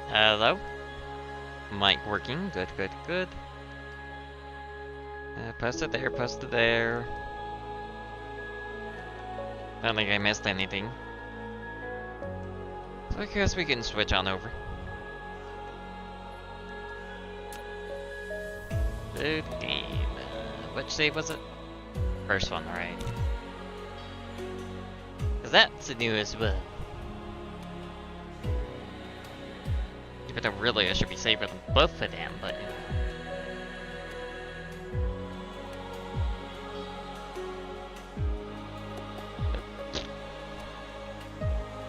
Hello? Mic working. Good, good, good. Post it there, post it there. Don't think I missed anything. So I guess we can switch on over. Load game. Which save was it? First one, right? Cause that's new as well. But really, I should be saving both of them, but...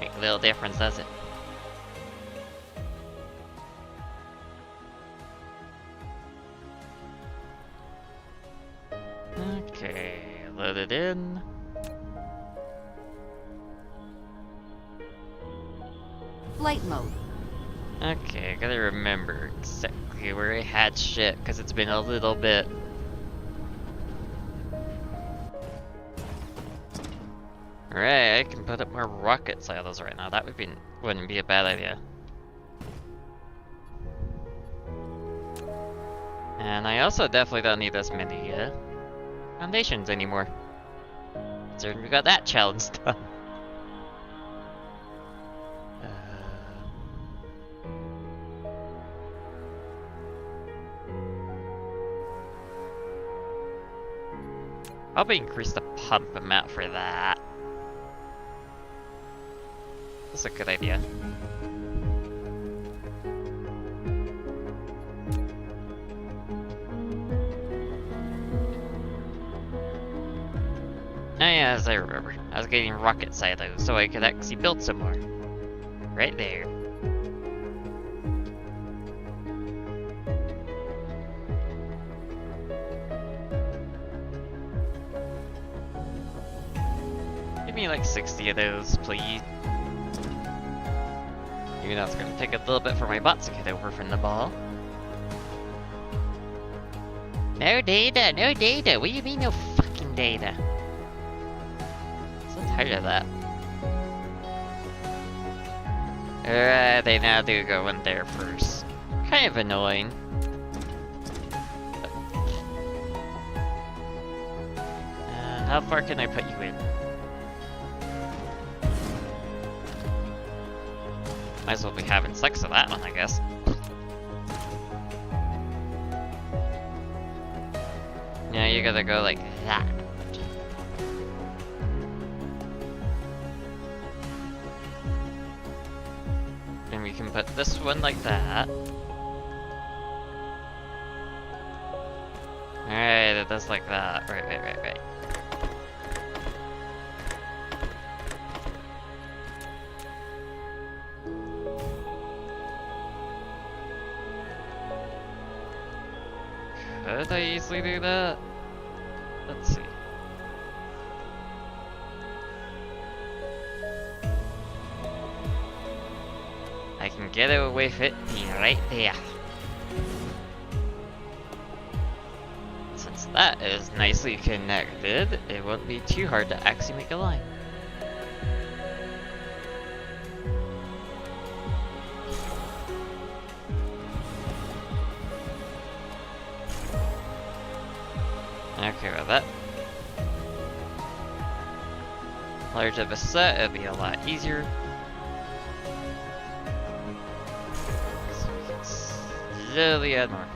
Make a little difference, does it? Okay, load it in. Flight mode. Okay, I gotta remember exactly where I had shit, because it's been a little bit. Alright, I can put up more rocket silos right now. That wouldn't be a bad idea. And I also definitely don't need as many foundations anymore. So we got that challenge done. Probably increase the pump amount for that. That's a good idea. Oh yeah, as I remember, I was getting rocket silos so I could actually build some more. Right there. Give me like 60 of those, please. Even though it's gonna take a little bit for my bots to get over from the ball. No data, no data. What do you mean no fucking data? So tired of that. Alright, they now do go in there first. Kind of annoying. How far can I put you in? Might as well be having sex with that one, I guess. Yeah, you gotta go like that. And we can put this one like that. Alright, it does like that. Right. Could I easily do that? Let's see. I can get away with it being right there. Since that is nicely connected, it won't be too hard to actually make a line. Okay, with that large of a set, it'll be a lot easier. So we can slowly add more.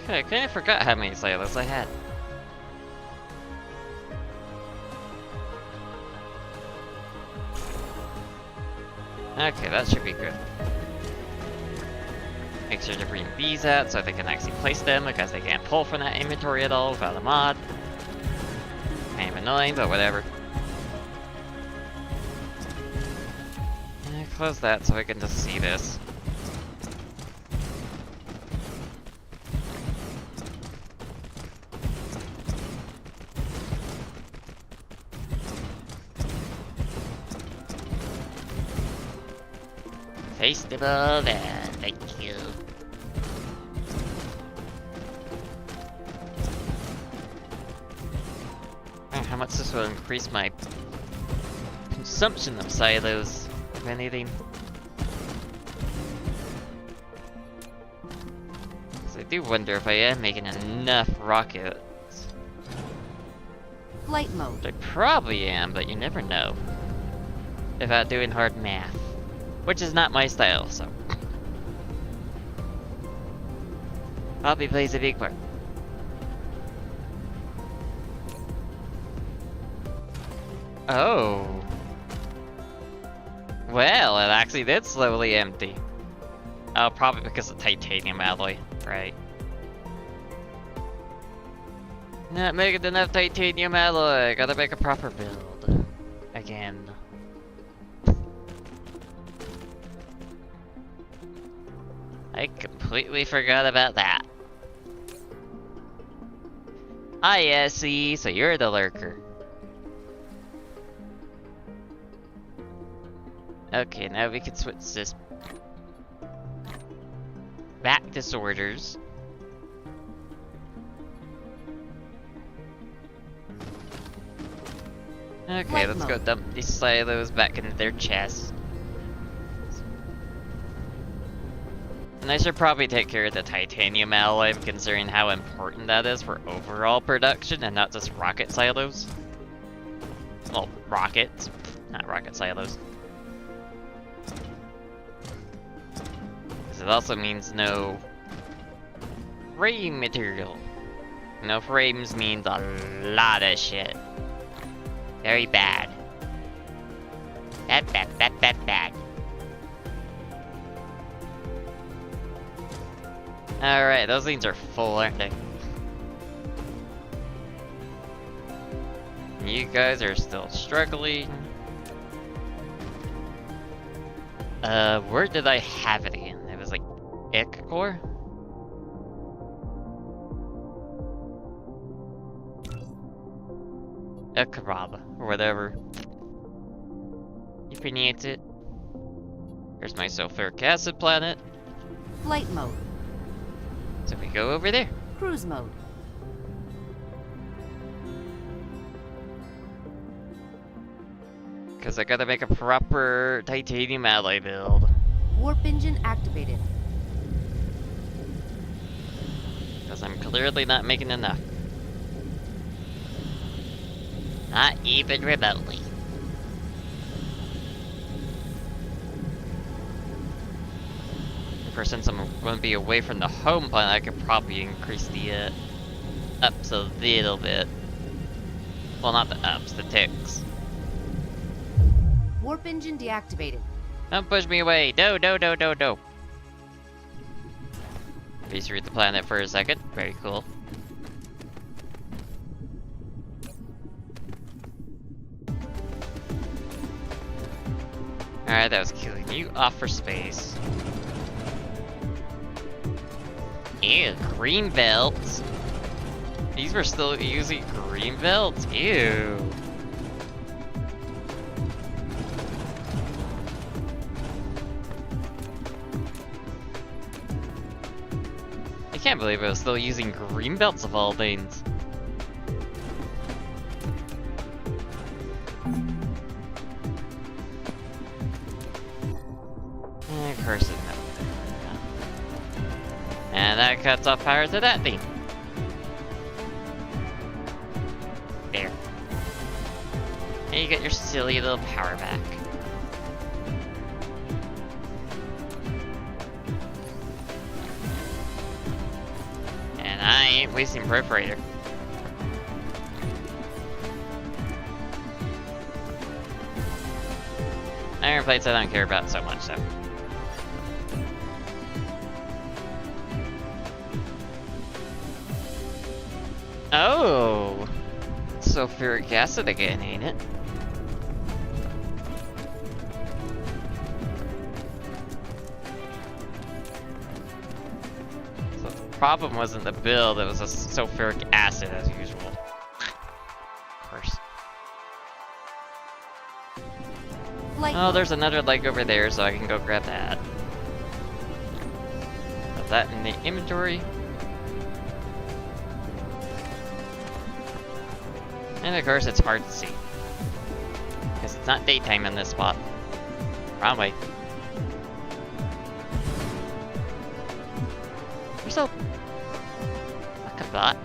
Okay, I kind of forgot how many silos I had. Okay, that should be good. Make sure to bring these out so they can actually place them because they can't pull from that inventory at all without a mod. Kind of annoying, but whatever. Close that so I can just see this. Replaceable there, thank you. How much this will increase my consumption of silos, if anything. So I do wonder if I am making enough rockets. Flight mode. I probably am, but you never know. Without doing hard math. Which is not my style, so. Hobby plays a big part. Oh. Well, it actually did slowly empty. Oh, probably because of titanium alloy, right? Not making enough titanium alloy. Gotta make a proper build. Again. I completely forgot about that. I see, so you're the lurker. Okay, now we can switch this back to sorters. Okay, let's go dump these silos back into their chests. And I should probably take care of the titanium alloy, considering how important that is for overall production and not just rocket silos. Well, rockets, not rocket silos. Because it also means no frame material. No frames means a lot of shit. Very bad. Bad. Alright, those things are full, aren't they? You guys are still struggling. Where did I have it again? It was like Core? Ekarab, or whatever you pronounce it. Here's my sulfuric acid planet. Flight mode. So we go over there. Cruise mode. Because I gotta make a proper titanium alloy build. Warp engine activated. Because I'm clearly not making enough. Not even remotely. Since I'm going to be away from the home planet, I could probably increase the ups a little bit. Well, not the ups, the ticks. Warp engine deactivated. Don't push me away. No. Reroute the planet for a second. Very cool. Alright, that was killing you. Off for space. Ew, green belts. These were still using green belts? Ew. I can't believe I was still using green belts of all things. Of course it knows. And that cuts off power to that thing. There. And you get your silly little power back. And I ain't wasting perforator. Iron plates I don't care about so much, though. Oh, sulfuric acid again, ain't it? So the problem wasn't the build, it was a sulfuric acid as usual. Of course. Flight Oh, there's another leg over there, so I can go grab that. that in the inventory. And of course, it's hard to see. Because it's not daytime in this spot. Wrong way. You're so... Look at that.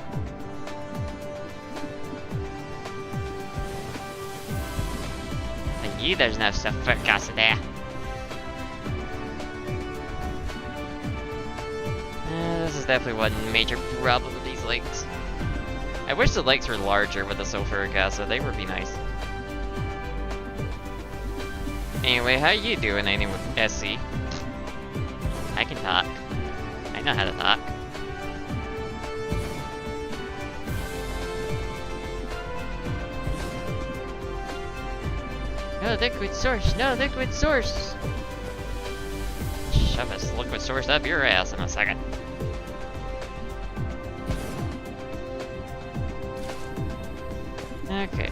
And you, there's no stuff for gas in there. This is definitely one major problem with these lakes. I wish the lakes were larger with the sulfuric acid, they would be nice. Anyway, how you doing, Aiden, with SC? I can talk. I know how to talk. No liquid source! No liquid source! Shove this liquid source up your ass in a second. Okay.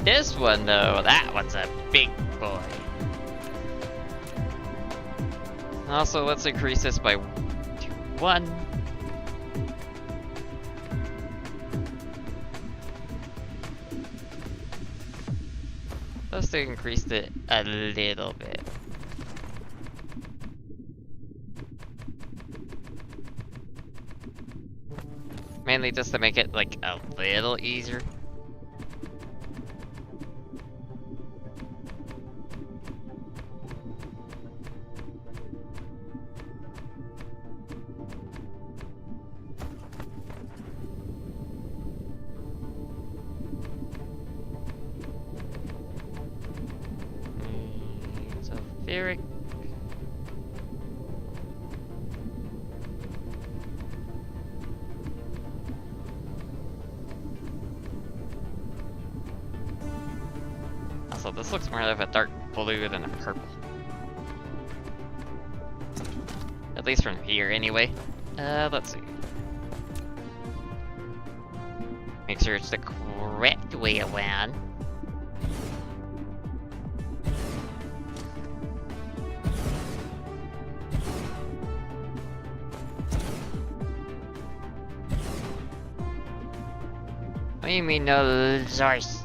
This one, though, that one's a big boy. Also, let's increase this by 1. Let's increase it a little bit. Mainly just to make it, like, a little easier. So, ferric. So this looks more like a dark blue than a purple. At least from here, anyway. Let's see. Make sure it's the correct way around. What do you mean no source?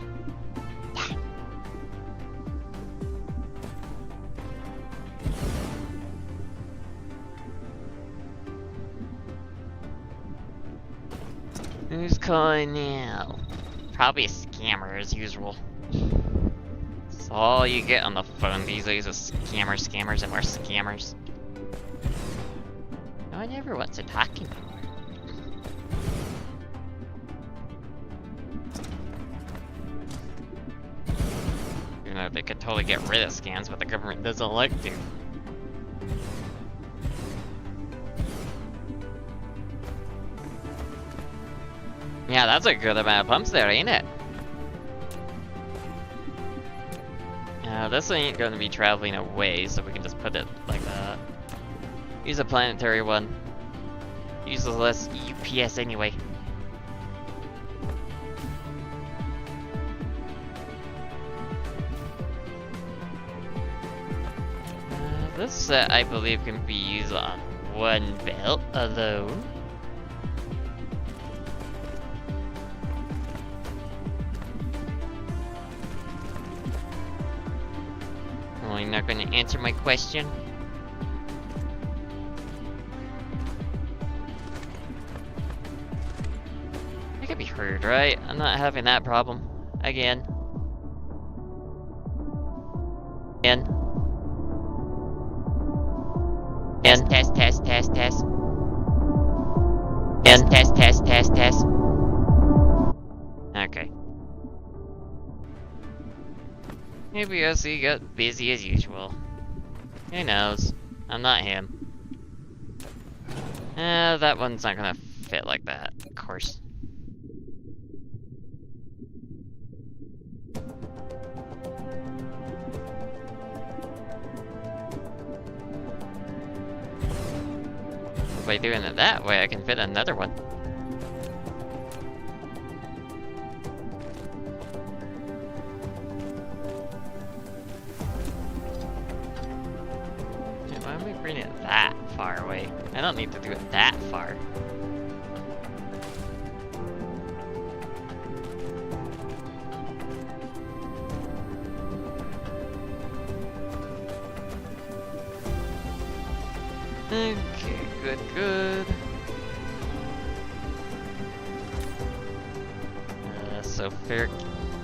Who's calling now? Probably a scammer as usual. That's all you get on the phone these days is scammers, and more scammers. No one ever wants to talk anymore. Even though they could totally get rid of scams, but the government doesn't like to. Yeah, that's a good amount of pumps there, ain't it? This ain't gonna be traveling away, so we can just put it like that. Use a planetary one. Uses less UPS anyway. This set, I believe, can be used on one belt alone. Well, you're not going to answer my question? I could be heard, right? I'm not having that problem. Again. Test. Test. Okay. Maybe OC got busy as usual. Who knows? I'm not him. That one's not gonna fit like that, of course. By doing it that way, I can fit another one. Why am I bringing it that far away. I don't need to do it that far. Okay, good, good. So ferric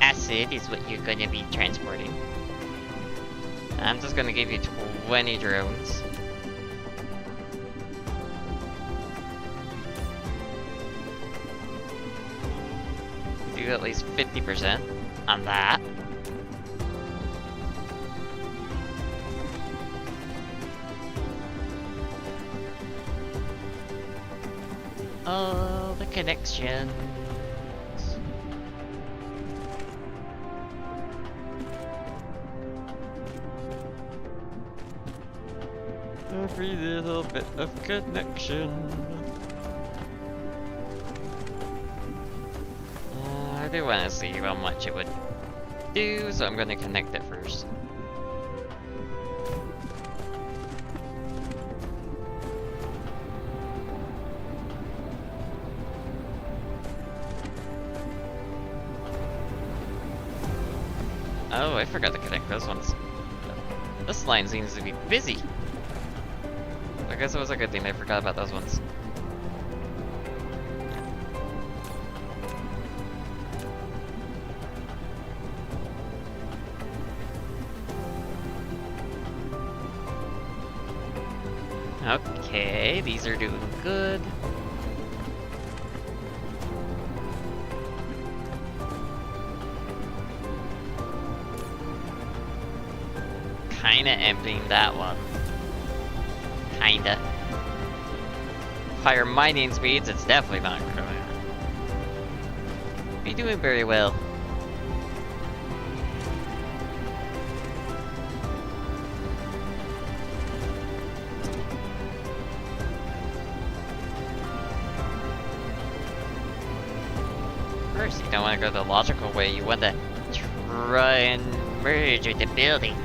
acid is what you're gonna be transporting. I'm just gonna give you 20 drones. Do at least 50% on that. Oh, the connections. Every little bit of connection. I do want to see how much it would do, so I'm going to connect it first. Oh, I forgot to connect those ones. This line seems to be busy. I guess it was a good thing I forgot about those ones. Okay, these are doing good. Kinda emptying that one. Kinda. Higher mining speeds, it's definitely not gonna be doing very well. First, you don't want to go the logical way, you want to try and merge with the building.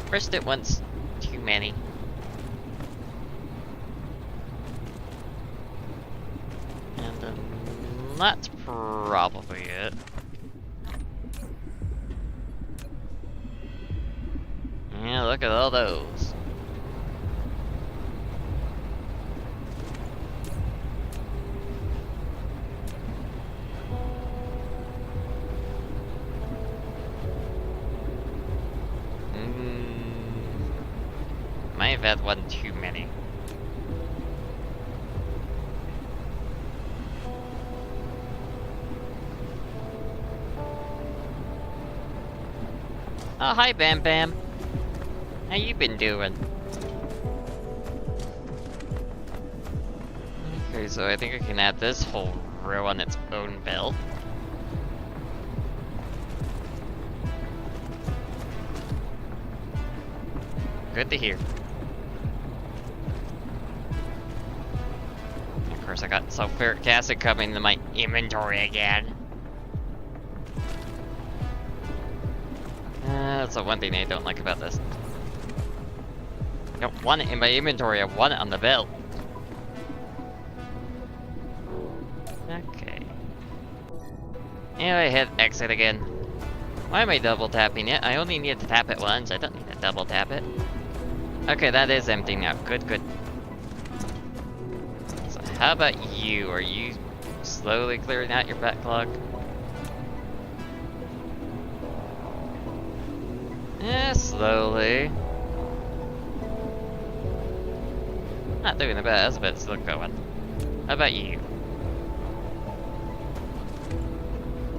Pressed it once too many. And that's probably it. Yeah, look at all those. Might have had one too many. Oh, hi Bam Bam. How you been doing? Okay, so I think I can add this whole row on its own belt. Good to hear. Of course, I got sulfuric acid coming into my inventory again. That's the one thing I don't like about this. I don't want it in my inventory, I want it on the belt. Okay. And I hit exit again. Why am I double tapping it? I only need to tap it once, I don't need to double tap it. Okay, that is empty now. Good, good. So how about you? Are you slowly clearing out your backlog? Yeah, slowly. Not doing the best, but still going. How about you?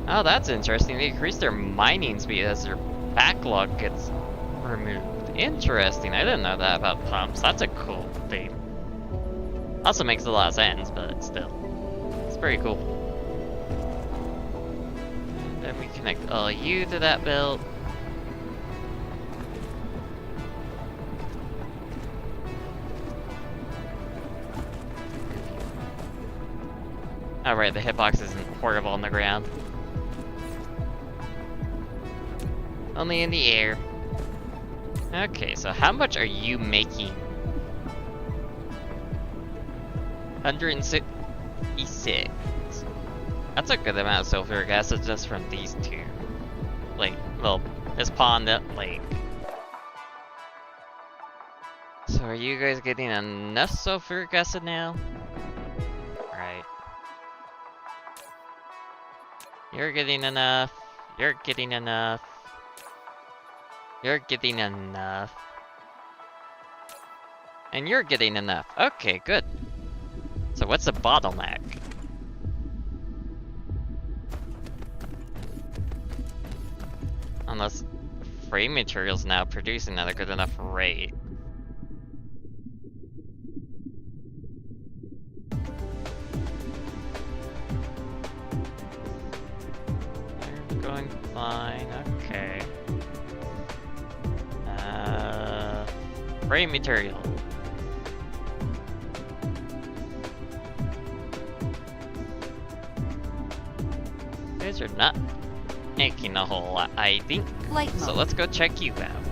Oh, that's interesting. They increase their mining speed as their backlog gets removed. Interesting. I didn't know that about pumps. That's a cool thing. Also makes a lot of sense, but still. It's pretty cool. Then we connect all you to that belt. Oh right, the hitbox isn't horrible on the ground. Only in the air. Okay, so how much are you making? 166. That's a good amount of sulfuric acid just from these two. Like, well, this pond, that lake. So are you guys getting enough sulfuric acid now? Right. You're getting enough. You're getting enough. You're getting enough. And you're getting enough. Okay, good. So what's the bottleneck? Unless frame materials now producing at a good enough rate. They're going fine, okay. Frame material. You guys are not making a whole lot, I think. Flight mode. So let's go check you out.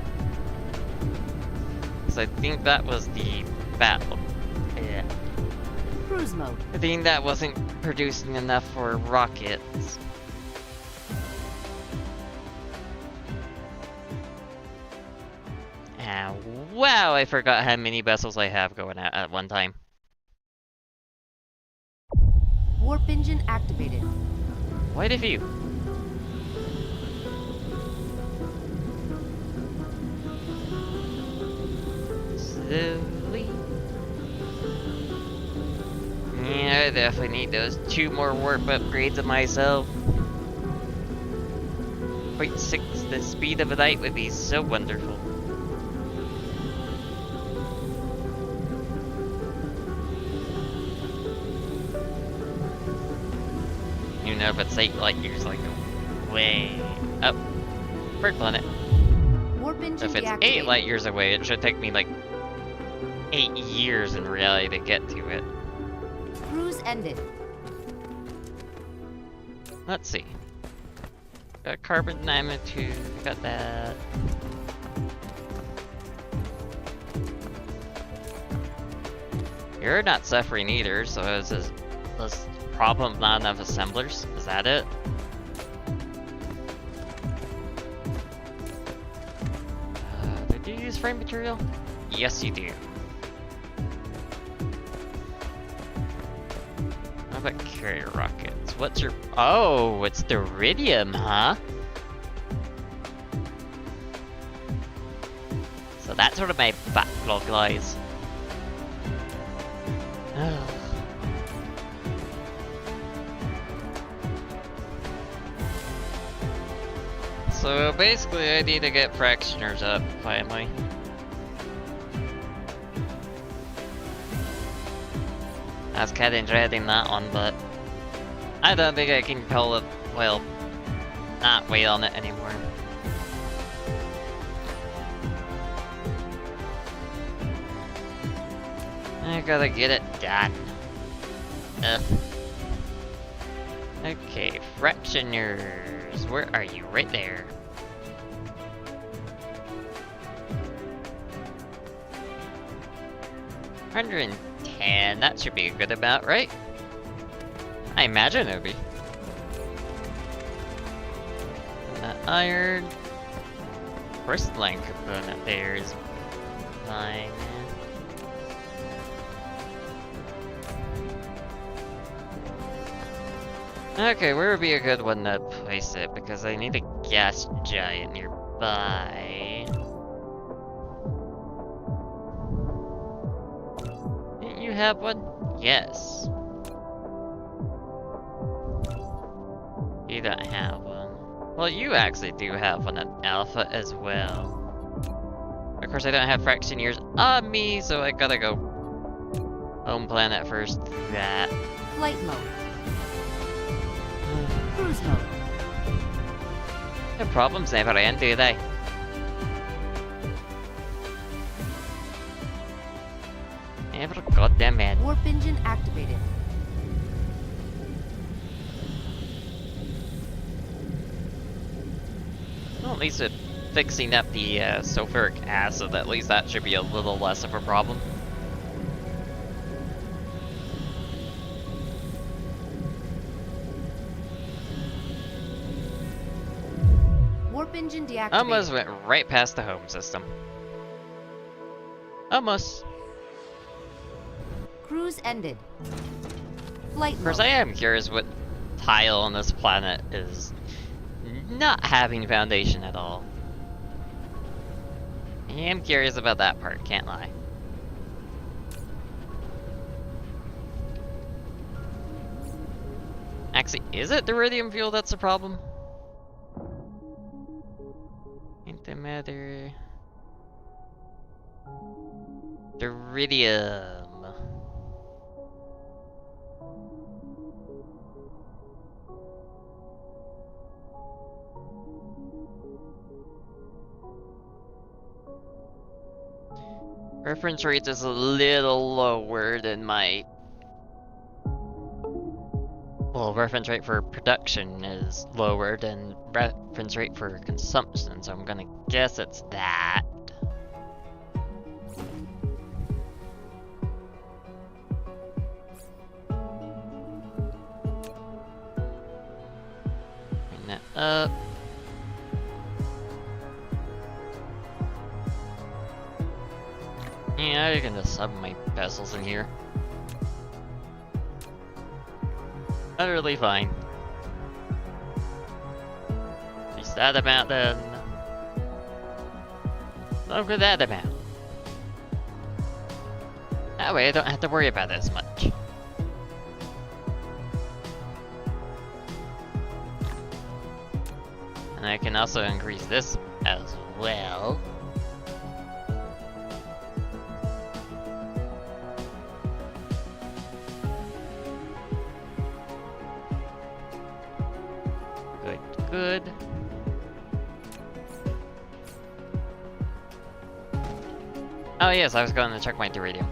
Because I think that was the battle. Yeah. Cruise mode. I think that wasn't producing enough for rockets. And wow, I forgot how many vessels I have going at one time. Warp engine activated. Quite a few. Slowly. Yeah, I definitely need those 2 more warp upgrades of myself. 0.6, the speed of light would be so wonderful. You know, if it's 8 light years, like way up. Bird planet. Warp engine If it's deactivated. 8 light years away, it should take me like 8 years in reality to get to it. Cruise ended. Let's see. Got carbon nanotube, got that. You're not suffering either, so is this problem not enough assemblers? Is that it? Did you use frame material? Yes, you do. How about carrier rockets? What's your... Oh, it's the iridium, huh? So that's sort of my backlog lies. So basically I need to get fractioners up, finally. I was kinda dreading that one, but I don't think I can call it, well, not wait on it anymore. I gotta get it done. Ugh. Okay, fractioners. Where are you? Right there. $110. That should be a good amount, right? I imagine it would be. And that iron. Crystalline component there is fine. Okay, where would be a good one to place it? Because I need a gas giant nearby. Didn't you have one? Yes. You don't have one. Well, you actually do have one at Alpha as well. Of course, I don't have fractioneers on me, so I gotta go home planet first. That. Flight mode. Cruise mode. No problems never end, do they? Never goddamn end. Warp engine activated. least with fixing up the sulfuric acid, at least that should be a little less of a problem. Warp engine deactivated. Almost went right past the home system. Almost. Cruise ended. Flight Of course, mode. I am curious what tile on this planet is not having foundation at all. I am curious about that part, can't lie. Actually, is it the iridium fuel that's the problem? Antimatter. Iridium. Reference rate is a little lower than my... Well, reference rate for production is lower than reference rate for consumption, so I'm gonna guess it's that. Bring that up. Yeah, I can just sub my vessels in here. Utterly fine. Just that amount then. Over that amount. That way I don't have to worry about it as much. And I can also increase this as well. Good. Oh yes, I was going to check my iridium.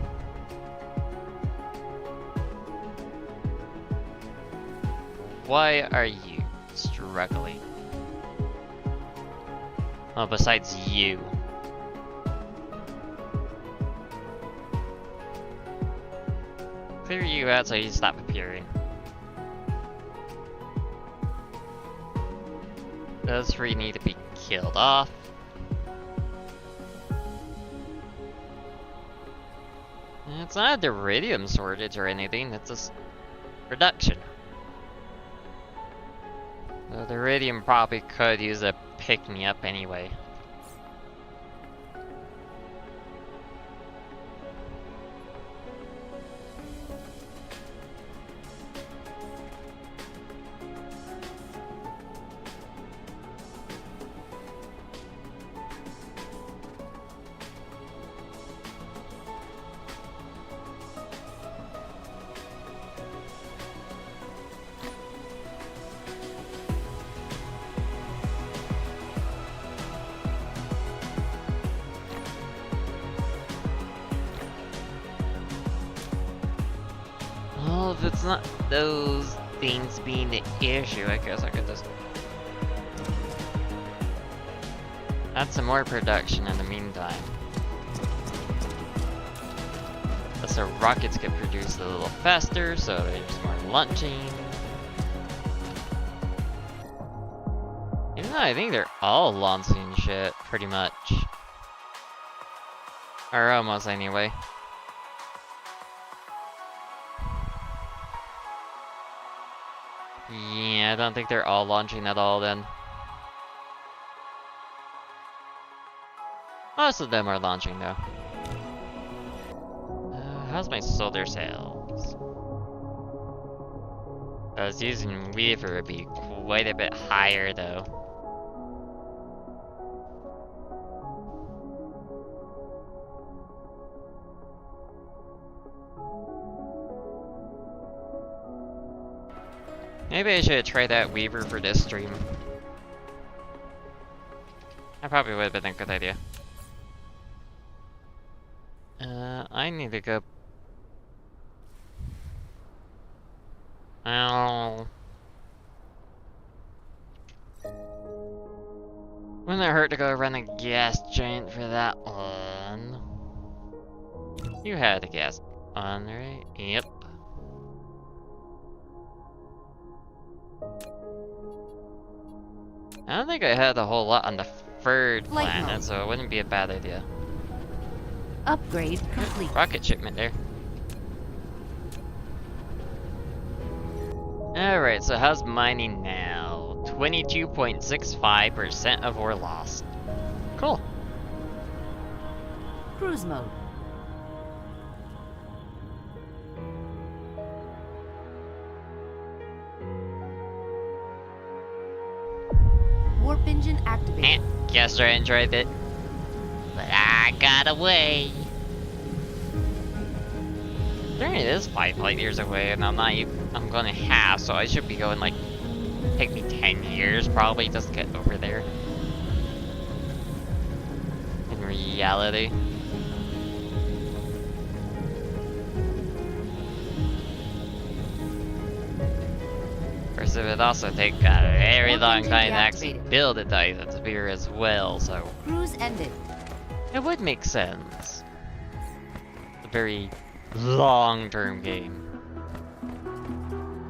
Why are you struggling? Oh, besides you. Clear you out so you stop appearing. Those three need to be killed off. It's not a iridium shortage or anything, it's just production. The iridium probably could use a pick-me-up anyway. Well, if it's not those things being the issue, I guess I could just add some more production in the meantime. So rockets get produced a little faster, so there's more launching. Even though I think they're all launching shit, pretty much. Or almost anyway. Yeah, I don't think they're all launching at all then. Most of them are launching though. How's my solar cells? I was using Weaver, it'd be quite a bit higher though. Maybe I should try that Weaver for this stream. That probably would have been a good idea. I need to go. Wouldn't it hurt to go run a gas giant for that one? You had a gas on, right? Yep. I don't think I had a whole lot on the third Flight planet, mode. so it wouldn't be a bad idea. Upgrade complete. Rocket shipment there. Alright, so how's mining now? 22.65% of ore lost. Cool. Cruise mode. Warp engine activated. Guess I enjoyed it. But I got away. There it is 5 light years away, and I'm gonna half, so I should be going like, take me 10 years probably just to get over there. In reality. Of course, it would also take a very Warp long engine time to actually deactivated. build a Dyson Sphere as well, so Cruise ended. it would make sense. It's a very long-term game.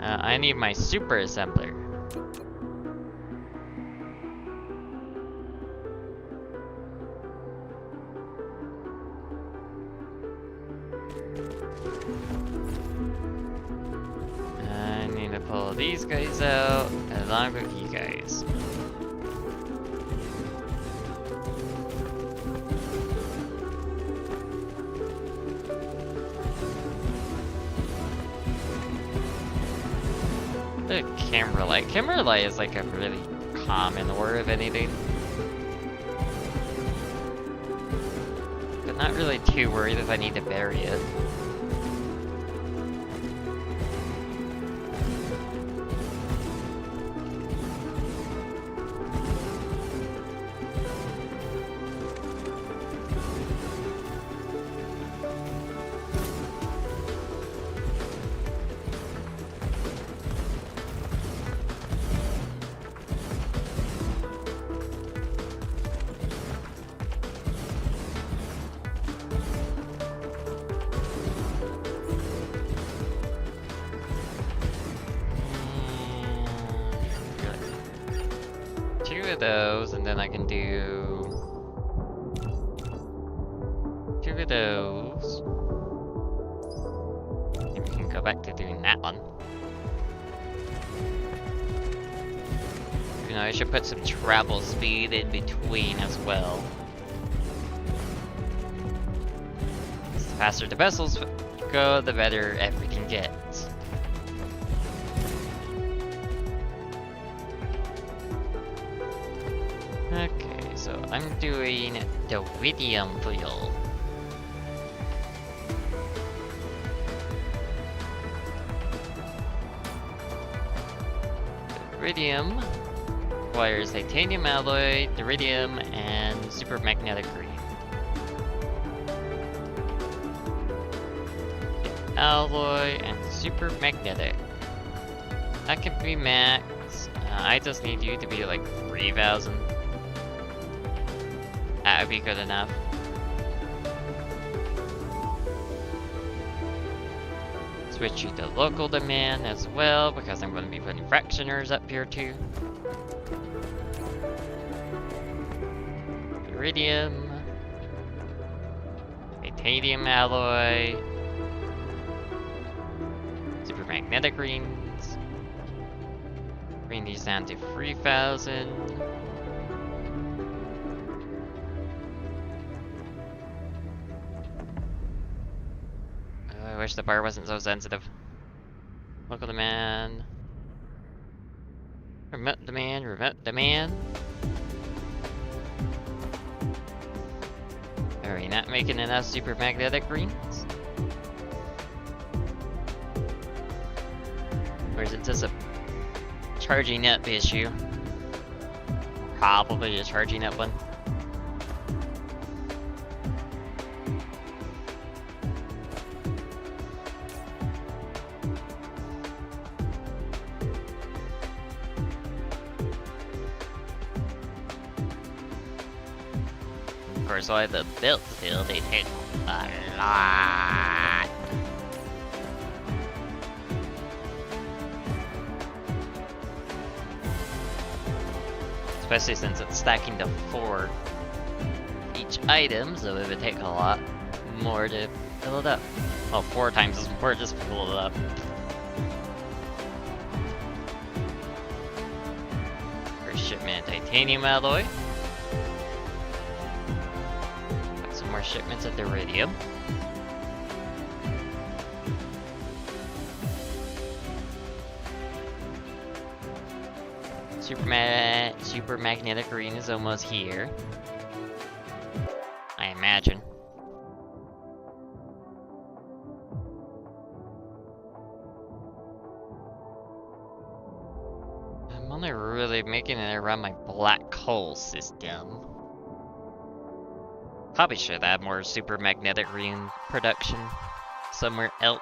I need my super assembler. I need to pull these guys out along with you guys. The camera light. Camera light is like a really common word, if anything. But not really too worried if I need to bury it. Two of those, and then I can do two of those. And we can go back to doing that one. You know, I should put some travel speed in between as well. The faster the vessels go, the better everything gets. Okay, so I'm doing the iridium fuel. The iridium requires titanium alloy, iridium, and supermagnetic green. The alloy and supermagnetic. That can be max. I just need you to be like 3,000. That would be good enough. Switch you to local demand as well, because I'm going to be putting fractioners up here too. Iridium. Titanium alloy. Supermagnetic rings. Bring these down to 3,000. I wish the bar wasn't so sensitive. Local demand. Remote demand, remote demand. Are we not making enough supermagnetic greens? Or is it just a charging up issue? Probably a charging up one. course, why the built still, they take a lot. Especially since it's stacking to 4 each item, so it would take a lot more to fill it up. Well, 4 times as more just to fill it up. First shipment of titanium alloy. Got some more shipments of iridium. Super magnetic arena is almost here. I imagine. I'm only really making it around my black hole system. Probably should have more super magnetic rune production somewhere else.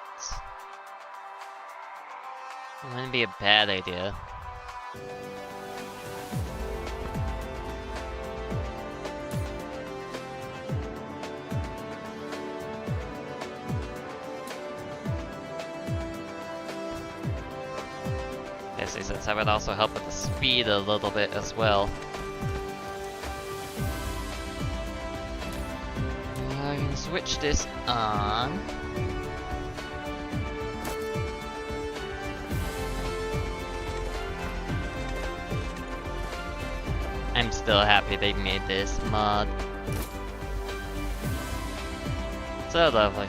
It wouldn't be a bad idea. Since that would also help with the speed a little bit as well. I can switch this on. I'm still happy they made this mod. So lovely.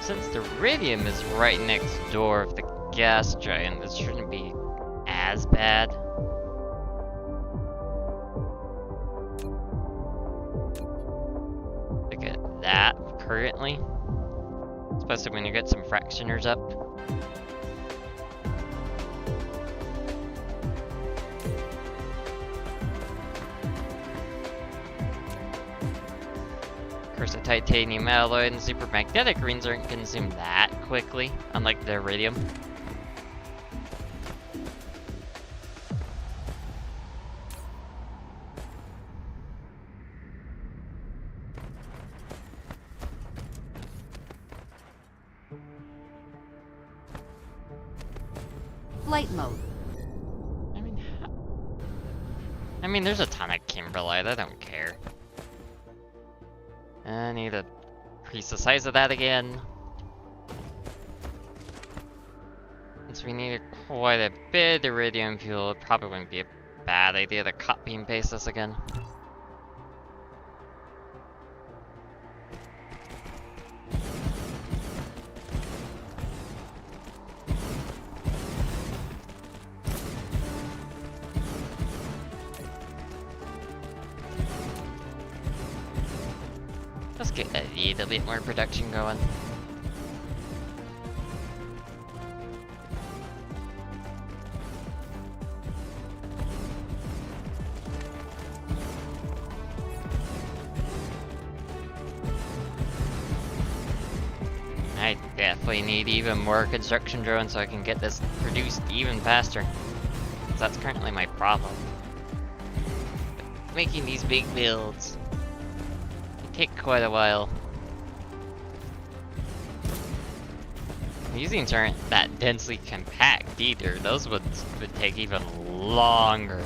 Since the iridium is right next door of the gas giant, this shouldn't be as bad. Look at that currently. Especially when you get some fractioners up. Of course, the titanium alloy and the super magnetic runes aren't consumed that quickly, unlike the iridium. Flight mode. I mean, there's a ton of kimberlite, I don't care. I need to increase the size of that again. Since we need quite a bit of iridium fuel, it probably wouldn't be a bad idea to copy and paste this again. Let's get a little bit more production going. I definitely need even more construction drones so I can get this produced even faster. 'Cause that's currently my problem. Making these big builds take quite a while. These things aren't that densely compact either. Those would take even longer.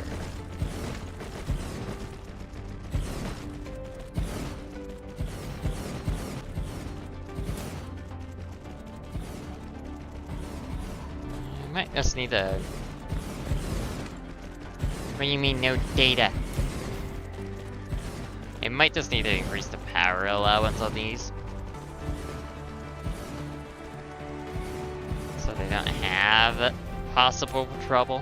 I might just need a... What do you mean no data? I might just need to increase the power allowance on these. So they don't have possible trouble.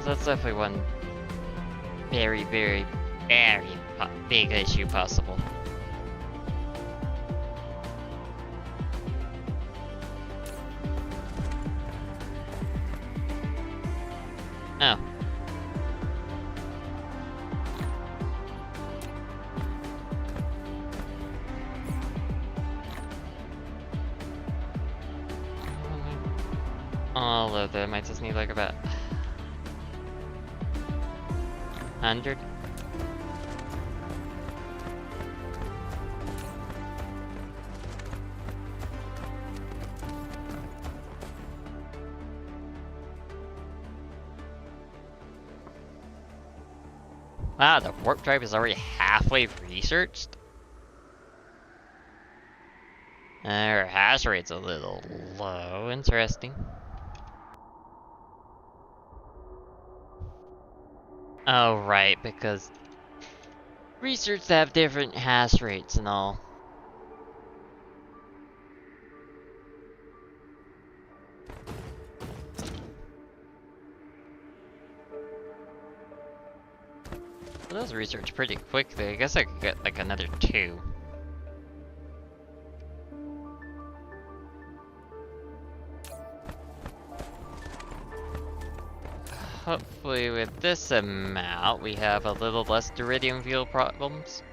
So that's definitely one very, very, very big issue possible. Oh. all of them. I just need like about 100. Wow, the warp drive is already halfway researched? Our hash rate's a little low. Interesting. Oh, right, because research have different hash rates and all. Well, those research pretty quickly. I guess I could get like another 2. Hopefully with this amount, we have a little less iridium fuel problems.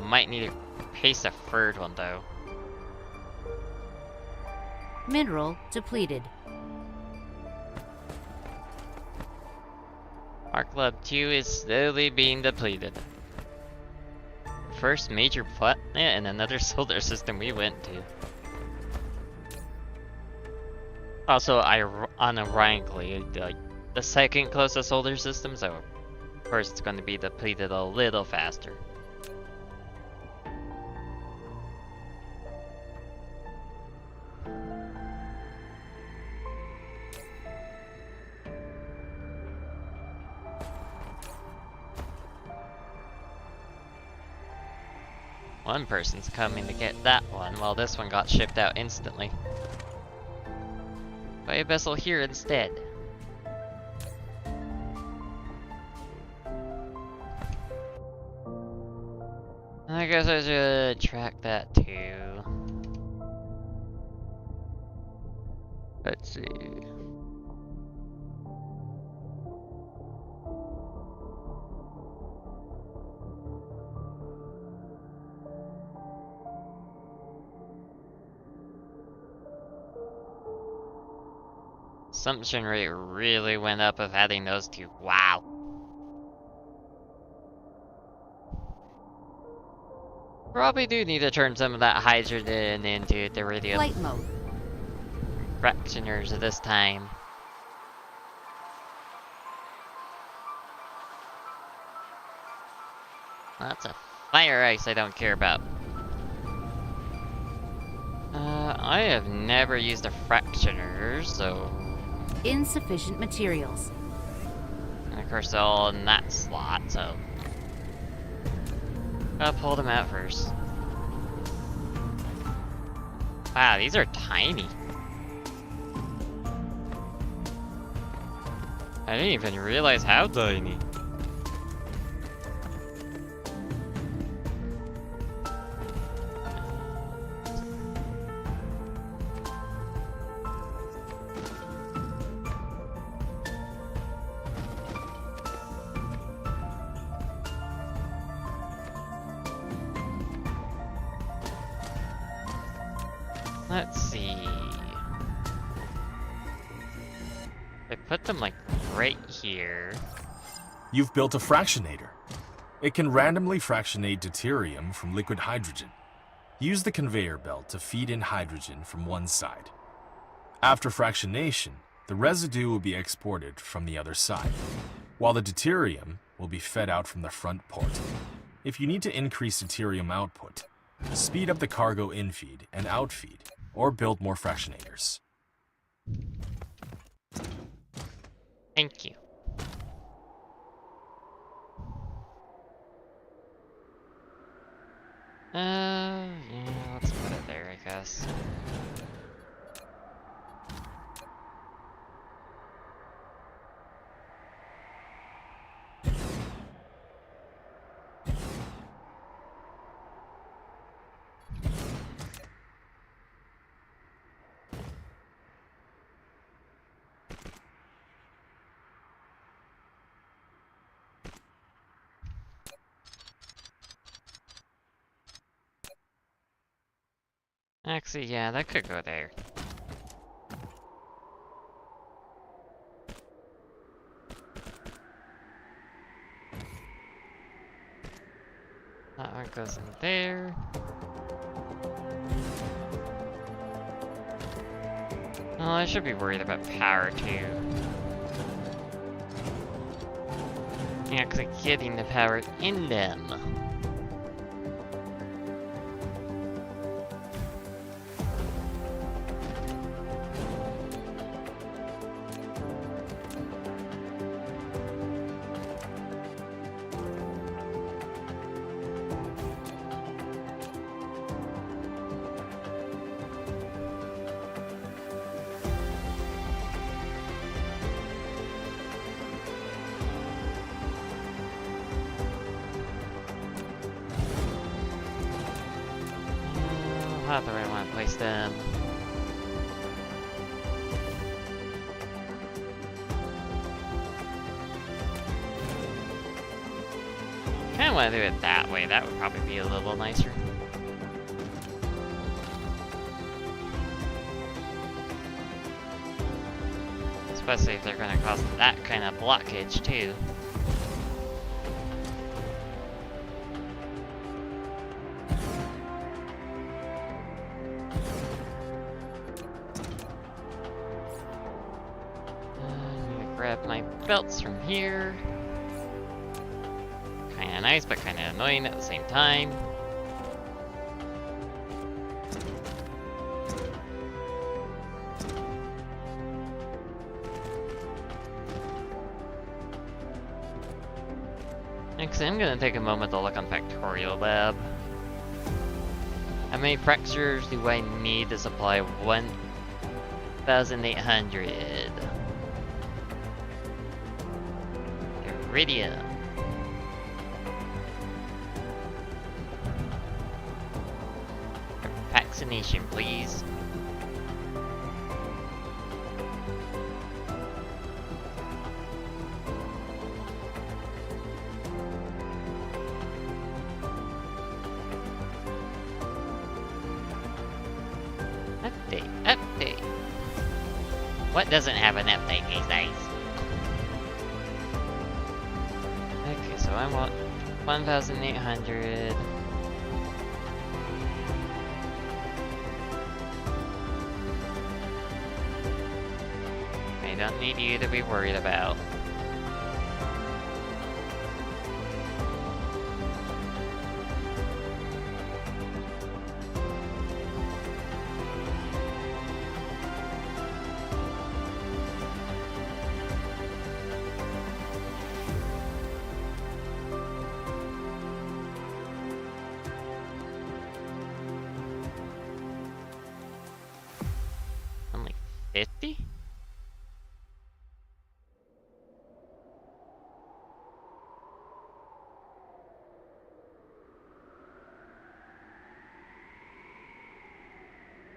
Might need to paste a third one though. Mineral depleted. Arc Lab 2 is slowly being depleted. First major planet in another solar system we went to. Also, unironically, the second closest solar system, so of course it's going to be depleted a little faster. One person's coming to get that one, while this one got shipped out instantly. Buy a vessel here instead. I guess I should track that too. Let's see. Consumption rate really went up of adding those two. Wow. Probably do need to turn some of that hydrogen into iridium Flight mode. fractioners this time. Lots of fire ice I don't care about. I have never used a fractioner, so... Insufficient materials. And of course they're all in that slot, so... Gotta pull them out first. Wow, these are tiny. I didn't even realize how tiny. Let's see. I put them like right here. You've built a fractionator. It can randomly fractionate deuterium from liquid hydrogen. Use the conveyor belt to feed in hydrogen from one side. After fractionation, the residue will be exported from the other side, while the deuterium will be fed out from the front port. If you need to increase deuterium output, speed up the cargo infeed and outfeed, or build more fractionators. Thank you. Yeah, let's put it there, I guess. Actually, yeah, that could go there. That goes in there. Oh, I should be worried about power too. Actually getting the power in them. How do I want to place them? Kinda want to do it that way, that would probably be a little nicer. Especially if they're gonna cause that kind of blockage too. Grab my belts from here. Kinda nice, but kinda annoying at the same time. Next, I'm gonna take a moment to look on Factorial Lab. How many fractures do I need to supply 1,800? Iridium. Vaccination, please. Update. What doesn't have an update these days? Okay, so I want 1,800. I don't need you to be worried about. Only 50?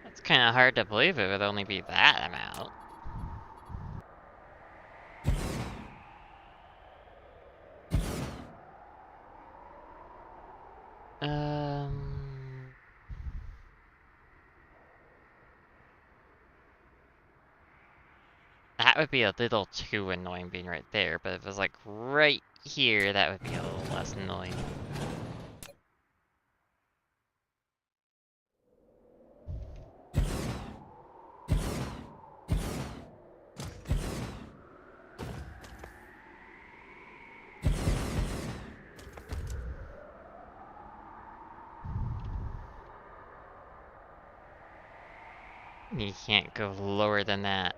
It's kind of hard to believe it would only be that amount. That would be a little too annoying being right there, but if it was like right here, that would be a little less annoying. You can't go lower than that.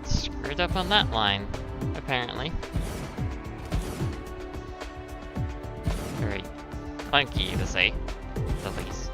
Screwed up on that line, apparently. Very funky to say the least.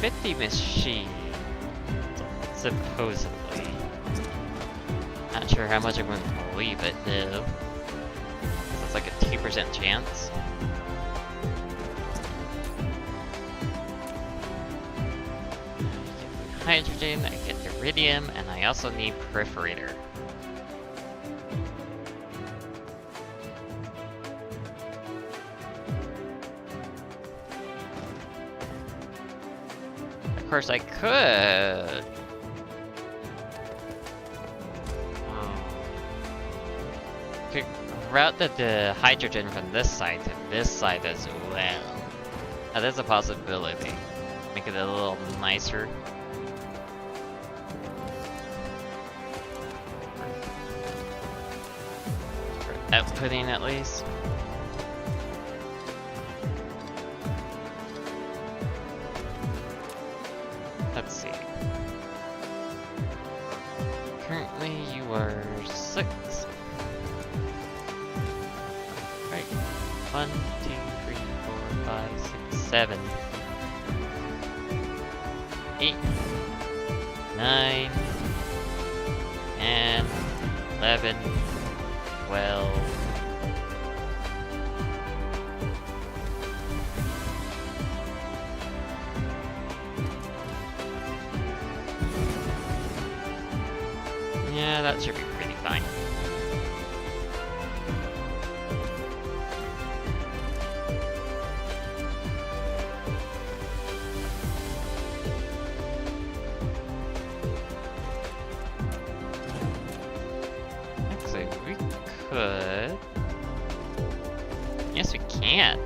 50 machine. Supposedly. Not sure how much I'm going to believe it, though. It's like a 2% chance. Hydrogen, I get iridium, and I also need perforator. Of course, I could. Could route the hydrogen from this side to this side as well. That is a possibility. Make it a little nicer. For outputting, at least. Let's see. Currently, you are 6. Right. 1, 2, 3, 4, 5, 6, 7, 8, 9, and 11, 12. Yeah, that should be pretty fine. Actually, we could... Yes, we can.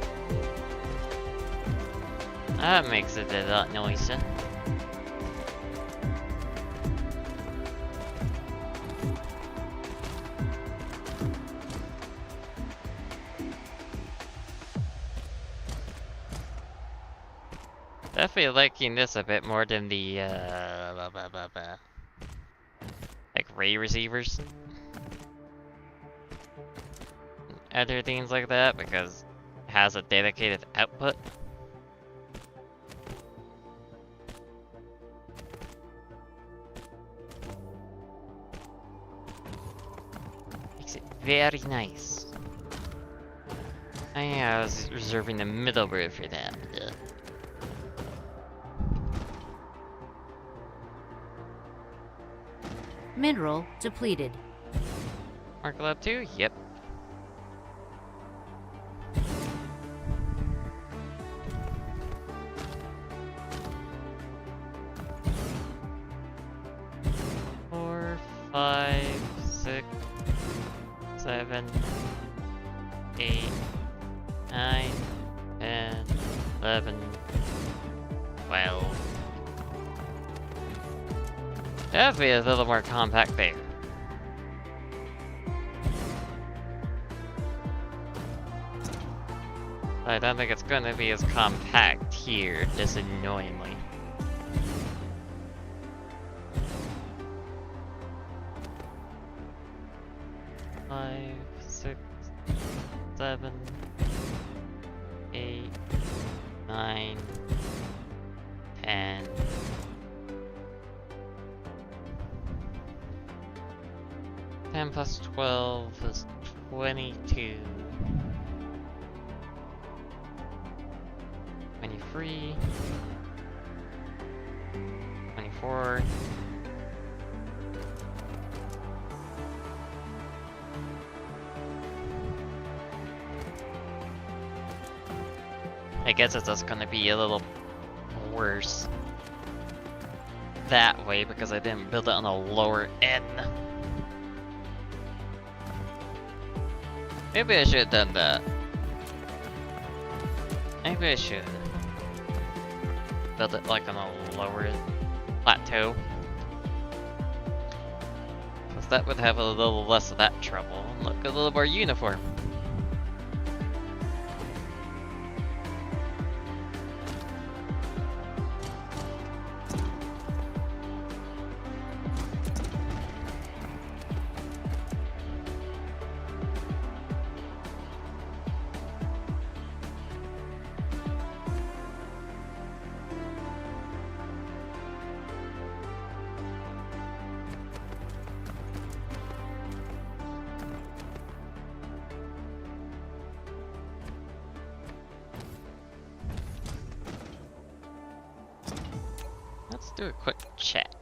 That makes it a lot noisier. Definitely liking this a bit more than the like ray receivers. Other things like that, because it has a dedicated output. Makes it very nice. I was reserving the middleware for that. Mineral depleted. Mark Lab 2? Yep. Four, 5, 6, 7, 8, 9, 10, 11, 12. That'd be a little more compact there. I don't think it's gonna be as compact here, just annoyingly. Five, 6, 7, 8, 9, 10. 10 plus 12 is 22. 23. 24. I guess it's just gonna be a little worse that way because I didn't build it on the lower end. Maybe I should have done that. Maybe I should build it like on a lower plateau. Because that would have a little less of that trouble and look a little more uniform. Do a quick check.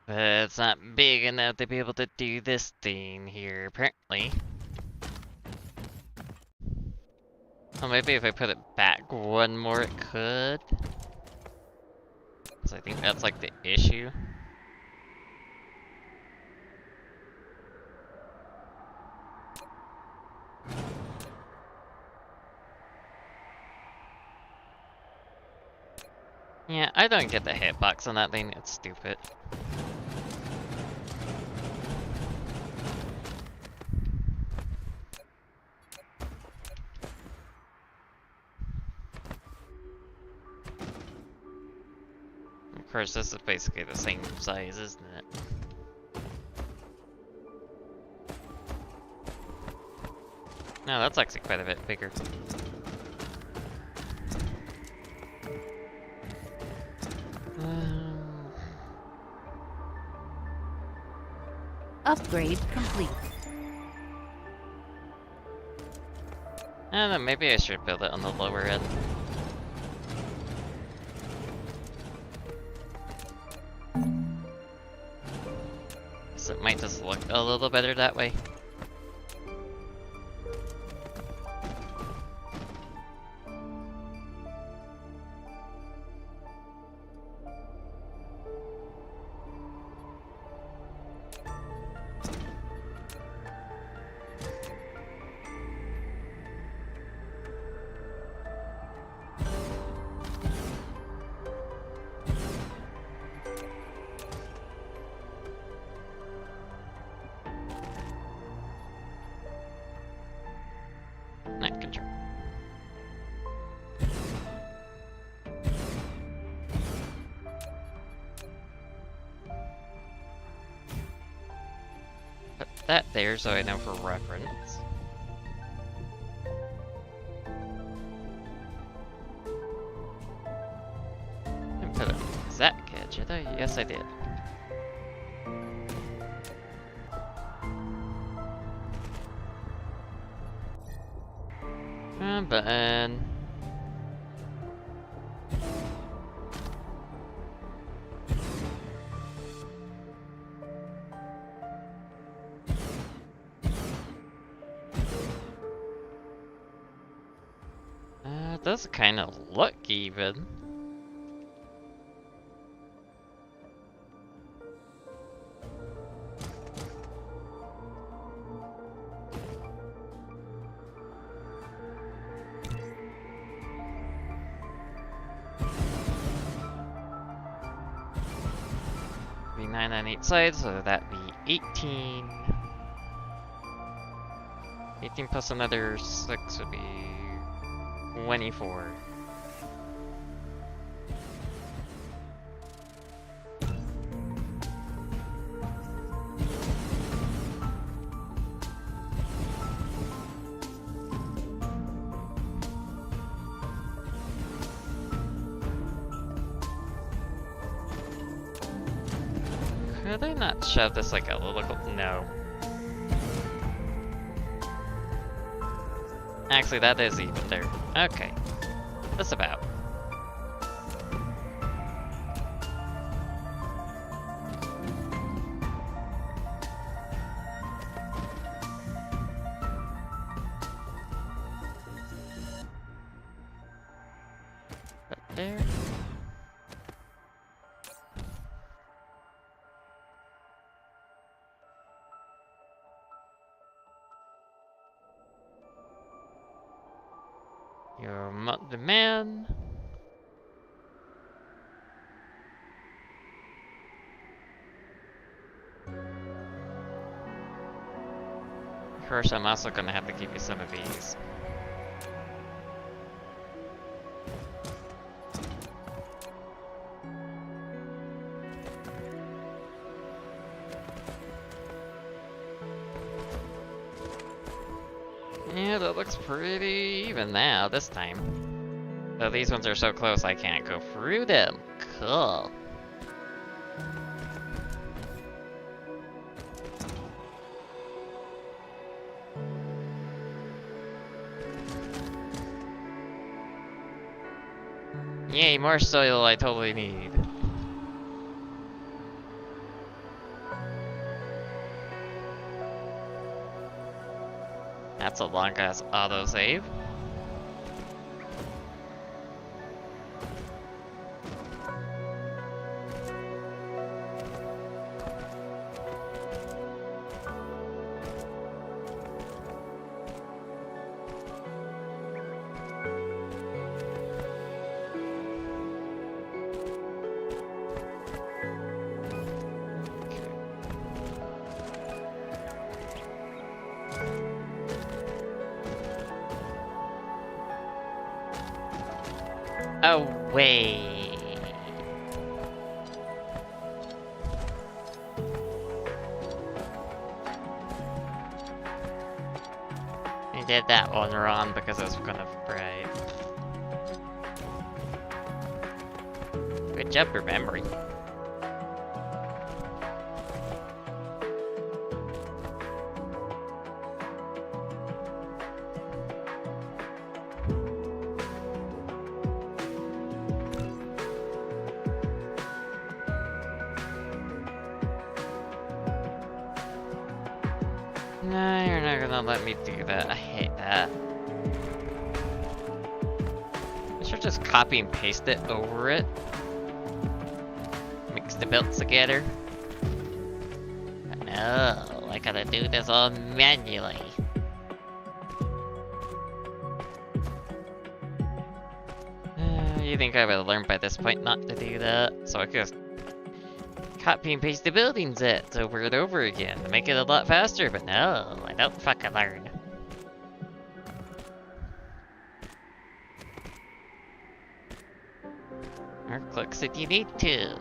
But it's not big enough to be able to do this thing here, apparently. Well, maybe if I put it back one more, it could. So I think that's like the issue. Yeah, I don't get the hitbox on that thing, it's stupid. Of course, this is basically the same size, isn't it? No, that's actually quite a bit bigger. Upgrade complete. I don't know, maybe I should build it on the lower end. So it might just look a little better that way. Night control. Put that there so I know for reference. And put a Zach catch, did I? Yes, I did. Button. It does kind of look even. Be 9 on each side, so that'd be 18. 18 plus another 6 would be 24. Could I not shove this like a little? No. Actually, that is even there. Okay. That's about. But there. You're the man. Of course, I'm also gonna have to give you some of these. Yeah, that looks pretty even now, this time. Though these ones are so close I can't go through them. Cool. Yay, more soil I totally need. That's a long ass autosave. Oh, wait. I did that one wrong because it was kind of bright. Good job remembering. No, you're not gonna let me do that. I hate that. I should just copy and paste it over it. Mix the belts together. But no, I gotta do this all manually. You think I would have learned by this point not to do that? So I could just copy and paste the building sets over and over again to make it a lot faster, but no, I don't fucking learn. Or clicks if you need to.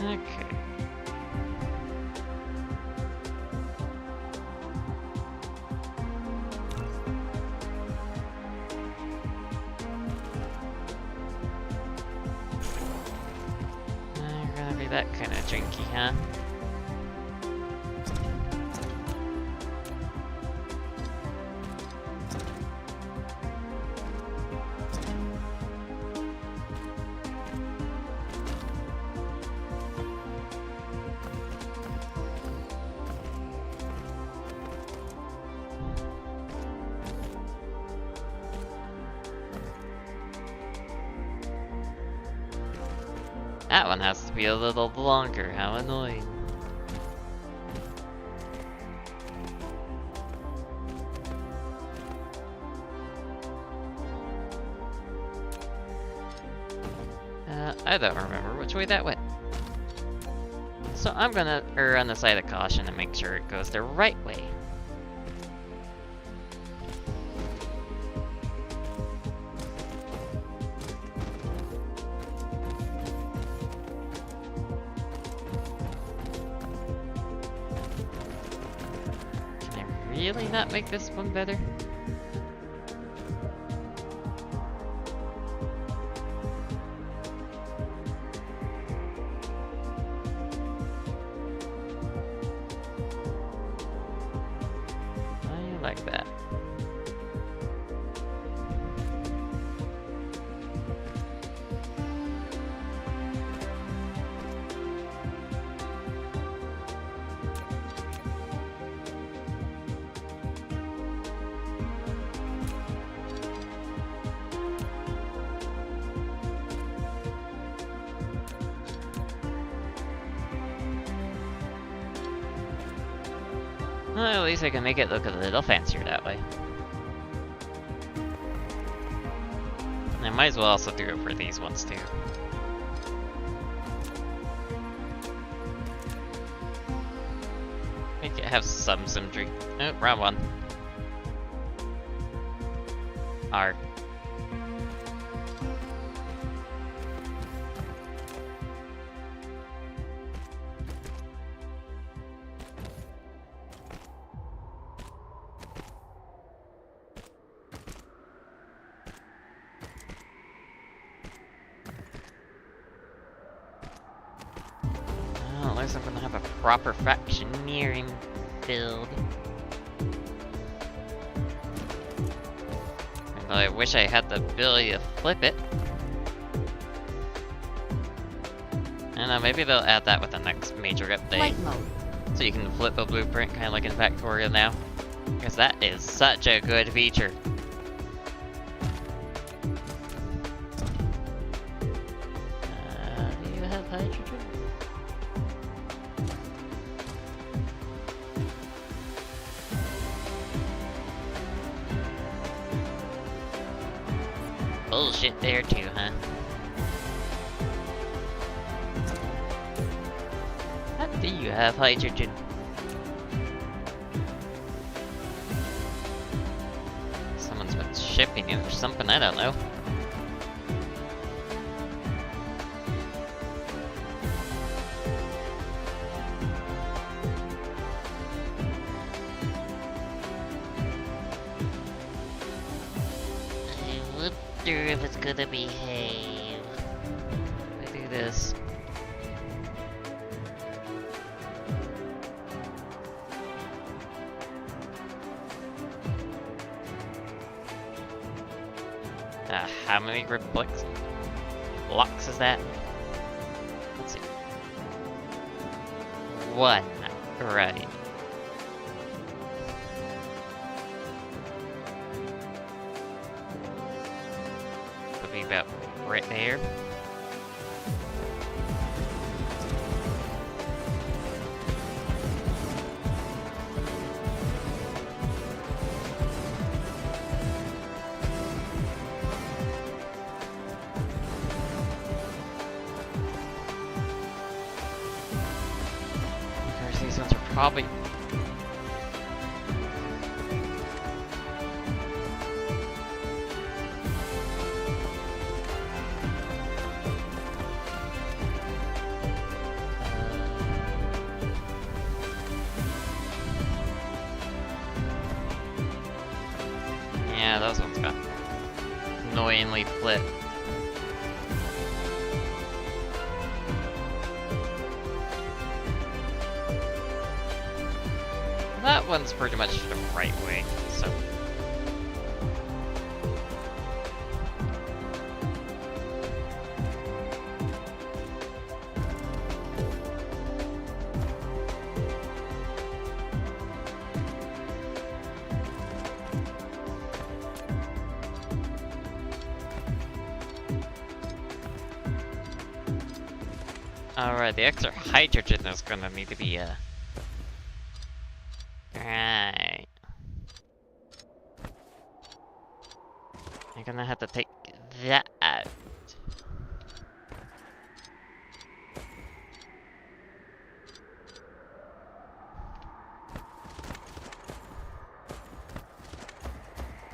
Okay. You're gonna be that kind of junky, huh? That one has to be a little longer, how annoying. I don't remember which way that went. So I'm gonna err on the side of caution and make sure it goes the right way. Really not make this one better? I like that. Well, at least I can make it look a little fancier that way. I might as well also do it for these ones too. Make it have some symmetry. Oh, wrong one. R. Oh, at least I'm gonna have a proper fractioneering build. Although I wish I had the ability to flip it. I don't know, maybe they'll add that with the next major update. Flight mode. So you can flip a blueprint, kind of like in Factorio now. Because that is such a good feature. Do you have hydrogen? Bullshit there too, huh? How do you have hydrogen? Someone's been shipping it or something, I don't know. I wonder if it's gonna behave. I do this. How many blocks is that? Let's see. 1. Right. Would be about right there. These ones are probably... yeah, those ones got annoyingly flipped. That one's pretty much the right way, so... Alright, the extra hydrogen is gonna need to be, Right. I'm gonna have to take that out.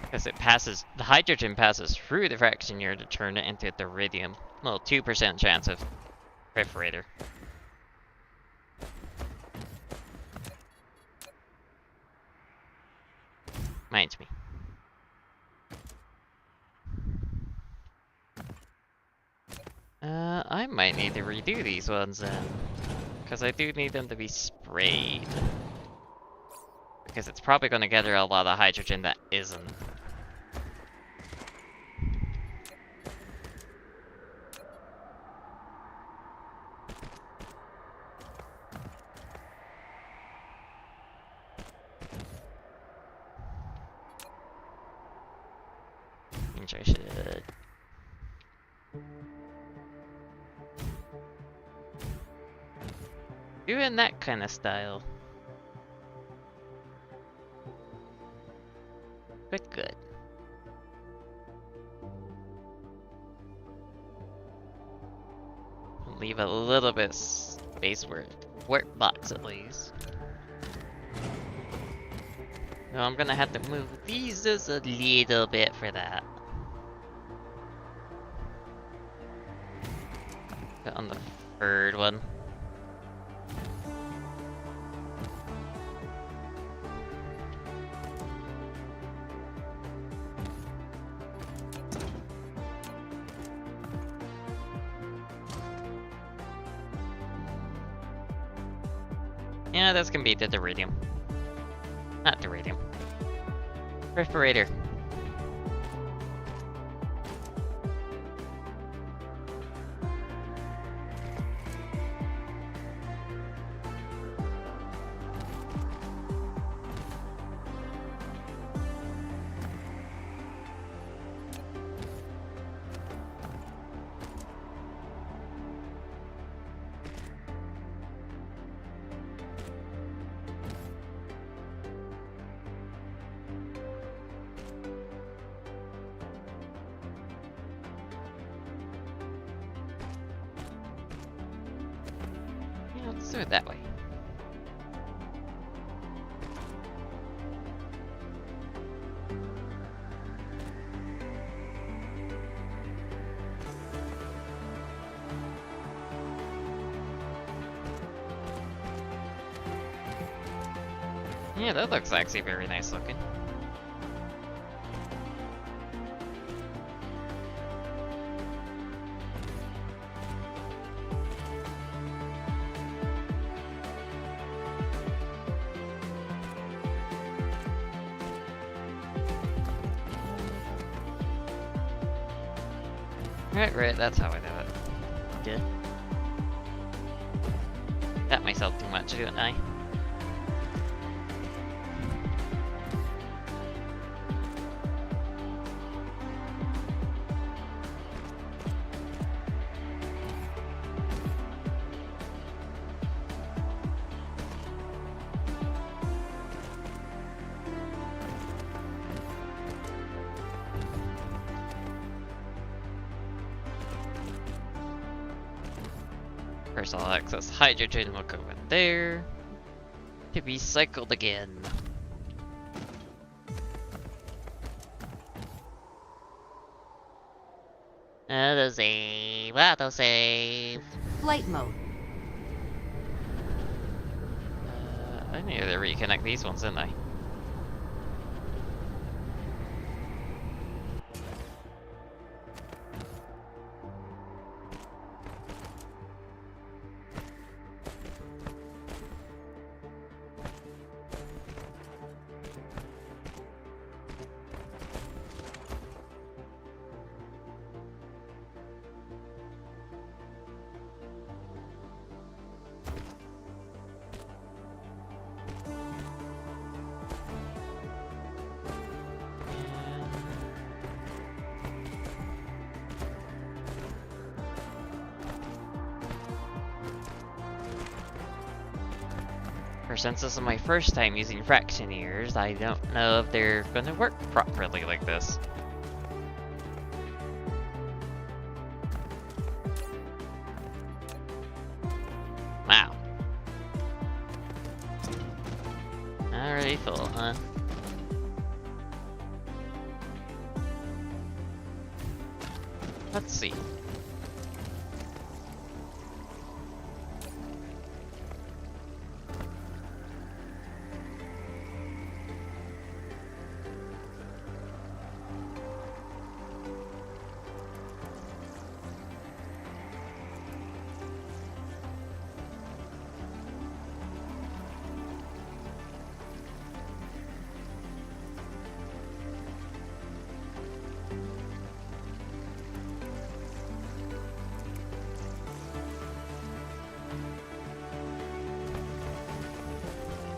Because it passes, the hydrogen passes through the fractionator to turn it into deuterium. Well, 2% chance of perforator. Minds me. I might need to redo these ones then. Because I do need them to be sprayed. Because it's probably going to gather a lot of hydrogen that isn't. Which I should. Do in that kind of style. leave a little bit space where it work box at least. No, I'm gonna have to move these just a little bit for that. Put on the third one. Yeah, this can be the Deridium. Not Deridium. Perforator. Yeah, let's do it that way. Yeah, that looks actually very nice looking. Right, that's how I do it. Good. Got myself too much, didn't I? First I'll access hydrogen will go in there to be cycled again. Autosave. Flight mode. I needed to reconnect these ones, didn't I? Since this is my first time using fractioneers, I don't know if they're gonna work properly like this. Wow. Already full, huh? Let's see.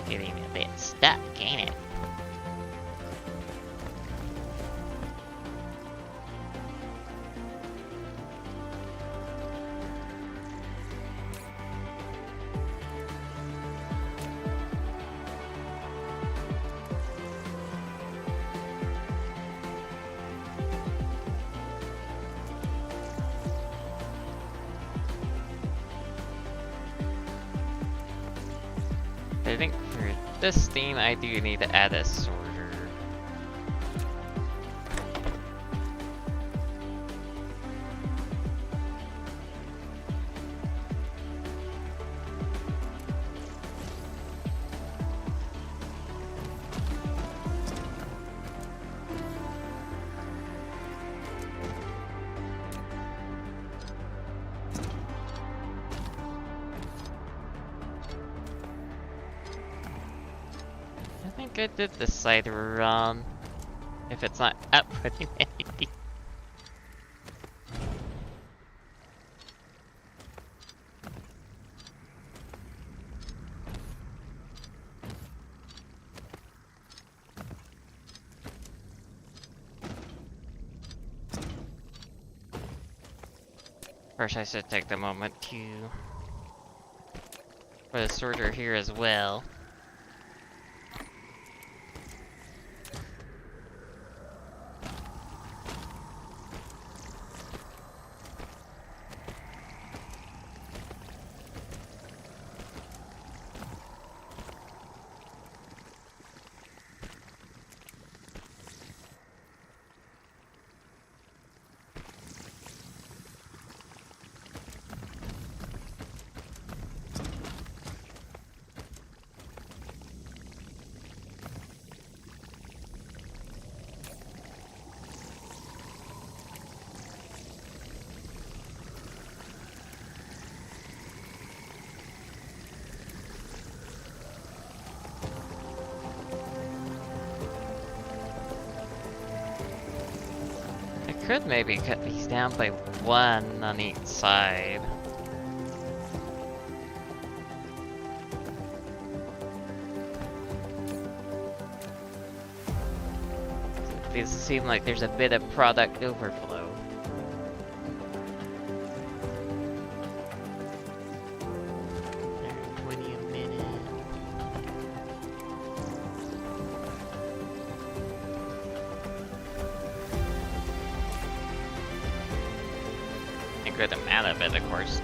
Getting a bit stuck, ain't it? think for this theme, I do need to add a sorter. I think I did this side wrong. If it's not outputting anything. First, I should take the moment to put a sorter here as well. I could maybe cut these down by one on each side. These seem like there's a bit of product overflow. There, 20 a minute. A good amount of it, of course.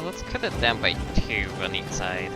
Let's cut it down by 2 on each side.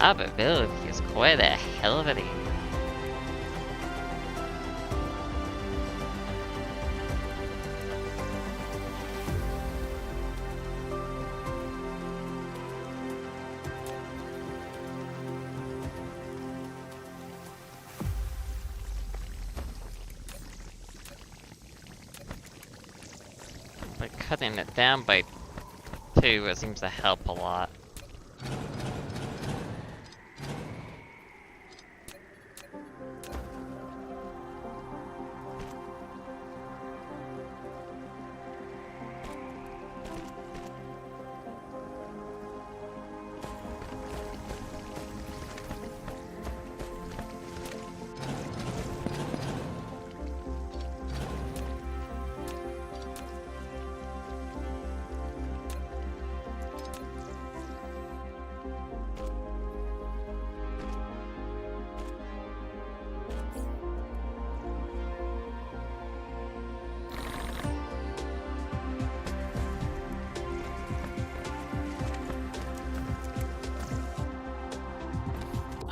Probability is quite a hell of a thing. But cutting it down by 2, it seems to help a lot.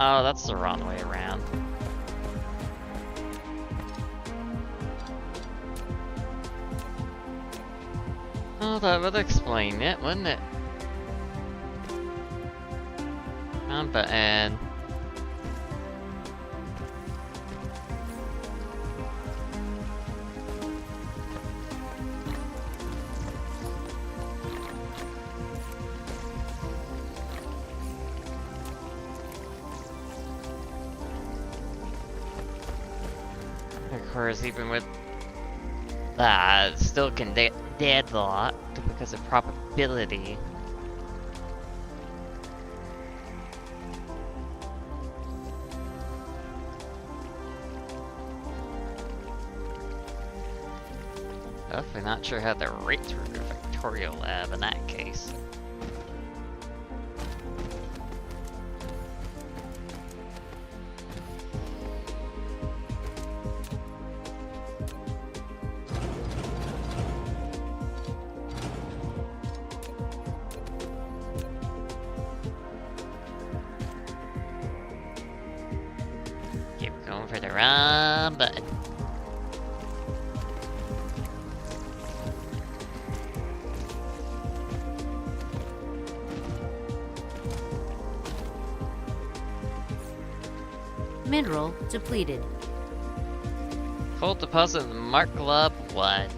Oh, that's the wrong way around. Oh, that would explain it, wouldn't it? Wrong button. Of course, even with that, it still can deadlock because of probability. Definitely not sure how to rate through the Victoria lab in that case. Keep going for the wrong button. Mineral depleted. Full deposit in Mark Club 1.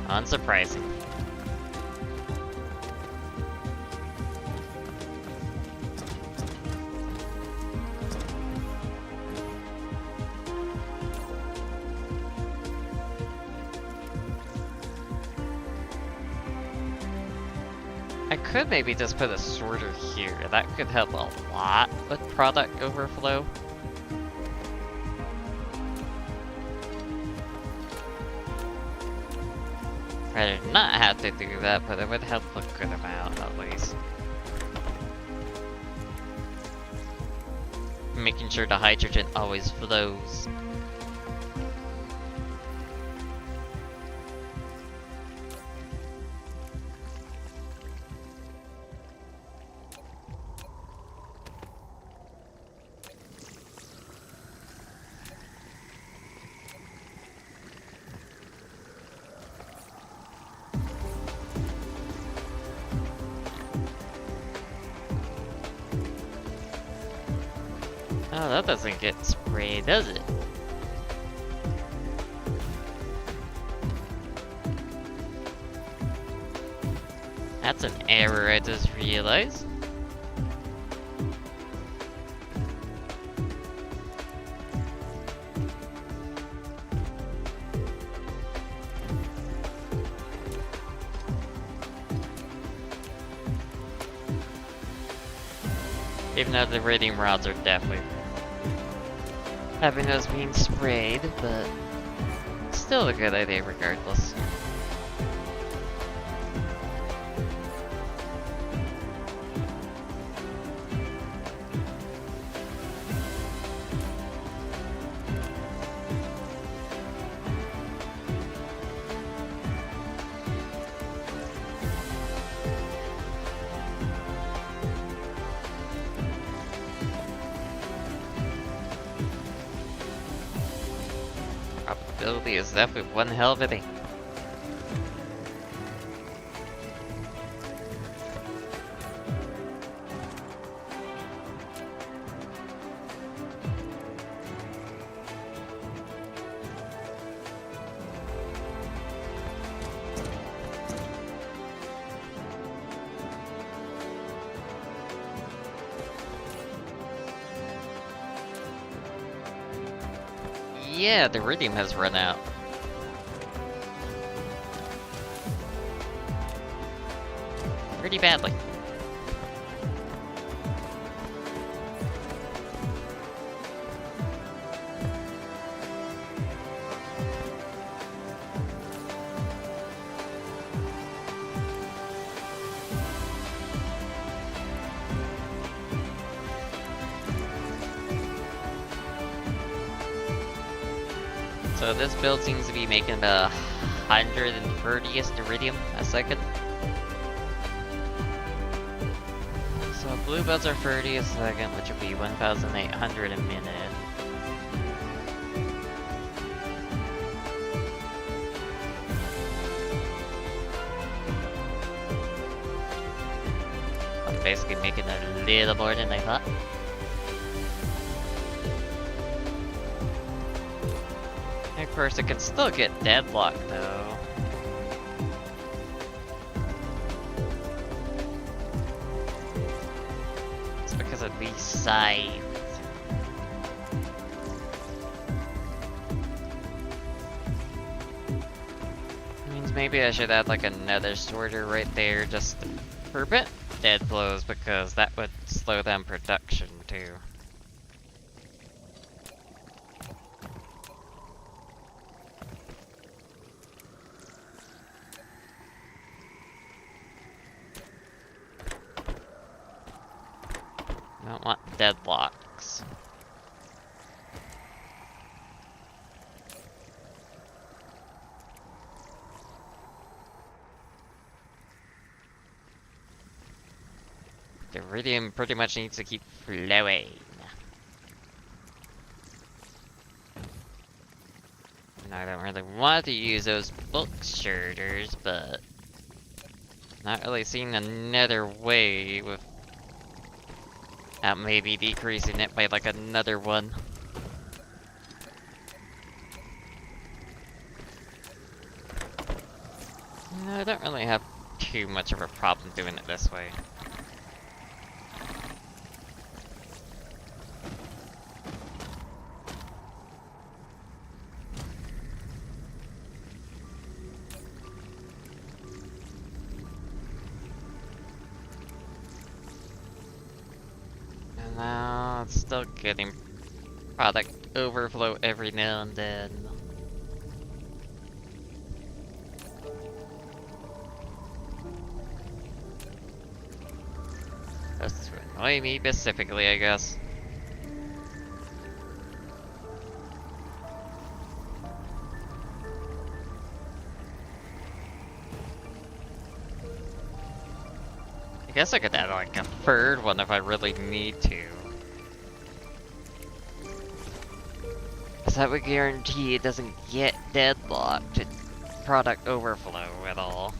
Unsurprising. I could maybe just put a sorter here. That could help a lot with product overflow. Rather not have to do that, but it would help a good amount at least. Making sure the hydrogen always flows. Oh, that doesn't get sprayed, does it? That's an error I just realized. Even though the radium rods are definitely having those being sprayed, but still a good idea regardless. Probability is definitely one hell of a thing. Yeah, the iridium has run out. Pretty badly. So this build seems to be making about 130th iridium a second. So So blue bells are 30 a second, which will be 1,800 a minute. I'm basically making a little more than I thought. Of course, it can still get deadlocked though. It's because of these sides. Means maybe I should add like another sorter right there just to prevent dead blows, because that would slow down production too. I don't want deadlocks. The iridium pretty much needs to keep flowing. And I don't really want to use those bulk shirters, but not really seeing another way with maybe decreasing it by like another one. No, I don't really have too much of a problem doing it this way. Now it's still getting product overflow every now and then. That's to annoy me specifically, I guess. I guess I could add like a third one if I really need to. Cause that would guarantee it doesn't get deadlocked to product overflow at all.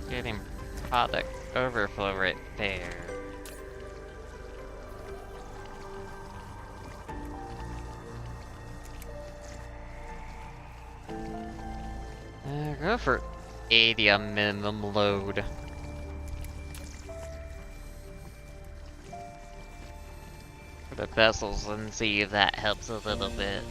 Getting product overflow right there. Go for 80 on minimum load. For the vessels and see if that helps a little bit.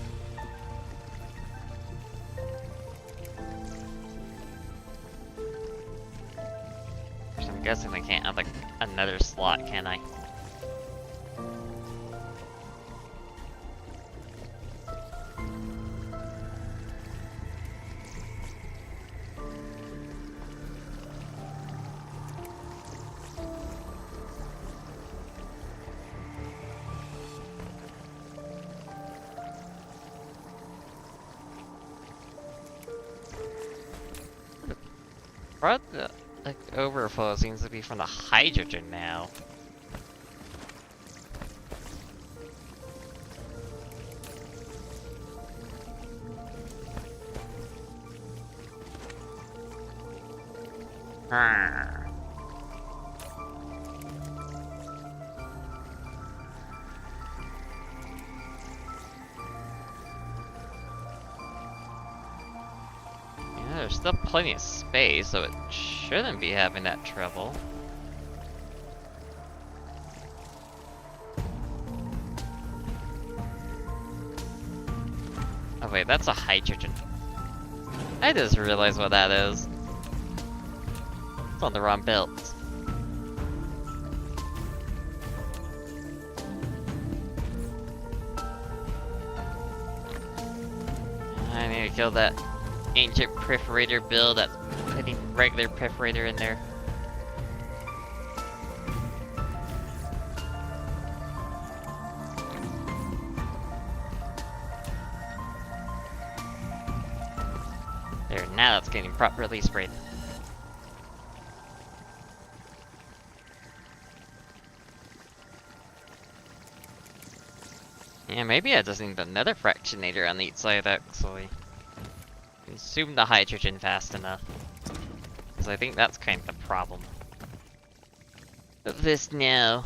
I'm guessing I can't have like another slot, can I? The like overflow seems to be from the hydrogen now. There's still plenty of space, so it shouldn't be having that trouble. Oh wait, that's a hydrogen. I just realized what that is. It's on the wrong belt. I need to kill that ancient perforator build that's putting regular perforator in there. now it's getting properly sprayed. Yeah, maybe I just need another fractionator on each side actually. Consume the hydrogen fast enough. Because I think that's kind of the problem of this now.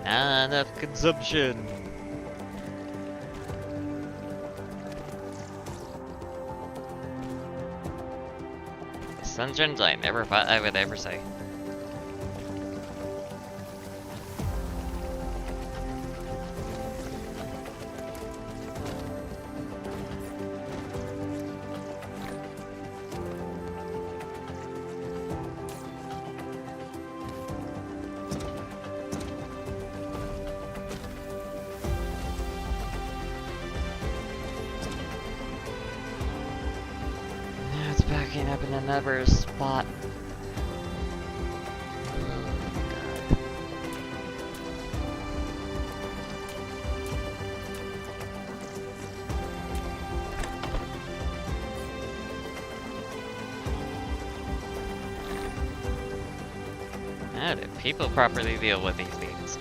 Not enough consumption. Sunshines I never thought I would ever say. Now it's backing up in another spot. How do people properly deal with these things?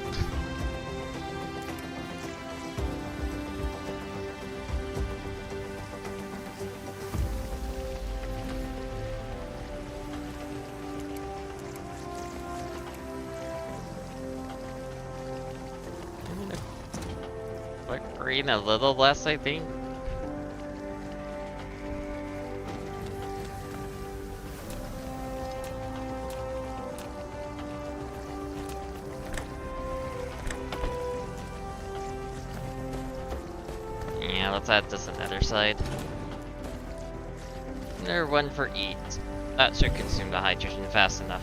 Like green a little less, I think. Yeah, let's add just another side. Another one for each. That should consume the hydrogen fast enough.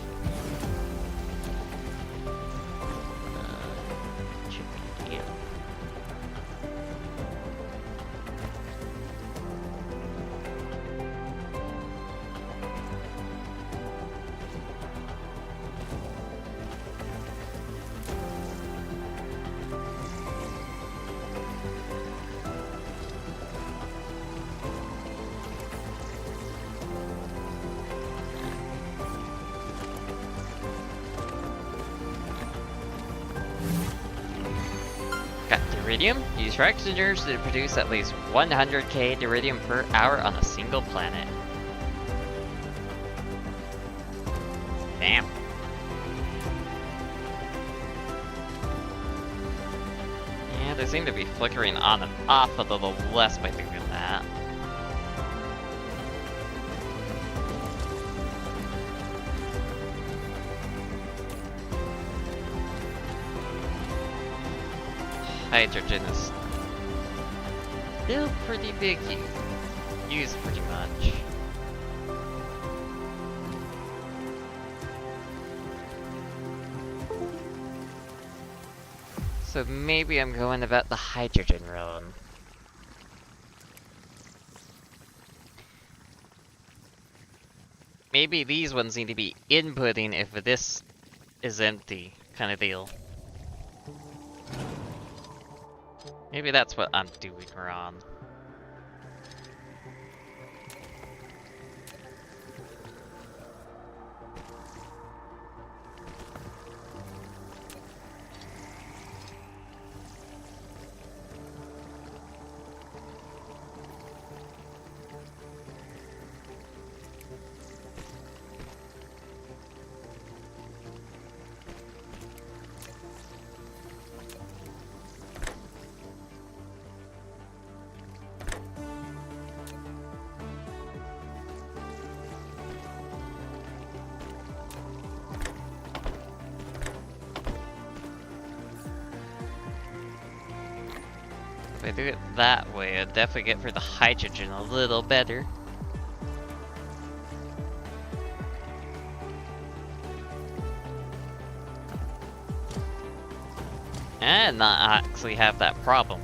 Should be deal. Got Deridium. Use fractionators to produce at least 100k Deridium per hour on a single planet. Damn. Yeah, they seem to be flickering on and off a little less by doing that. Hydrogen is still pretty big use pretty much. So maybe I'm going about the hydrogen realm. Maybe these ones need to be inputting if this is empty, kind of deal. Maybe that's what I'm doing wrong. If I do it that way, I'd definitely get for the hydrogen a little better. And not actually have that problem.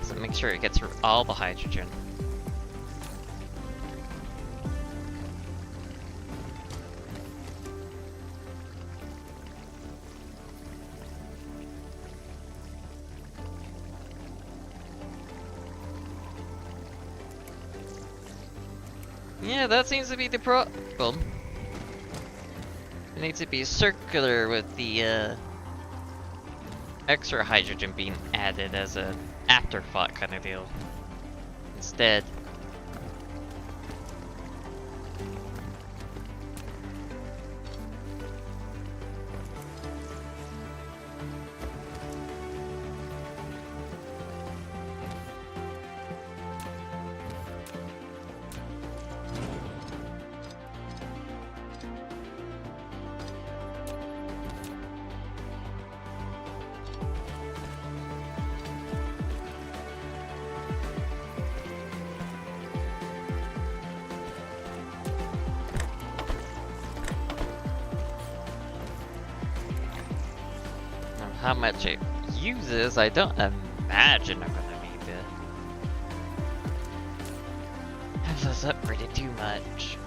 So make sure it gets through all the hydrogen. Yeah, that seems to be the problem. It needs to be circular with the extra hydrogen being added as a afterthought kind of deal. Instead. How much it uses, I don't imagine I'm gonna need to have this upgraded too much.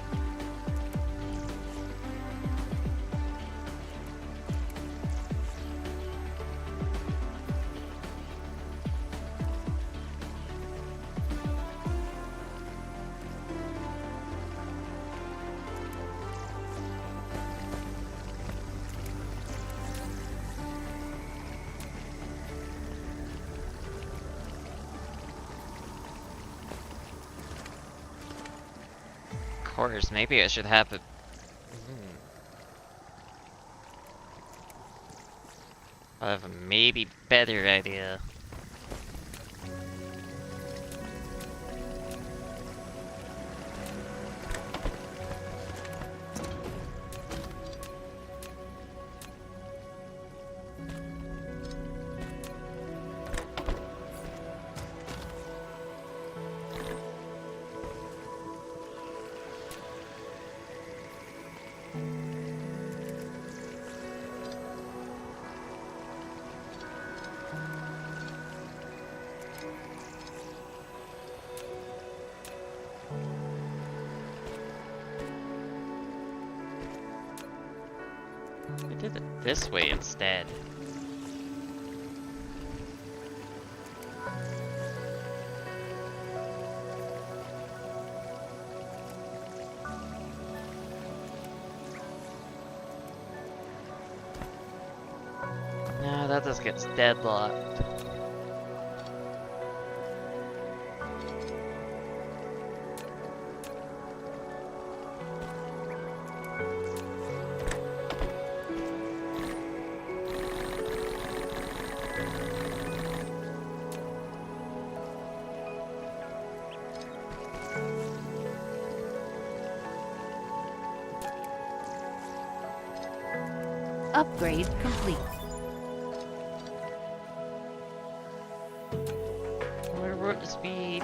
Of course, maybe I should have a... I have a maybe better idea. I did it this way instead. No, that just gets deadlocked. Upgrade complete. More warp speed.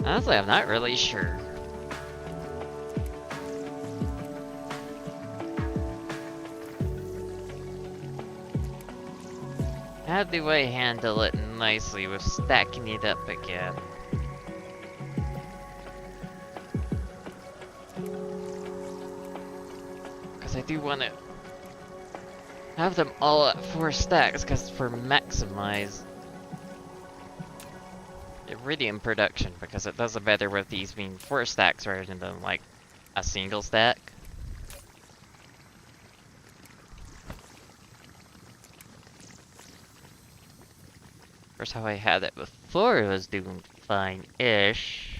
Honestly, I'm not really sure. How do I handle it nicely with stacking it up again? Because I do want to have them all at 4 stacks, because for maximize iridium production, because it does it better with these being 4 stacks rather than like a single stack. First, how I had it before it was doing fine-ish.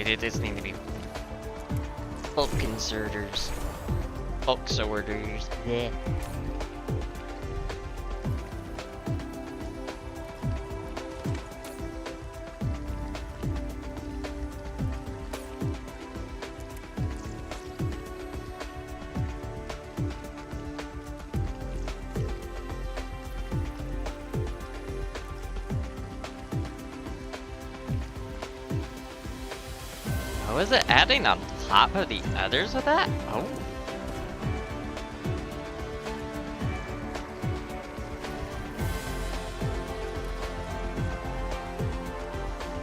they just need to be bulk inserters. Bulk sorters. Yeah. Oh, is it adding on top of the others with that? Oh.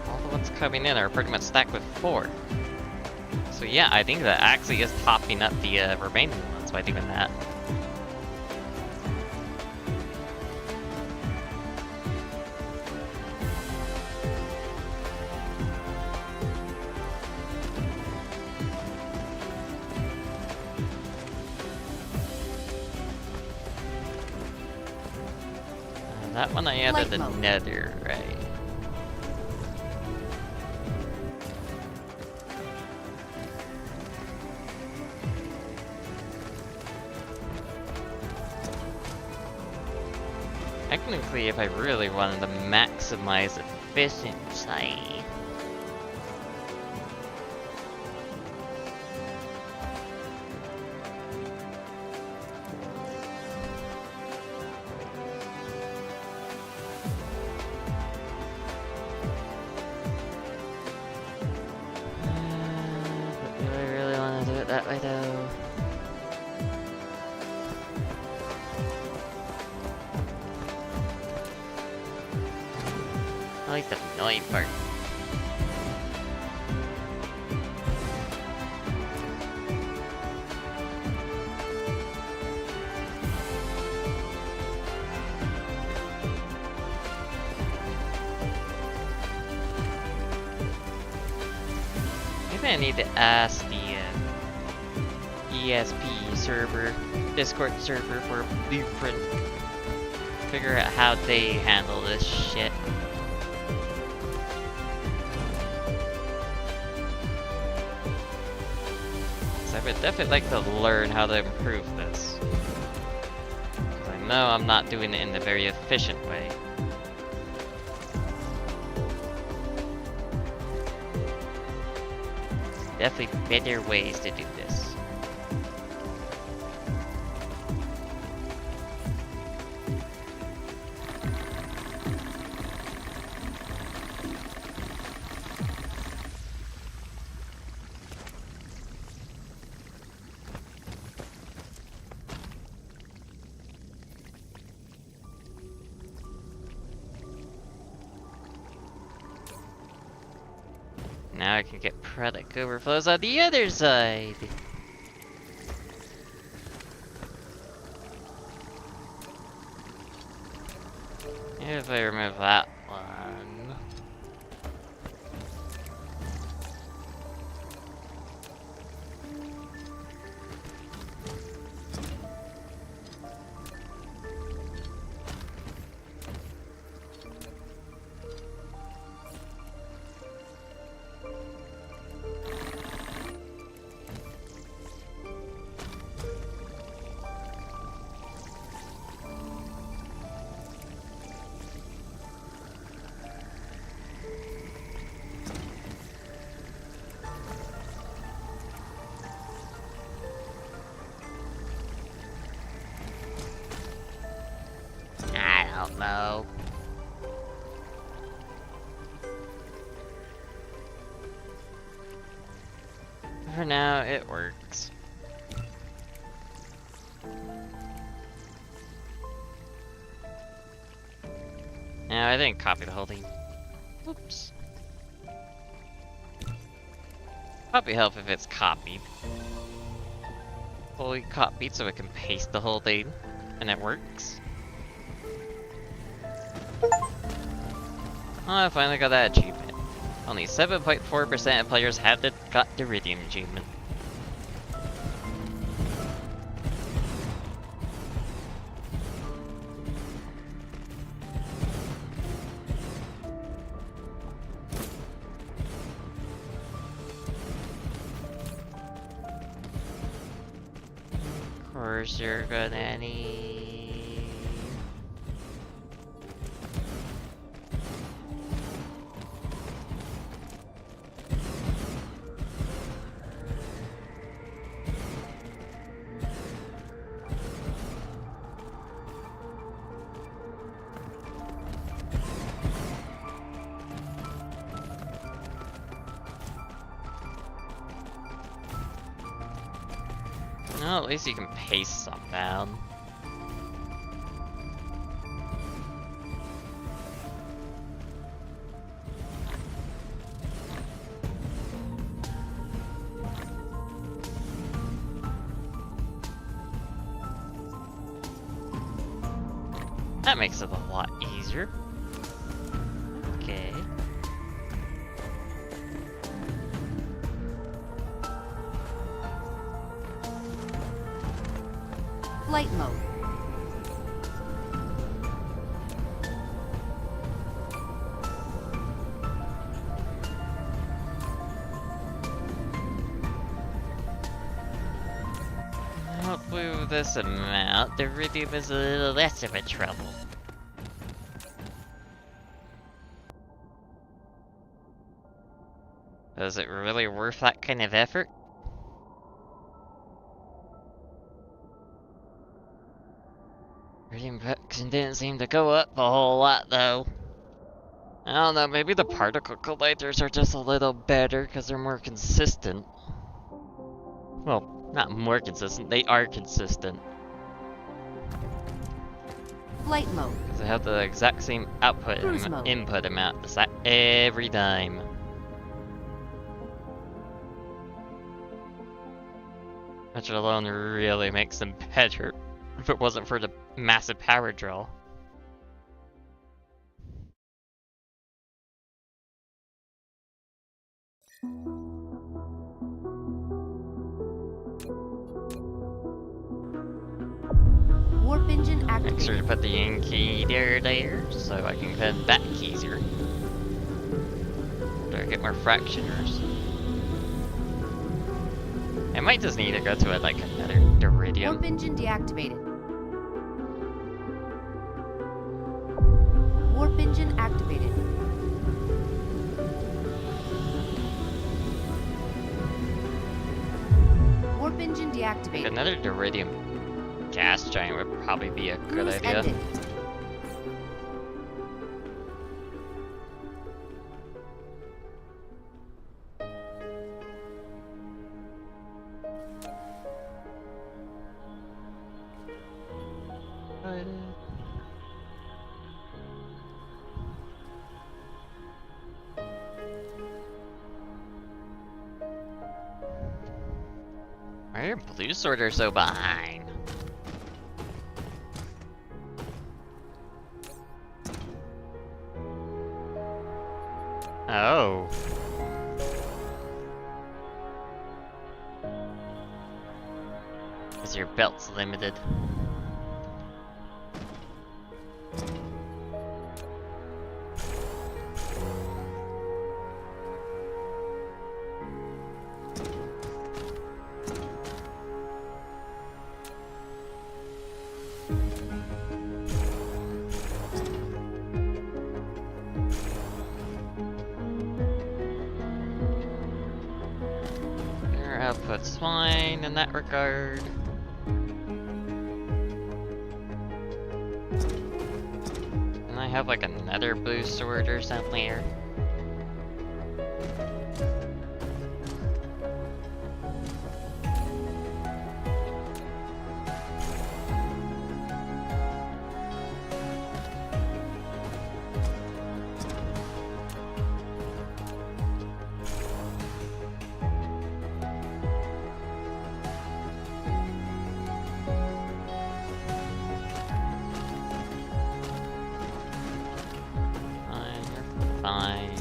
All the ones coming in are pretty much stacked with 4. So yeah, I think that actually is topping up the remaining ones by doing that. That one I added Light mode. another, right? Technically, if I really wanted to maximize efficiency, but do I really want to do it that way though? I like the annoying part. Maybe I need to ask the ESP server, Discord server for a blueprint. Figure out how they handle this shit. I would definitely like to learn how to improve this. Because I know I'm not doing it in a very efficient way. Definitely better ways to do this. Now I can get product overflows on the other side. If I remove that one. I don't know. For now, it works. Now, I didn't copy the whole thing. Oops. Probably help if it's copied. Fully copied so I can paste the whole thing, and it works. Oh, I finally got that achievement. Only 7.4% of players have got the Iridium achievement. course you're gonna need... Well, at least you can paste some down. That makes it a lot easier. Okay. Flight mode. Hopefully with this amount, the iridium is a little less of a trouble. Is it really worth that kind of effort? Iridium production didn't seem to go up a whole lot though. I don't know, maybe the particle colliders are just a little better because they're more consistent. Well, not more consistent, they are consistent. Flight mode. Because they have the exact same output Cruise and mode. input amount every time. Which alone really makes them better if it wasn't for the massive power draw. Warp engine Make sure to activated. put the in key there so I can put back easier. Do I get more fractioners? I might just need to go to like another iridium. Warp engine deactivated. Warp engine activated. Warp engine deactivated. Another iridium gas giant would probably be a good Cruise idea. ended. Why are blue sorters so behind? Oh. Is your belt's limited? Your output's fine in that regard. Can I have like another blue sorter somewhere? Fine, you're fine.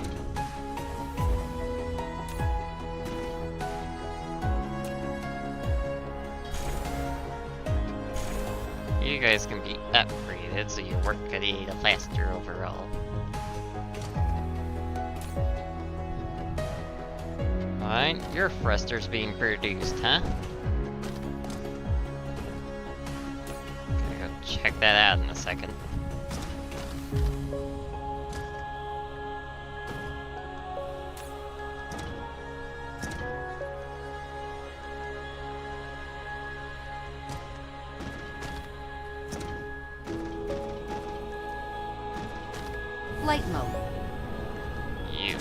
You guys can be upgraded so your work could be faster overall. Fine, your thruster's being produced, huh? check that out in a second. Flight mode. You.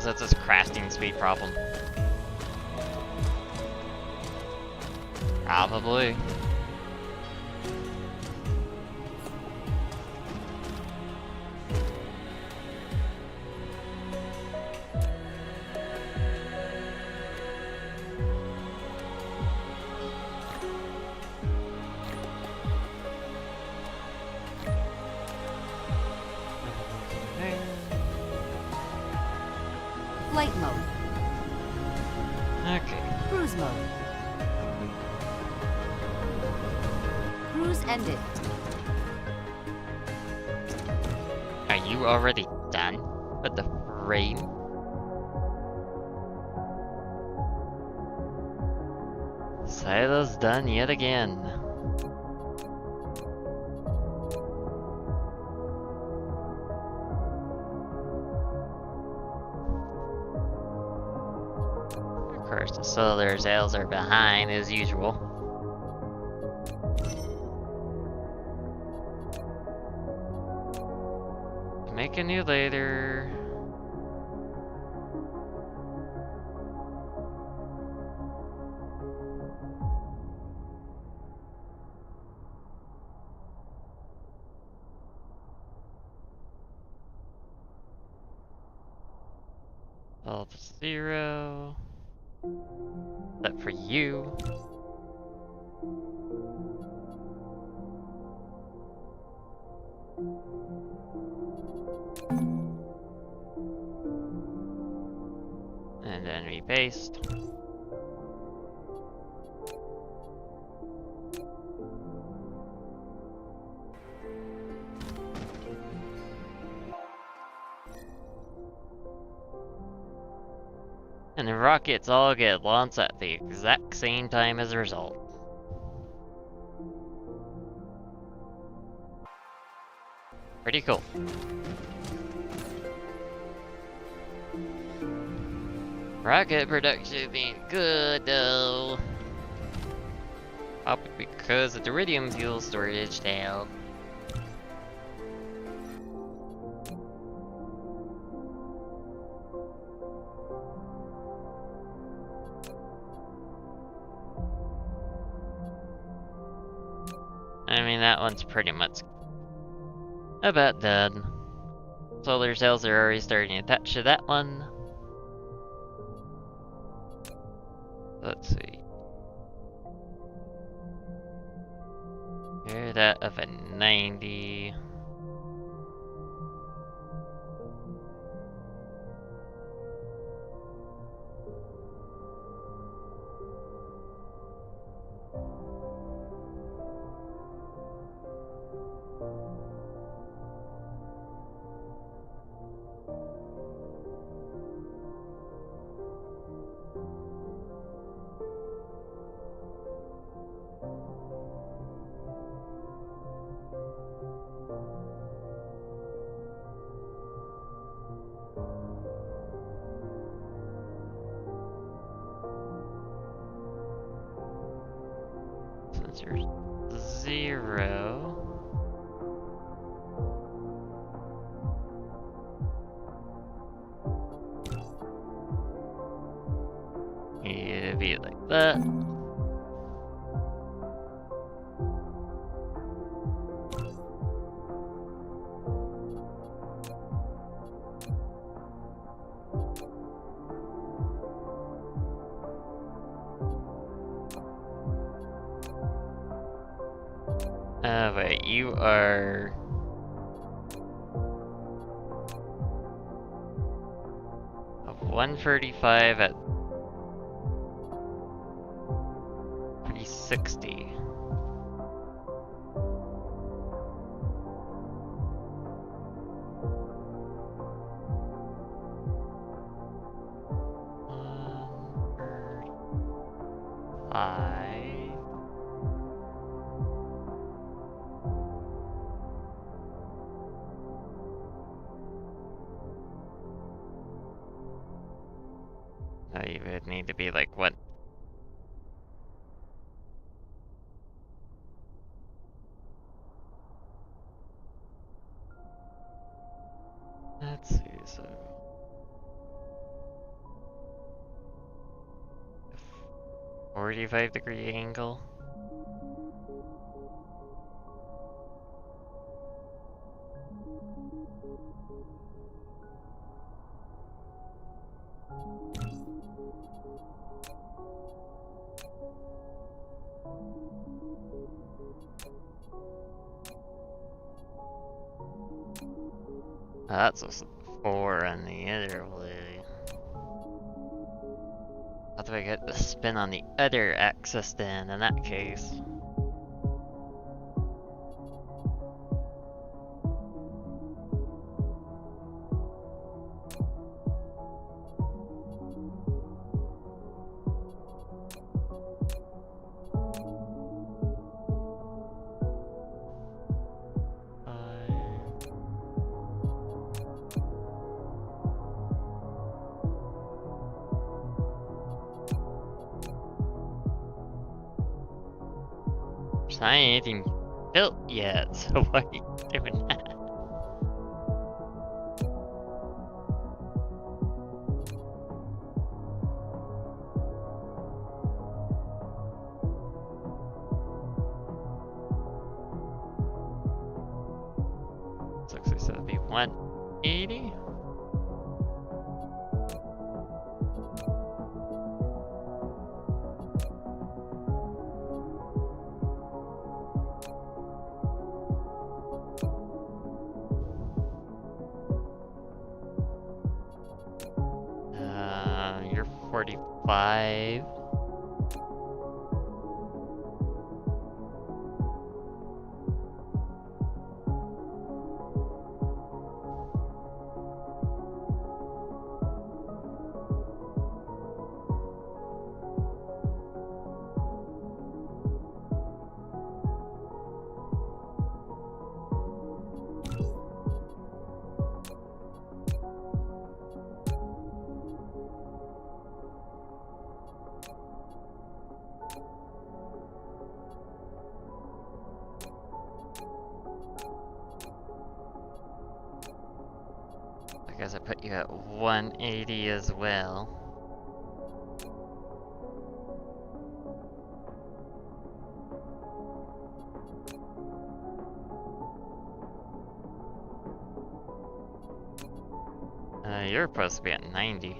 So that's this crafting speed problem. Probably. Flight mode. Okay. Cruise mode. Cruise ended. Are you already done with the frame? Silo's done yet again. Of course, the solar sails are behind as usual. Make a new later. All 0. That for you. And then repaste. And the rockets all get launched at the exact same time as a result. Pretty cool. Rocket production ain't good though. Probably because of the iridium fuel storage down. I mean, that one's pretty much about done. Solar cells are already starting to attach to that one. Let's see. Here, that of a 90. Sensor 0. It'd be like that. Wait, you are... of 135 at 360. 5. Oh, you would need to be like, what? Let's see, so 45-degree angle. That's a 4 on the other way. How do I get the spin on the other axis then, in that case? I ain't even built yet, so why are you doing that? So I said it'd be 180? You're 45. I guess I put you at 180 as well. You're supposed to be at 90.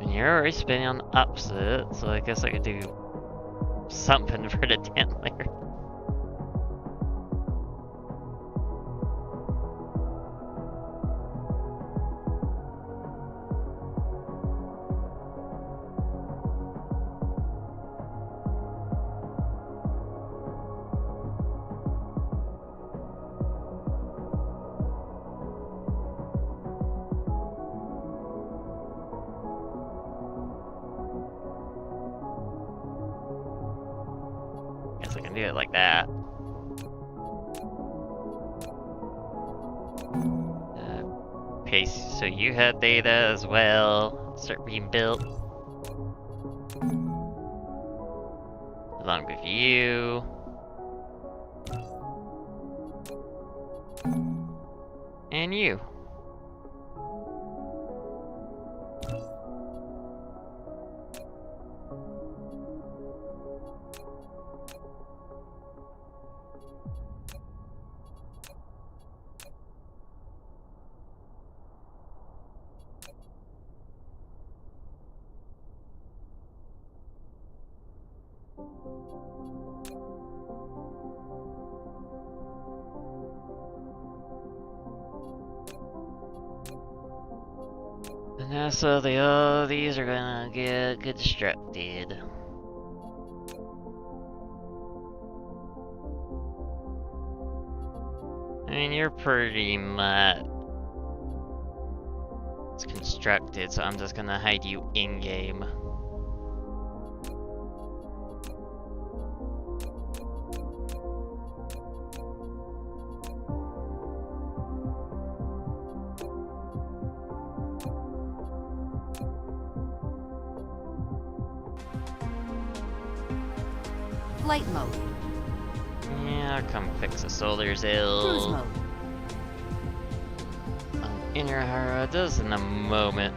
You're already spinning on the opposite, so I guess I could do something for the 10 layer. Guess I can do it like that. Paste, so you had data as well. Start being built. Along with you. And you. And so all these are gonna get constructed. I mean, you're pretty much it's constructed, so I'm just gonna hide you in-game. Flight mode. Yeah, I'll come fix the solar Cruise ill. mode. Inner Hara does in a moment.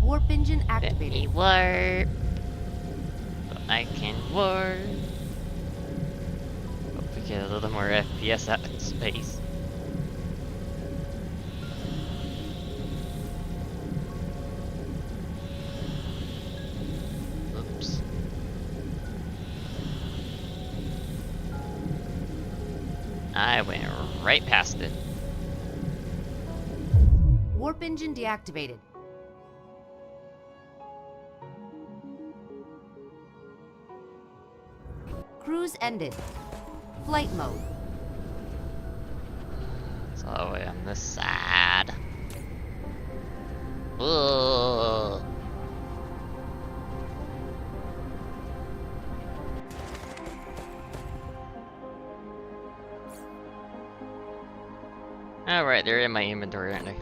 Warp engine Let me activated. warp. I can warp. Hope we get a little more FPS out in space. Oops. I went right past it. Warp engine deactivated. Cruise ended. Flight mode. It's all the way on this side. Ugh. Alright, they're in my inventory, aren't they?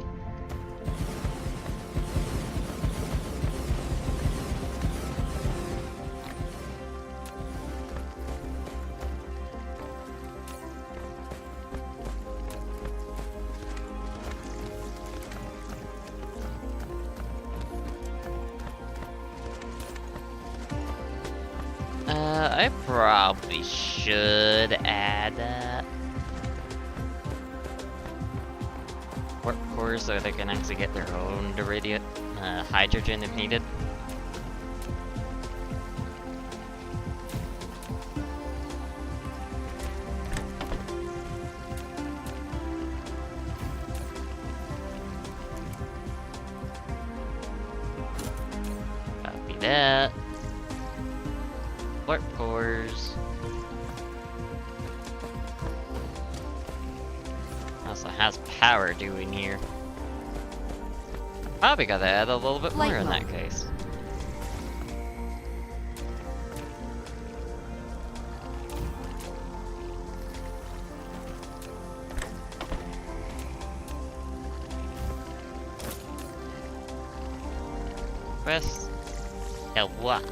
I probably should add warp cores so they can actually get their own iridium hydrogen if needed. Copy that. Warp cores. Also has power doing here. Probably gotta add a little bit Flight more in mode. that case. Press L1.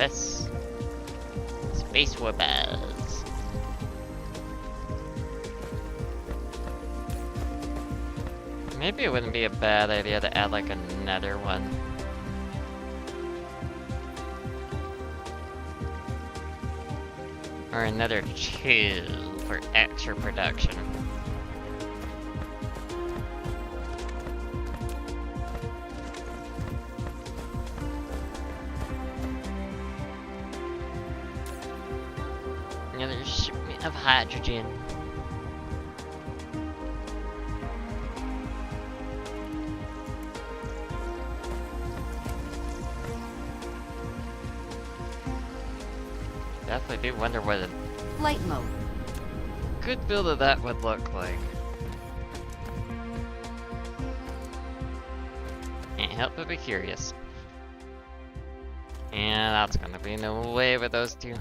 Request Space Warbers. Maybe it wouldn't be a bad idea to add like another one. Or another two for extra production. Another shipment of hydrogen. Definitely do wonder what a Flight mode. good build of that would look like. Can't help but be curious. And that's gonna be no way with those two.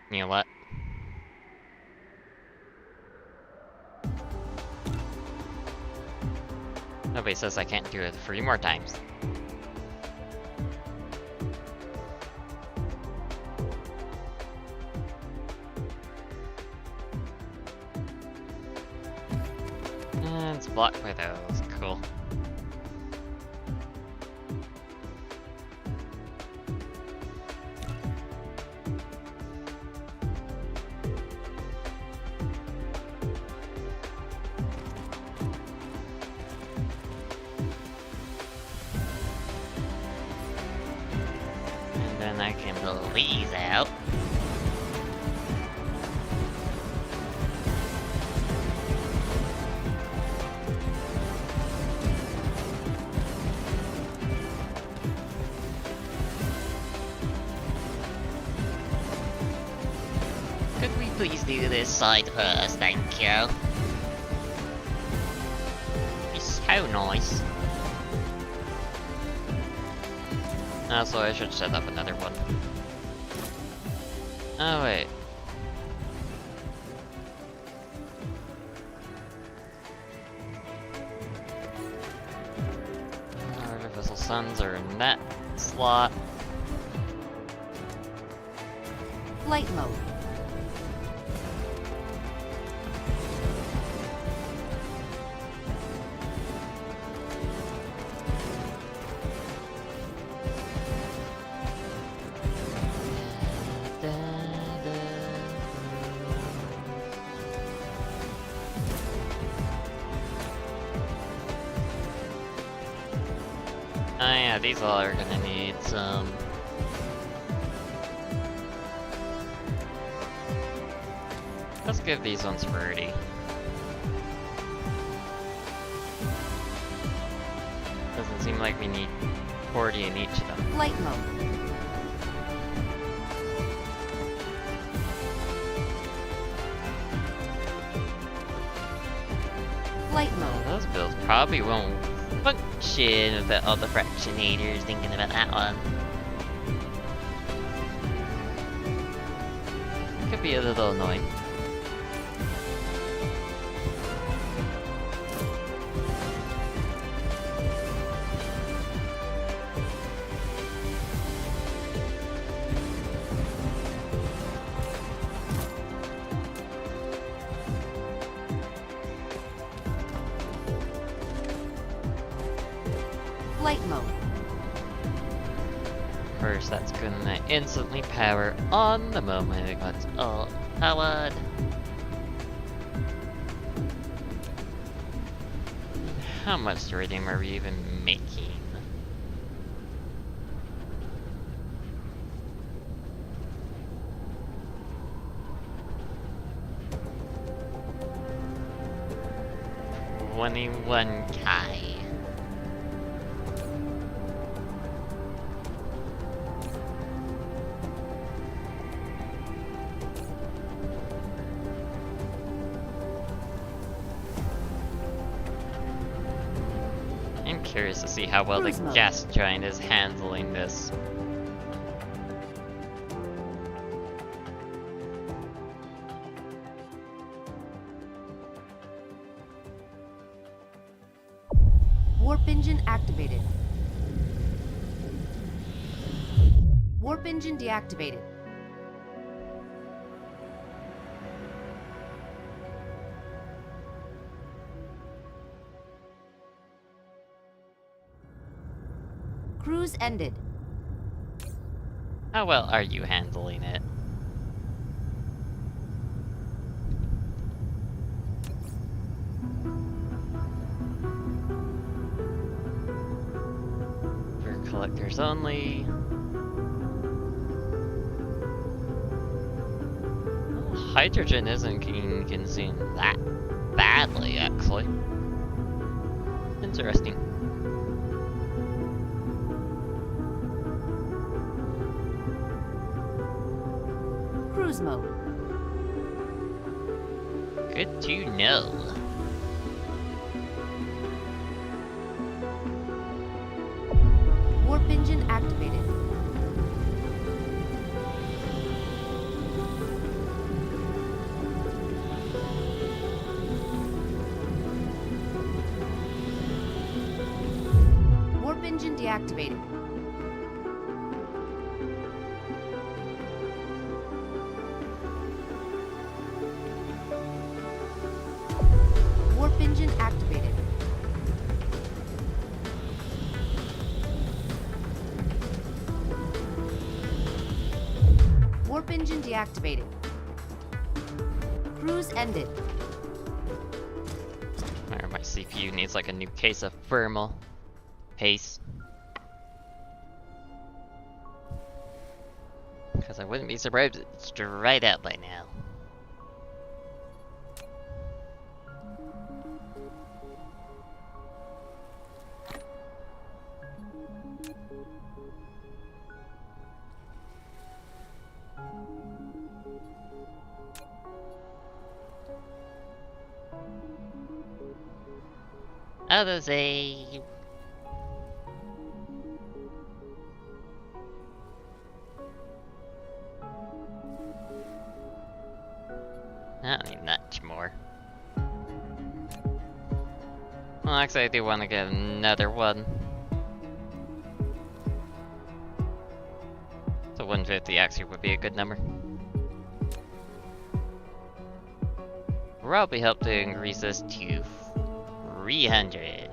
You know what? Nobody says I can't do it 3 more times. And it's blocked by those. Cool. And then I can pull these out. Could we please do this side first, thank you? It's so nice. Also, I should set up another one. Oh, wait. Artificial suns are in that slot. Flight mode. Oh yeah, these all are gonna need some... Let's give these ones priority. Doesn't seem like we need 40 in each of them. Flight mode. Flight mode. Those builds probably won't function without all the fractionators thinking about that one. Could be a little annoying. Flight mode. First, that's gonna instantly power on the moment it gets all powered. How much iridium are we even making? $21K. I'm curious to see how well the Cruise mode. gas giant is handling this. Warp engine activated. Warp engine deactivated. Cruise ended. How well are you handling it? For collectors only. Well, hydrogen isn't being consumed that badly, actually. Interesting. Cruise mode. Good to know. Warp engine activated. engine deactivated. Warp engine activated. Warp engine deactivated. Cruise ended. My CPU needs like a new case of thermal paste. Because I wouldn't be surprised if it's dried out by now. Autosave. I don't need much more. Well, actually, I do want to get another one. So 150 actually would be a good number. Probably help to increase this to 300.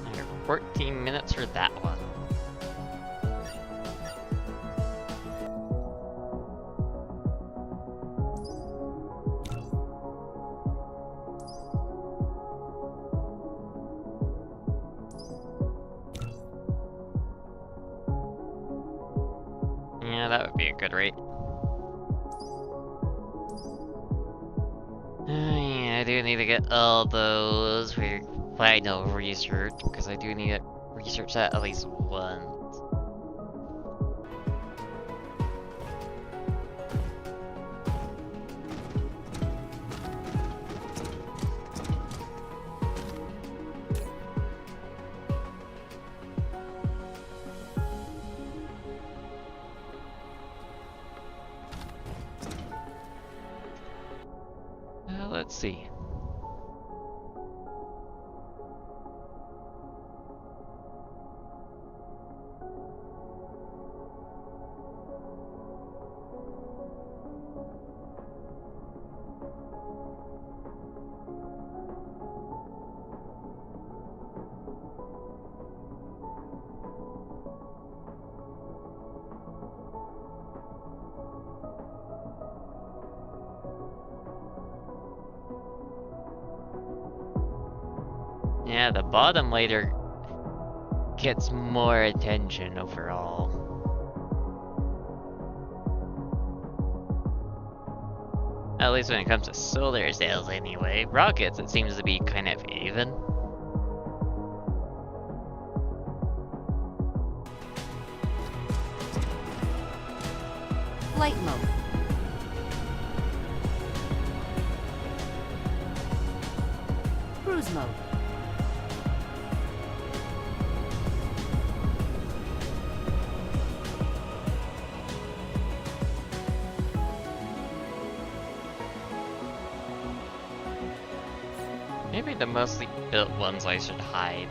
Under 14 minutes for that one. Yeah, that would be a good rate. Yeah, I do need to get all those for final research, because I do need to research that at least once. Let's see. Yeah, the bottom later gets more attention overall. At least when it comes to solar sails anyway. Rockets, it seems to be kind of even. Flight mode. Cruise mode. Maybe the mostly built ones I should hide.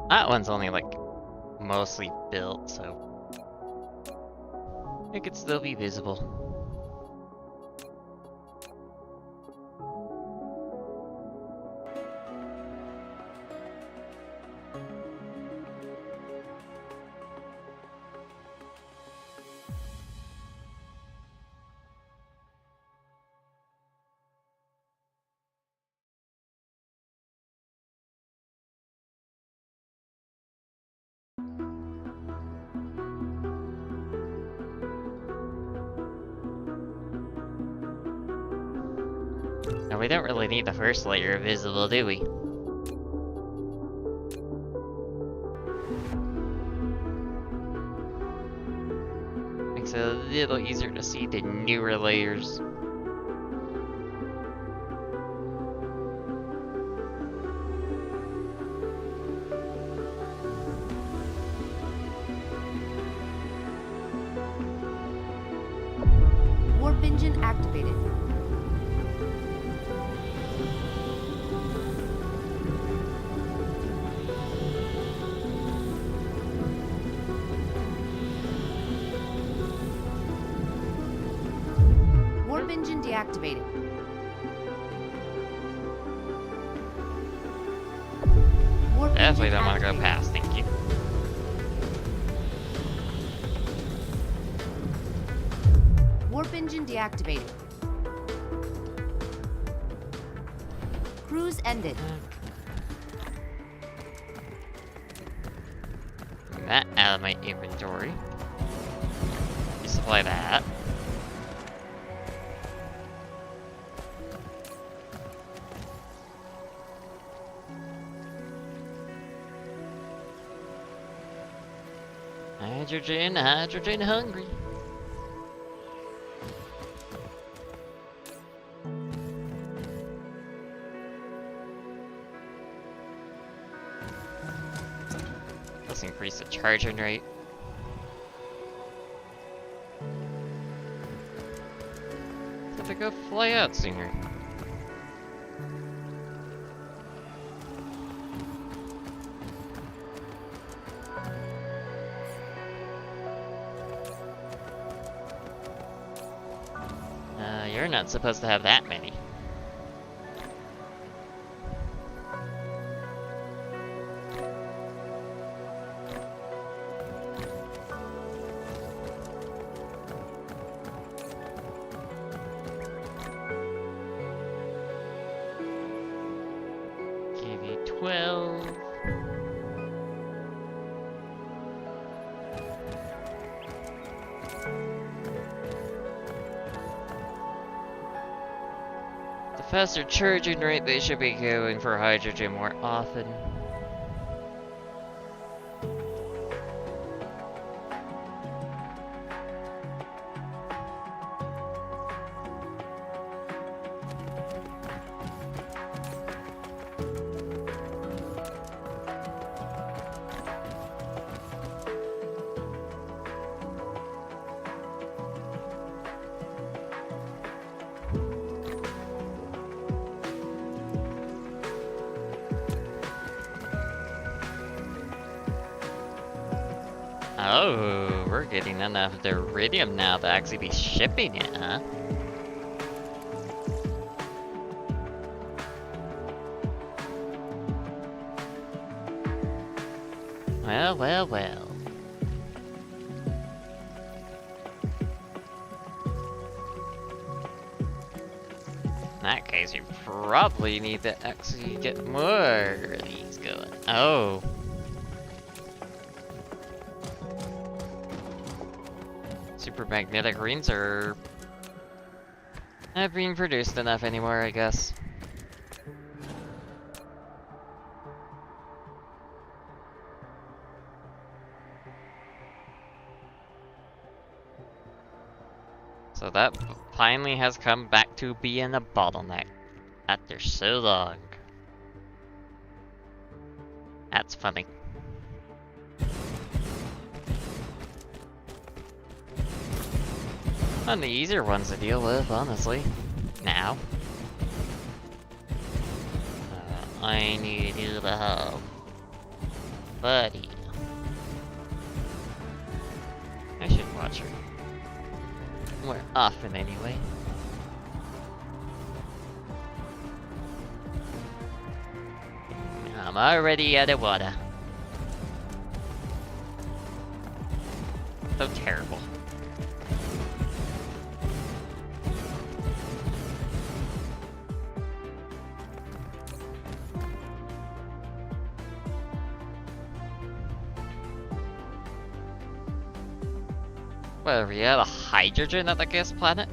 That one's only like mostly built, so it could still be visible. And we don't really need the first layer of visible, do we? Makes it a little easier to see the newer layers. Warp engine activated. Warp engine deactivated. Warp Definitely engine don't want to go activated. past, thank you. Warp engine deactivated. Cruise ended. Bring that out of my inventory. Resupply that. Hydrogen, hydrogen hungry. Let's increase the charging rate. Have to go fly out sooner. You're not supposed to have that many. Give you 12. The faster charging rate, they should be going for hydrogen more often. Oh, we're getting enough iridium now to actually be shipping it, huh? Well, well, well. In that case, you probably need to actually get more of these going. Oh. Supermagnetic rings are not being produced enough anymore, I guess. So that finally has come back to being a bottleneck after so long. That's funny. One of the easier ones to deal with, honestly. Now. I need you to help. Buddy. I should watch her. More often, anyway. I'm already out of water. So terrible. Whatever, you have a hydrogen at the gas planet?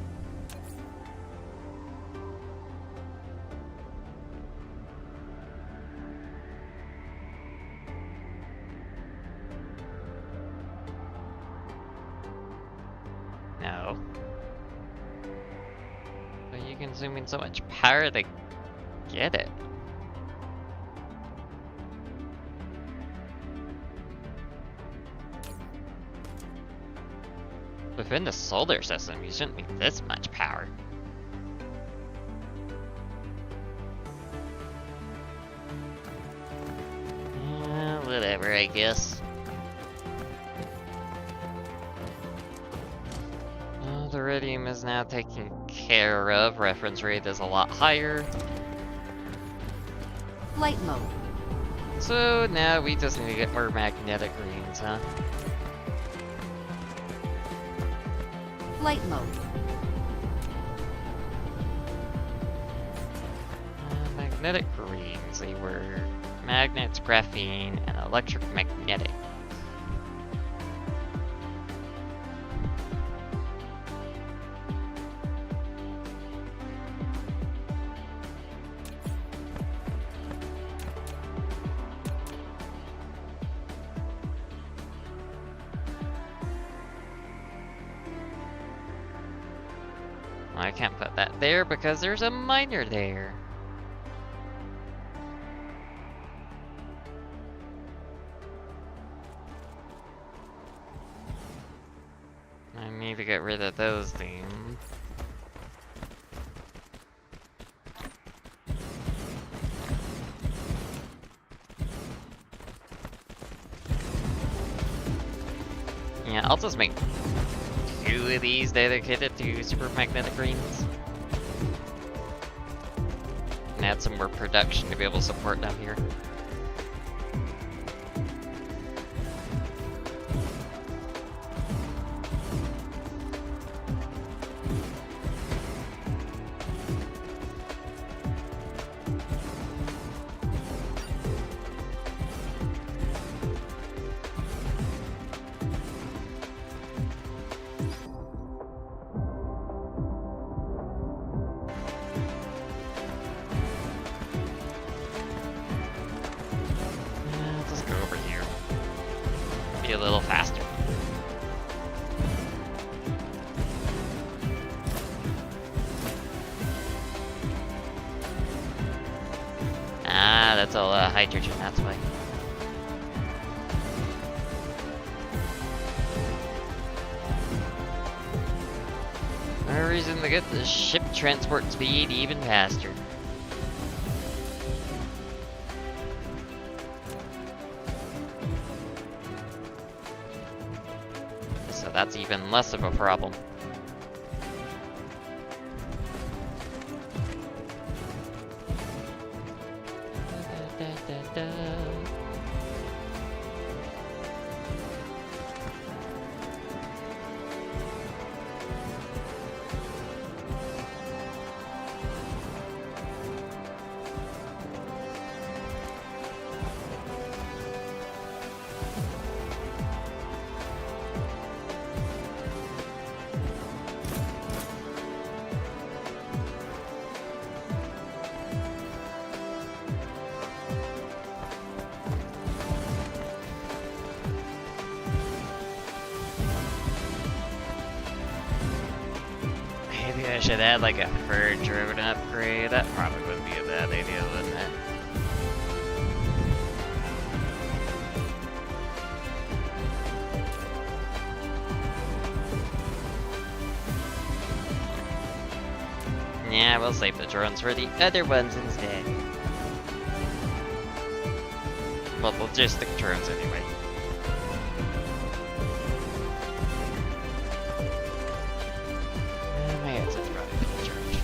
No. Why are you consuming so much power to get it? Within the solar system, you shouldn't need this much power. Whatever, I guess. Well, the iridium is now taken care of. Reference rate is a lot higher. Flight mode. So now we just need to get more magnetic greens, huh? Flight mode. Magnetic greens, they were magnets, graphene, and electromagnetic. I can't put that there because there's a miner there. I need to get rid of those things. Yeah, I'll just make 2 of these dedicated to super magnetic greens. And add some more production to be able to support them here. A little faster. Ah, that's all hydrogen, that's why. No reason to get the ship transport speed even faster. That's even less of a problem. Maybe I should add like a fur drone upgrade. That probably wouldn't be a bad idea, wouldn't it? Yeah, we'll save the drones for the other ones instead. Well, logistic drones anyway. My headset's probably full charged.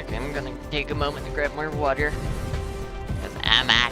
Okay, I'm gonna take a moment to grab more water. Cause I'm out.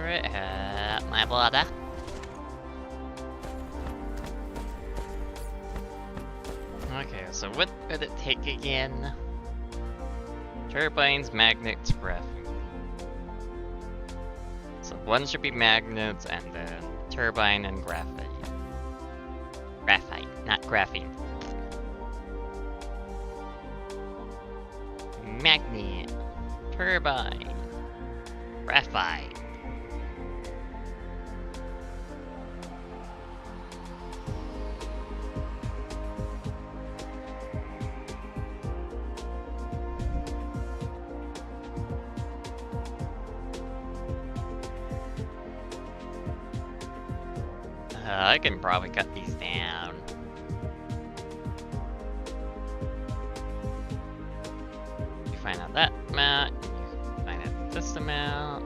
Alright, my bladder. Okay, so what did it take again? Turbines, magnets, graphene. So one should be magnets, and then turbine and graphite. Graphite, not graphene. Magnet, turbine, graphite. I can probably cut these down. You find out that amount, you find out this amount.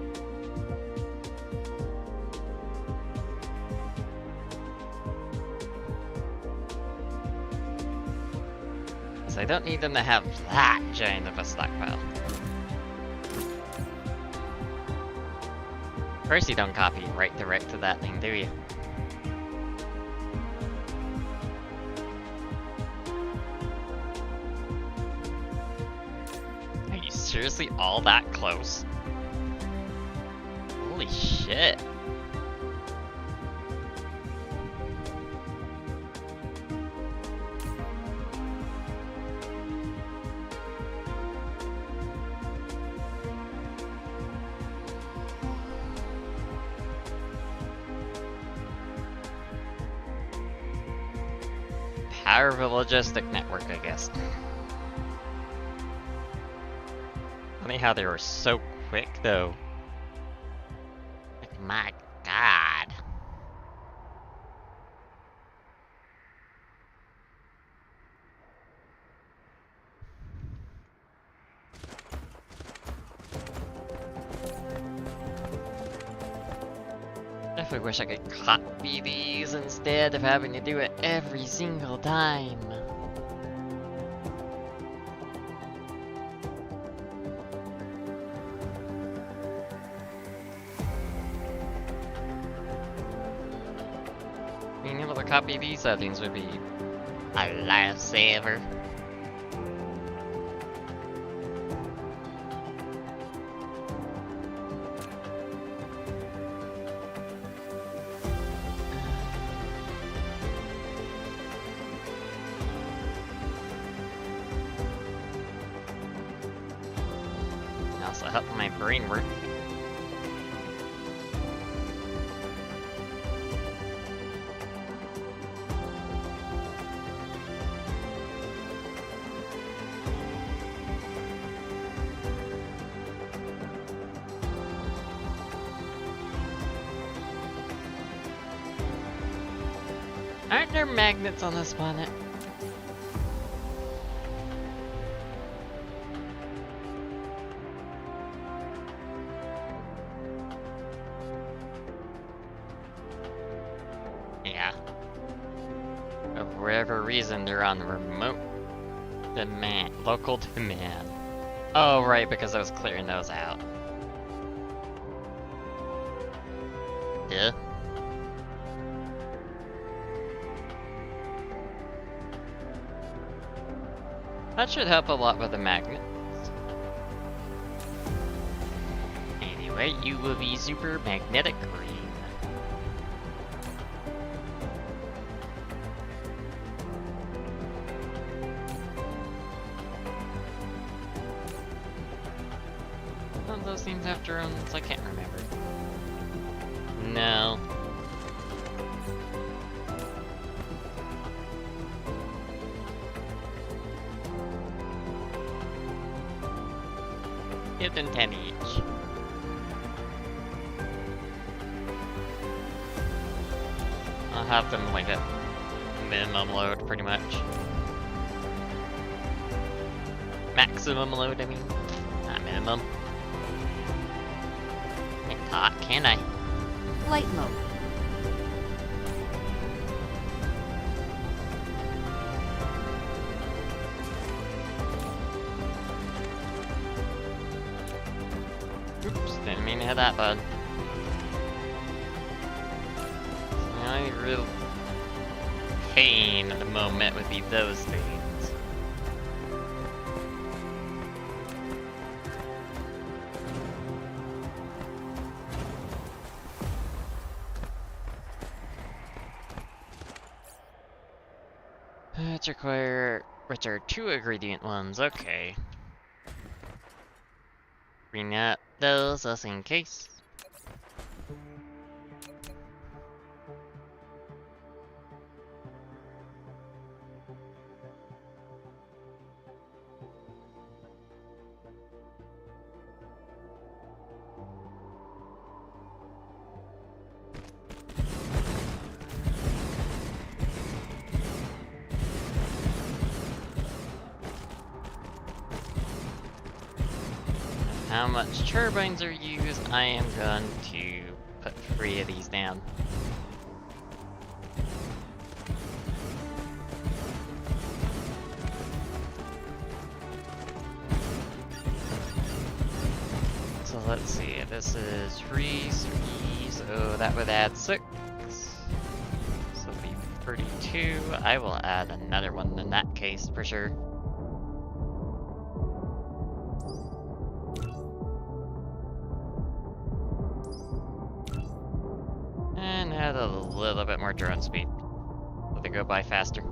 So I don't need them to have that giant of a stockpile. Of course you don't copy right direct to that thing, do you? Seriously, all that close? Holy shit. Power of a logistic network, I guess. Funny how they were so quick, though. Like, my god. Definitely wish I could copy these instead of having to do it every single time. Being able to copy these settings would be a lifesaver. Also help my brain work. Aren't there magnets on this planet? Yeah. For whatever reason, they're on remote demand, local demand. Oh, right, because I was clearing those out. Duh. That should help a lot with the magnets. Anyway, you will be super magnetic green. None of those things have drones? I can't remember. No. Give them 10 each. I'll have them like a minimum load, pretty much. Maximum load, I mean. Not minimum. I thought, can I? Flight mode. Oops, didn't mean to hit that button. only real pain at the moment would be those things. Which are 2 ingredient ones, okay. Bring up those just in case. How much turbines are used? I am going to put 3 of these down. So let's see, this is 3, so that would add 6. So it'll be 32. I will add another one in that case for sure. And add a little bit more drone speed, so they go by faster.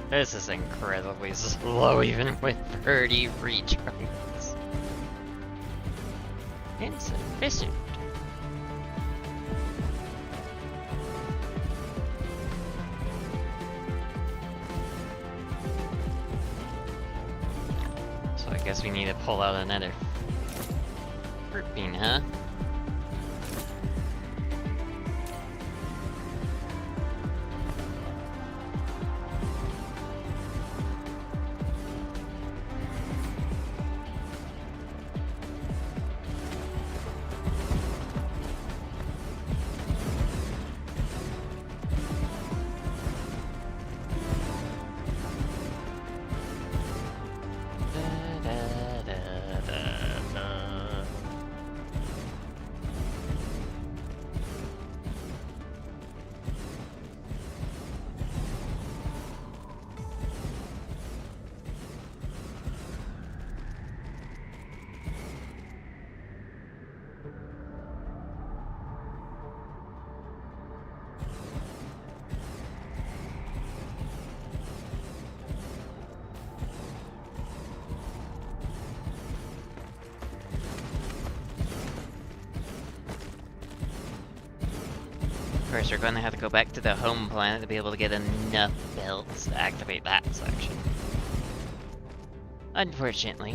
This is incredibly slow even with 30 recharges. Insufficient. So I guess we need to pull out another grouping, huh? Of course, we're going to have to go back to the home planet to be able to get enough belts to activate that section. Unfortunately.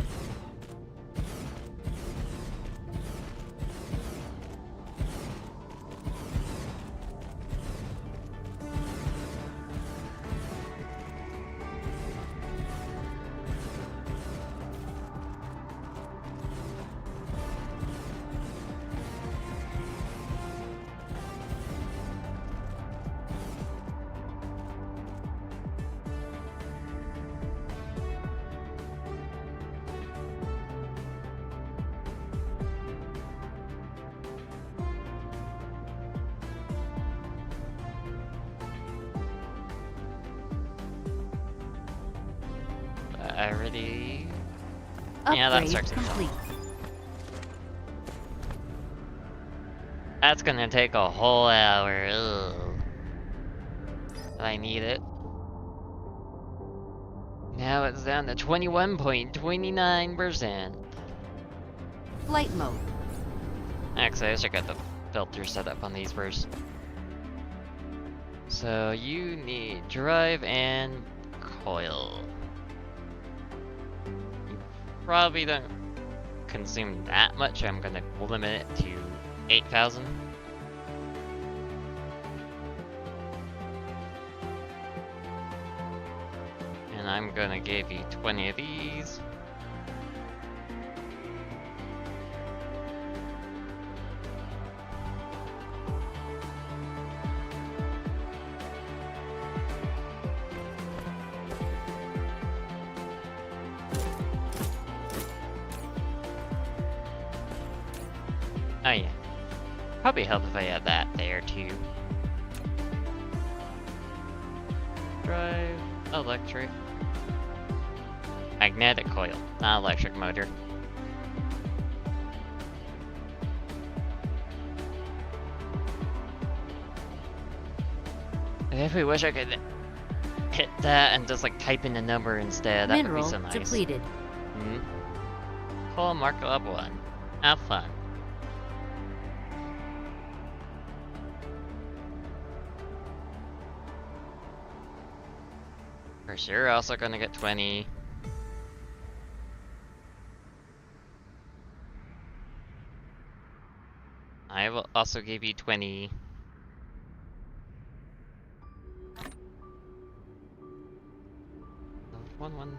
Already. Yeah, that Upgrade starts to complete. That's gonna take a whole hour. Ugh. But I need it. Now it's down to 21.29%. Flight mode. Actually, I should get the filter set up on these first. So you need drive and coil. You probably don't consume that much. I'm gonna limit it to 8,000. And I'm gonna give you 20 of these. Oh yeah. Probably help if I had that there too. Drive, electric, magnetic coil, not electric motor. I definitely wish I could hit that and just like type in a number instead. That would be Mineral so nice. depleted. Coal mark level 1. Have fun. For sure, also gonna get 20. I will also give you 20. One.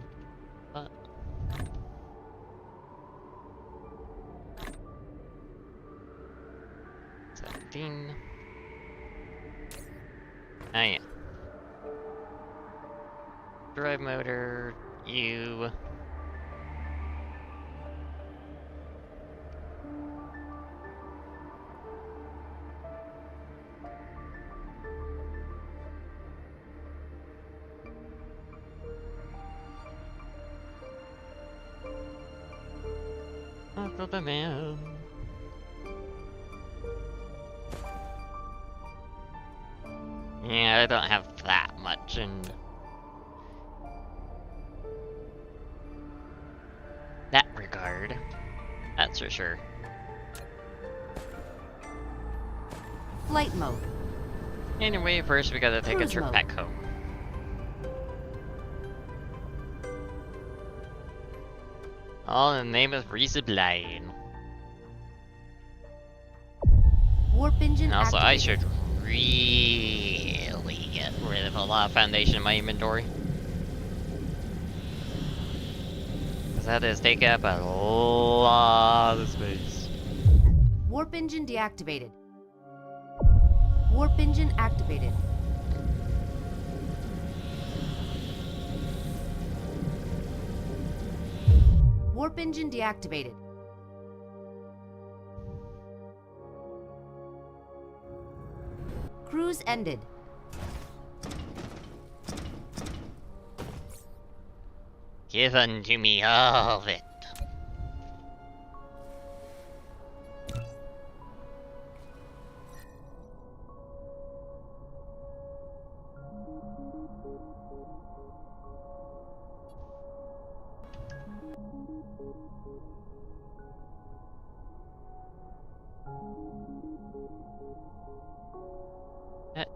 17. Ah, yeah. Drive motor, you. After the man. Yeah, I don't have that much in that regard. That's for sure. Flight mode. Anyway, first we gotta take a Cruise trip mode. back home. All in the name of resupplying. Warp engine And also, I activated. should really get rid of a lot of foundation in my inventory. Because that is taking up a lot of space. Warp engine deactivated. Warp engine activated. Warp engine deactivated. Cruise ended. Give unto me all of it.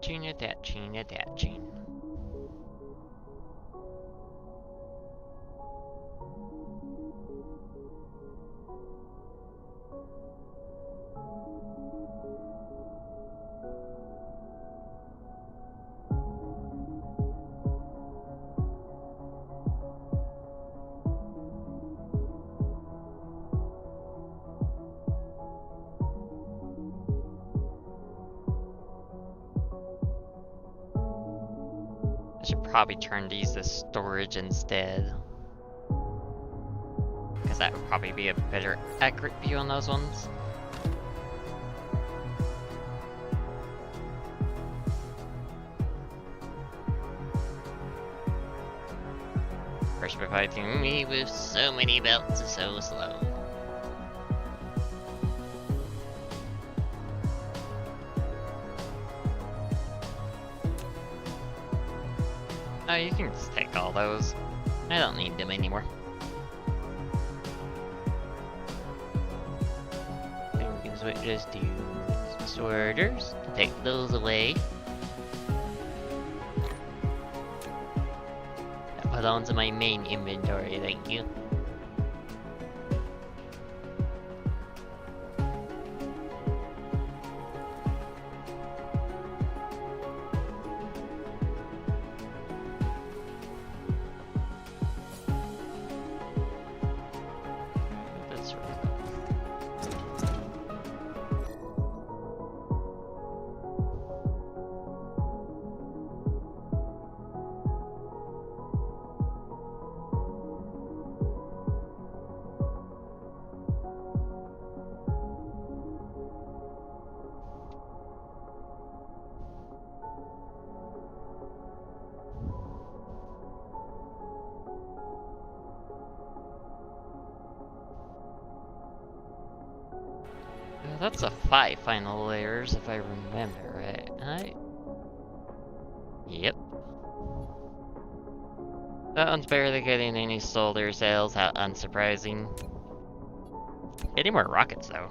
Attaching. I should probably turn these to storage instead. Because that would probably be a better accurate view on those ones. First providing me with so many belts is so slow. Oh, you can just take all those. I don't need them anymore. And we can comes with just 2 sorters. Take those away. That belongs to my main inventory, thank you. That's right. That's a 5 final layers, if I remember right. Yep. That one's barely getting any soldier sales, how unsurprising. Getting more rockets, though.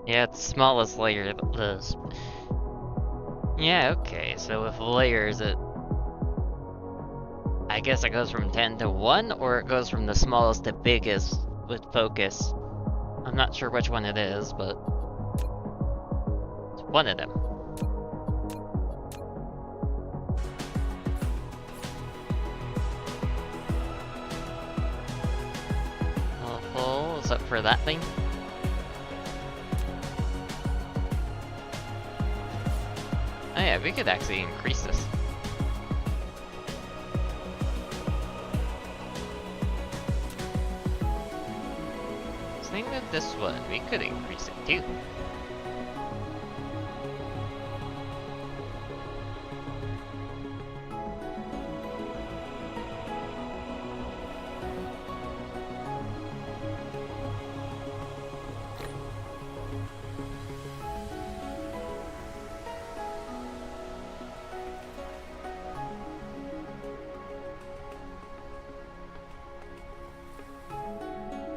Yeah, it's smallest layer. Yeah, okay, so with layers, I guess it goes from 10 to 1, or it goes from the smallest to biggest with focus. I'm not sure which one it is, but it's one of them. All full, except for that thing. Oh yeah, we could actually increase this. Same with this one, we could increase it too.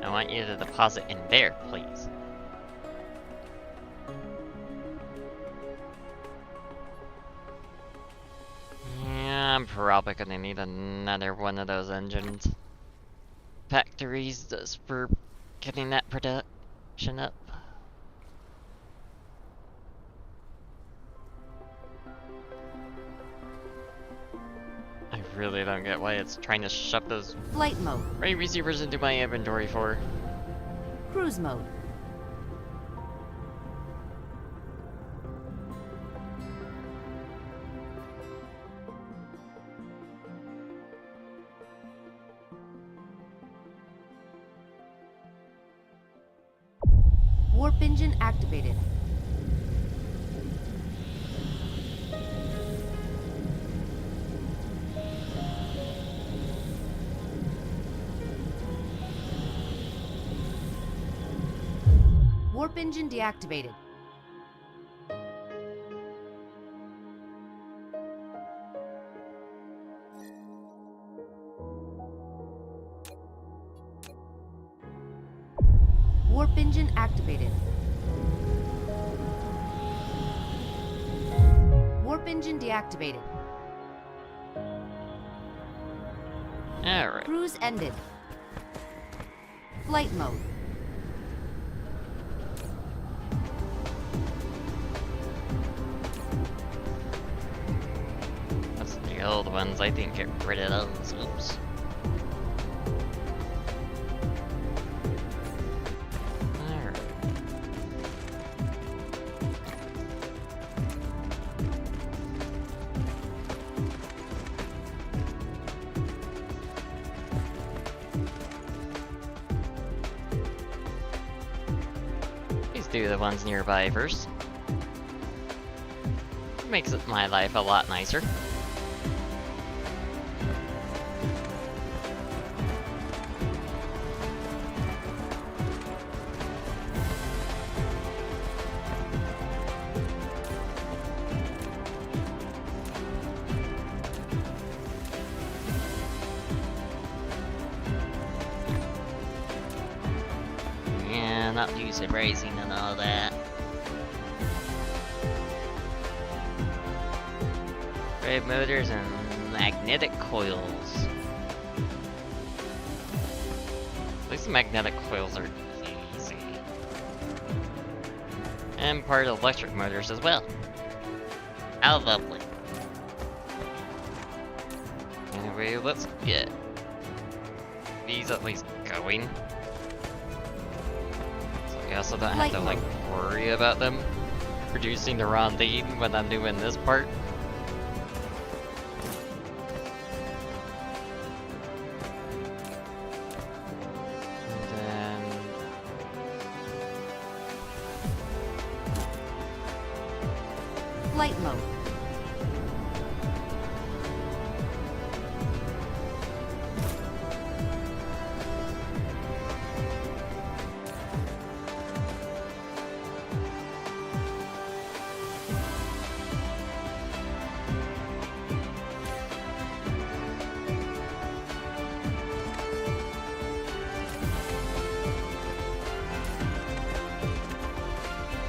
I want you to deposit in there, please. Yeah, I'm probably gonna need another one of those engines. Factories just for getting that production up. I really don't get why it's trying to shove those Flight mode. ray receivers into my inventory for. Cruise mode. Warp engine activated. Warp engine deactivated. Warp engine activated. Warp engine deactivated. Alright. Cruise ended. Flight mode. That's the old ones. I didn't get rid of those. Oops. Alright. Please do the ones nearby first. Makes my life a lot nicer. not too surprising and all that. Drive motors and magnetic coils. At least the magnetic coils are easy. And part of electric motors as well. How lovely. Anyway, let's get these at least going. So we also don't have to like worry about them producing the rondine when I'm doing this part. Flight mode.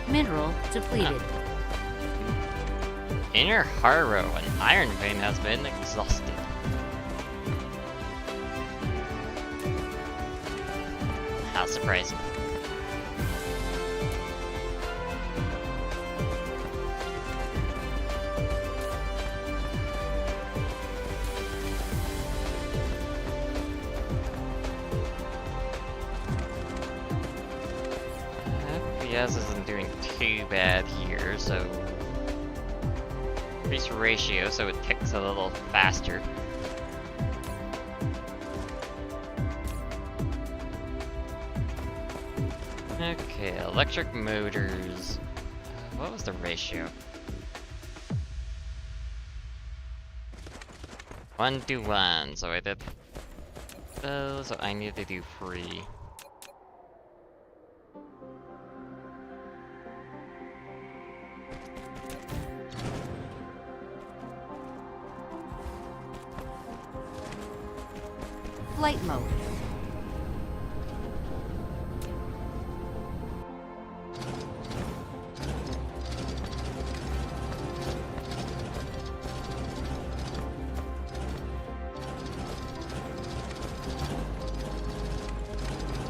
Mineral depleted. Inner Harrow, an iron vein has been exhausted. How surprising. FPS isn't doing too bad here, so increase ratio so it ticks a little faster. Okay, electric motors. What was the ratio? 1:1, so I did those, so I need to do 3. Flight mode.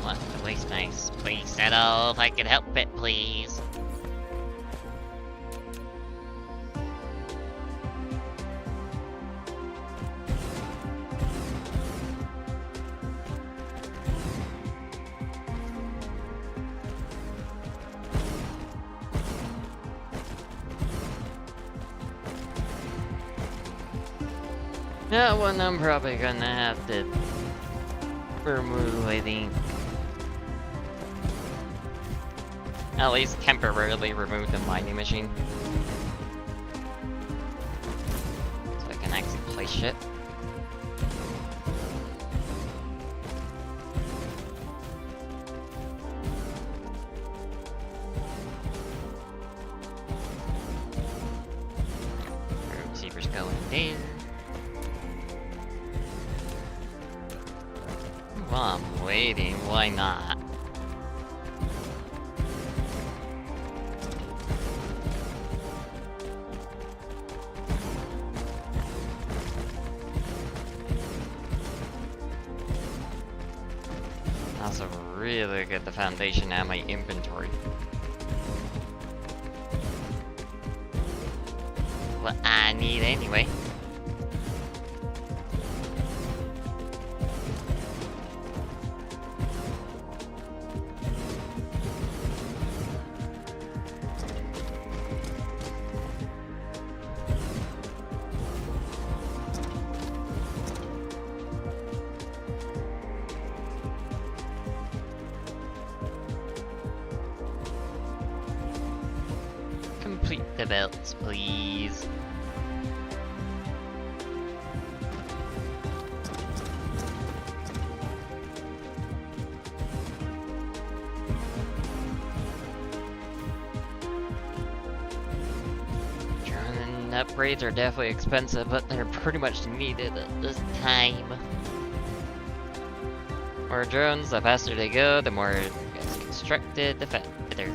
What? Waste nice. Please settle if I can help it, please. That one I'm probably gonna have to remove, I think. At least temporarily remove the mining machine. So I can actually place shit. Receiver's going there. Well, I'm waiting, why not? Also really get the foundation out of my inventory. What I need anyway. Complete the belts, please. Drone upgrades are definitely expensive, but they're pretty much needed at this time. More drones, the faster they go, the more you guys can constructed defender.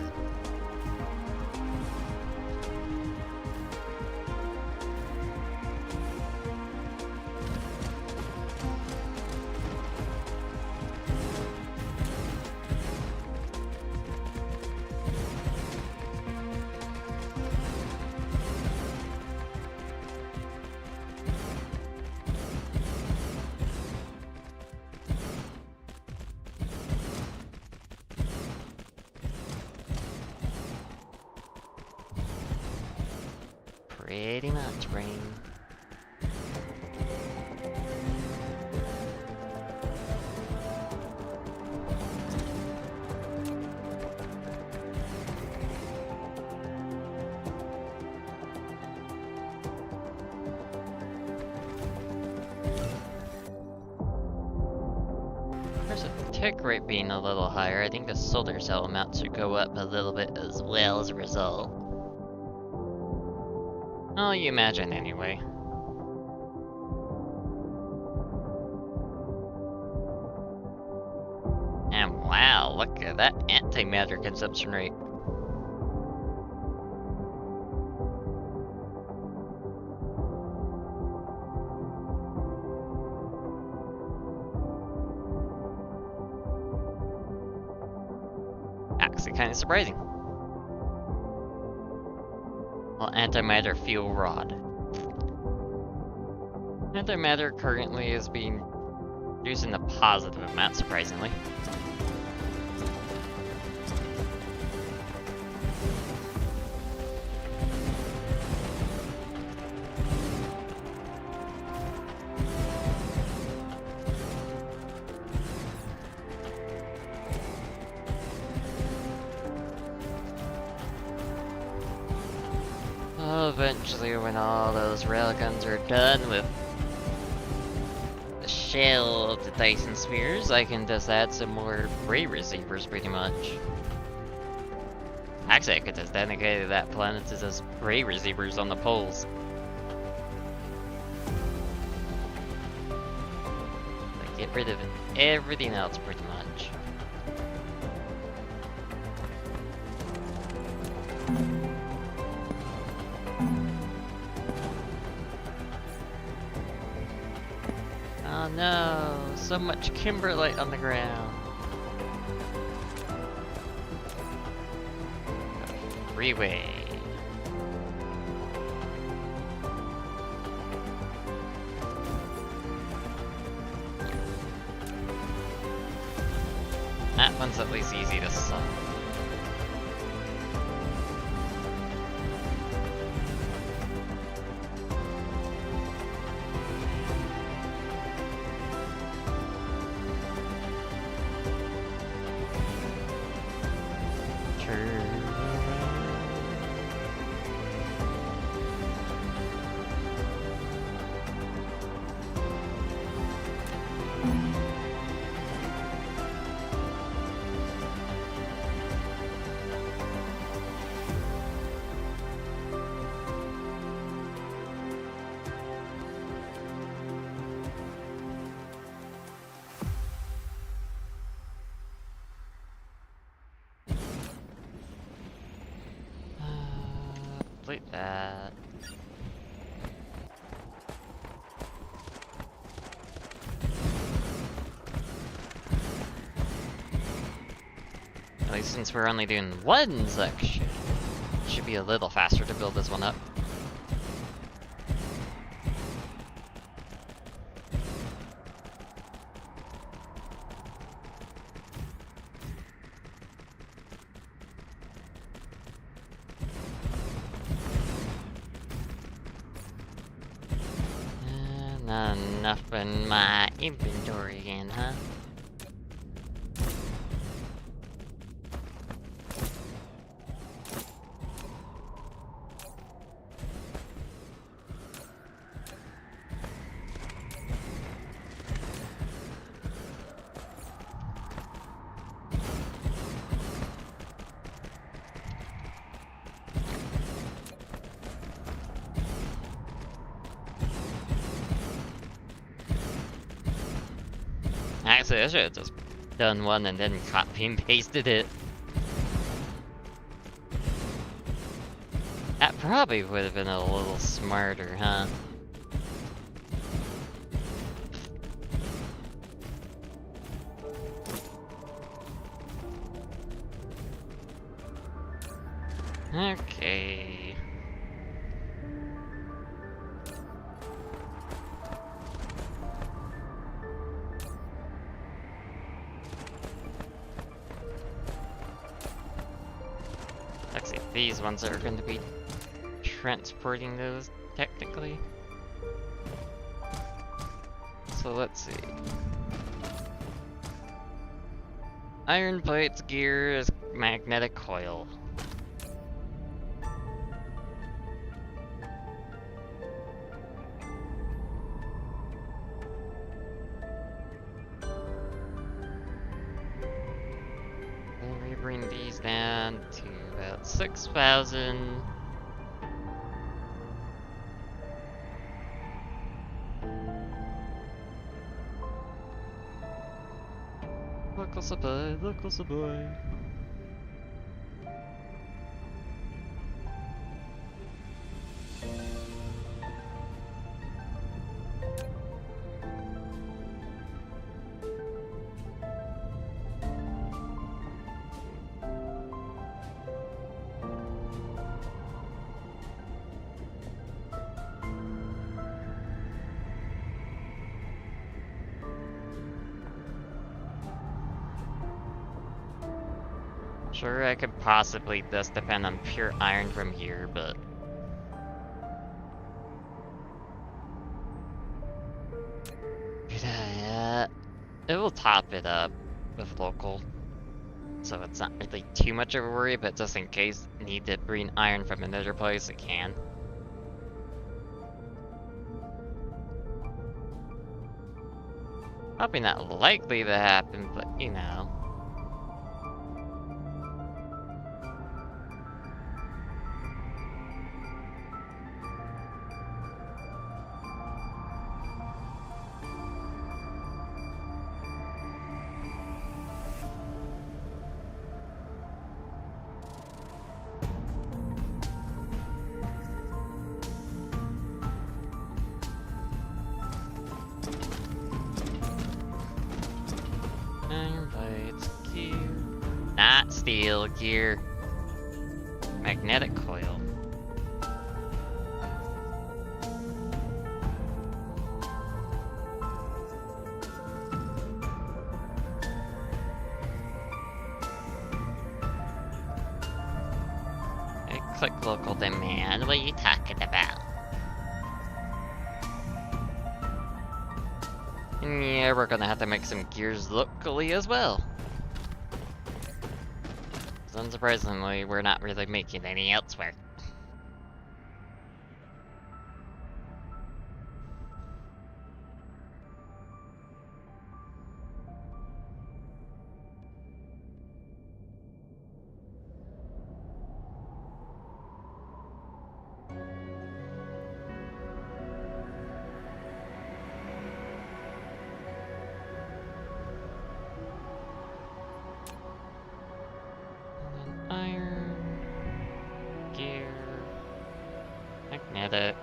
Pretty much, brain. Of course, with the tick rate being a little higher, I think the solar cell amount should go up a little bit as well as a result. Oh, you imagine anyway. And wow, look at that antimatter consumption rate. Actually kind of surprising. Well, antimatter fuel rod. Antimatter currently is being produced in a positive amount, surprisingly. Eventually, when all those railguns are done with the shell of the Dyson Spheres, I can just add some more ray receivers, pretty much. Actually, I could just dedicate that planet to just ray receivers on the poles. Like, get rid of everything else, pretty much. Oh no, so much kimberlite on the ground. Freeway. That one's at least easy to solve. Complete that. At least since we're only doing one section, it should be a little faster to build this one up. Not enough in my inventory again, huh? Actually, I should have just done one and then copy and pasted it. Probably would have been a little smarter, huh? Okay. Actually, these ones are going to be transporting those, technically. So let's see. Iron plates, gears, magnetic coil. And we bring these down to about 6,000. Local supply, local supply. Sure, I could possibly just depend on pure iron from here, but... yeah, it will top it up with local. So it's not really too much of a worry, but just in case need to bring iron from another place, it can. Probably not likely to happen, but you know. Iron plates, gear. Not steel, gear. Magnetic coil. Hey, click local demand. What are you talking about? And yeah, we're gonna have to make some gears locally as well. So unsurprisingly, we're not really making any elsewhere. Iron, gear, magnetic.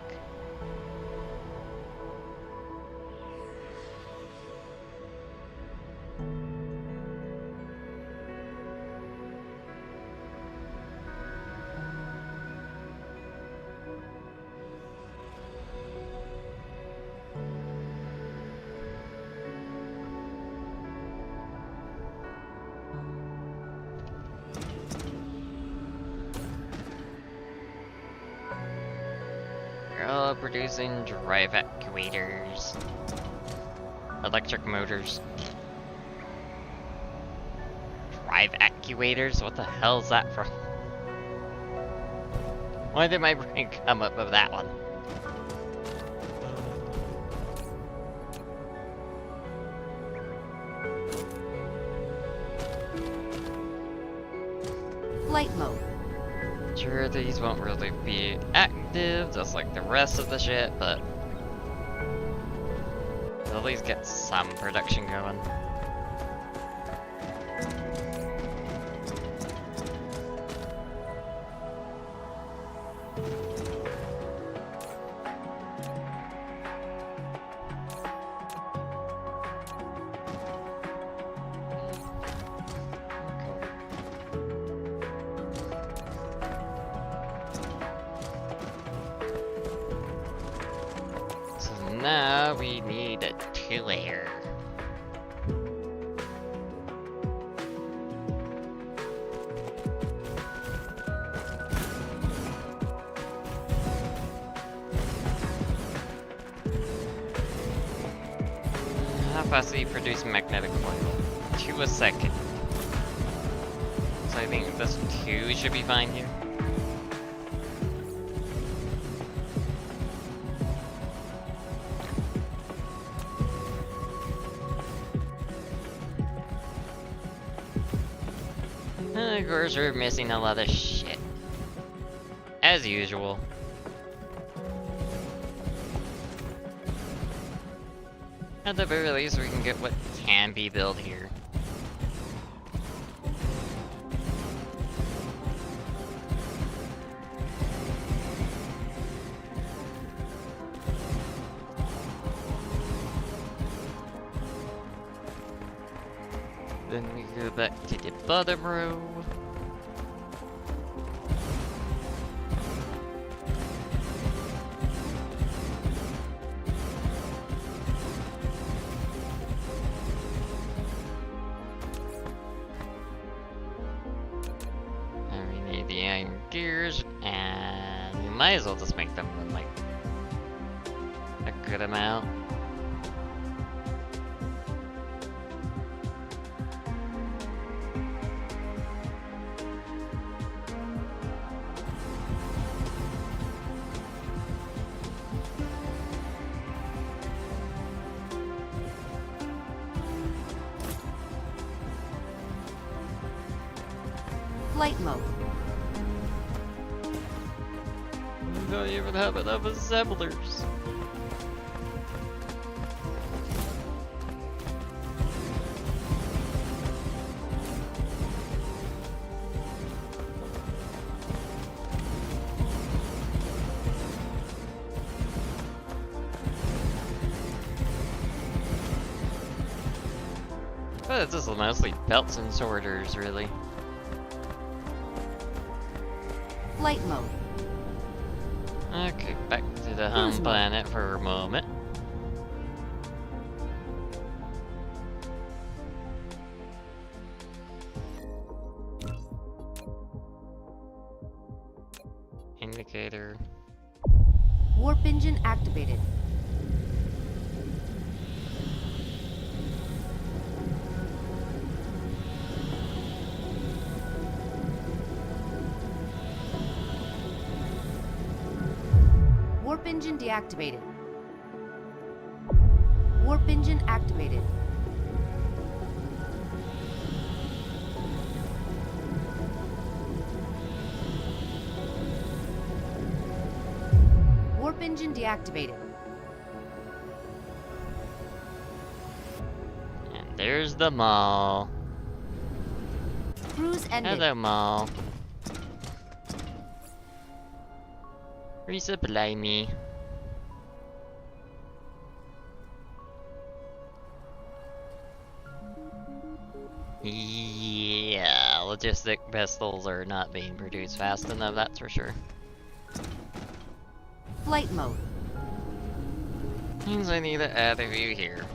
We're all producing drive actuators. Electric motors. Drive actuators? What the hell is that from? Why did my brain come up with that one? Flight mode. Sure, these won't really be active, just like the rest of the shit, but we'll at least get some production going. now we need a two-layer. How fast do you produce magnetic coil? 2 a second. So I think this 2 should be fine here. Of course, we're missing a lot of shit. As usual. At the very least, we can get what can be built here. Then we go back to the bottom row. And we need the iron gears, and we might as well just make them run like a good amount. Flight mode. We don't even have enough assemblers. But it's just mostly belts and sorters, really. Flight mode. Okay, back to the home planet for a moment. Indicator. Warp engine activated. Warp engine deactivated. Warp engine activated. Warp engine deactivated. And there's the mall. Cruise ended. Hello, mall. Resupply me. Yeah, logistic vessels are not being produced fast enough, that's for sure. Flight mode. Means I need to add a few here.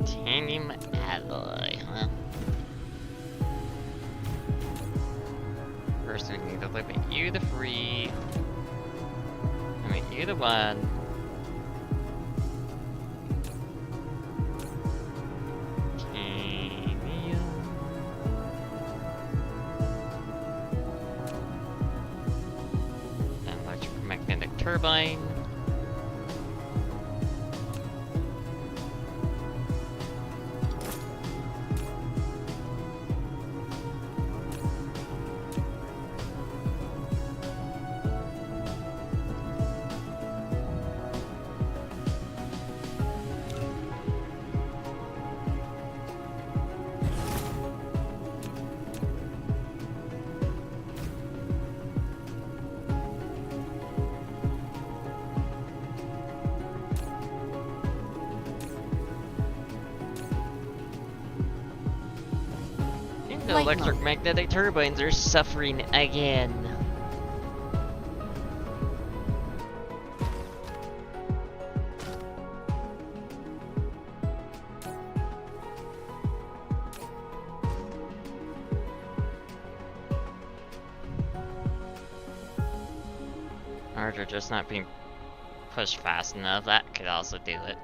Titanium alloy, huh? First we need to limit you to 3. Limit you to 1. Titanium. And electromagnetic turbine. The Light electric mode. magnetic turbines are suffering again. Or they're just not being pushed fast enough. That could also do it.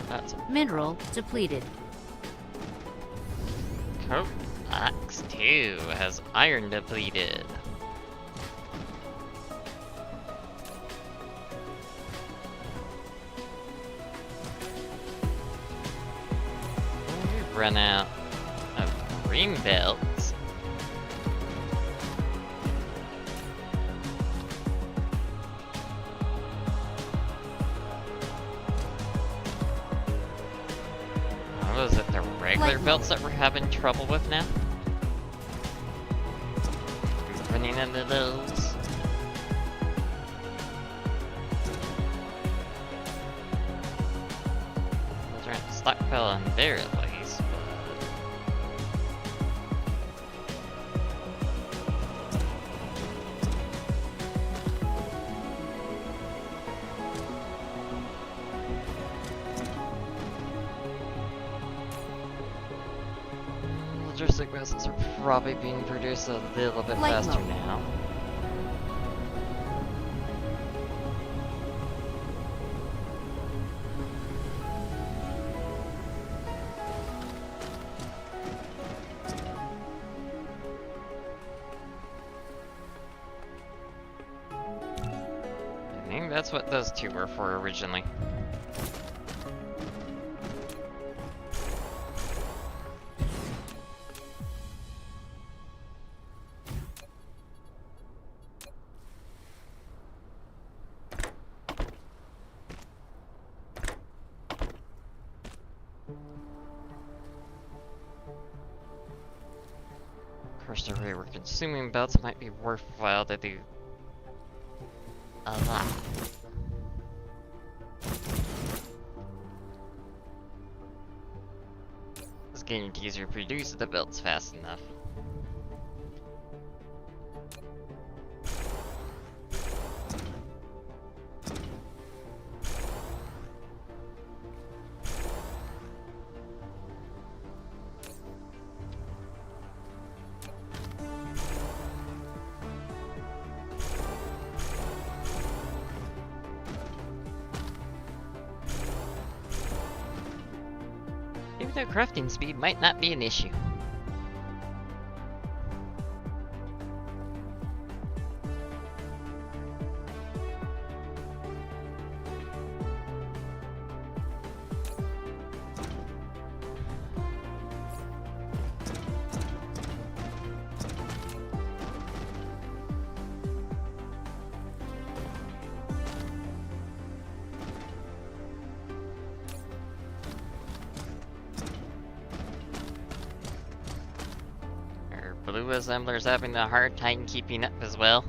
That's Mineral depleted. Coax 2 has iron depleted. We've run out of green belts. What was it, the regular Light belts that we're having trouble with now? We're running into those. Those aren't stockpile on there at least, but... Logistic vessels are probably being produced a little bit Light faster mode. now. I think that's what those two were for originally. Of course, the way we're consuming belts might be worthwhile to do a lot. It's getting easier to produce the belts fast enough. Even though crafting speed might not be an issue. Blue Assembler's having a hard time keeping up as well.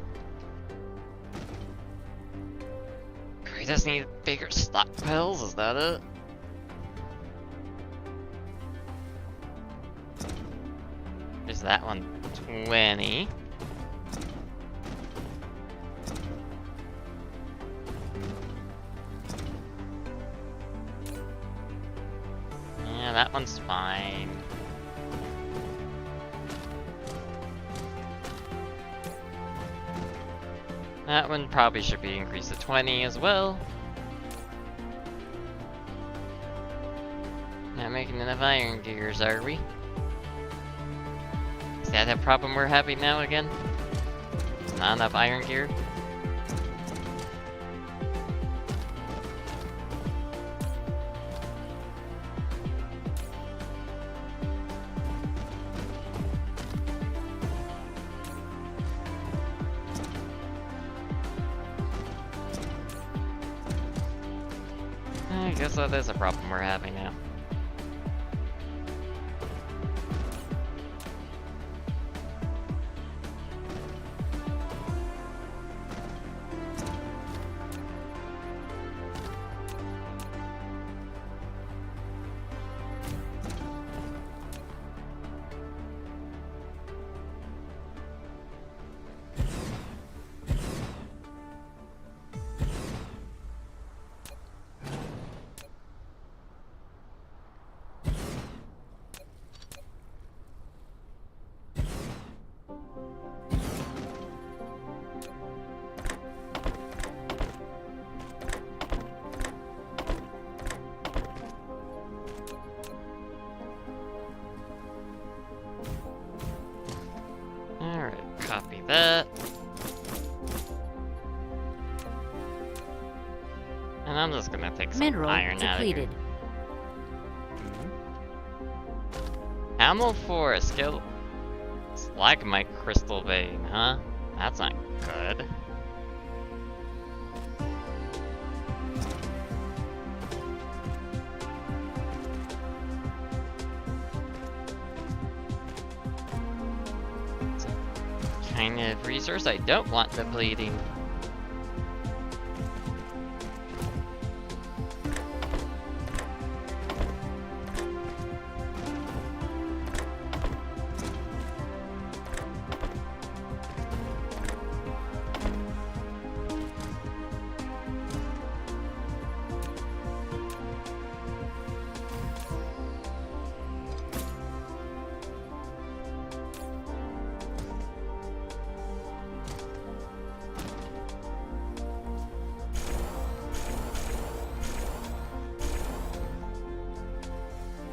We just need bigger stockpiles, is that it? Is that one 20? Yeah, that one's fine. That one probably should be increased to 20 as well. Not making enough iron gears, are we? Is that a problem we're having now again? Not enough iron gear? I guess that is a problem we're having now. that. And I'm just gonna take some Mineral iron out of here. depleted. Ammo for a skill. Stalagmite crystal vein, huh? That's not good. It's a kind of resource I don't want depleting.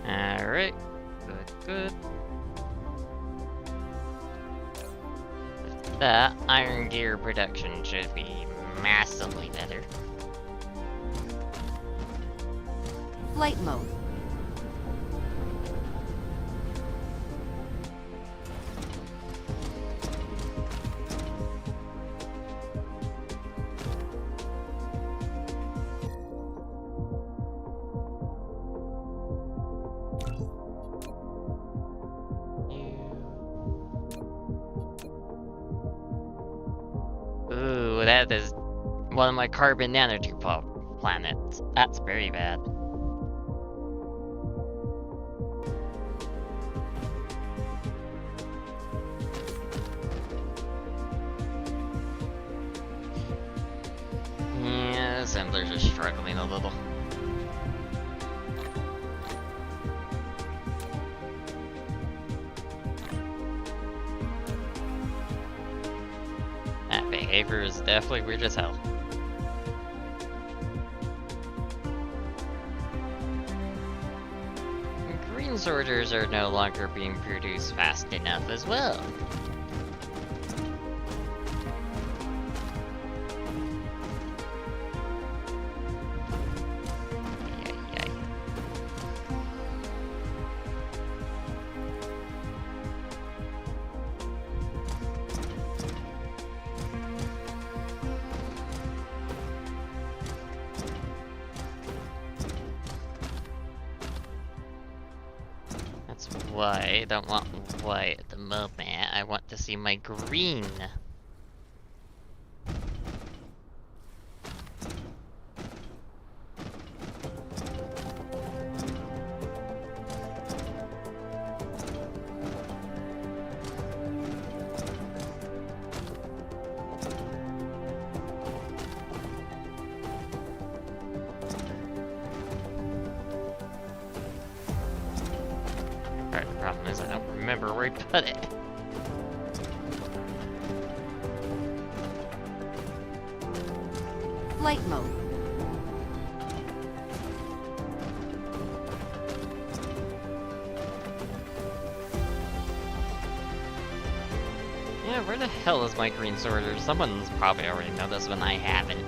Alright, good. That iron gear production should be massively better. Flight mode. Ooh, that is one of my carbon nanotube planets. That's very bad. Yeah, assemblers are struggling a little. That behavior is definitely weird as hell. Green sorters are no longer being produced fast enough as well. That's why I don't want white at the moment. I want to see my green. Alright, the problem is I don't remember where I put it. Flight mode. Yeah, where the hell is my green sorter? Someone's probably already noticed when I haven't.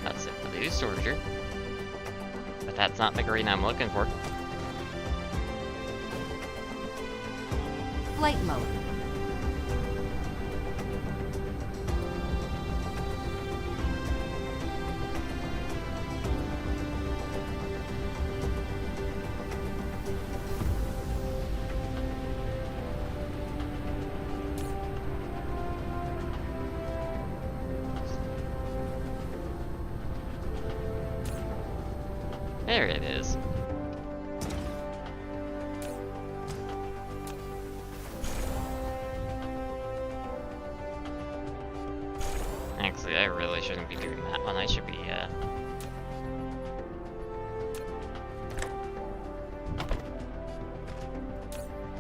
That's a blue sorter. But that's not the green I'm looking for. Flight mode. There it is. Actually, I really shouldn't be doing that one. I should be,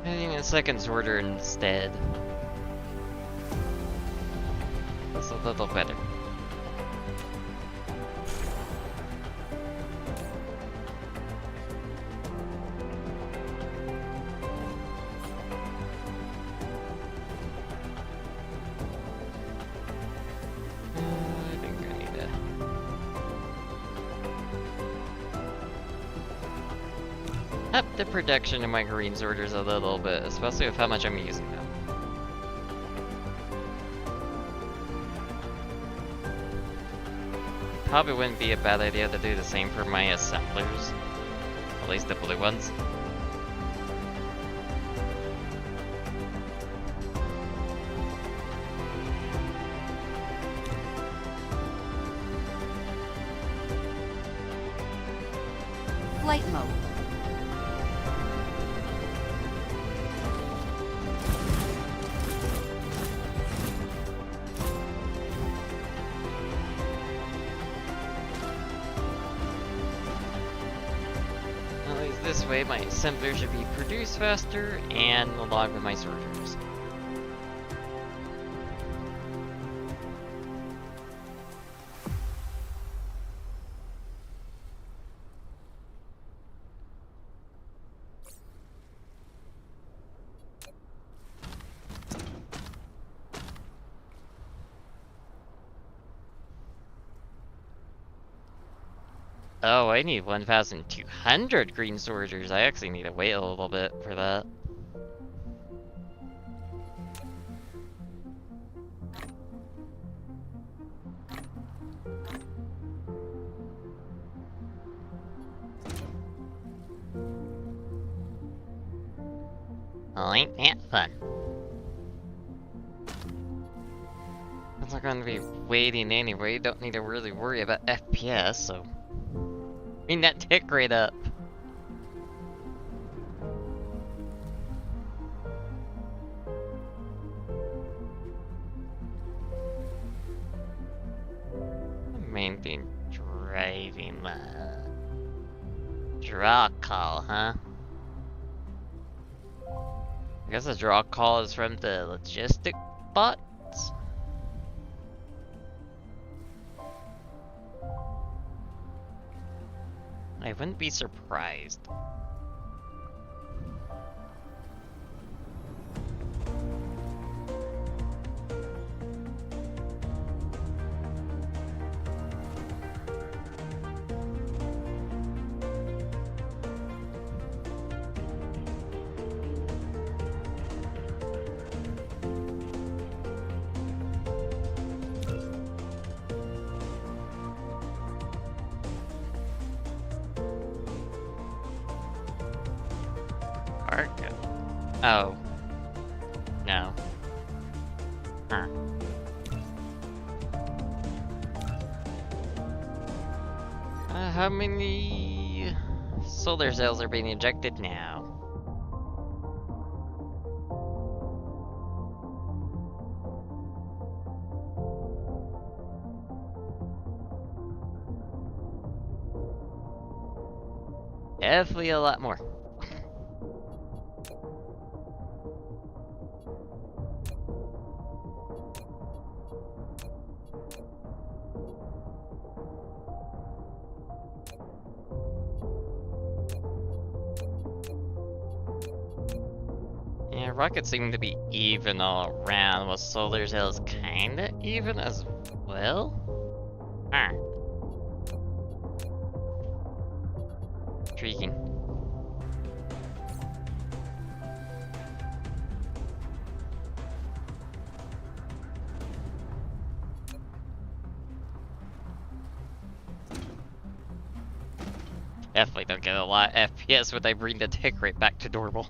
adding a second sorter instead. That's a little better. up the production of my green sorters a little bit, especially with how much I'm using them. Probably wouldn't be a bad idea to do the same for my assemblers. At least the blue ones. Flight mode. At least this way my assembler should be produced faster and along with my sorters. Oh, I need 1,200 green sorters. I actually need to wait a little bit for that. Well, ain't that fun? I'm not gonna be waiting anyway. Don't need to really worry about FPS, so... Bring that tick rate up. Main thing, driving draw call, huh? I guess the draw call is from the logistic bots. I wouldn't be surprised. Cargo. Oh. No. Huh. How many solar cells are being injected now? Definitely a lot more. Yeah, rockets seem to be even all around, with solar cells kinda even as well? Huh. Intriguing. Definitely don't get a lot of FPS when I bring the tick rate back to normal.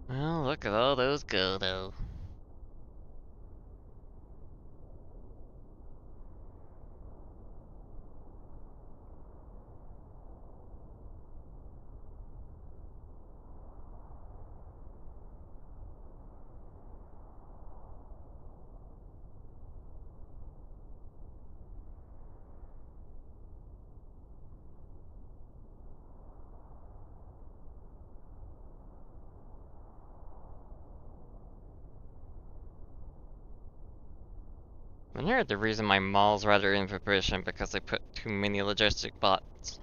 Well, look at all those go, though. I wonder the reason my mall's rather inefficient because I put too many logistic bots.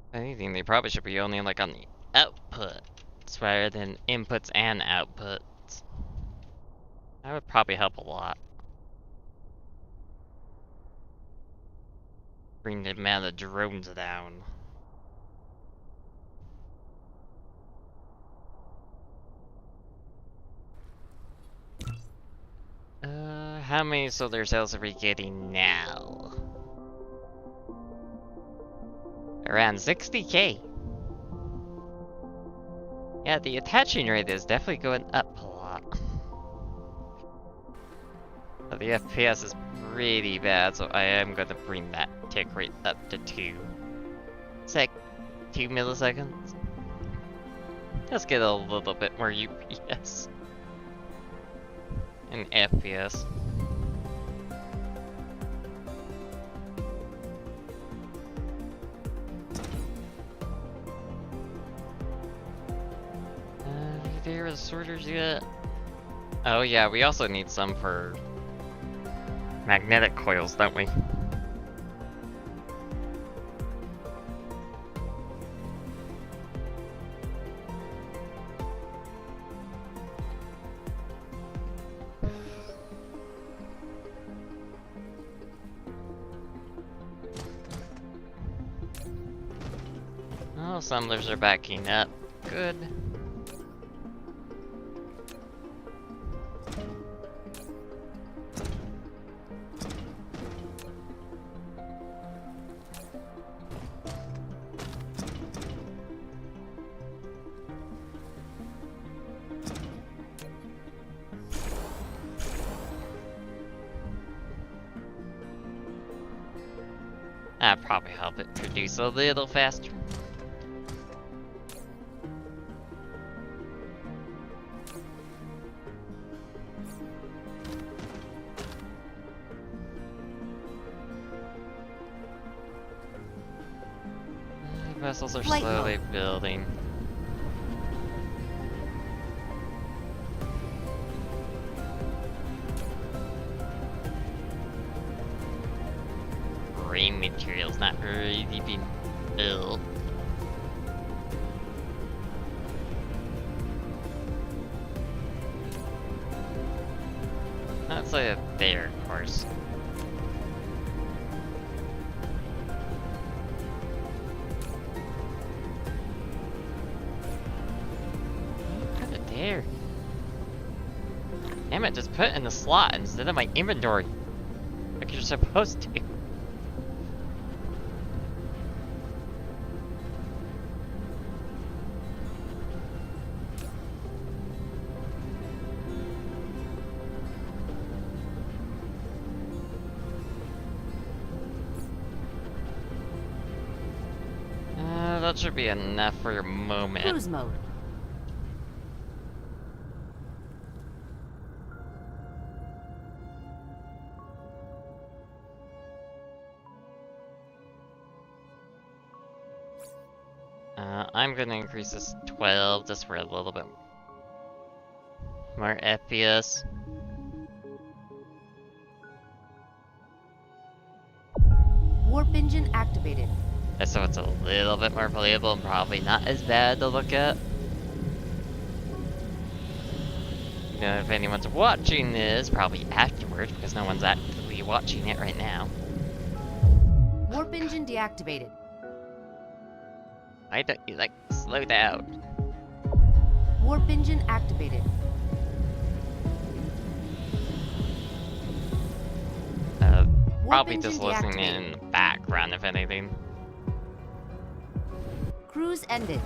If anything, they probably should be only like on the outputs rather than inputs and outputs. That would probably help a lot. Bring the amount of drones down. How many solar cells are we getting now? Around 60k. Yeah, the attaching rate is definitely going up a lot. But the FPS is pretty bad, so I am gonna bring that tick rate up to 2. It's like 2 milliseconds. Let's get a little bit more UPS. And FPS. There are sorters yet? Oh yeah, we also need some for magnetic coils, don't we? Oh, assemblers are backing up. Good. That'd probably help it produce a little faster. Vessels are Flight slowly mode. building. Rain material's not really being built. That's like there, of course. Put it there. Damn it, just put it in the slot instead of my inventory. Like you're supposed to. That should be enough for your moment. Cruise mode. I'm gonna increase this 12 just for a little bit more FPS. Warp engine activated. So it's a little bit more playable and probably not as bad to look at. You know, if anyone's watching this, probably afterwards, because no one's actively watching it right now. Warp engine deactivated. Why don't you, like, slow down? Warp engine activated. Probably engine just listening in the background, if anything. Cruise ended.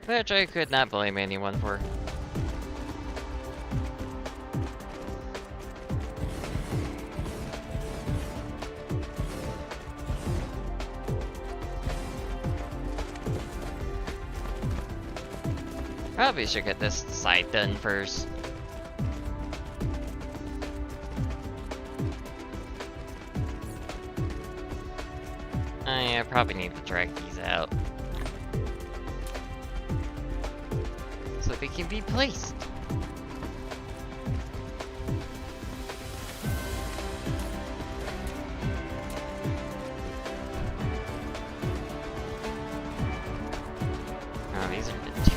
Which I could not blame anyone for. Probably should get this side done first. I probably need to drag these out so they can be placed.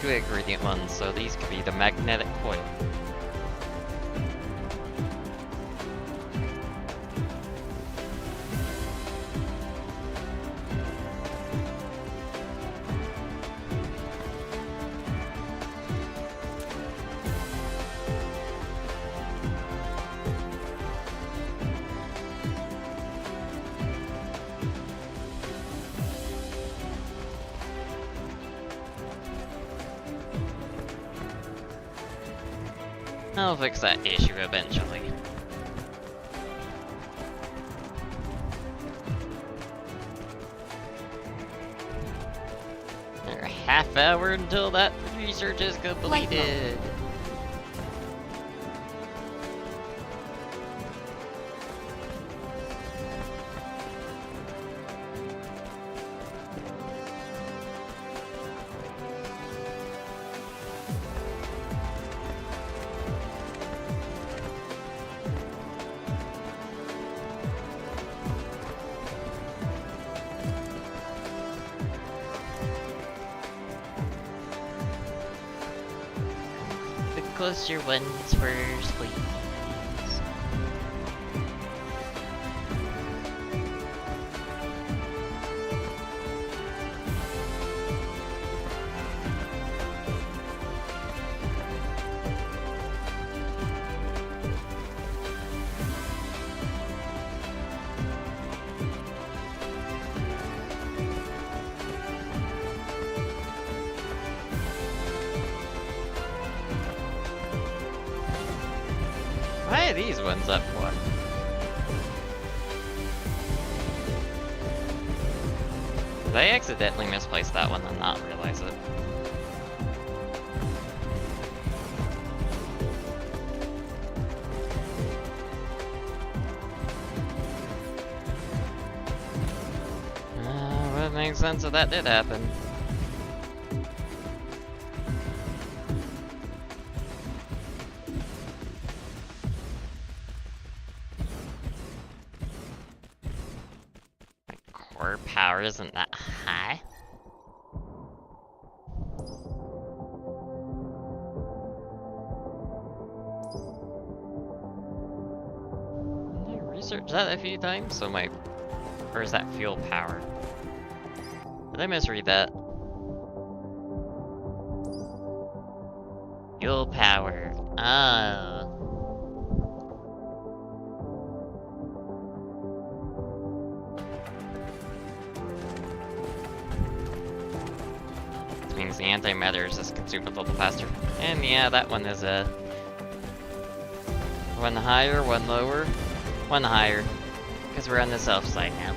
two ingredient ones, so these could be the magnetic coil. I'll fix that issue eventually. Another half hour until that research is completed. Closer ones first, please. Why are these ones up for? Did I accidentally misplace that one and not realize it? Would make sense if that did happen. Core power isn't that high. I researched that a few times, so or is that fuel power? Did I misread that? Fuel power. Oh. This means the antimatter is just consumed a little faster. And yeah, that one is a one higher, one lower, one higher. Because we're on the south side now.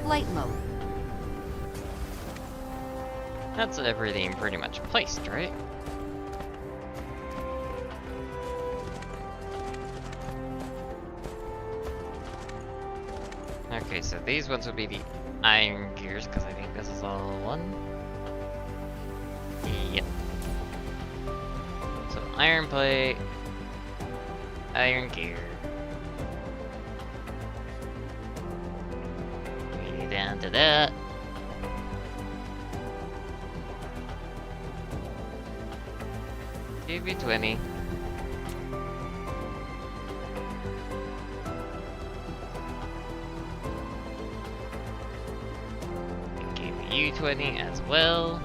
Flight mode. That's everything pretty much placed, right? Okay, so these ones would be the iron gears, because I think this is all one. Yep. So iron plate, iron gear. Way down to that. UV20. U20 as well.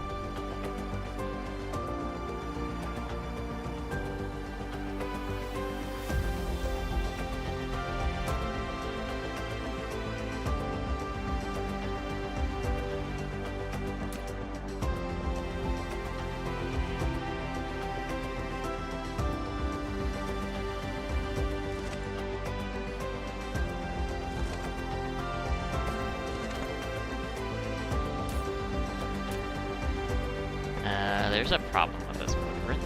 problem with this blueprint.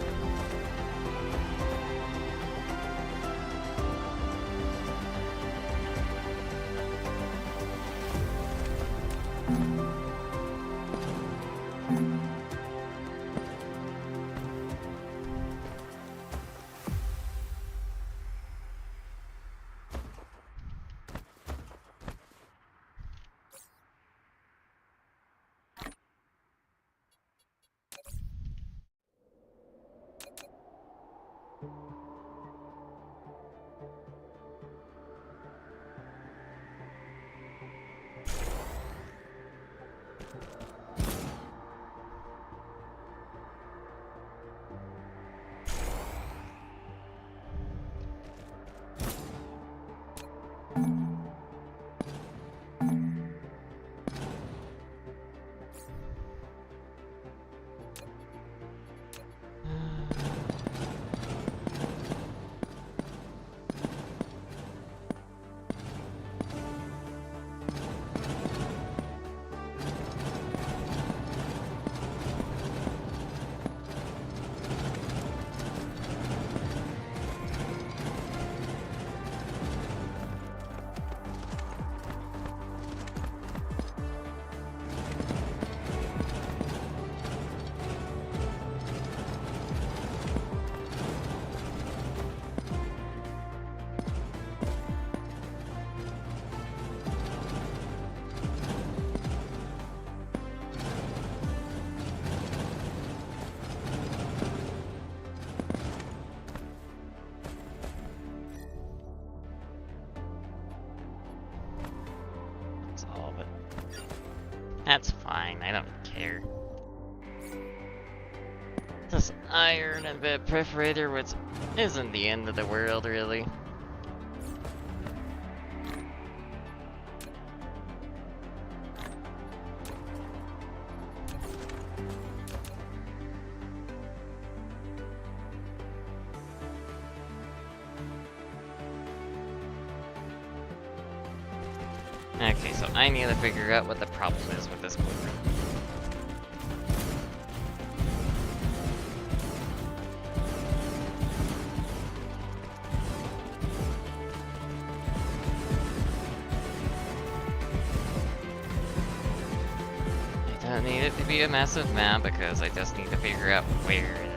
That's fine, I don't care. This iron and bit perforator, which isn't the end of the world, really. Okay, so I need to figure out what the problem is with this blueprint. I don't need it to be a massive map because I just need to figure out where it is.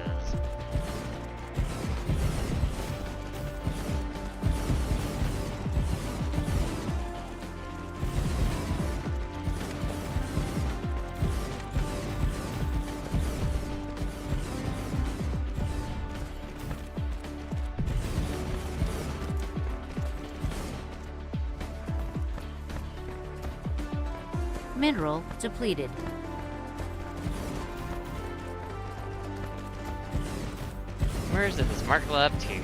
Mineral depleted. Where's the Smart Lab 2?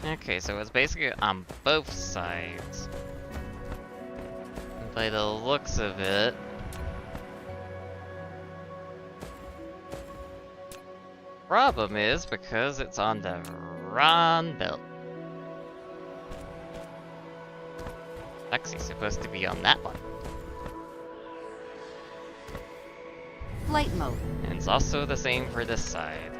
Okay, so it's basically on both sides. By the looks of it, problem is because it's on the wrong belt. Actually supposed to be on that one. Flight mode. And it's also the same for this side.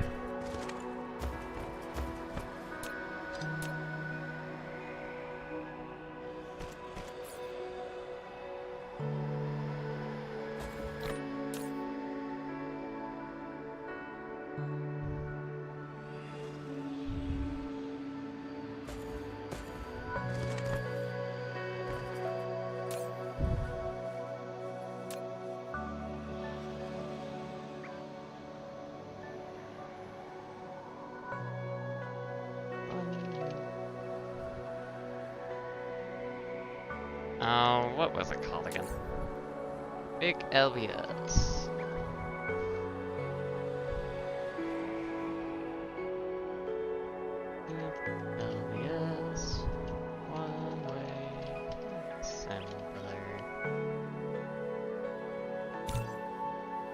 Oh, what was it called again? Big LBS. LBS. One way. Assembler.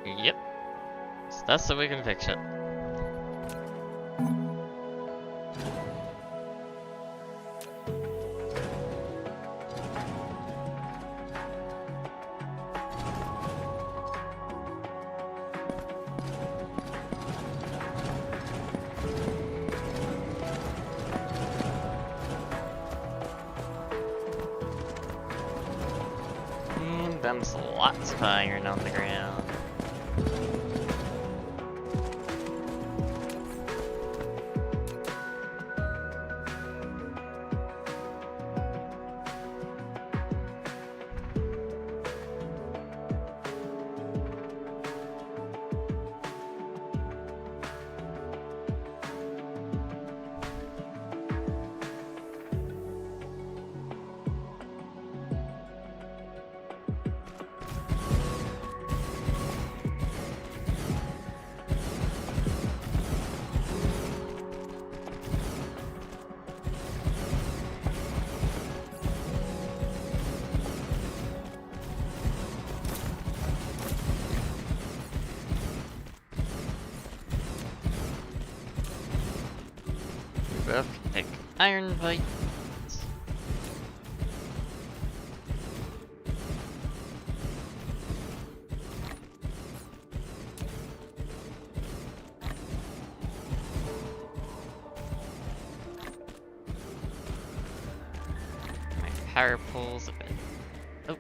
Yep. That's so we can fix it. And dumps lots of iron on the ground. We both can take iron bites. My power pulls a bit. Oh.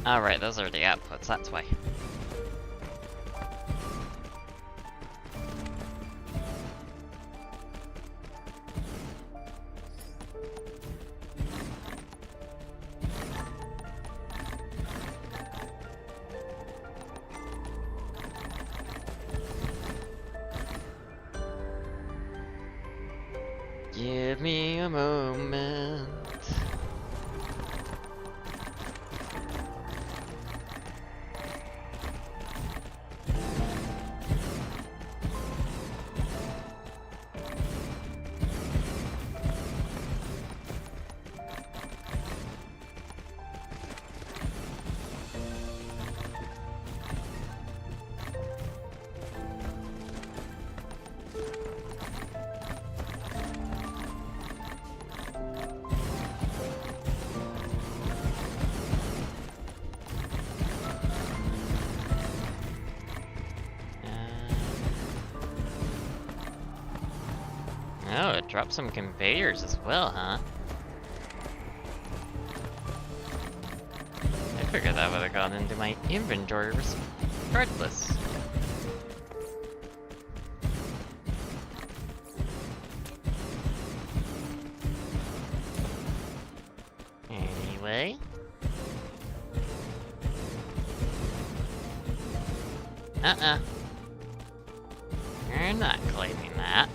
Alright, those are the outputs, that's why. Give me a moment. Oh, it dropped some conveyors as well, huh? I figured that would have gone into my inventory regardless. Anyway. You're not claiming that.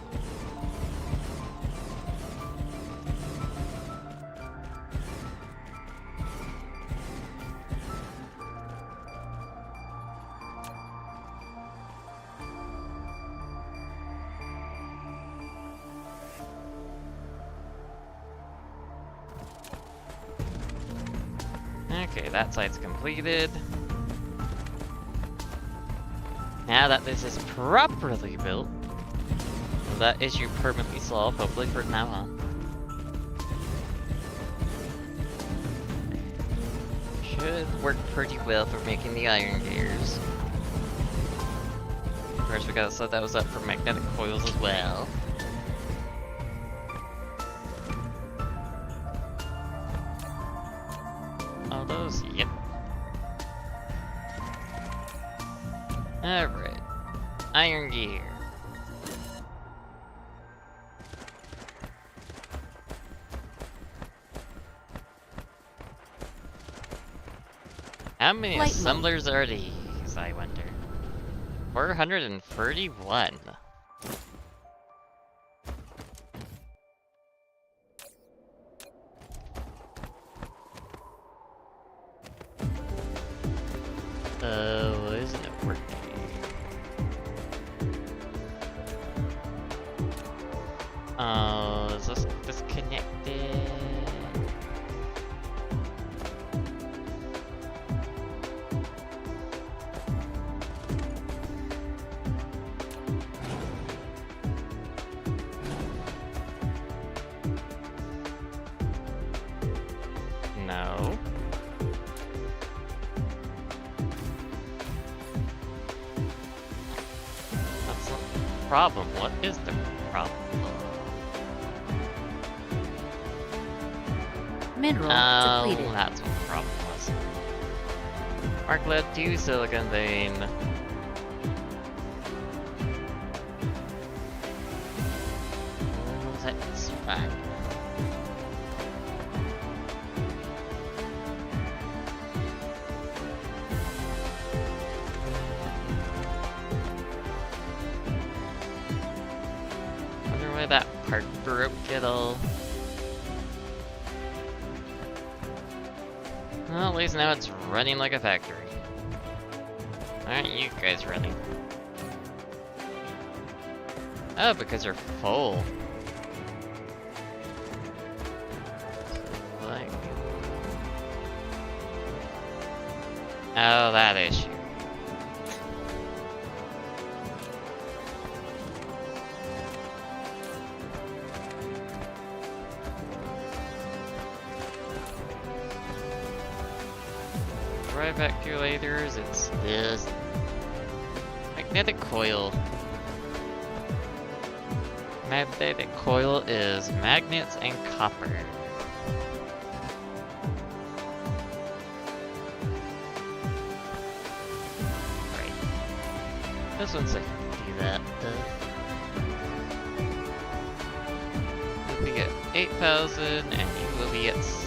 Okay, that side's completed. Now that this is properly built, that issue permanently solved, hopefully from now on. Should work pretty well for making the iron gears. Of course, we gotta set those up for magnetic coils as well. All those, yep. Alright. Iron gear. How many Light assemblers are these, I wonder? 431. Isn't it working? this disconnected? No. That's the problem. What is the problem? Mineral Oh, depleted. that's what the problem was. Arc lead 2 silicon vein. That's fine. Wonder why that part broke at all. Well, at least now it's running like a factory. Aren't you guys running? Oh, because you're full. Like... Oh, that issue. Drive actuators, it's this magnetic coil. Magnetic coil is magnets and copper. Right. This one's like do that. You'll be at 8,000 and you will be at 6.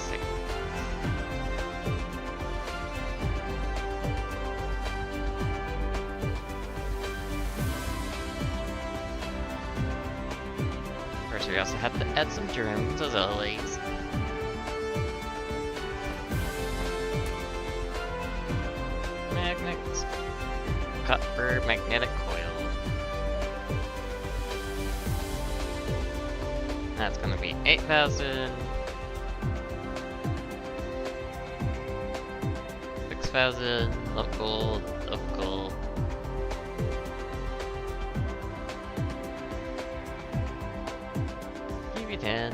We also have to add some drones, as always. Magnets. Copper magnetic coil. That's gonna be 8,000. 6,000. Local. Maybe 10.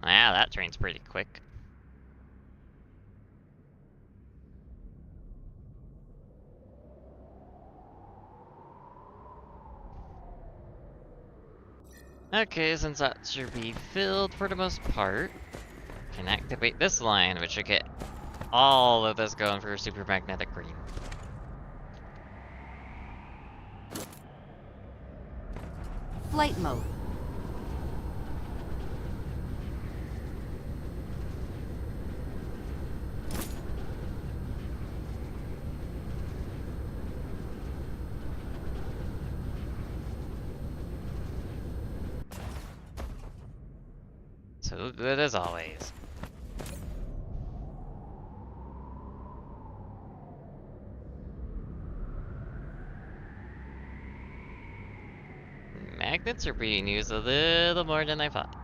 Ah, that train's pretty quick. Okay, since that should be filled for the most part, can activate this line, which should get all of this going for super magnetic green. Flight mode. So good as always. Magnets are being used a little more than I thought.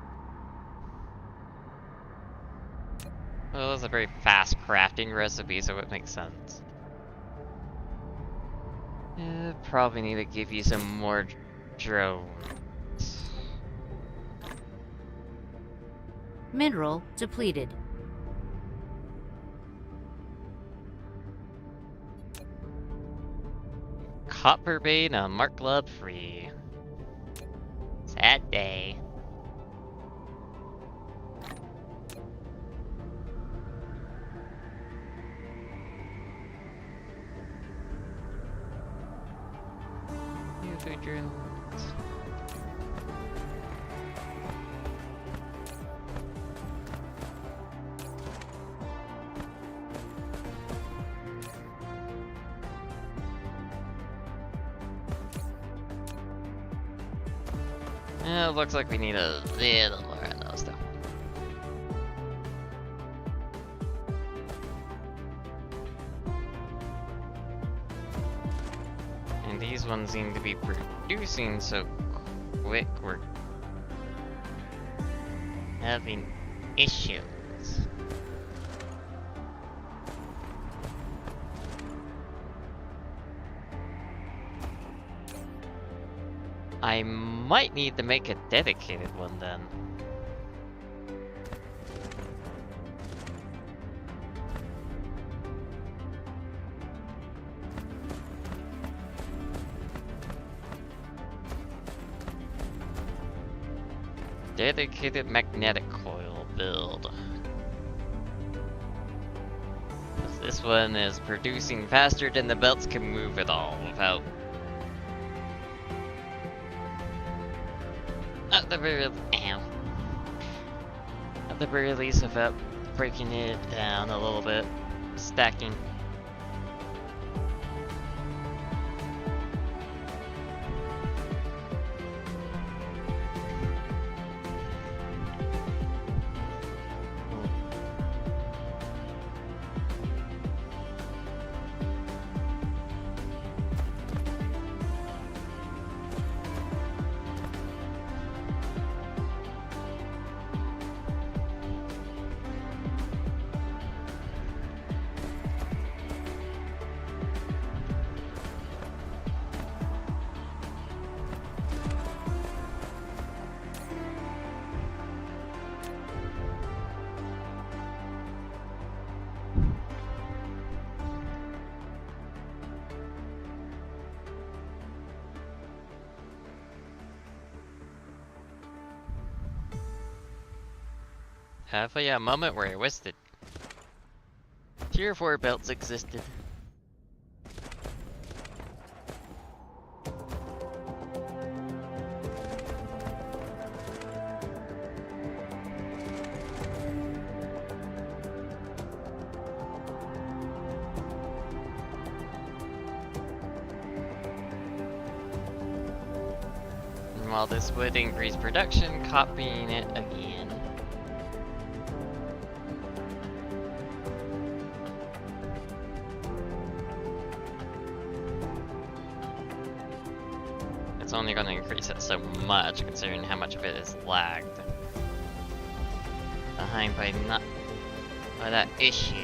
Well, it's a very fast crafting recipe, so it makes sense. Probably need to give you some more drones. Mineral depleted. Copper vein, a Mark Club free. Sad day. New food drones. It looks like we need a little more on those though. And these ones seem to be producing so quick, we're having issues. I might need to make a dedicated one then. Dedicated magnetic coil build. This one is producing faster than the belts can move at all without at the very least without breaking it down a little bit, stacking. Have a moment where I wished it. Tier 4 belts existed. And while this would increase production, copying it again. It's only going to increase it so much, considering how much of it is lagged behind by that issue.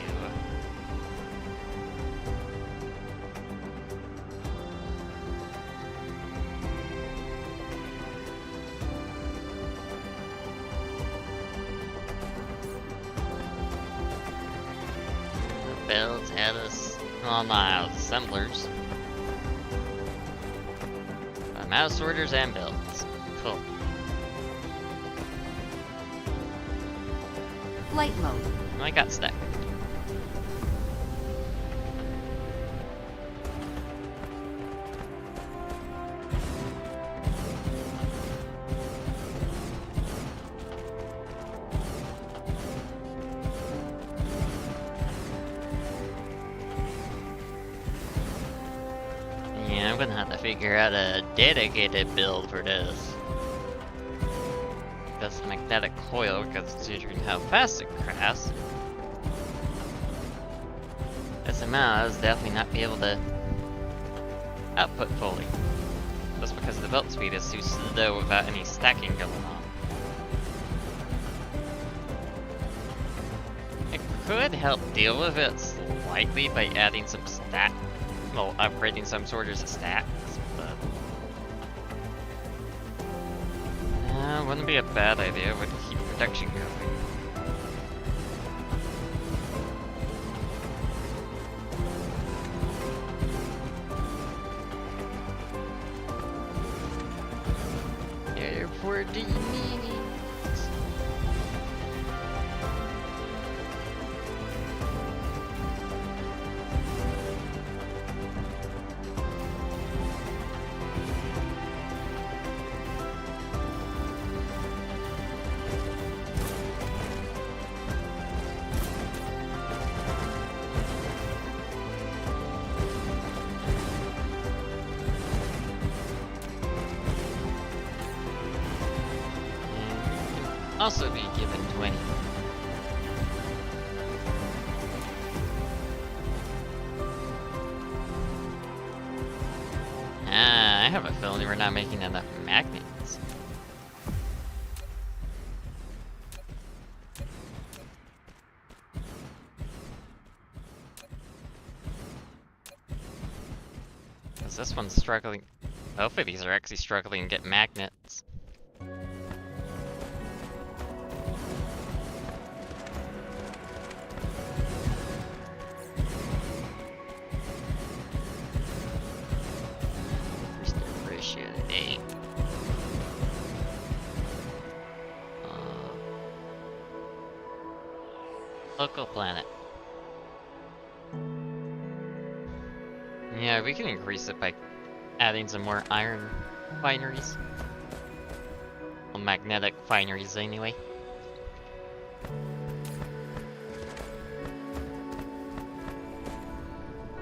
The builds had us, well, not assemblers. Mouse sorters and builds. Cool. Flight mode. I got stuck. Yeah, I'm gonna have to figure out a dedicated build for this. That's the magnetic coil, because considering how fast it crafts, this amount is definitely not be able to output fully. Just because the belt speed is too slow without any stacking going on. It could help deal with it slightly by adding some well, upgrading some sorters of stacks, but wouldn't be a bad idea with keep production going. Airport needs. Also be given 20. have a feeling we're not making enough magnets. Because this one's struggling. Both of these are actually struggling to get magnets. Ratio 8. Local planet. Yeah, we can increase it by adding some more iron fineries. Well, magnetic fineries, anyway.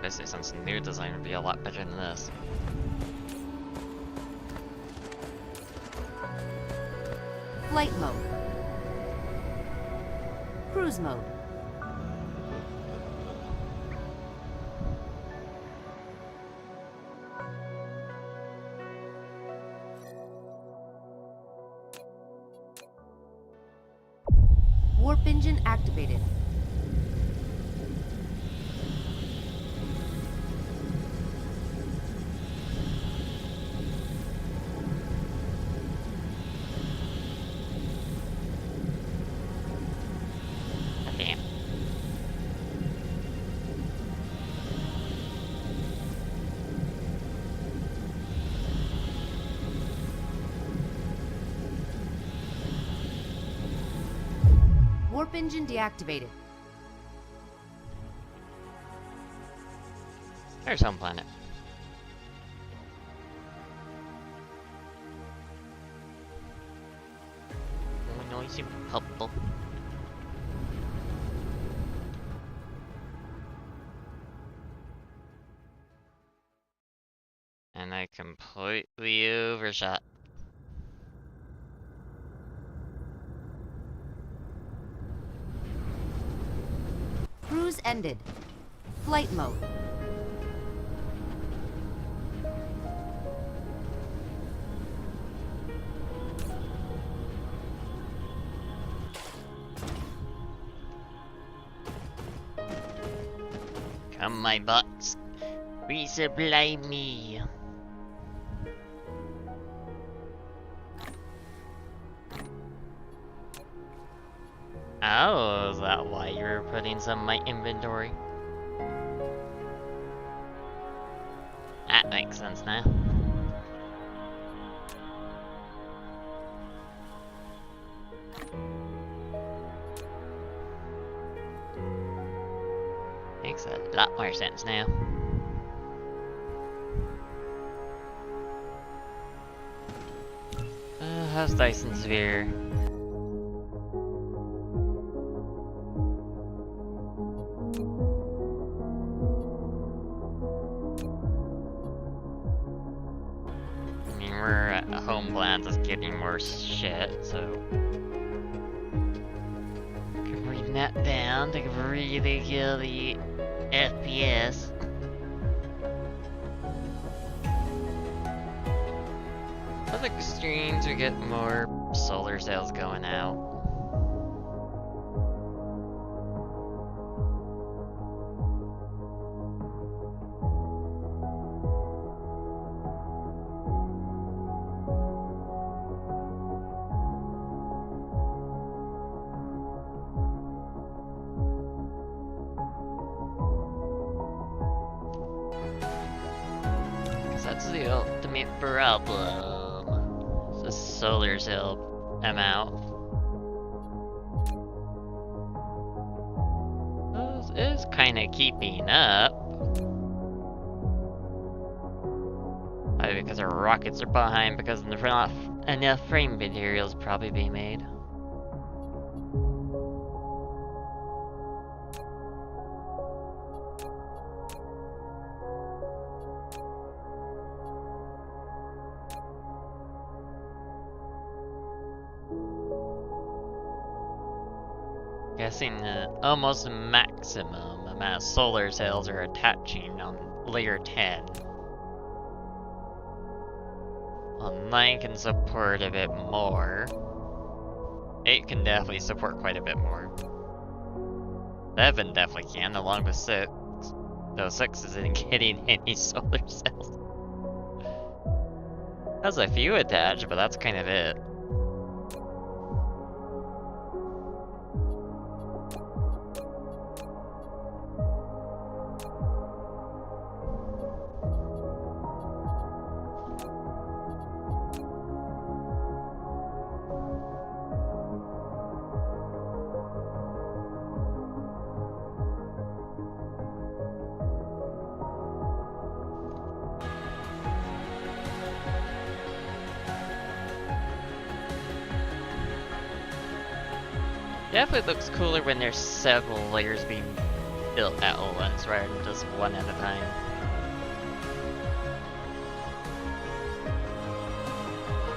Basically, since new design would be a lot better than this. Flight mode. Cruise mode. Warp engine activated. Damn. Warp engine deactivated. There's home planet. Noisy bubble. And I completely overshot. Cruise ended. Flight mode. Come, my bots. Resupply me. Oh, is that why you were putting some in my inventory? That makes sense now. Makes a lot more sense now. How's Dyson Sphere? I mean, we're at home plan just getting more shit, so can bring that down to really kill the FPS. With extreme to get more solar cells going out. That's the ultimate problem. The solar cell amount. This is kind of keeping up. Probably because our rockets are behind because not enough frame materials probably being made. Guessing the almost maximum amount of solar cells are attaching on layer 10. Well, 9 can support a bit more. 8 can definitely support quite a bit more. 7 definitely can, along with 6. Though 6 isn't getting any solar cells. Has a few attached, but that's kind of it. Definitely looks cooler when there's several layers being built at once rather than just one at a time.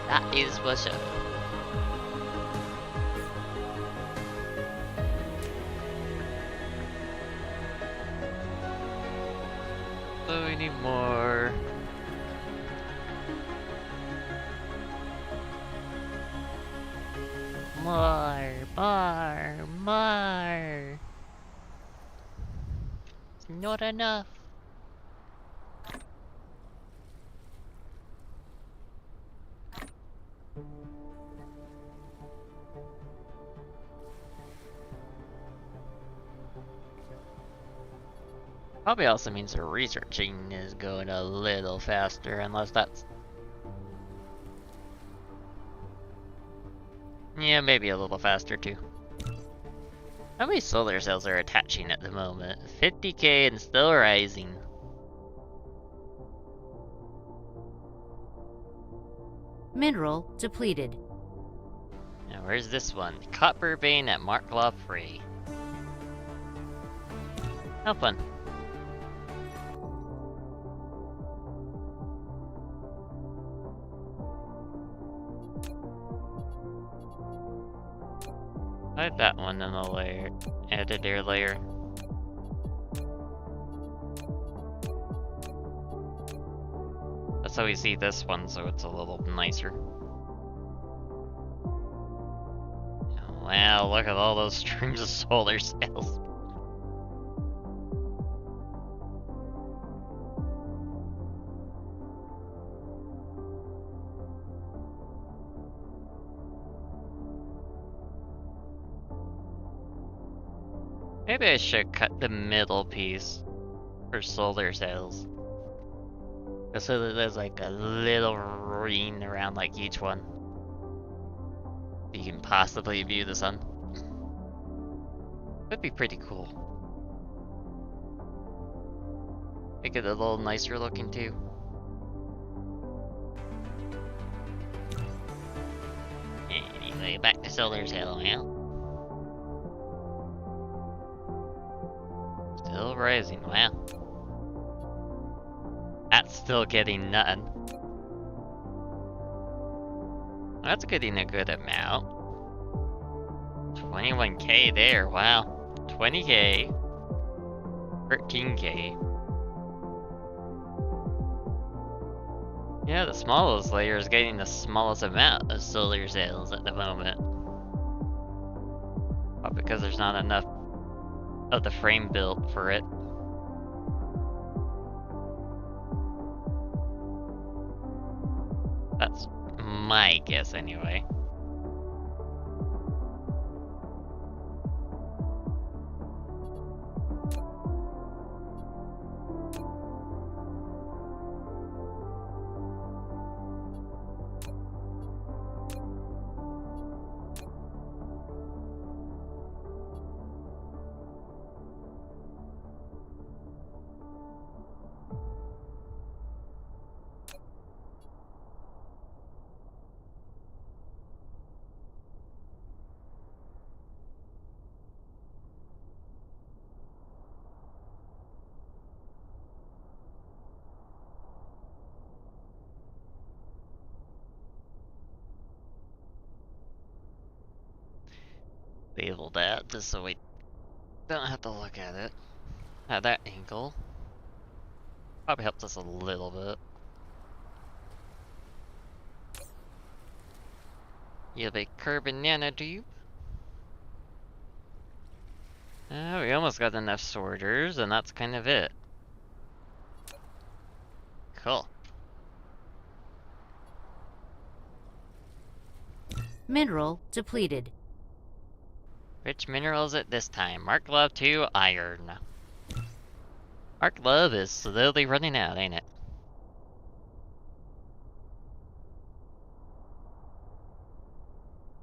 That is for sure. So we need more. More. It's not enough. Probably also means the researching is going a little faster, unless that's... Yeah, maybe a little faster too. How many solar cells are attaching at the moment? 50k and still rising. Mineral depleted. Now where's this one? Copper vein at Mark Law Free. How fun. Hide that one in the layer, editor layer. That's how we see this one, so it's a little nicer. Wow, look at all those strings of solar cells. Maybe I should cut the middle piece for solar cells. Just so that there's like a little ring around like each one. You can possibly view the sun. That'd be pretty cool. Make it a little nicer looking too. Anyway, back to solar cell now. Still rising, wow. That's still getting nothing. That's getting a good amount. 21k there, wow. 20k. 13k. Yeah, the smallest layer is getting the smallest amount of solar cells at the moment. But because there's not enough of the frame built for it. That's my guess anyway. Label that just so we don't have to look at it at that angle. Probably helps us a little bit. You'll be carbon nanotube. We almost got enough sorters, and that's kind of it. Cool. Mineral depleted. Which mineral is it this time? Mark Love 2, iron. Mark Love is slowly running out, ain't it?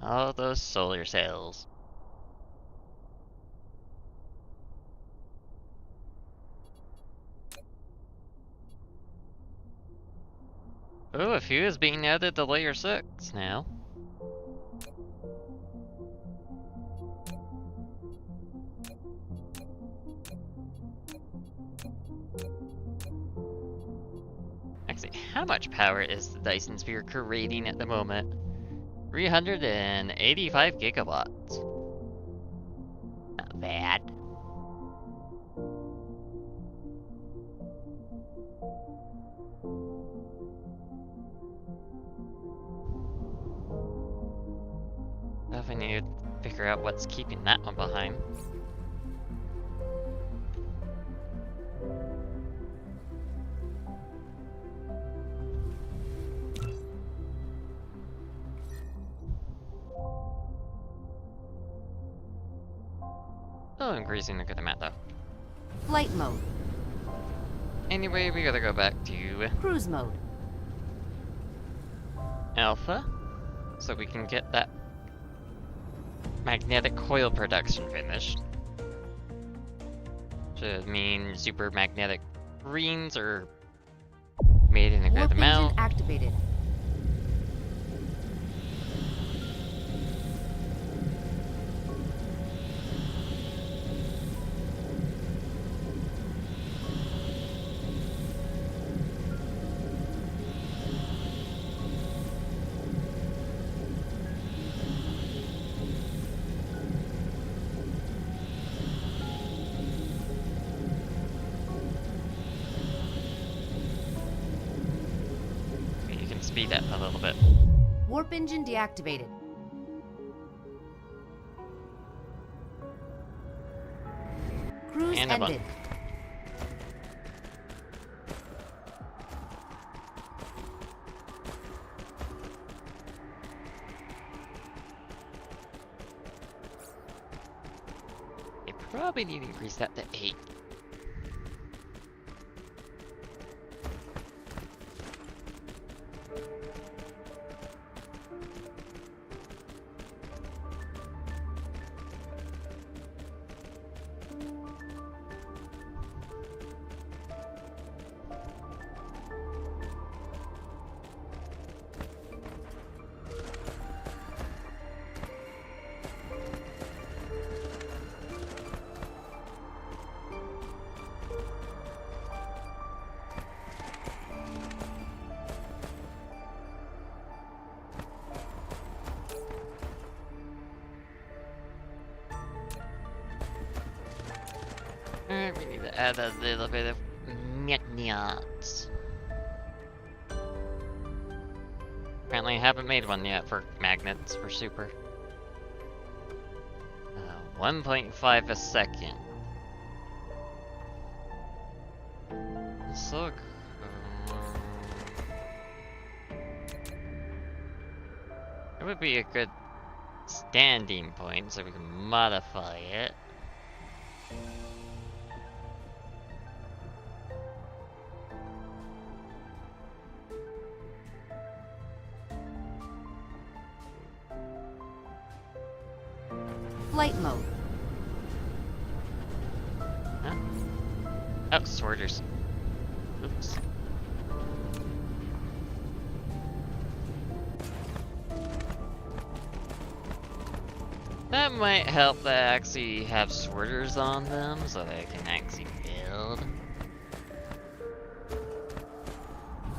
All those solar cells. Oh, a few is being added to layer 6 now. Actually, how much power is the Dyson Sphere creating at the moment? 385 gigawatts. Not bad. Definitely need to figure out what's keeping that one behind. Still increasing a good amount though. Flight mode. Anyway, we gotta go back to Cruise mode. Alpha, so we can get that magnetic coil production finished. Should mean super magnetic rings are made in a Warp good amount. engine activated. You can speed up a little bit. Warp engine deactivated. Cruise And a bump. ended. You probably need to increase that to 8. Alright, we need to add a little bit of magnets. Apparently I haven't made one yet for magnets for super. 1.5 a second. Let's look. It would be a good standing point so we can modify it. Flight mode. Huh? Oh, sorters. Oops. That might help that I actually have sorters on them so that I can actually build.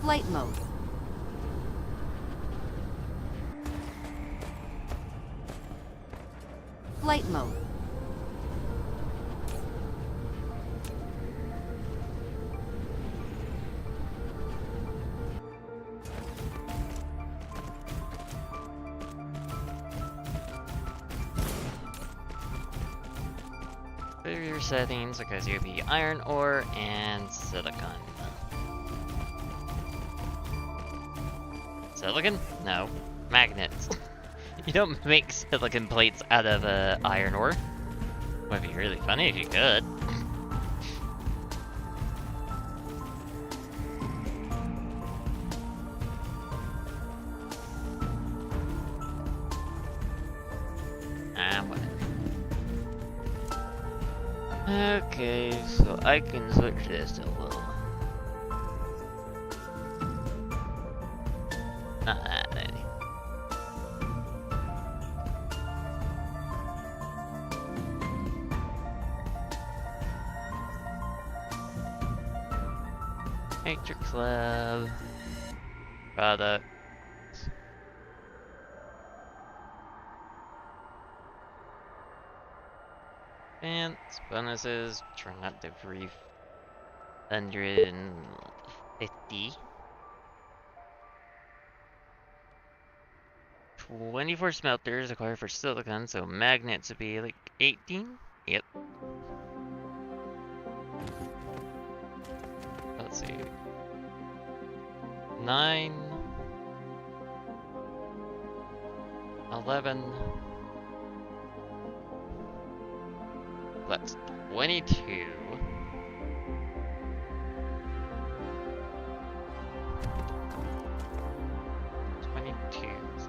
Flight mode. Flight mode. Clear your settings because you'll be iron ore and silicon. Silicon? No. Magnets. You don't make silicon plates out of iron ore. Would be really funny if you could. Whatever. Okay, so I can switch this to low. Not that many. Matrix Lab. Product. Advanced bonuses, turn out to 350. 24 smelters acquired for silicon, so magnets would be like 18? Yep. Let's see. 9. 11. That's 22. So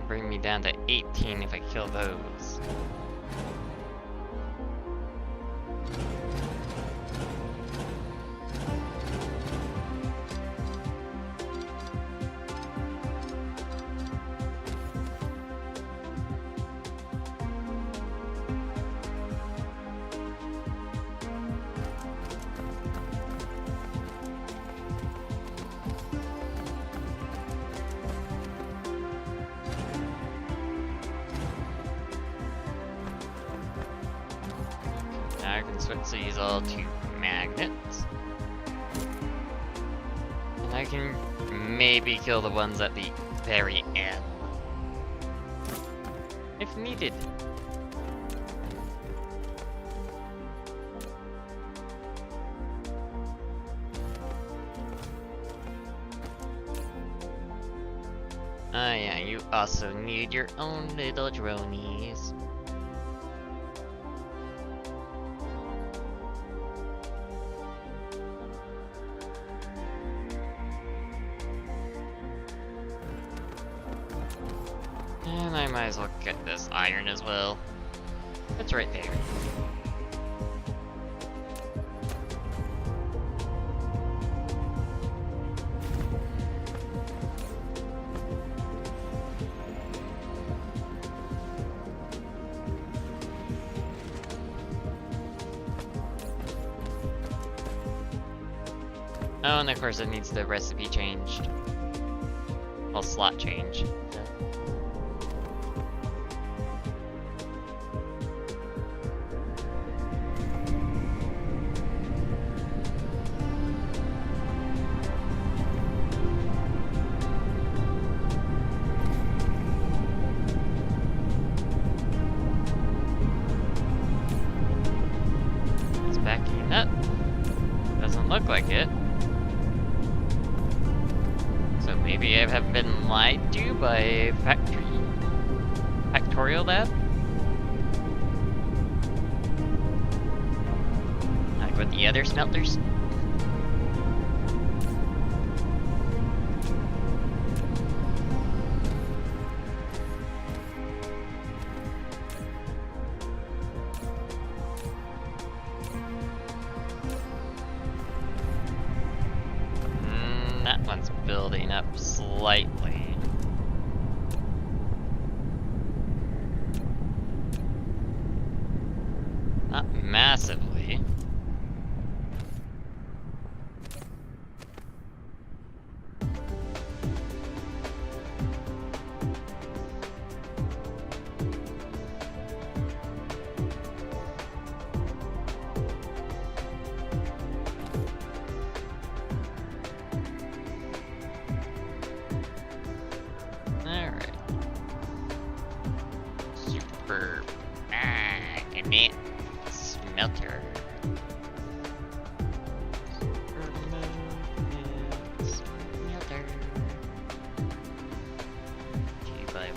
bring me down to 18 if I kill those. Now I can switch these all to magnets. And I can maybe kill the ones at the very end. If needed. Ah yeah, you also need your own little dronies. And I might as well get this iron as well. It's right there. Oh, and of course it needs the recipe changed. Well, slot change. It's backing up. Doesn't look like it. So maybe I have been lied to by Factorial Lab? Like with the other smelters? That one's building up slightly. Not massively.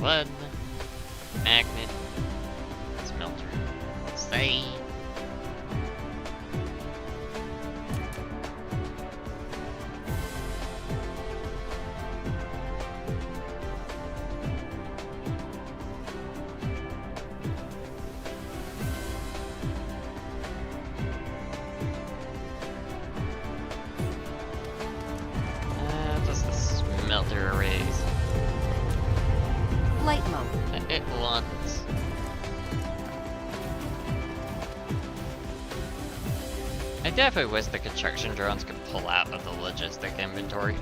one. Magnet. Smelter. Stay. Just the smelter arrays. Flight mode. It wants. I definitely wish the construction drones could pull out of the logistic inventory.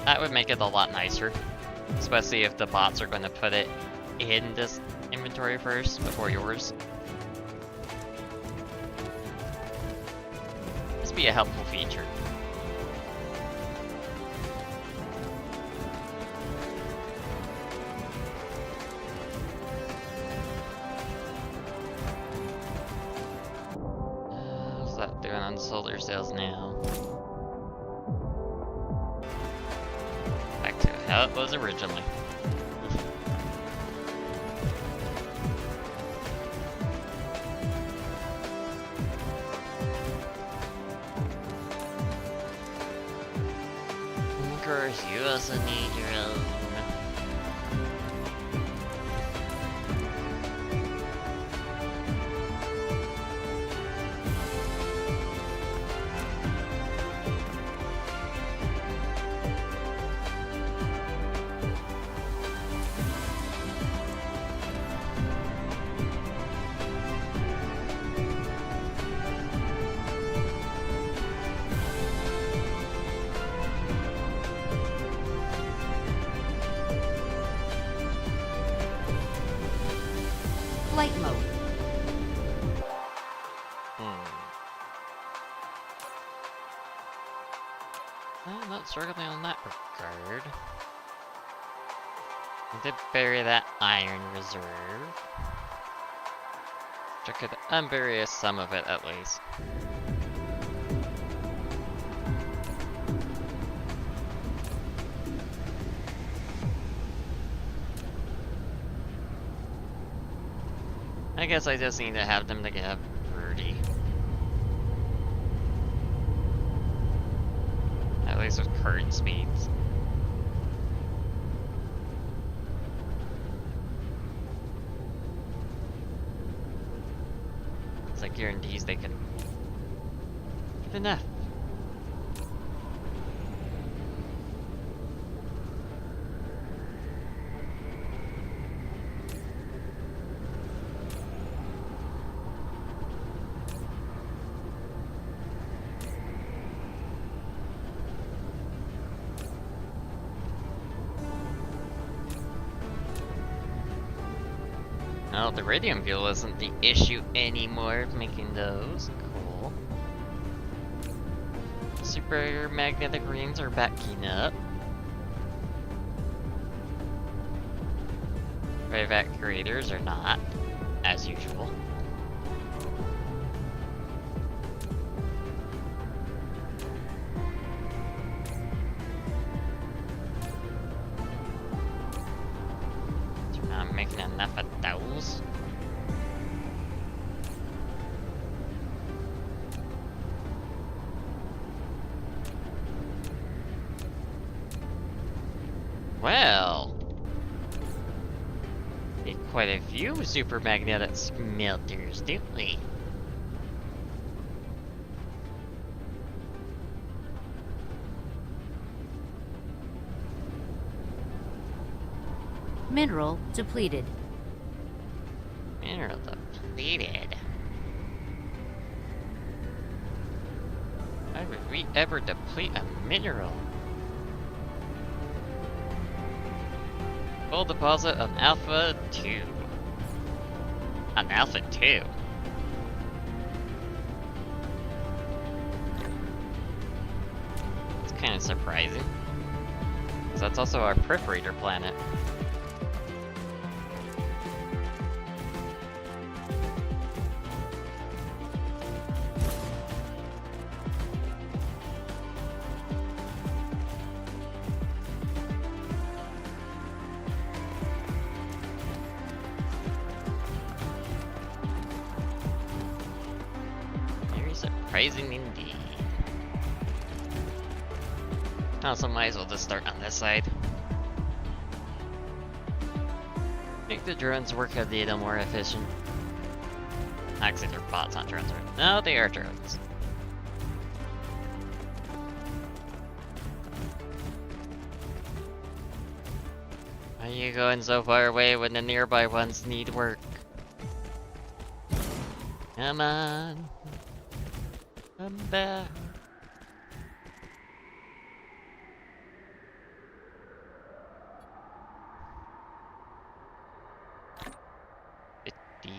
That would make it a lot nicer. Especially if the bots are going to put it in this inventory first before yours. This would be a helpful feature. What's that doing on solar cells now? Back to how it was originally. Of course, you also need your own. Flight mode. I'm not struggling on that regard. I did bury that iron reserve. Which I could unbury some of it at least. I guess I just need to have them to get Birdie. At least with current speeds. It's like guarantees they can get enough. Well, the radium fuel isn't the issue anymore of making those. Cool. Super magnetic rings are backing up. Evacuators are not, as usual. So now I'm making enough of those. Well, need quite a few super magnetic smelters, don't we? Mineral depleted. Mineral depleted. Why would we ever deplete a mineral? Full deposit on Alpha 2. On Alpha 2. It's kind of surprising. Because that's also our perforator planet. Surprising indeed. Also, might as well just start on this side. Make the drones work a little more efficient. Actually, they're bots, not drones. No, they are drones. Why are you going so far away when the nearby ones need work? Come on. Come back. The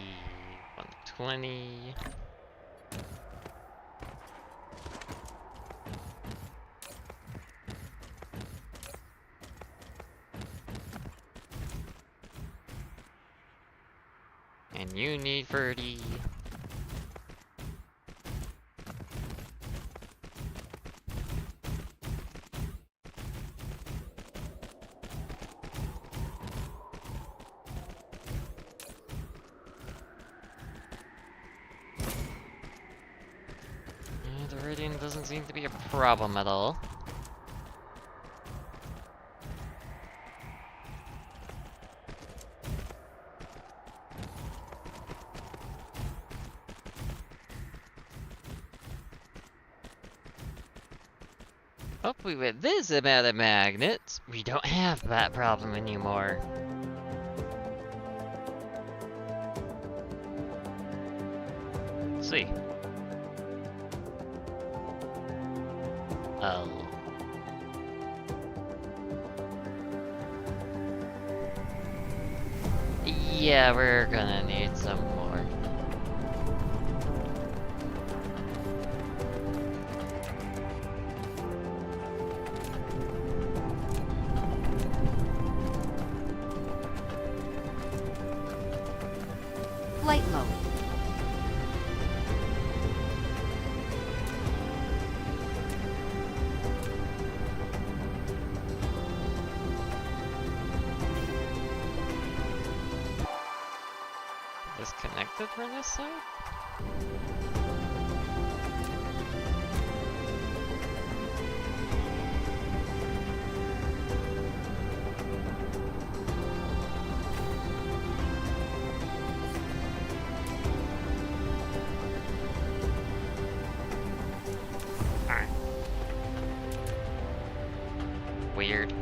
120. And you need 30. The radiant doesn't seem to be a problem at all. Hopefully with this amount of magnets, we don't have that problem anymore. Let's see. Oh. Yeah, we're gonna need some more. Flight mode. Disconnected from this side? Alright. Weird.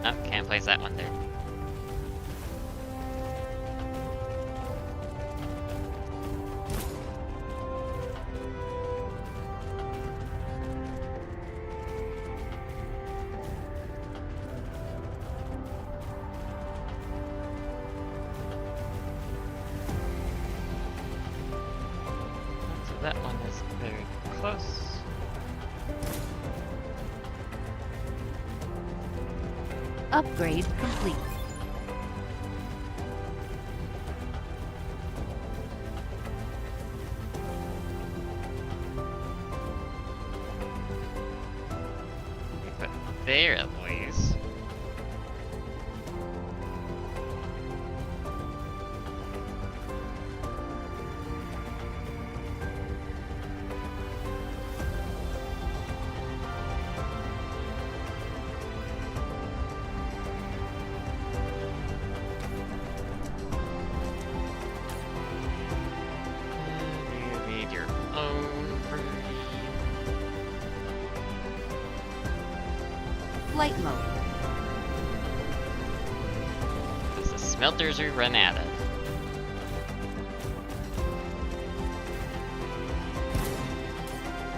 Oh, can't place that one there. So that one is very close. Upgrade complete. But there at least. You need your own free. Flight mode. This is smelters we run out of.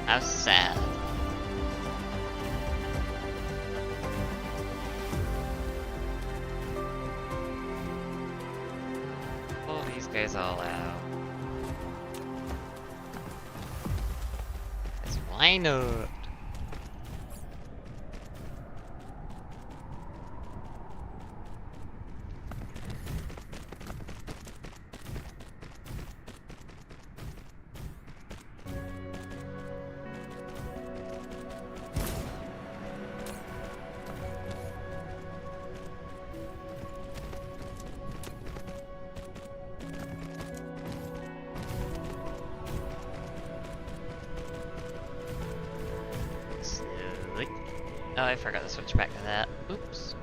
How sad. Pull these guys all out. 'Cause why not? Oh, I forgot to switch back to that. Oops.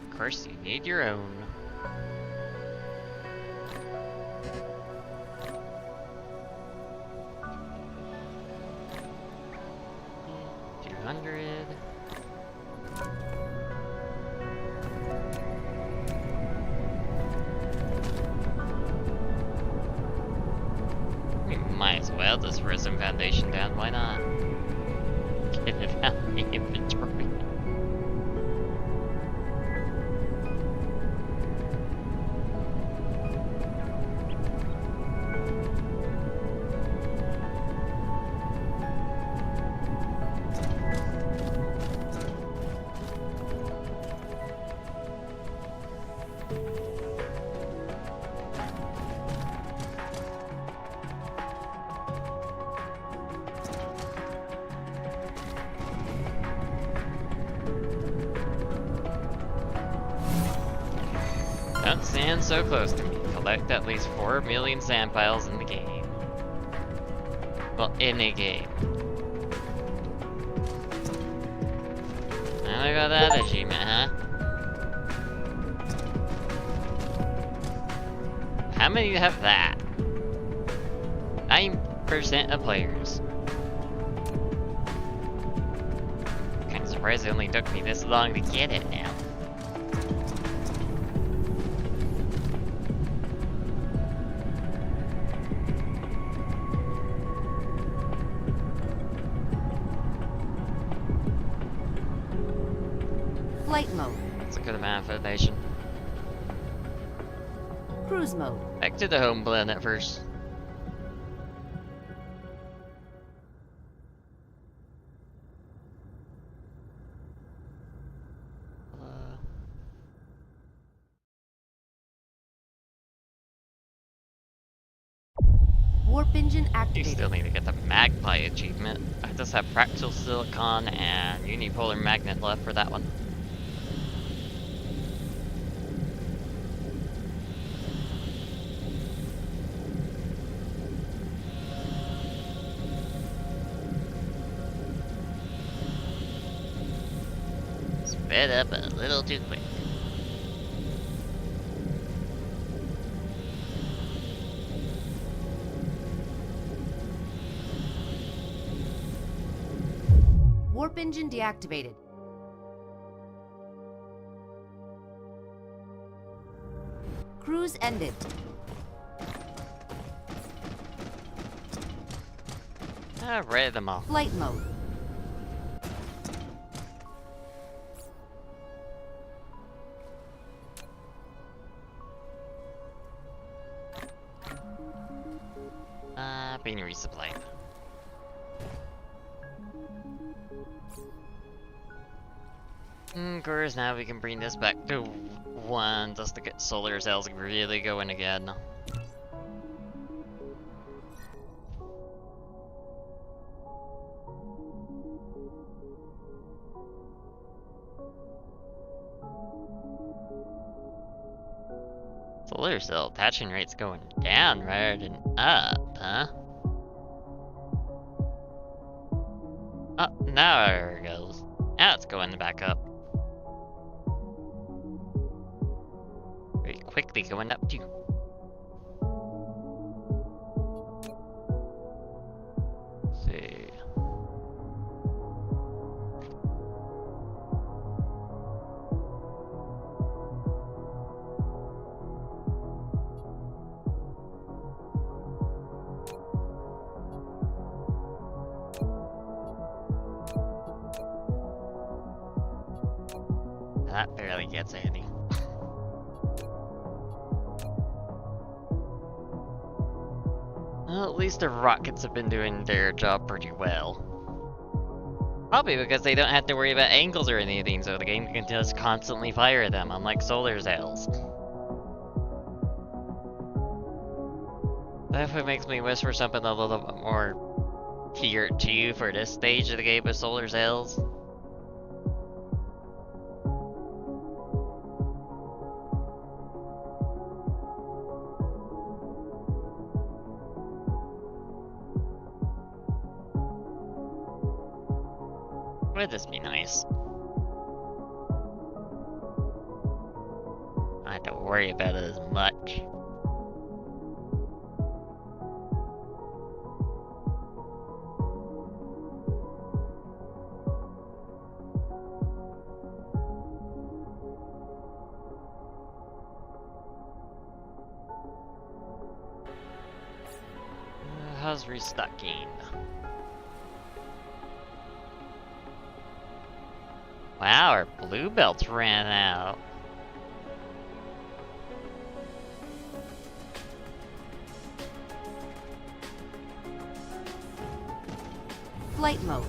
Of course, you need your own. We might as well just throw some foundation down, why not? Get it out of the inventory. Don't stand so close to me. Collect at least 4 million sand piles in the game. Well, in a game. Now I got that achievement, huh? How many have that? 9% of players. Kinda surprised it only took me this long to get it now. Flight mode. That's a good amount of foundation. Cruise mode. Back to the home planet first. Warp engine You activated. still need to get the Magpie achievement. I just have Fractal Silicon and Unipolar Magnet left for that one. Sped up a little too quick. Warp engine deactivated. Cruise ended. I read them all. Flight mode. Being resupplied. Of course, now we can bring this back to 1 just to get solar cells really going again. Solar cell attaching rate's going down rather than up, huh? Oh, now there it goes. Now it's going back up. Very quickly going up too. Let's see. That barely gets any. Well, at least the rockets have been doing their job pretty well. Probably because they don't have to worry about angles or anything, so the game can just constantly fire them, unlike solar cells. Definitely makes me wish for something a little bit more tier 2 for this stage of the game with solar sails. Would this be nice? I don't have to worry about it as much. How's restocking? Wow, our blue belts ran out. Flight mode.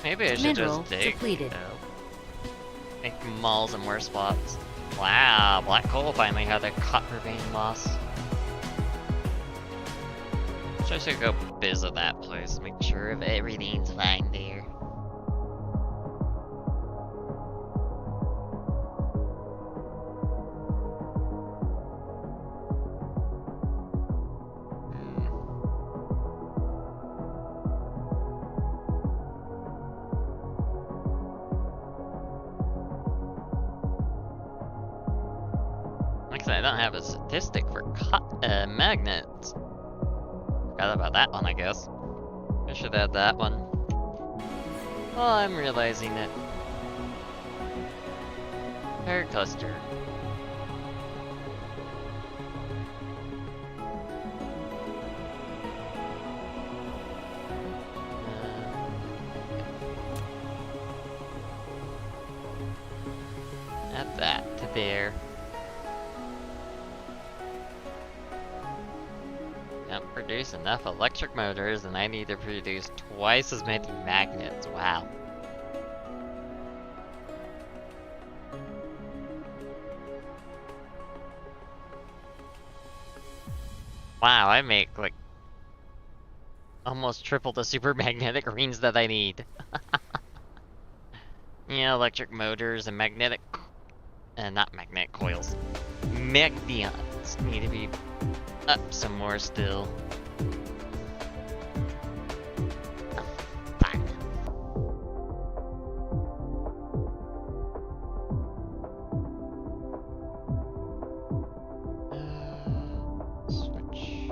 Maybe I should Mineral just dig. depleted. Make malls in more spots. Wow, black coal finally had a copper vein loss. So I should go visit that place, make sure if everything's fine there. Like I said, I don't have a statistic for magnets. Forgot about that one, I guess. I should add that one. Oh, I'm realizing it. Hair cluster. Add that to there. Can't produce enough electric motors, and I need to produce twice as many magnets. Wow. Wow, I make like almost triple the super magnetic rings that I need. Yeah, electric motors and magnetic, not magnetic coils. Magnions need to be up some more still. Oh, fine. Switch.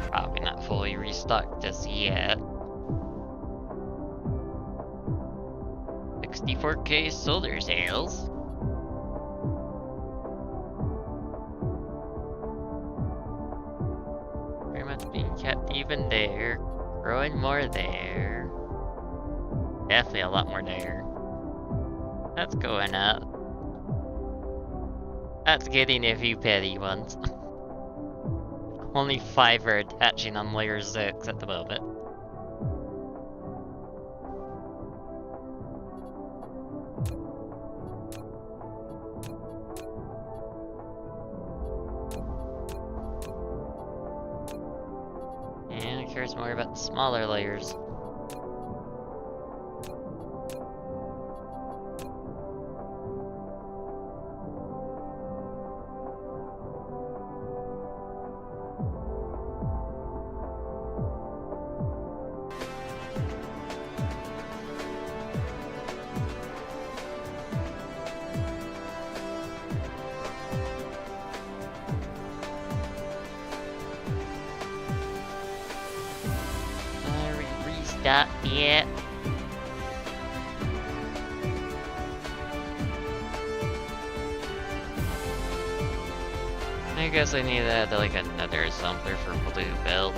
Probably not fully restocked just yet. 64K solar sails. Very much being kept even there. Growing more there. Definitely a lot more there. That's going up. That's getting a few petty ones. Only 5 are attaching on layer 6 at the moment. And it cares more about the smaller layers. Stop yet. I guess I need to add like another assembler for blue belt.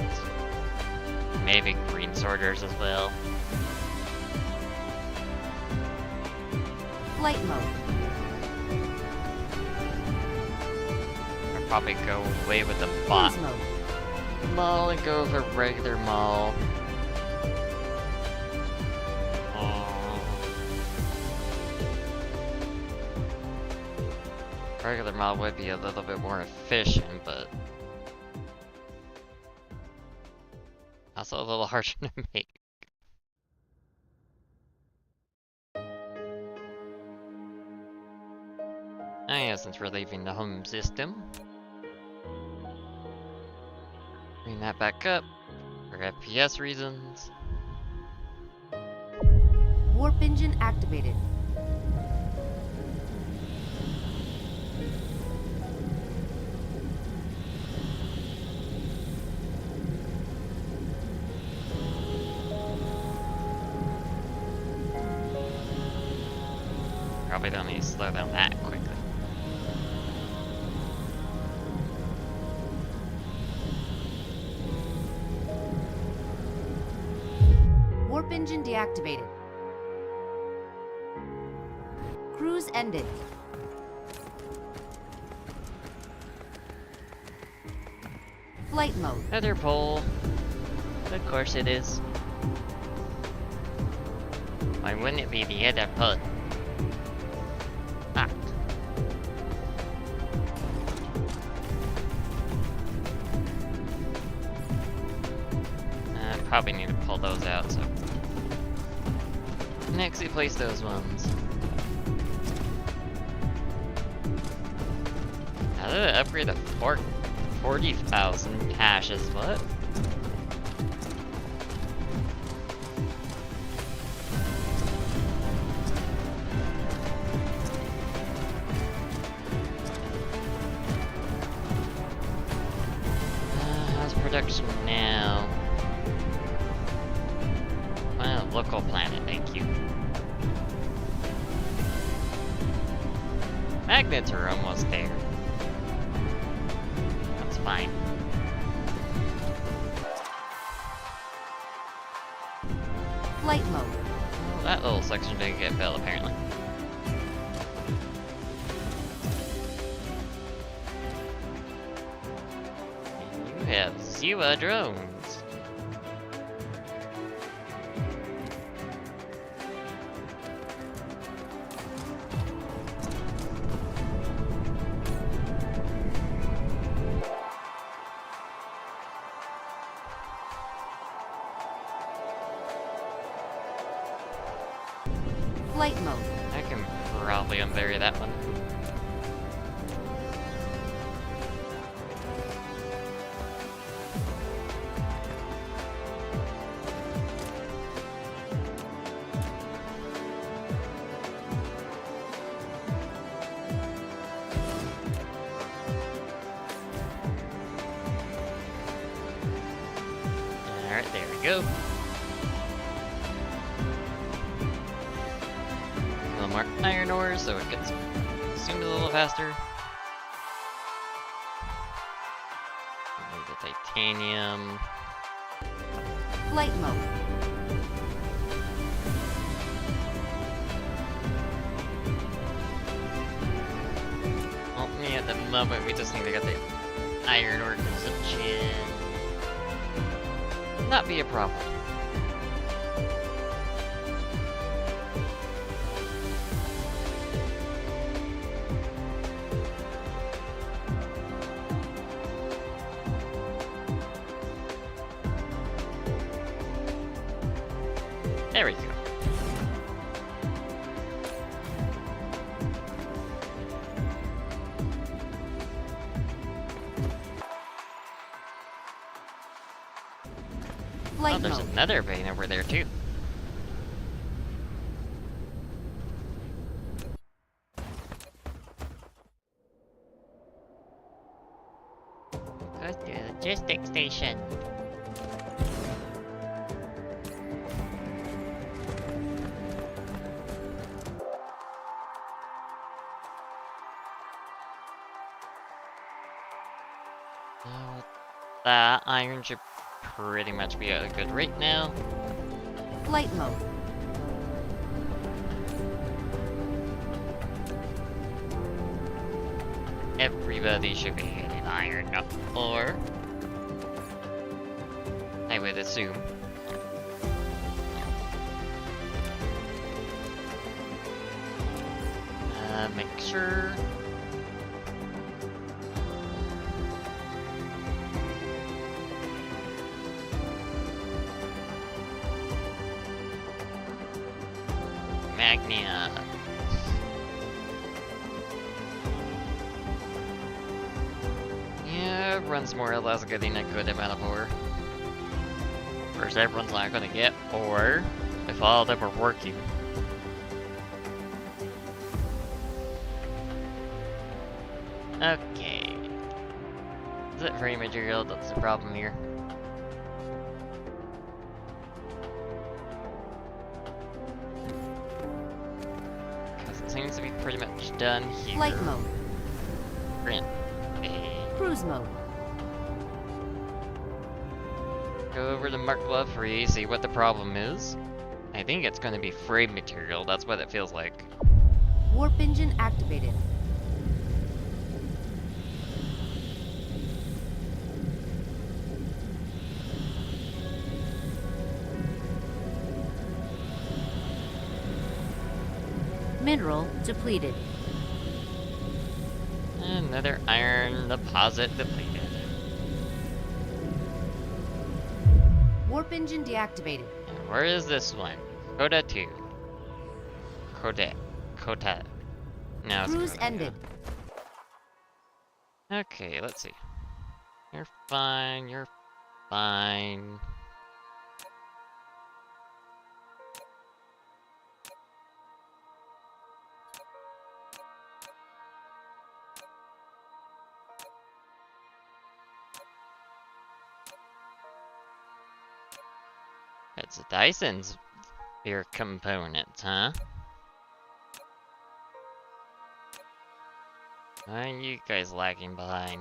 Maybe green sorters as well. Flight mode. I'll probably go away with the bot Cruise mode. mall and go over regular mall. Regular mall would be a little bit more efficient, but also a little harder to make. Oh yeah, since we're leaving the home system. Bring that back up for FPS reasons. Warp engine activated. Probably don't need to slow down that quickly. Warp engine deactivated. Cruise ended. Flight mode. Feather pole. Of course it is. Why wouldn't it be the other pole? Ah. Probably need to pull those out, so. Next, we place those ones. How did it upgrade to 40,000 caches? What? How's production now? Well, local planet, thank you. Magnets are almost there. That's fine. Flight mode. Well, that little section didn't get built, apparently. And you have Zua drones. Flight mode. I can probably unbury that one. Alright, there we go. A little more iron ore so it gets consumed a little faster. Need the titanium. Flight mode. Well, me at the moment, we just need to get the iron ore consumption. Not be a problem. There we go. Oh, Flight there's mode. another vein over there too. Go to the logistics station. That iron should pretty much be at a good rate now. Flight mode. Everybody should be hitting iron ore. I would assume. Make sure. Magnia. Yeah, everyone's more or less getting a good amount of ore. Of course, everyone's not gonna get ore if all of them are working. Okay. Is it free material that's the problem here? Because it seems to be pretty much done here. Flight mode. Print. Cruise mode. Go over to Mark Love Free, see what the problem is. I think it's going to be frame material, that's what it feels like. Warp engine activated. Mineral depleted. Another iron deposit depleted. Warp engine deactivated. And where is this one? Coda 2. Kota. Now it's Cruise Coda. ended. Okay, let's see. You're fine, you're fine. It's a Dyson Sphere component, huh? Why are you guys lagging behind?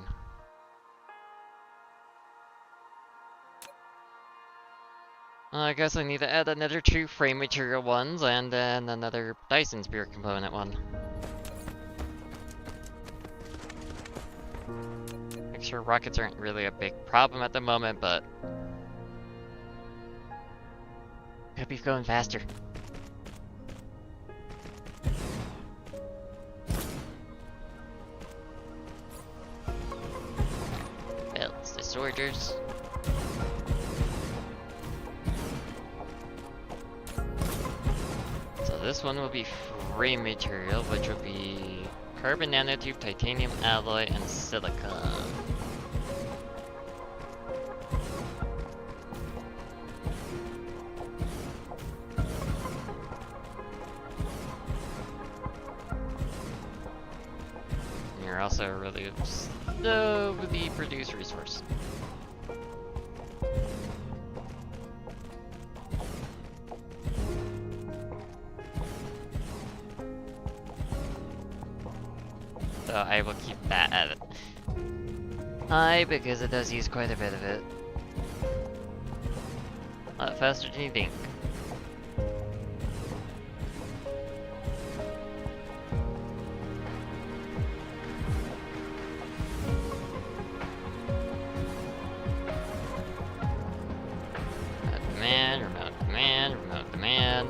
Well, I guess I need to add another 2 frame material ones and then another Dyson Sphere component one. Make sure rockets aren't really a big problem at the moment, but could be going faster. Belts, disorders. So this one will be frame material, which will be carbon nanotube, titanium alloy, and silicon. You're also a really slowly produced resource. So I will keep that at it. High, because it does use quite a bit of it. A lot faster than you think. Remote command.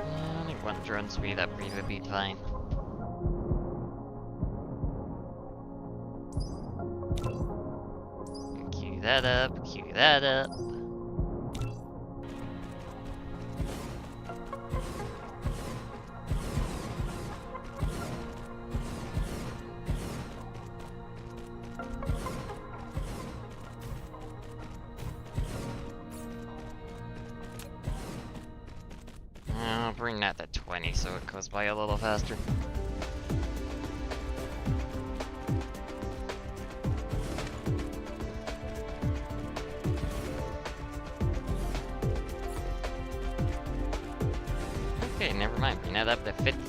I think one drone speed upgrade would be fine. Queue that up, queue that up. Oh, bring that to 20 so it goes by a little faster. Okay, never mind. Bring that up to 50.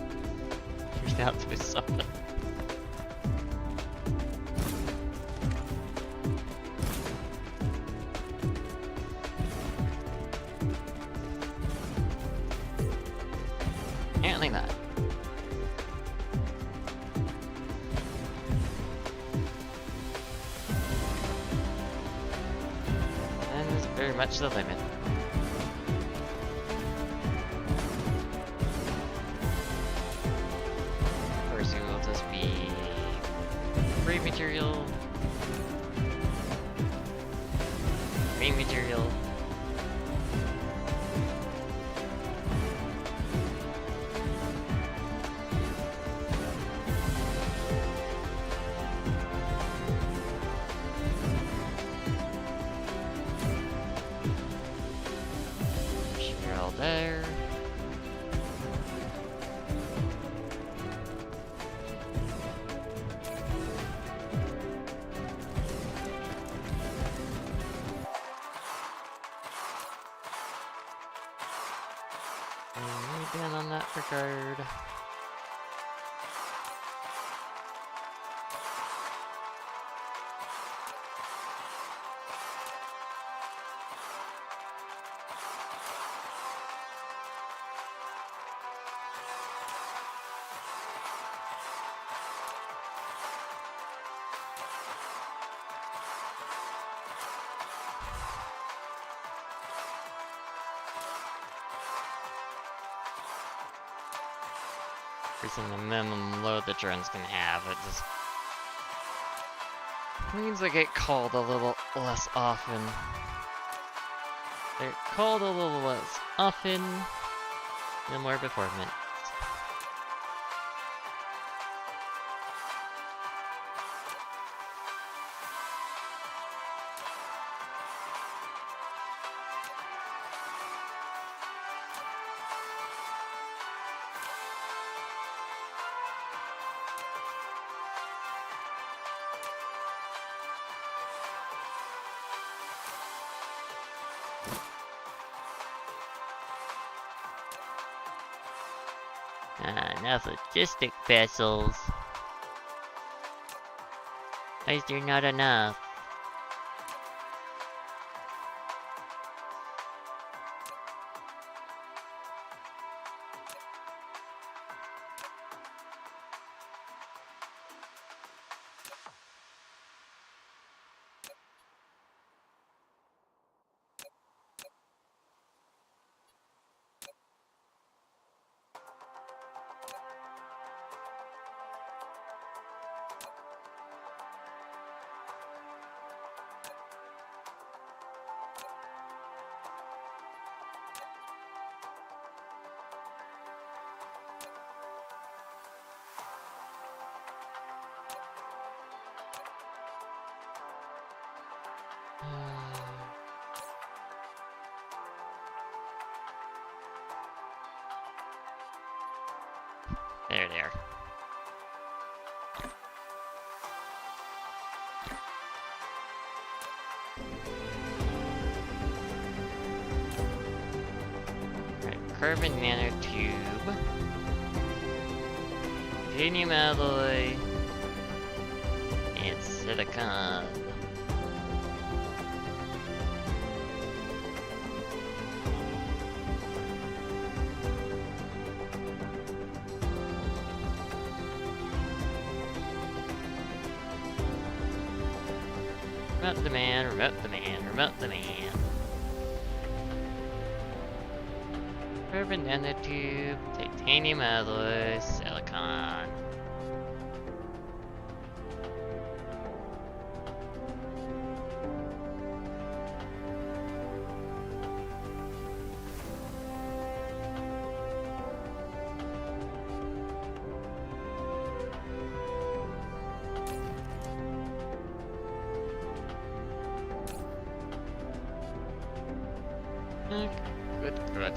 You're down to something. Apparently not. And it's very much the limit. First, it will just be free material, green material. Material there. And we're done on that regard. Increasing the minimum load the drones can have, it just means they get called a little less often. They're called a little less often, and more performance. Enough logistic vessels. Why is there not enough? There they are. Right, carbon nanotube. Titanium alloy. And silicon. Remote demand, remote demand, remote demand. Carbon nanotube, titanium alloy, silicon. Good, good.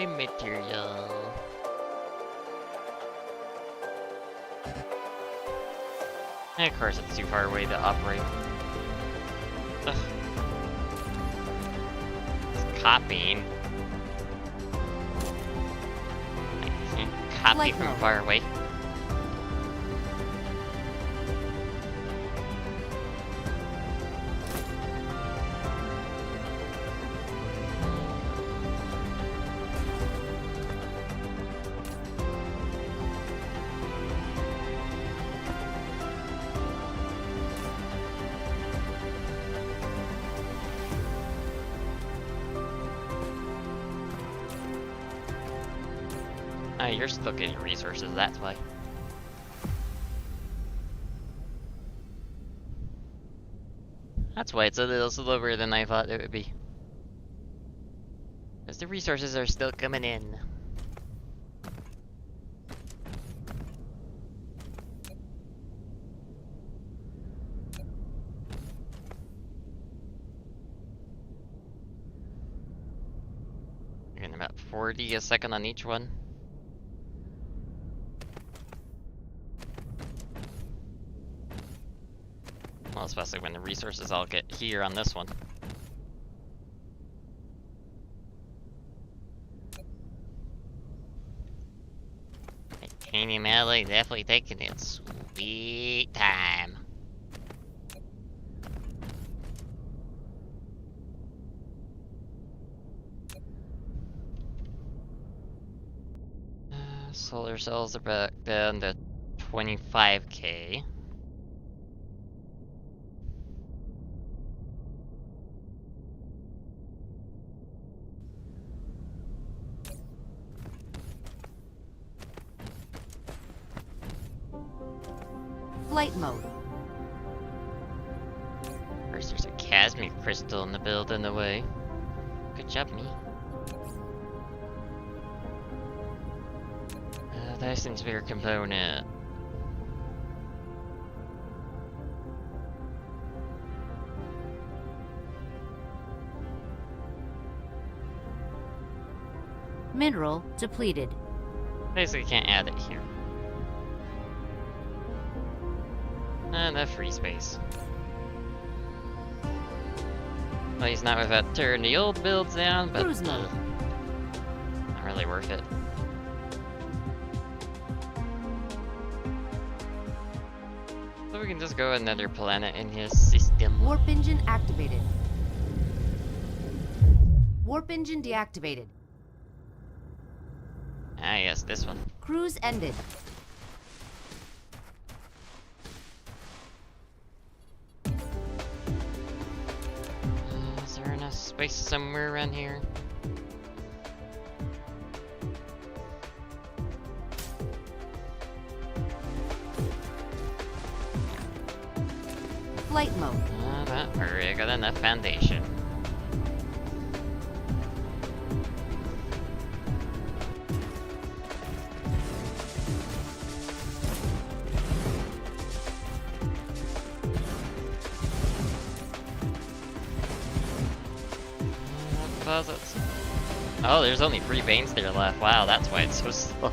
frame material. And of course it's too far away to operate. Ugh. It's copying. I can't copy Flight from mode. far away. Ah, you're still getting resources, that's why. That's why it's a little slower than I thought it would be. Because the resources are still coming in. Getting about 40 a second on each one. Well, especially when the resources all get here on this one. Titanium alloy definitely taking its sweet time. Solar cells are back down to 25k. Flight mode. First, there's a Casmia crystal in the building the way. Good job, me. Dyson Sphere component. Mineral depleted. Basically, can't add it here. And a free space. Well, he's not without tearing the old builds down, but Cruise mode. not really worth it. So we can just go another planet in his system. Warp engine activated. Warp engine deactivated. Ah, yes, this one. Cruise ended. Is there enough space somewhere around here? Flight mode. Don't worry, I got enough foundation. Deposits. Oh, there's only 3 veins there left. Wow, that's why it's so slow.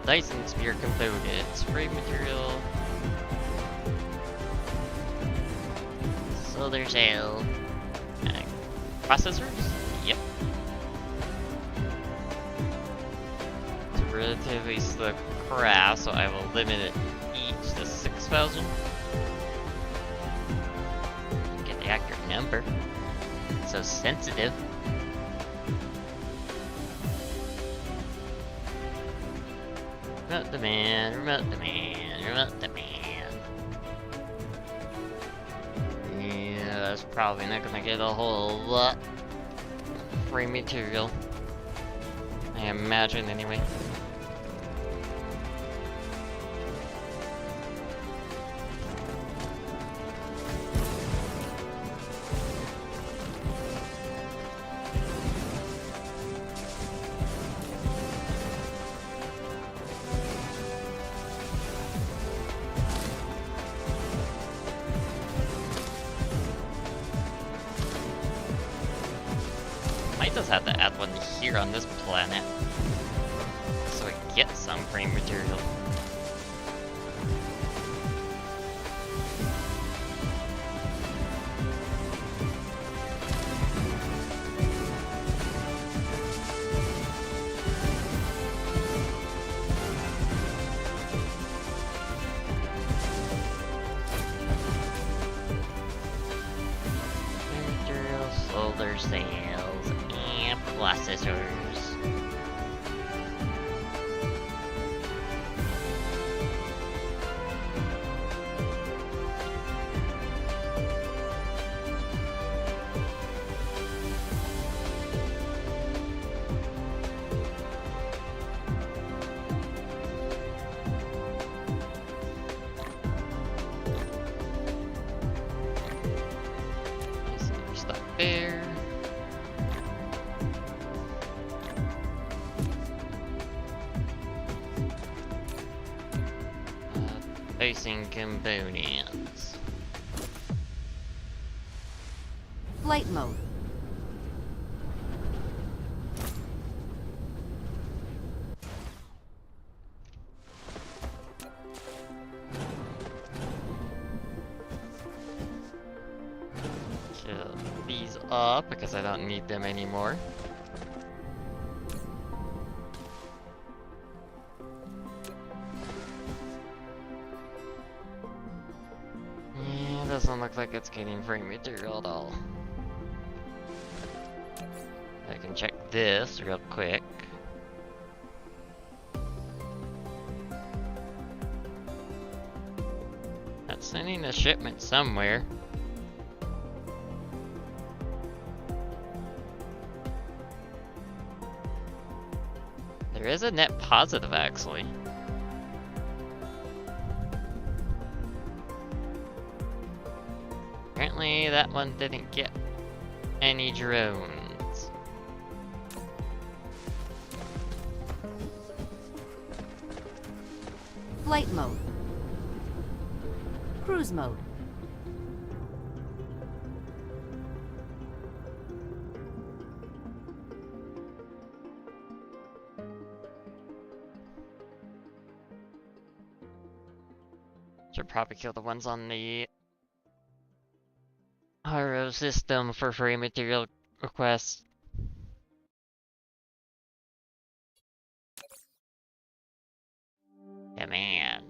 Dyson Sphere component, spray material, solar cell, processors? Yep. It's a relatively slow craft, so I will limit it each to 6,000. Get the accurate number. It's so sensitive. Remote demand, remote demand, remote demand. Yeah, that's probably not gonna get a whole lot of free material. I imagine, anyway. might just have to add one here on this planet. So I get some frame material. Solar sails and processors. Stuff there. Facing components. Flight mode. Kill these up because I don't need them anymore. Yeah, doesn't look like it's getting frame material at all. I can check this real quick. That's sending a shipment somewhere. There is a net positive, actually. Apparently that one didn't get any drones. Flight mode. Cruise mode. Should probably kill the ones on the RO system for free material requests. Command.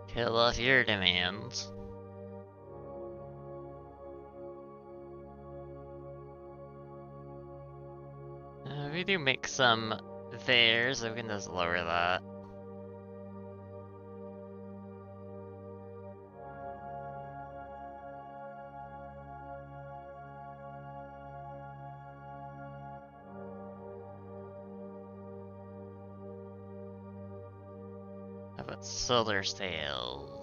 Kill off your demands. We do make some there, so we can just lower that. How about solar sails?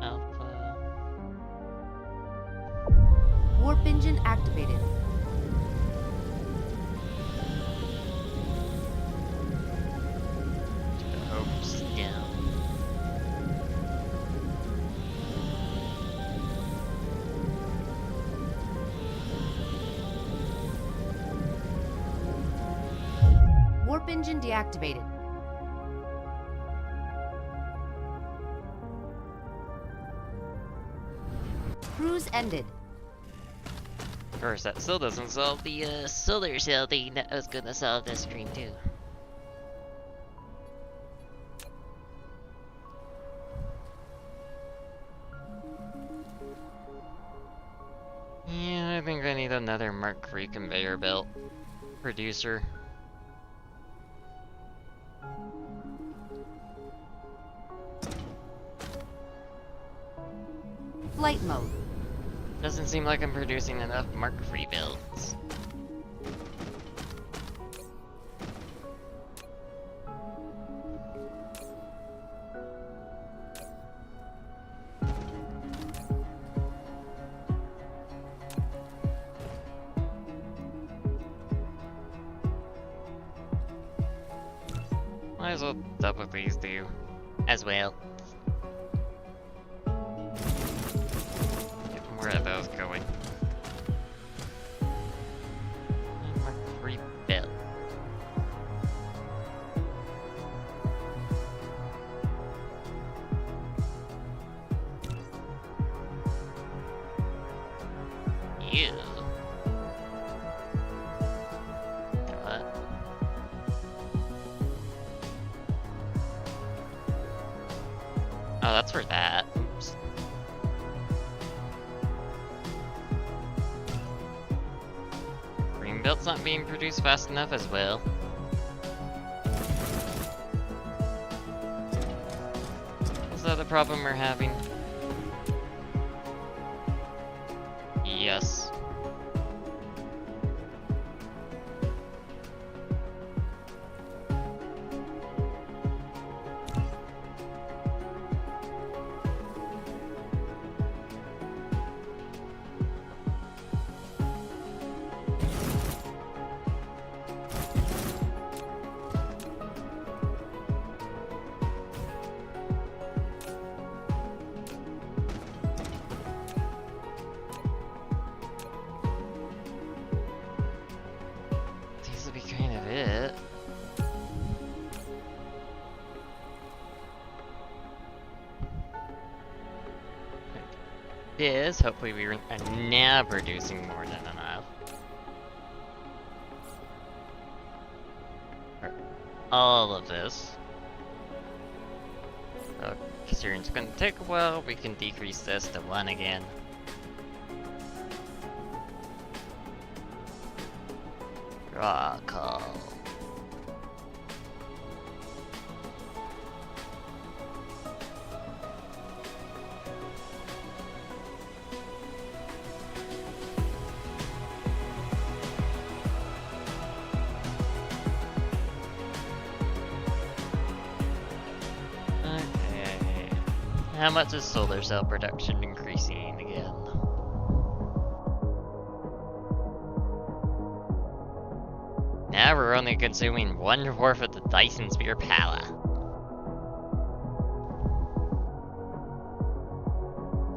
Alpha. Warp engine activated. Hopes down. Warp engine deactivated. Cruise ended. Of course, that still doesn't solve the solar cell thing that was gonna solve this screen too. Yeah, I think I need another Mark III conveyor belt producer. Flight mode. Doesn't seem like I'm producing enough Mark III builds. Might as well double these two as well. Where are those going? Mark III build. Ew. What? Oh, that's for that. Oops. Greenbelt's not being produced fast enough as well. Is that the problem we're having? Yes. Seems to be kind of it. This, hopefully we are now producing more than enough. For all of this. So, considering it's gonna take a while, we can decrease this to 1 again. Draw call. Okay. How much is solar cell production increasing again? Now we're only consuming 1/4 of the Dyson Sphere power.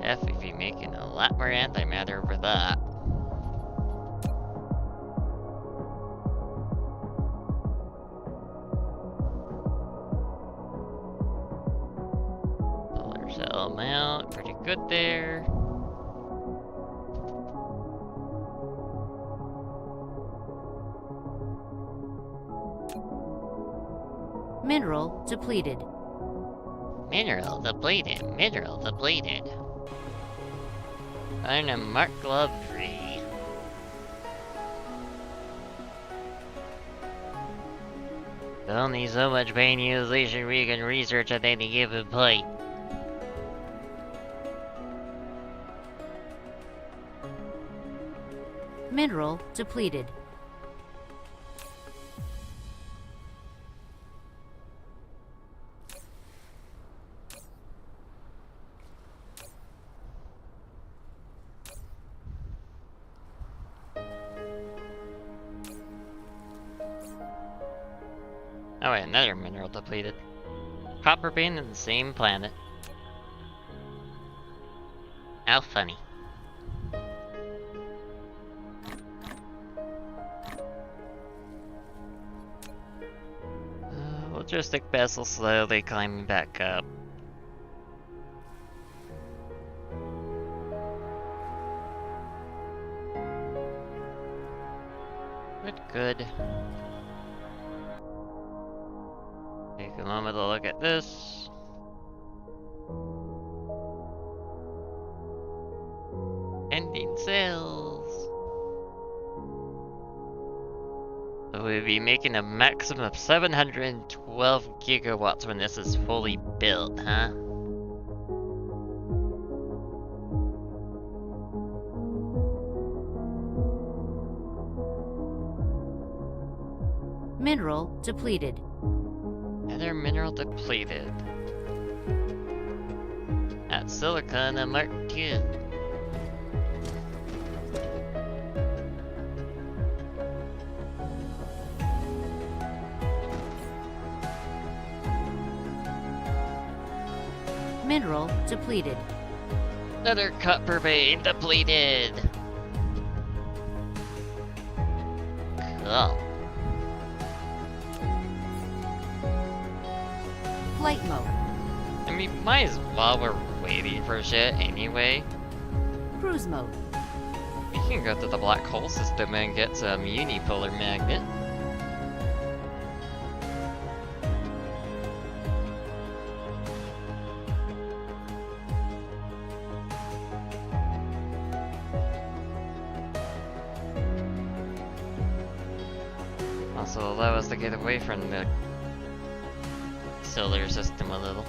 Definitely making a lot more antimatter for that. Solar cell amount, pretty good there. Mineral depleted. Mineral depleted, mineral depleted. Find a Mark Glove tree. Only so much pain utilization we can research at any given point. Mineral depleted. Oh wait, another mineral depleted. Copper being in the same planet. How funny. Logistic vessel slowly climbing back up. Good. Take a moment to look at this. Ending sales. So we'll be making a maximum of 712 gigawatts when this is fully built, huh? Mineral depleted. Nether mineral depleted. That's silicon and Mark II. Mineral depleted. Nether copper vein depleted. Cool. Flight mode. I mean, might as well, we're waiting for shit anyway. Cruise mode. We can go to the black hole system and get some unipolar magnet. Also allow us to get away from the solar system a little.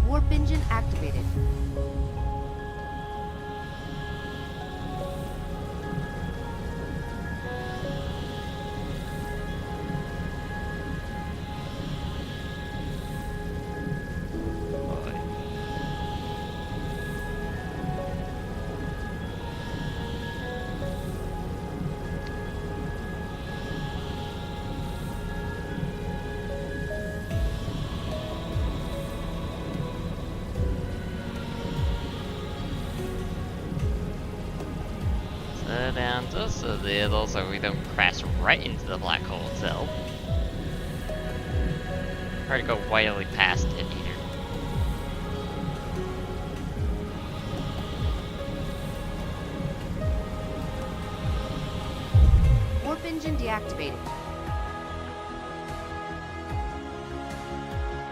Warp engine activated. Slow down just a little so we don't crash right into the black hole itself. Hard to go wildly past it either. Warp engine deactivated.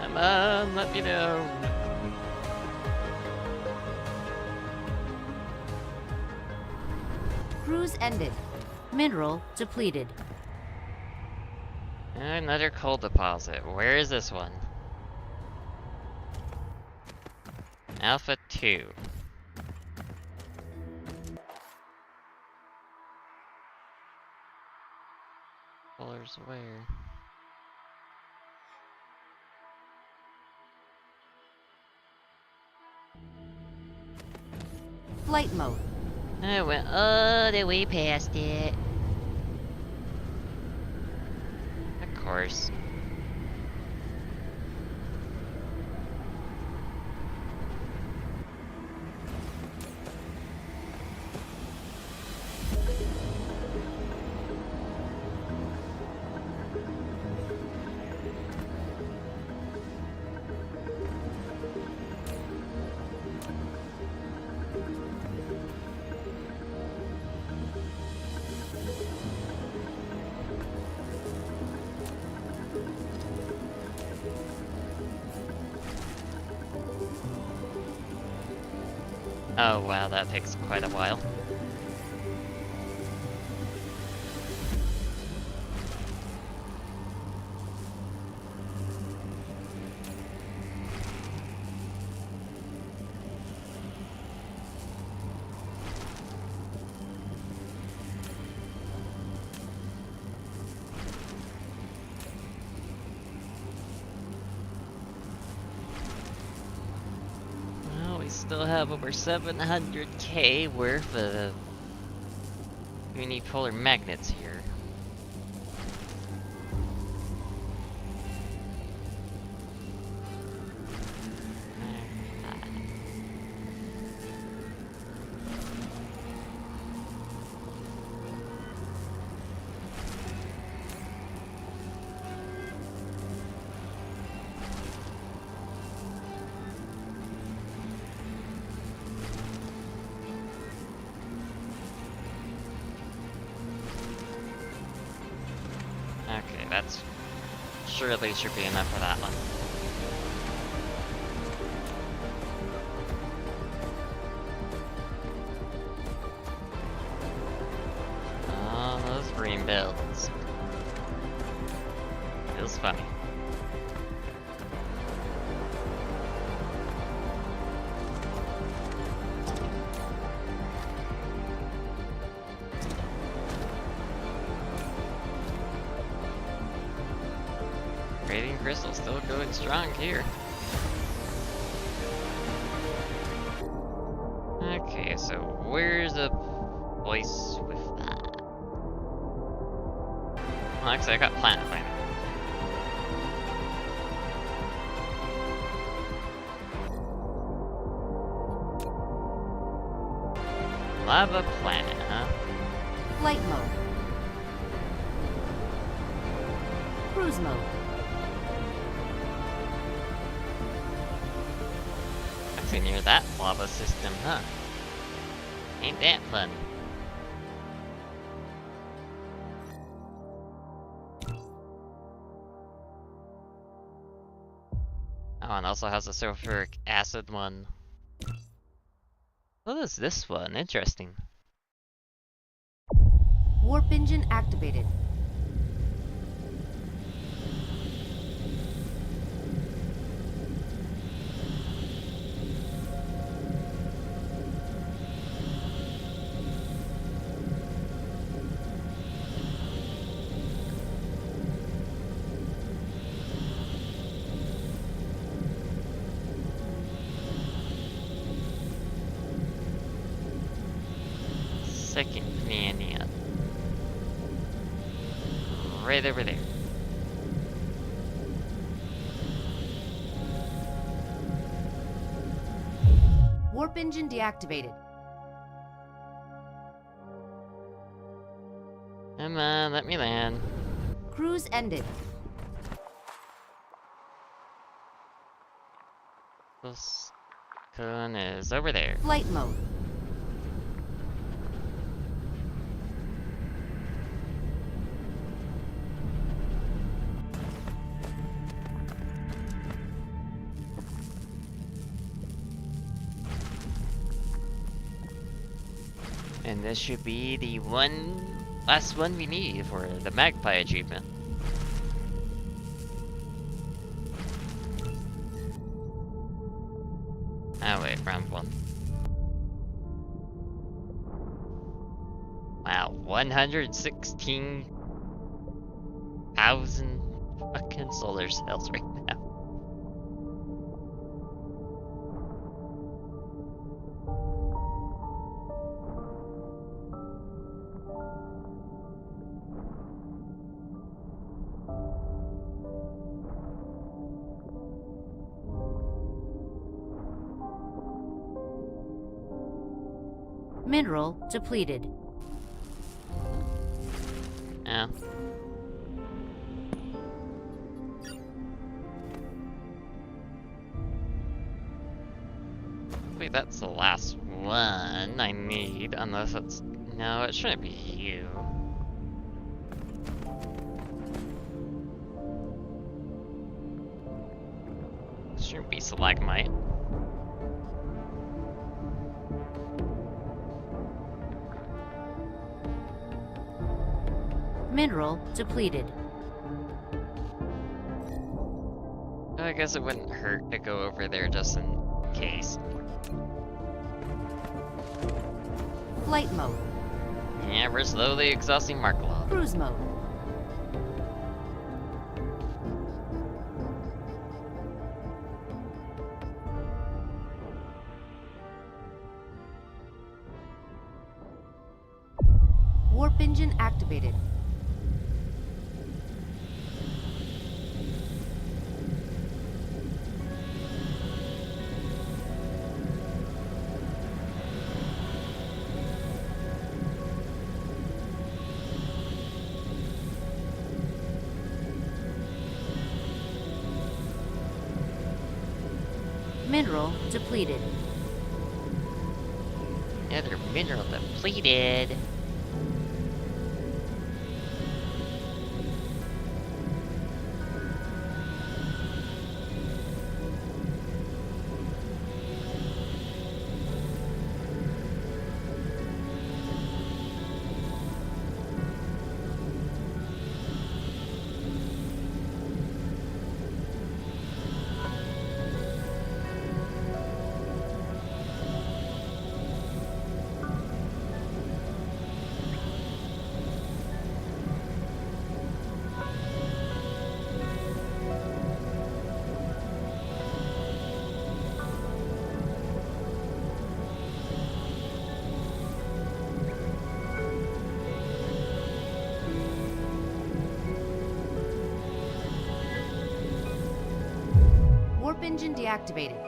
Come on, let me know. Cruise ended. Mineral depleted. Another coal deposit. Where is this one? Alpha 2. Colors where? Flight mode. I went all the way past it. Of course. Oh wow, that takes quite a while. We still have over 700k worth of unipolar magnets here. Okay, that's surely should be enough for that one. Oh, those green builds. Feels funny. crystal still going strong here. Okay, so where's the place with that? Well, actually, I got planet finder. Lava planet, huh? Flight mode. Cruise mode. Actually near that lava system, huh? Ain't that fun? Oh, and also has a sulfuric acid one. What is this one? Interesting. Warp engine activated. Second planet. Right over there. Warp engine deactivated. Come on, let me land. Cruise ended. This cone is over there. Flight mode. And this should be the last one we need for the Magpie achievement. Oh wait, round one. Wow, 116,000 fucking solar cells right now. Mineral depleted. Yeah. Wait, that's the last one I need, unless it's... No, it shouldn't be you. It shouldn't be stalagmite. Mineral depleted. I guess it wouldn't hurt to go over there just in case. Flight mode. Yeah, we're slowly exhausting Markov. Cruise mode. Warp engine activated. Mineral depleted. Yeah, they're mineral depleted. Warp engine deactivated.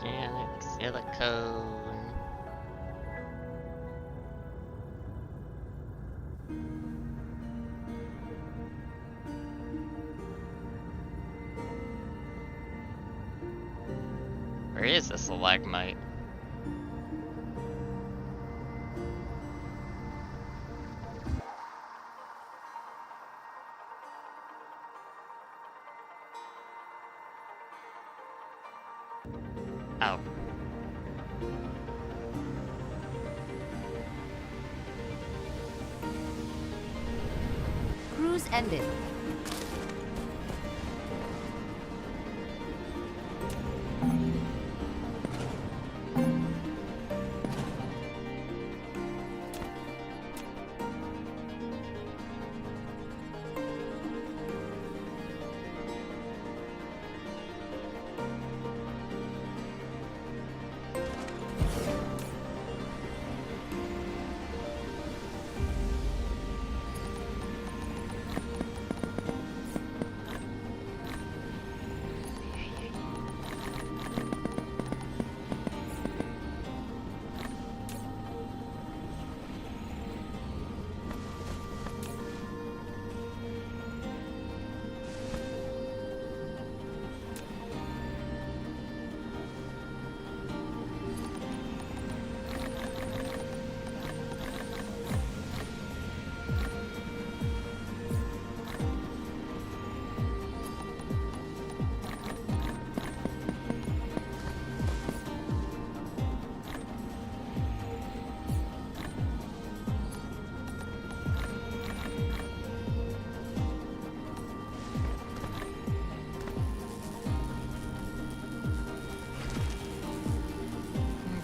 Organic silicone. Where is the stalagmite? Oh. Cruise ended.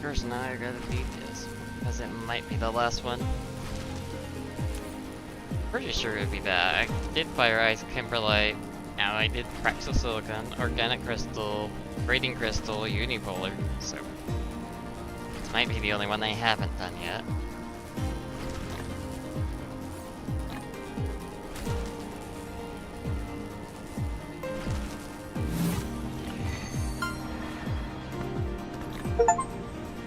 First, now I gotta beat this, because it might be the last one. Pretty sure it'd be that. I did Fire Ice, Kimberlite, now I did Praxis Silicon, Organic Crystal, Braiding Crystal, Unipolar, so this might be the only one I haven't done yet.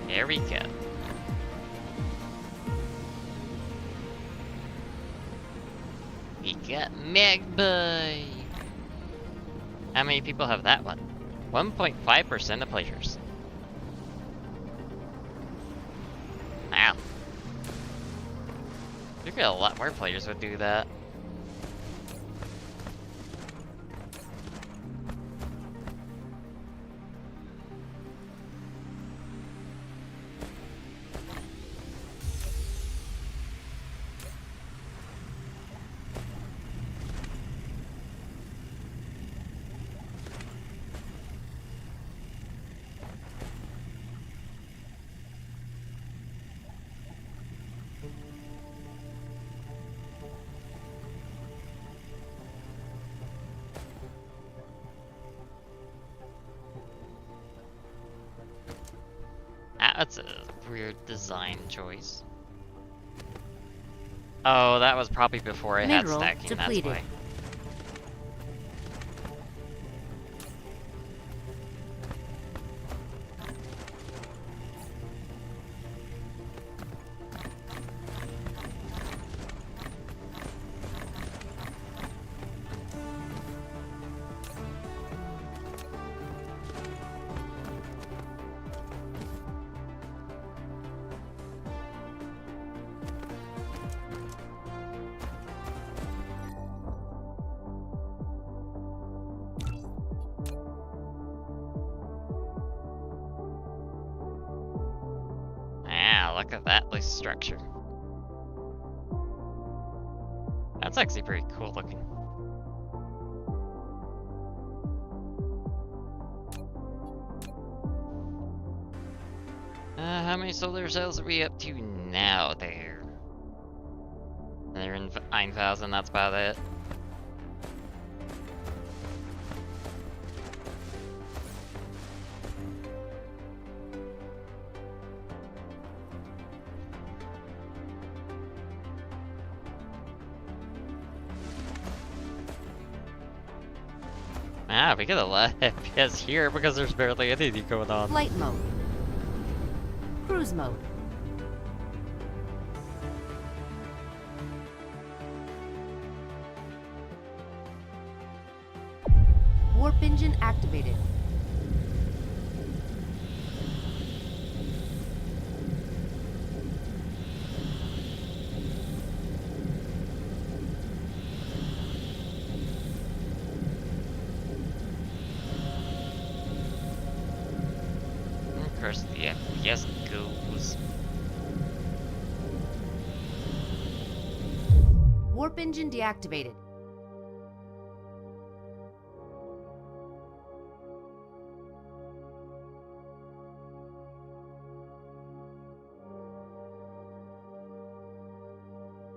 There we go. We got Magpie! How many people have that one? 1.5% of players. Wow. I figured a lot more players would do that. That's a weird design choice. Oh, that was probably before I had Mineral stacking, depleted. that's why. Ah, look at that loose structure. That's actually pretty cool looking. How many solar cells are we up to now there? They're in 9,000, that's about it. Ah, we get a lot of FPS here because there's barely anything going on. Flight mode. Cruise mode. Warp engine activated. Of course, the FPS goes. Warp engine deactivated.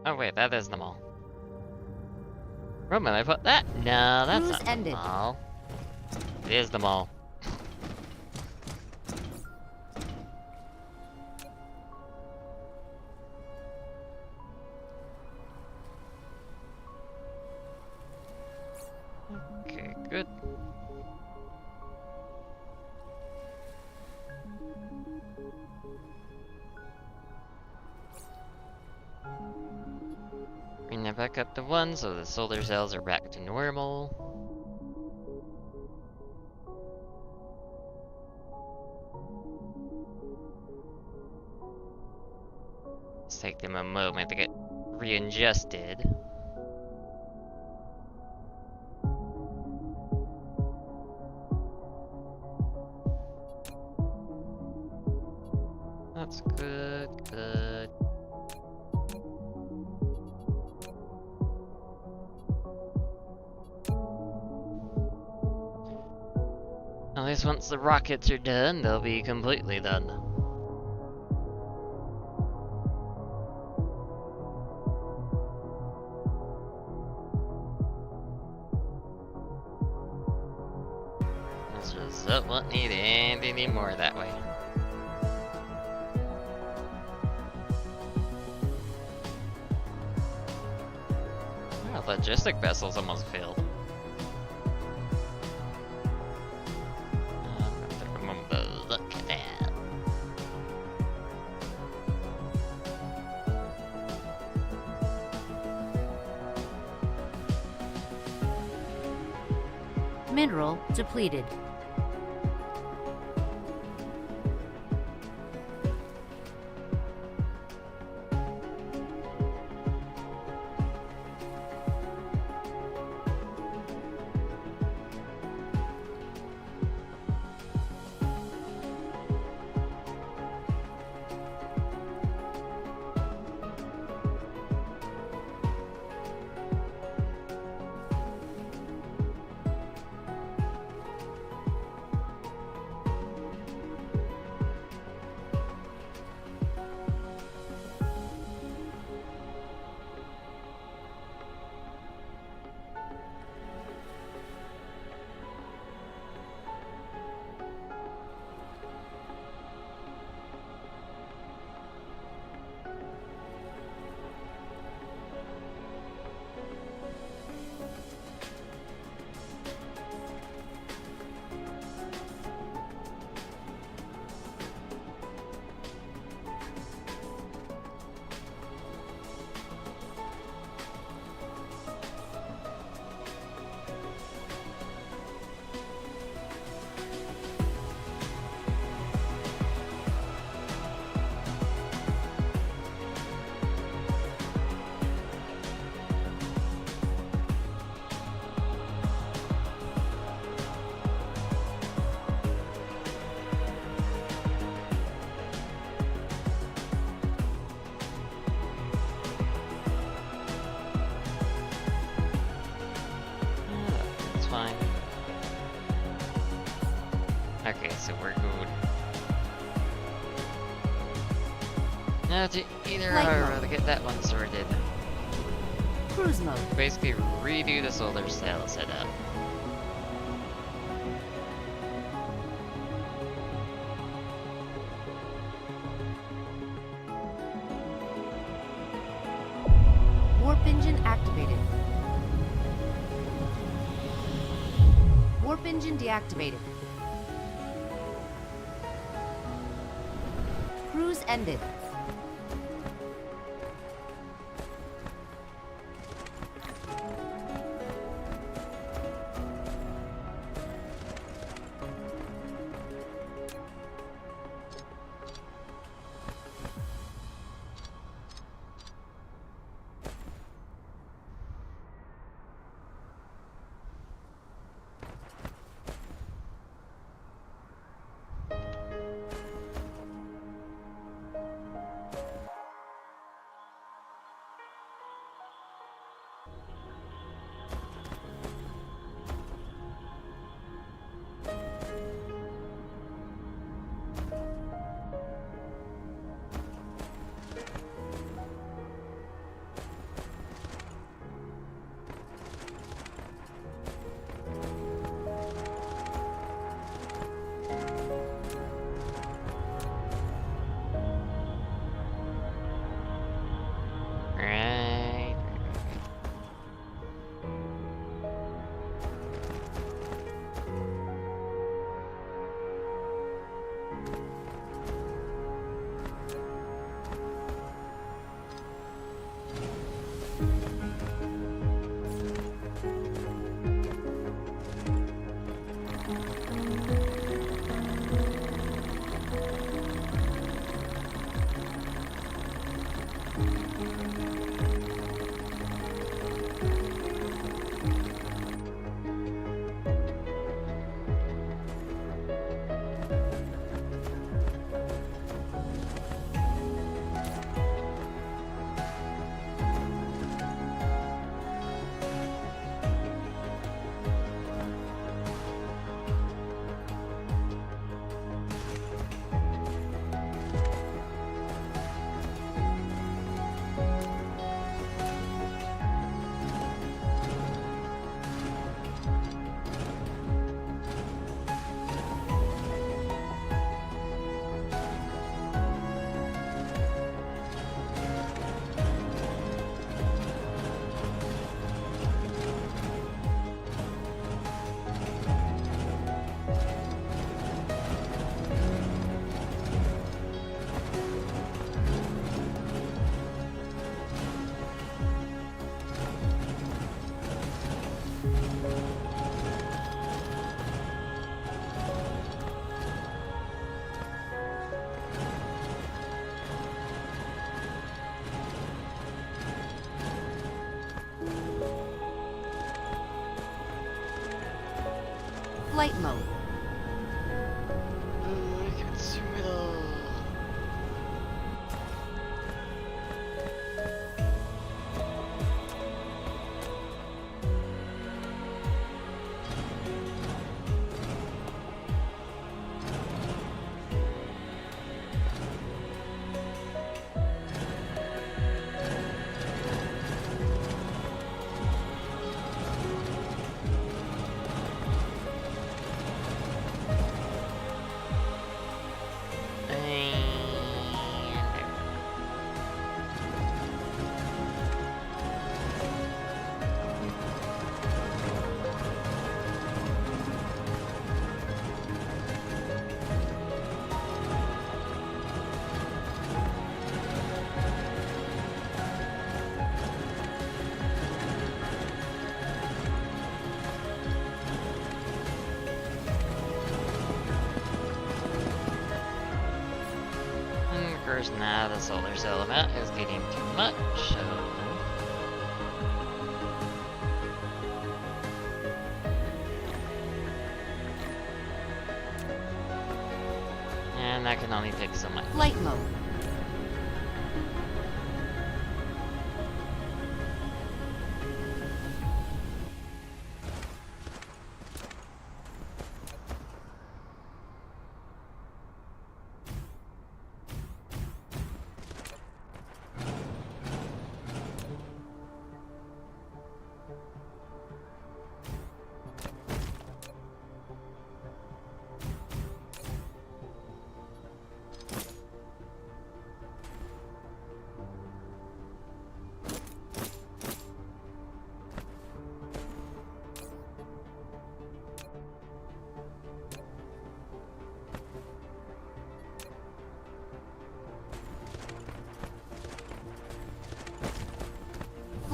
Oh wait, that is the mall. Roman, I put that? No, that's Cruise not ended. the mall. It is the mall. Okay, good. Bring that back up to 1 so the solar cells are back to normal. Let's take them a moment to get readjusted. That's good, good. At least once the rockets are done, they'll be completely done. This result won't need any more that way. Oh, logistic vessel's almost filled. Take a moment to look at that. Mineral depleted. Fine. Okay, so we're good. Now to either Flight or mode. to get that one sorted. Cruise mode. Basically redo the solar cell setup. Warp engine activated. Warp Warp engine deactivated. Cruise ended. Right. Flight mode. I can see it all. Of course, now the solar cell amount is getting too much, so... And that can only take so much. Flight mode.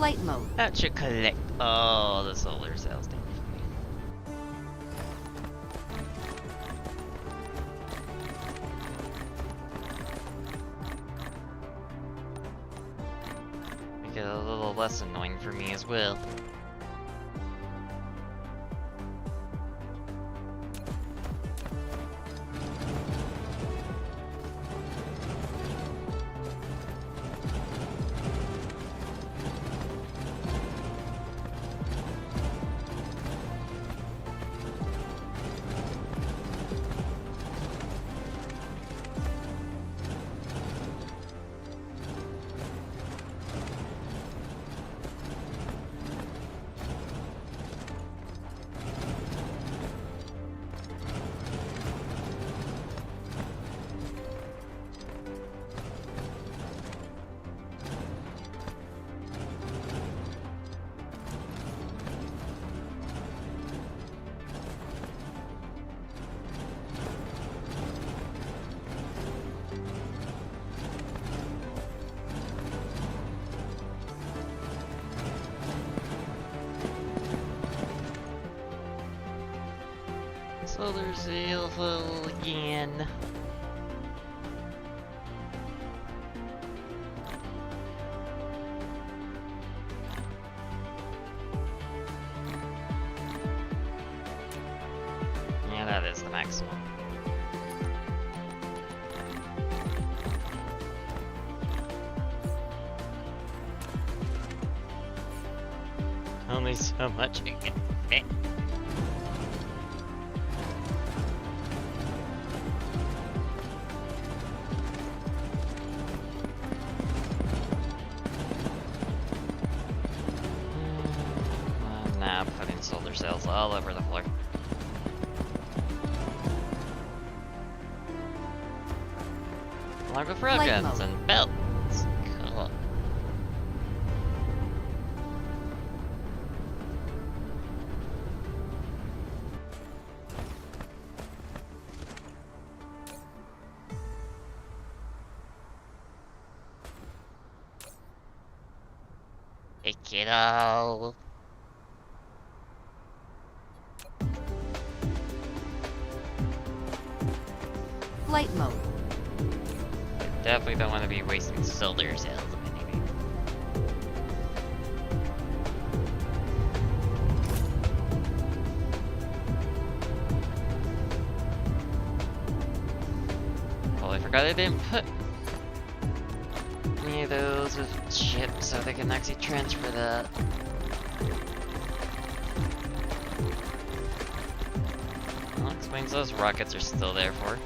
Flight mode. That should collect all the solar cells. Make it a little less annoying for me as well. Solar cell again. Yeah, that is the maximum. Only so much I can fit. Now putting solar cells all over the floor. Along with railguns and belts. Cool. Take it all. Flight mode. Definitely don't want to be wasting solar cells of anything. Well, I forgot I didn't put any of those with ships so they can actually transfer that. Well, explains those rockets are still there for.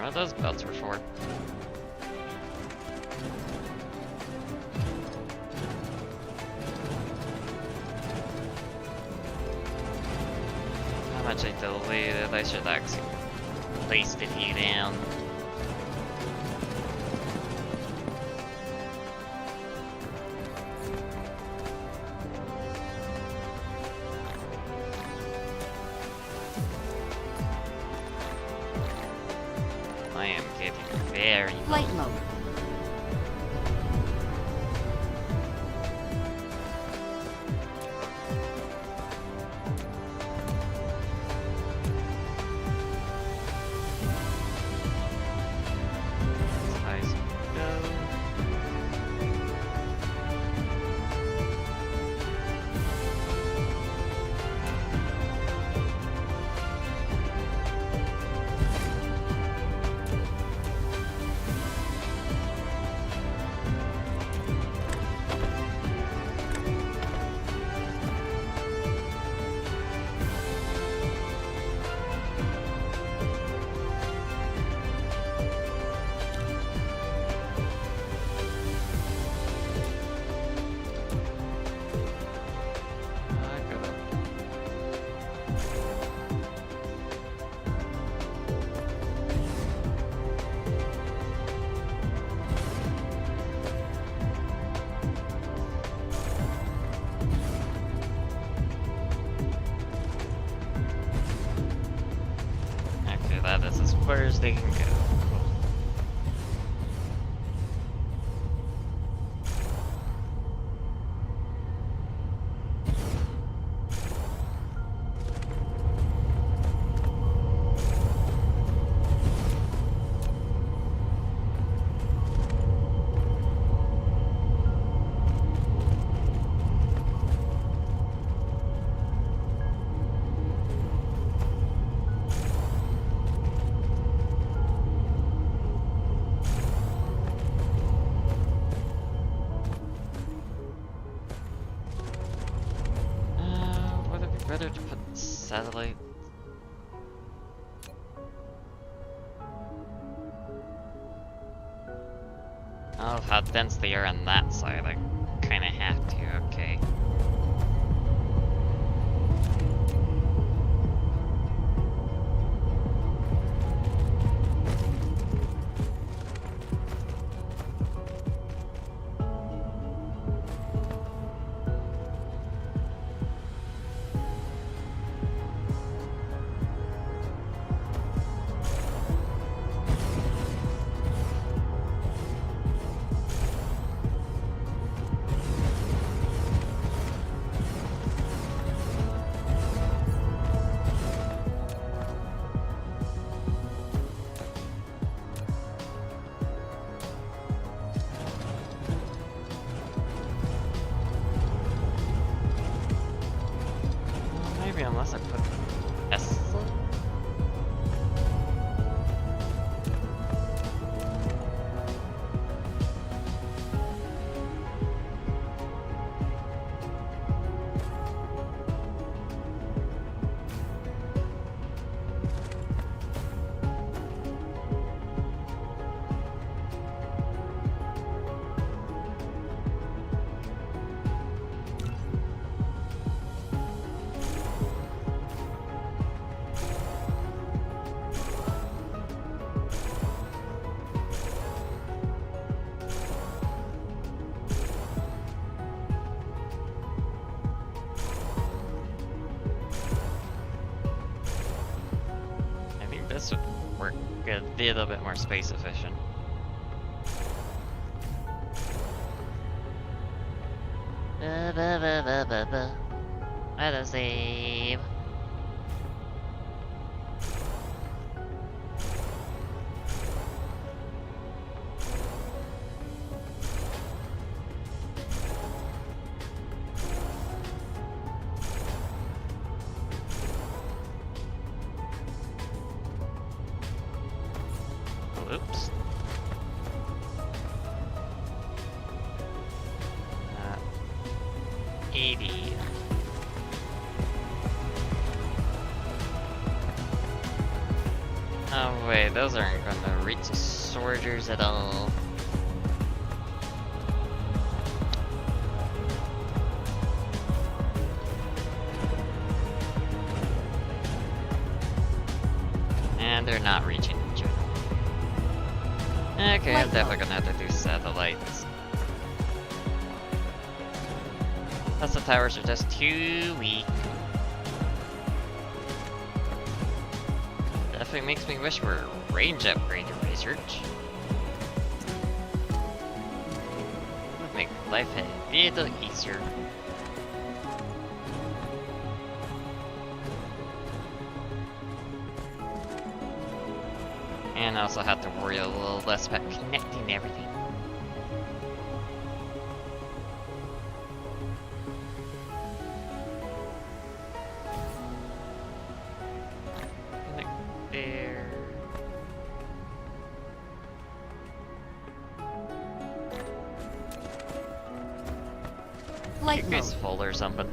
What those belts were for. How much I deleted, I should actually place the few down. I am getting very Flight low. mode. as they can go. Would it be better to put satellite? Oh, how dense they are on that side. I kinda have to, okay. Maybe unless I put Tesla? I think this would work a little bit more space efficient. Let us save. Oops. 80. Oh wait, those aren't gonna reach the soldiers at all. And they're not reaching each other. Okay, I'm definitely gonna have to do satellites. Plus the towers are just too weak. Definitely makes me wish for a range upgrade to research. Would make life a little easier. And I also have to worry a little less about connecting everything. Connect there. Flight Your mode. face full or something.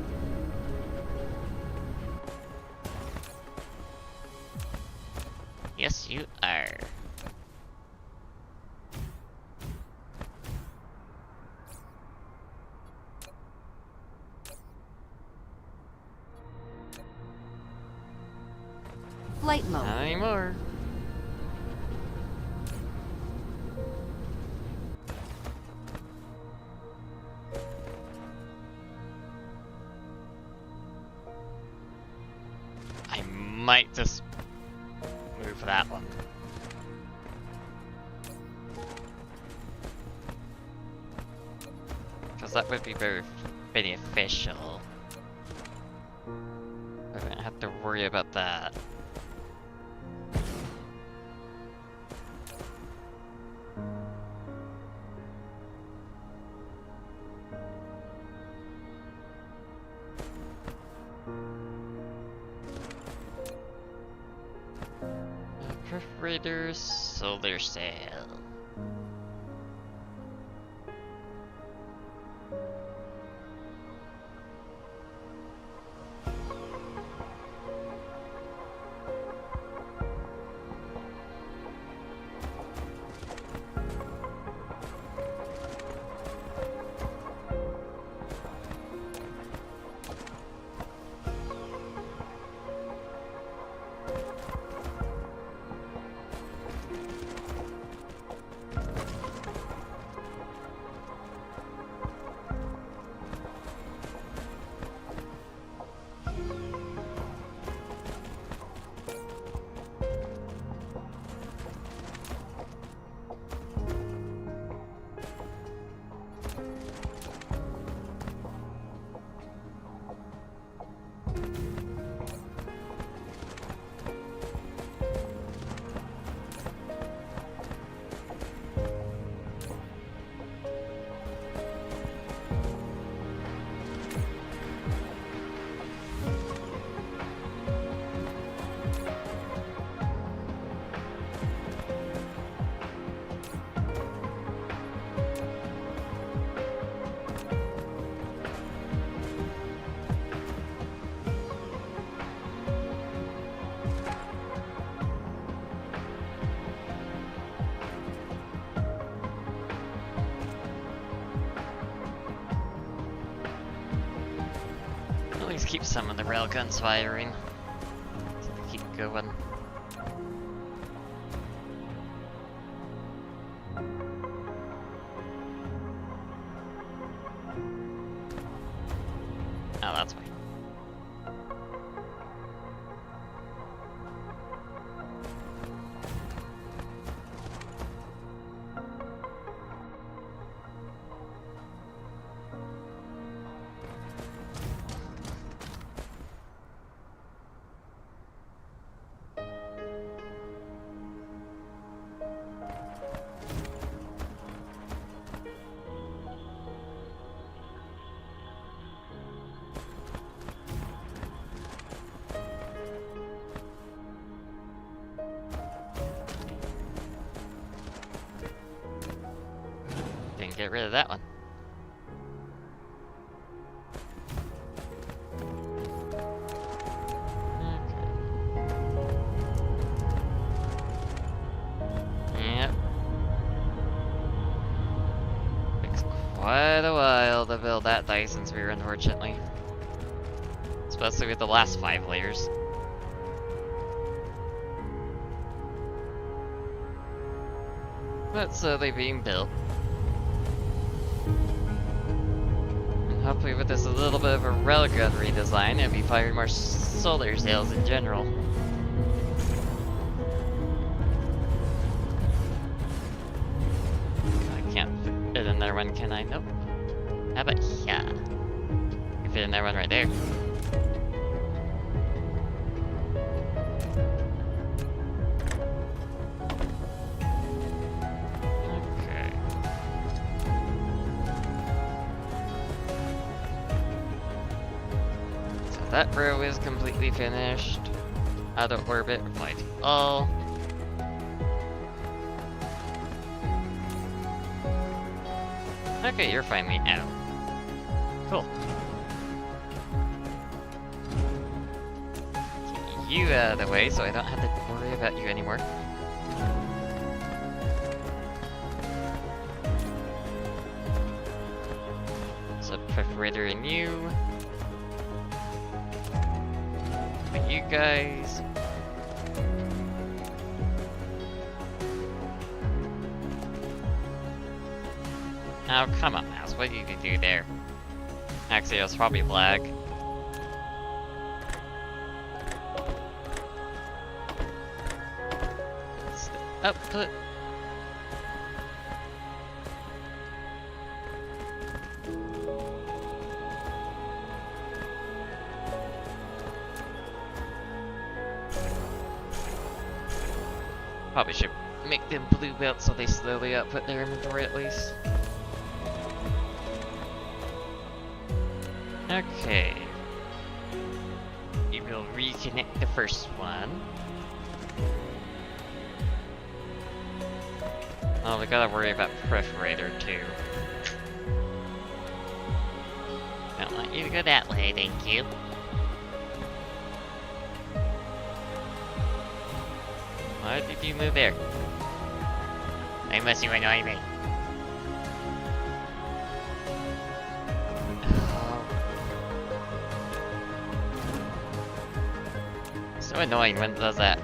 Yes, you are. Flight mode. Not anymore. I might just move that one. as that would be very beneficial. I don't have to worry about that. Perforator, solar sail. At least keep some of the railguns firing. So they keep going. Oh, that's fine. Didn't get rid of that one. Okay. Yep. Takes quite a while to build that Dyson Sphere, unfortunately. Especially with the last 5 layers. But slowly being built. And hopefully with this a little bit of a railgun redesign, it'll be firing more solar sails in general. I can't fit in there one, can I? Nope. How about yeah? You can fit in there one right there. That row is completely finished. Out of orbit, reply to all. Okay, you're finally out. Cool. Get you out of the way so I don't have to worry about you anymore. So, perforator in you. You guys. Oh, come on, mouse. What did you do there? Actually, it was probably lag. Output. Probably should make them blue belts so they slowly output their inventory at least. Okay. We will reconnect the first one. Oh, we gotta worry about perforator too. Don't want you to go that way, thank you. Why did you move there? Why must you annoy me? So annoying when it does that.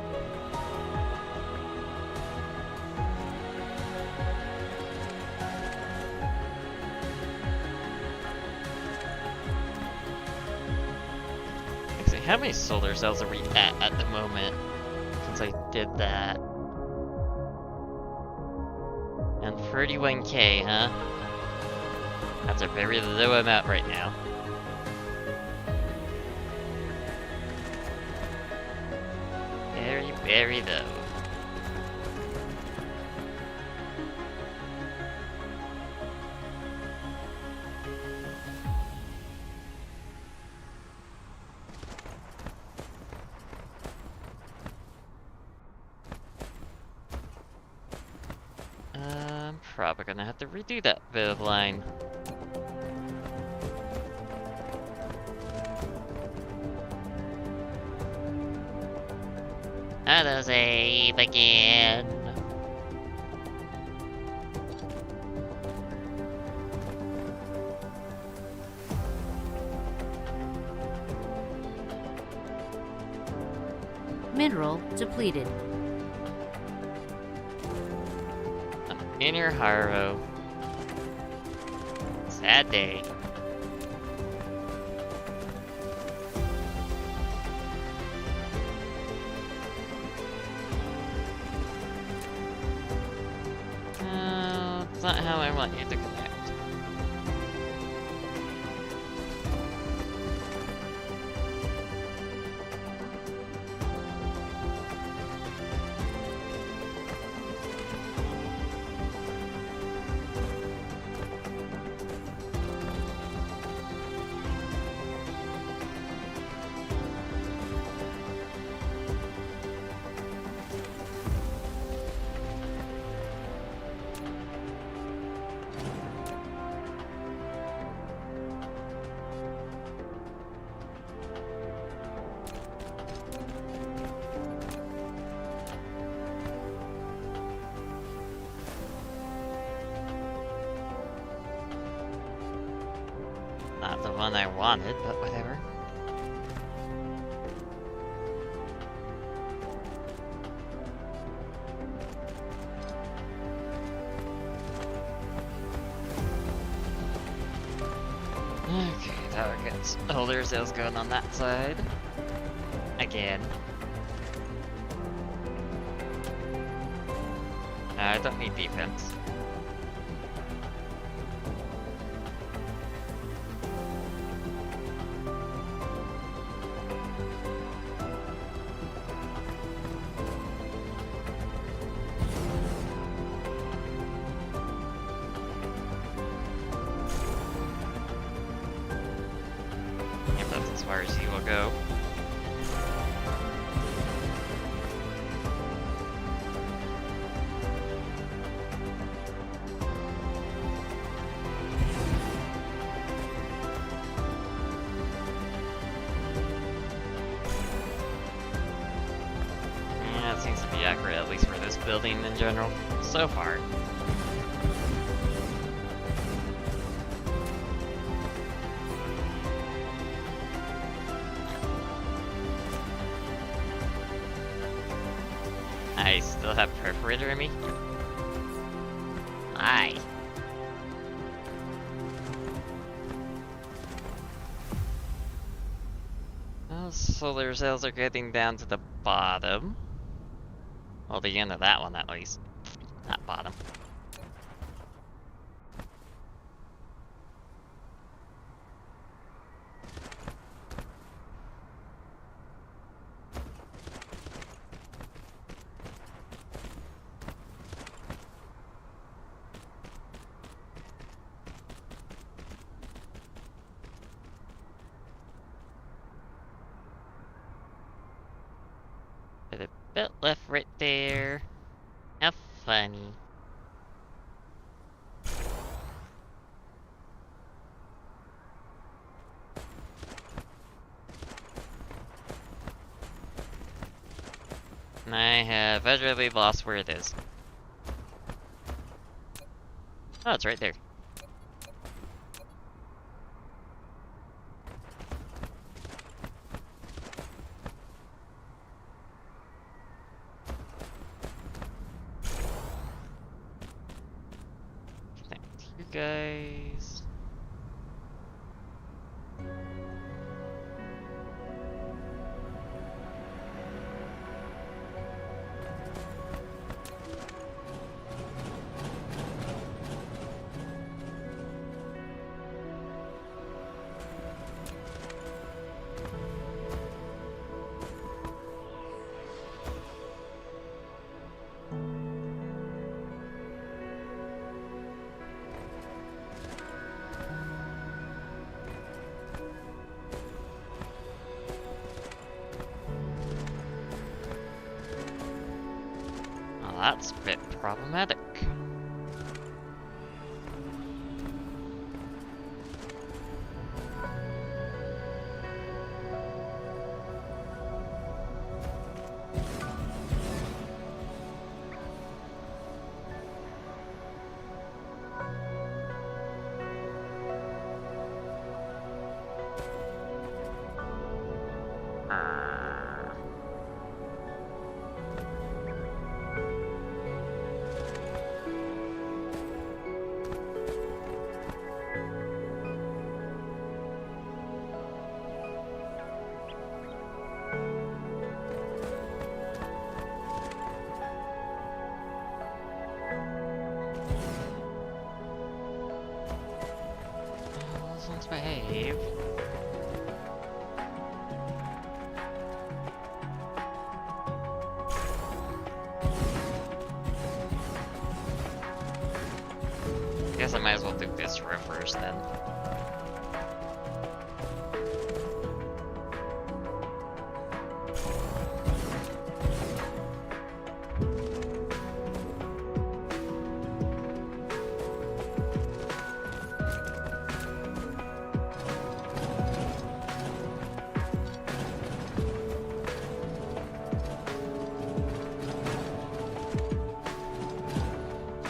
Actually, how many solar cells are we at the moment? Since I did that. And 31k, huh? That's a very low amount right now. Very, very low. I'm probably gonna have to redo that bit of line. Hello, Zabe again. Mineral depleted. In your Haro. Sad day. That's not how I want you to connect. Not the one I wanted, but whatever. Okay, that gets older sales going on that side. Again. I don't need defense. Yep, that's as far as he will go. Yeah, it seems to be accurate, at least for this building in general, so far. I still have perforator in me? Aye. Well, solar cells are getting down to the bottom. Well, the end of that one at least. Not bottom. belt left right there. How funny. And I have utterly lost where it is. Oh, it's right there. Thank you guys. Well, that's a bit problematic. Let's behave. Guess I might as well do this row first then.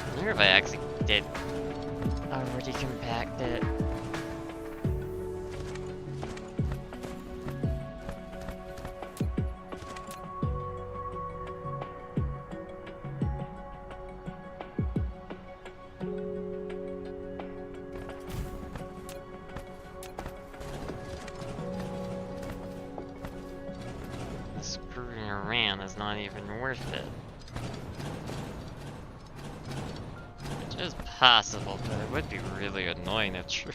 I wonder if I actually did already compact it. Screwing around is not even worth it. Which is possible, but it would be really annoying if true.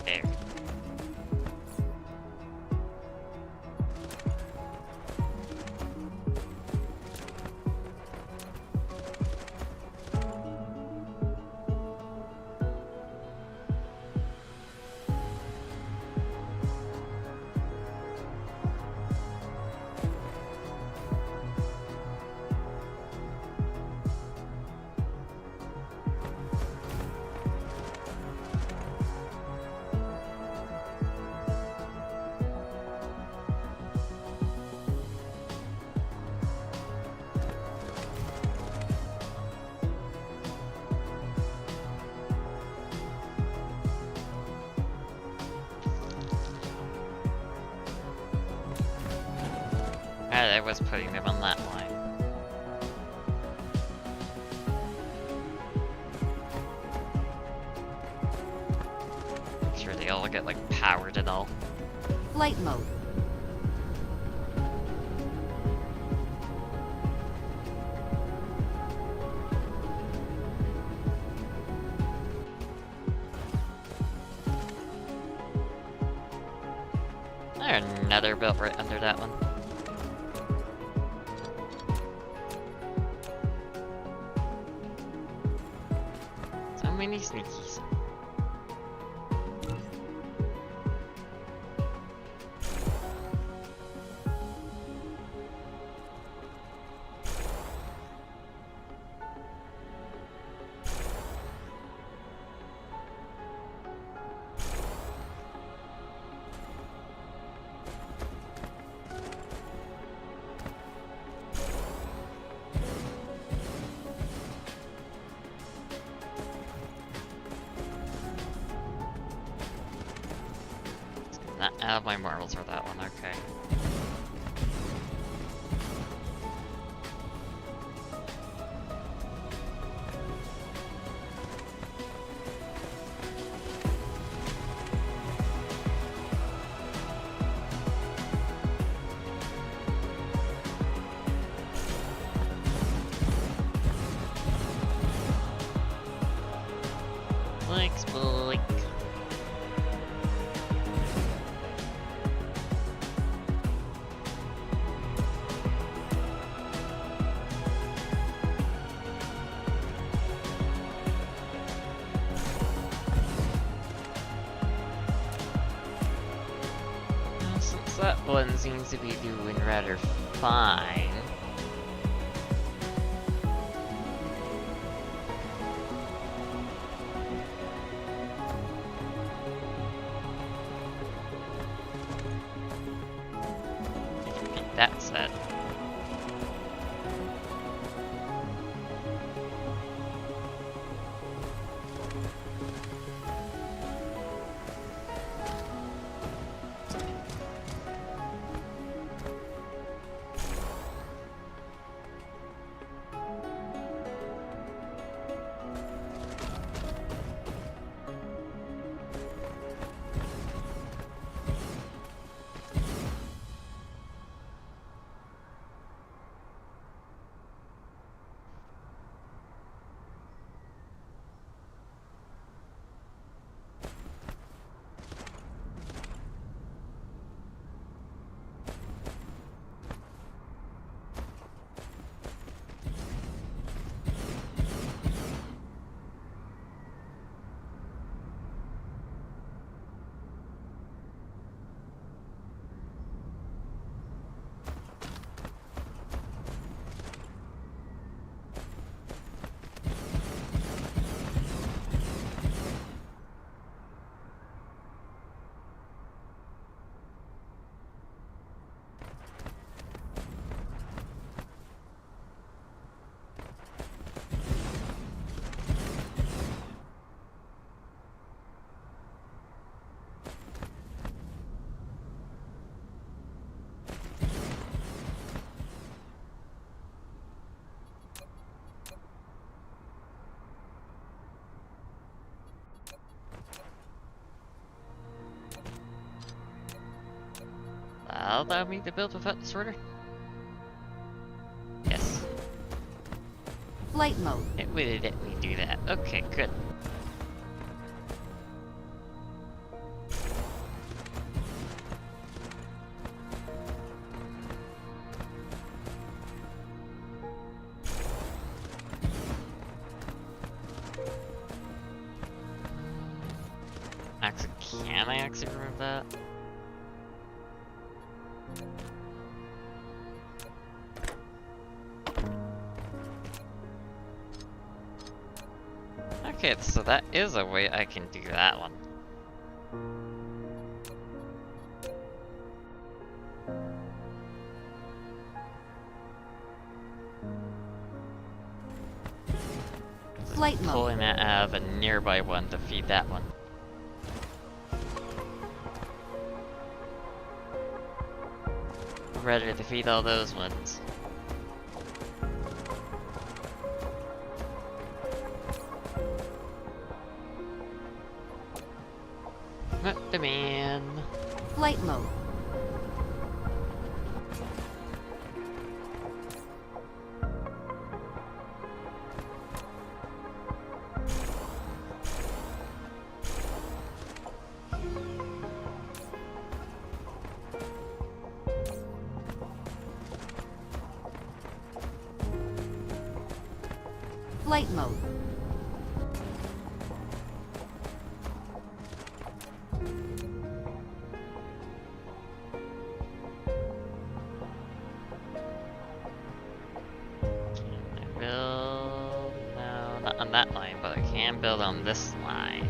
There. I was putting them on that line. at all. Flight mode. There's another built right under that one. So many sneakies. Not out of my marbles for that one, okay. Thanks, boy. Since that one seems to be doing rather fine. Keep that set. Allow me to build without disorder? Yes. Flight mode. It would let me do that. Okay, good. Actually, can I actually remove that? Okay, so that is a way I can do that one. Flight mode. Pulling that out of a nearby one to feed that one. Ready to feed all those ones. What the man? Flight mode. Flight mode. Build... No, not on that line, but I can build on this line.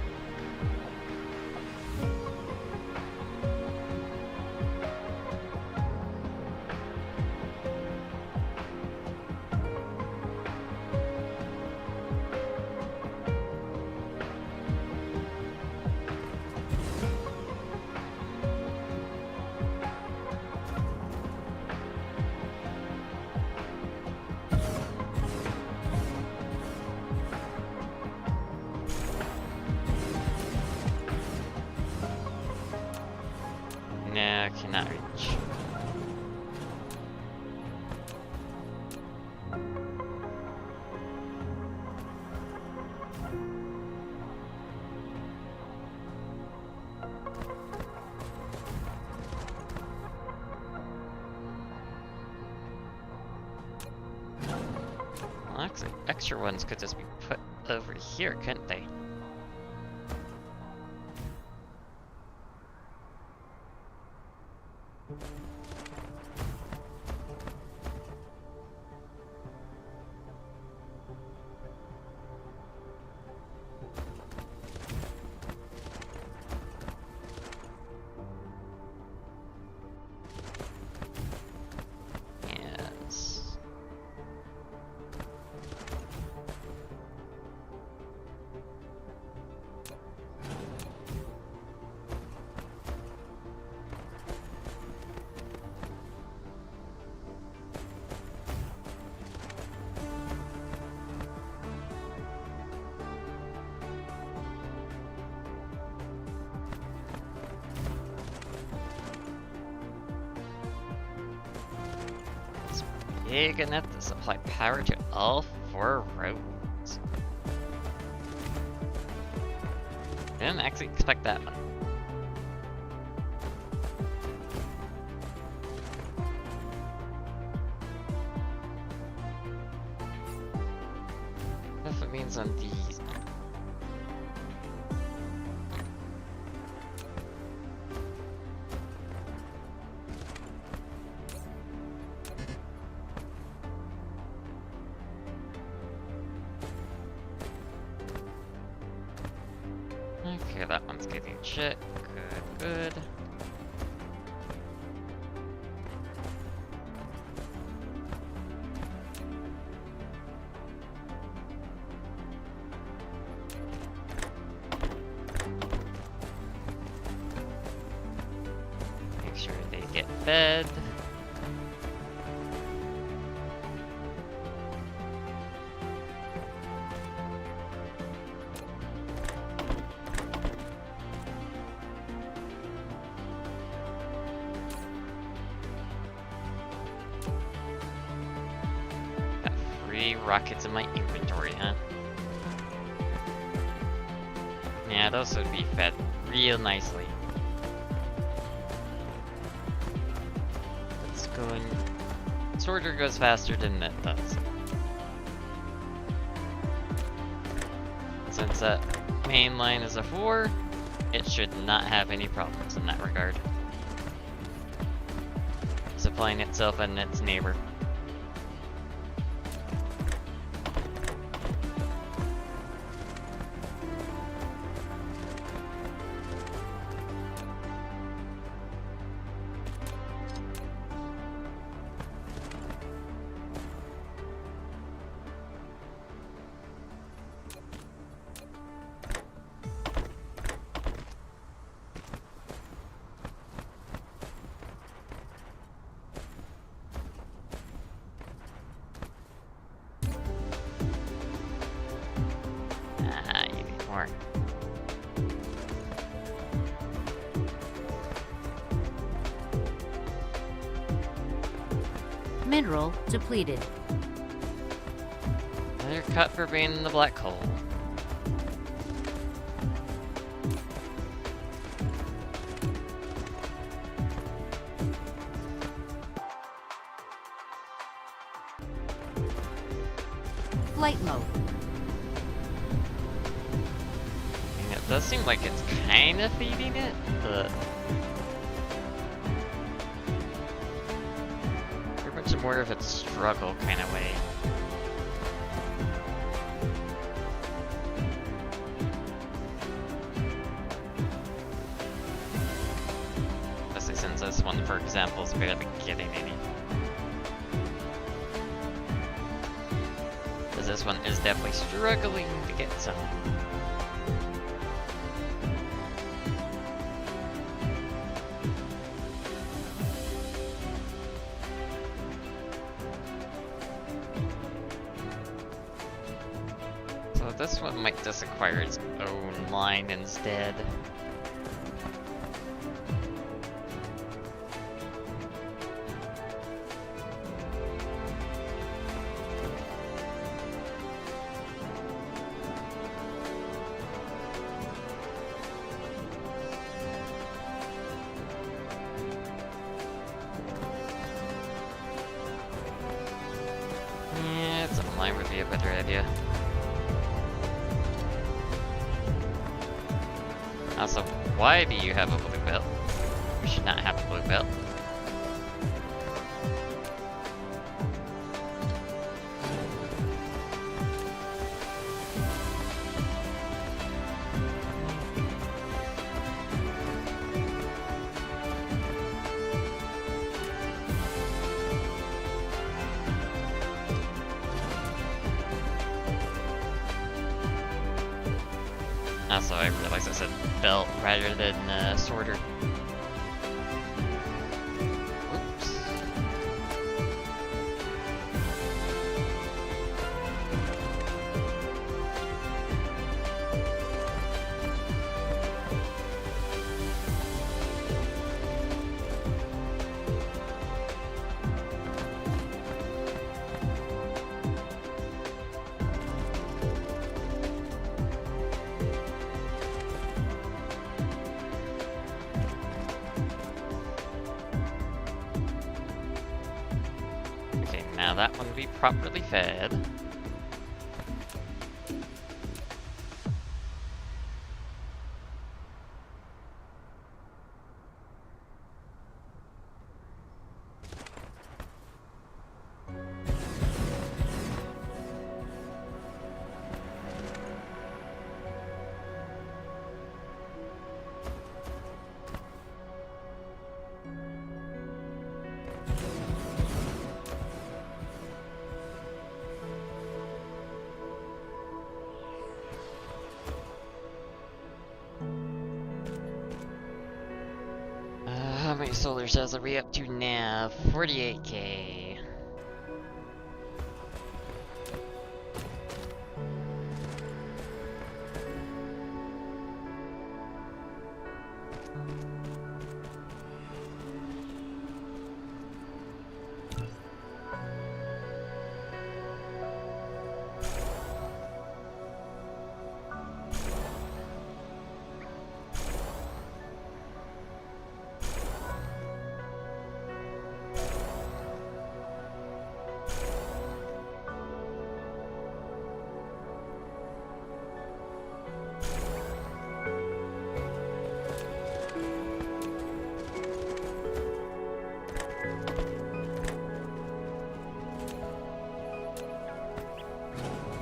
No, cannot reach. Well, actually, extra ones could just be put over here, couldn't they? Yes. Big enough to supply power to all 4 roads. Didn't actually expect that one. If it means on these. Okay, that one's getting shit. Good, good. Make sure they get fed. Rockets in my inventory, huh? Yeah, those would be fed real nicely. It's going... Sorter goes faster than that does. Since that main line is a 4, it should not have any problems in that regard. Supplying itself and its neighbor. Mineral depleted. And you're cut for being in the black hole. Flight mode. And it does seem like it's kind of feeding it, but very much more of its struggle kind of way. Especially since this one, for example, is barely getting any. Because this one is definitely struggling to get some. So this one might just acquire its own line instead. Yeah, it's online would be a better idea. Also, why do you have a blue belt? You should not have a blue belt. Also, I realized I said belt rather than sorter. Oops. Okay, now that one will be properly fed. How many solar cells are we up to now? 48K.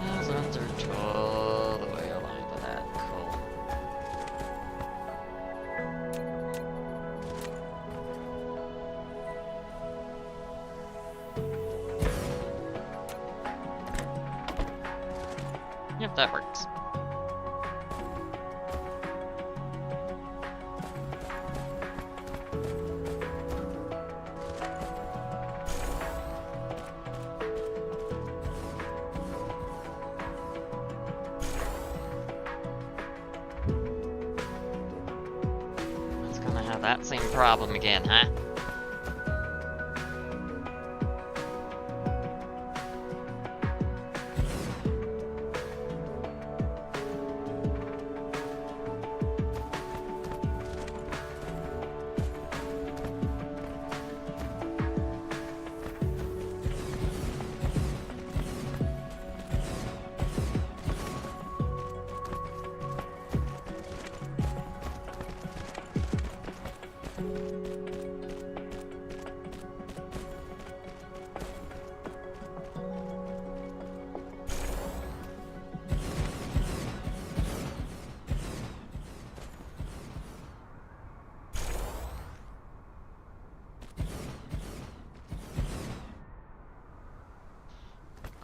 Those ones are all the way aligned to that. Cool. Yep, that works. It's gonna have that same problem again, huh?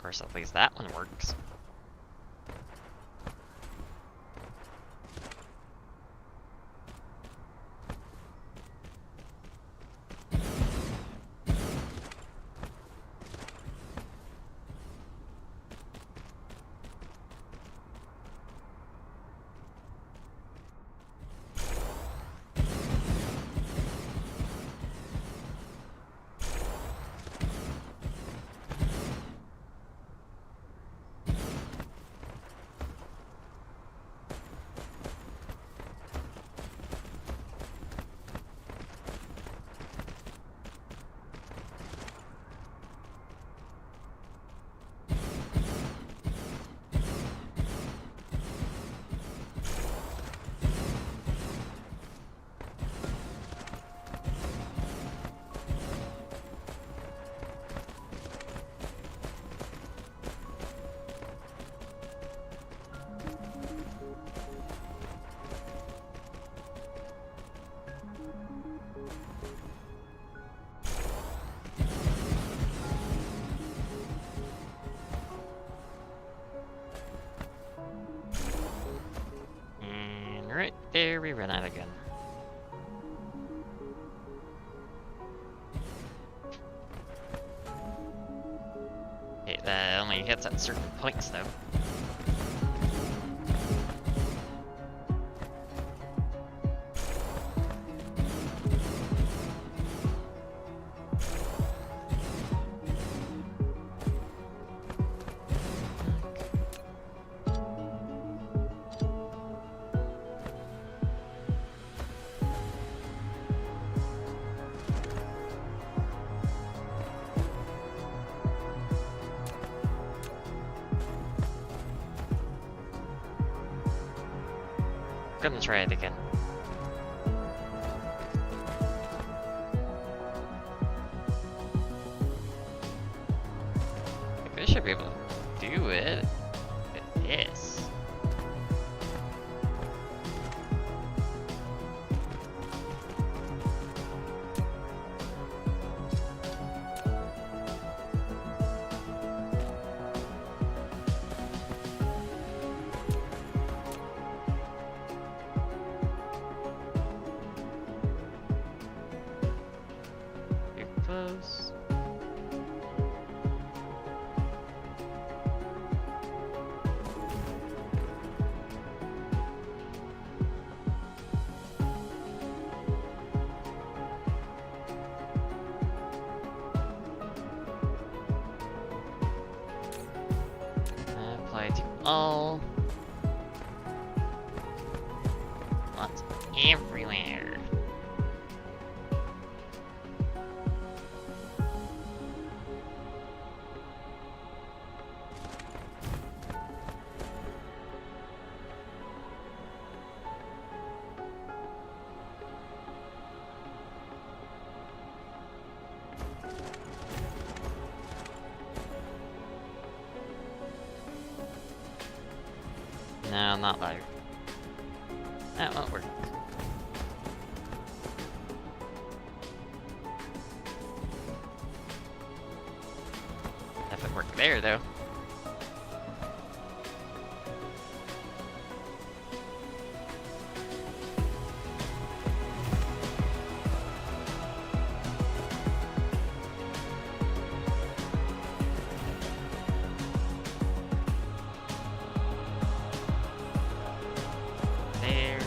course, at least that one works. Right there, we run out again. Okay, that only hits at certain points, though. Gonna try it again. I should be able to do it with this. Close. Apply to all. Lots everywhere. No, not live. That won't work. If it worked there, though. There.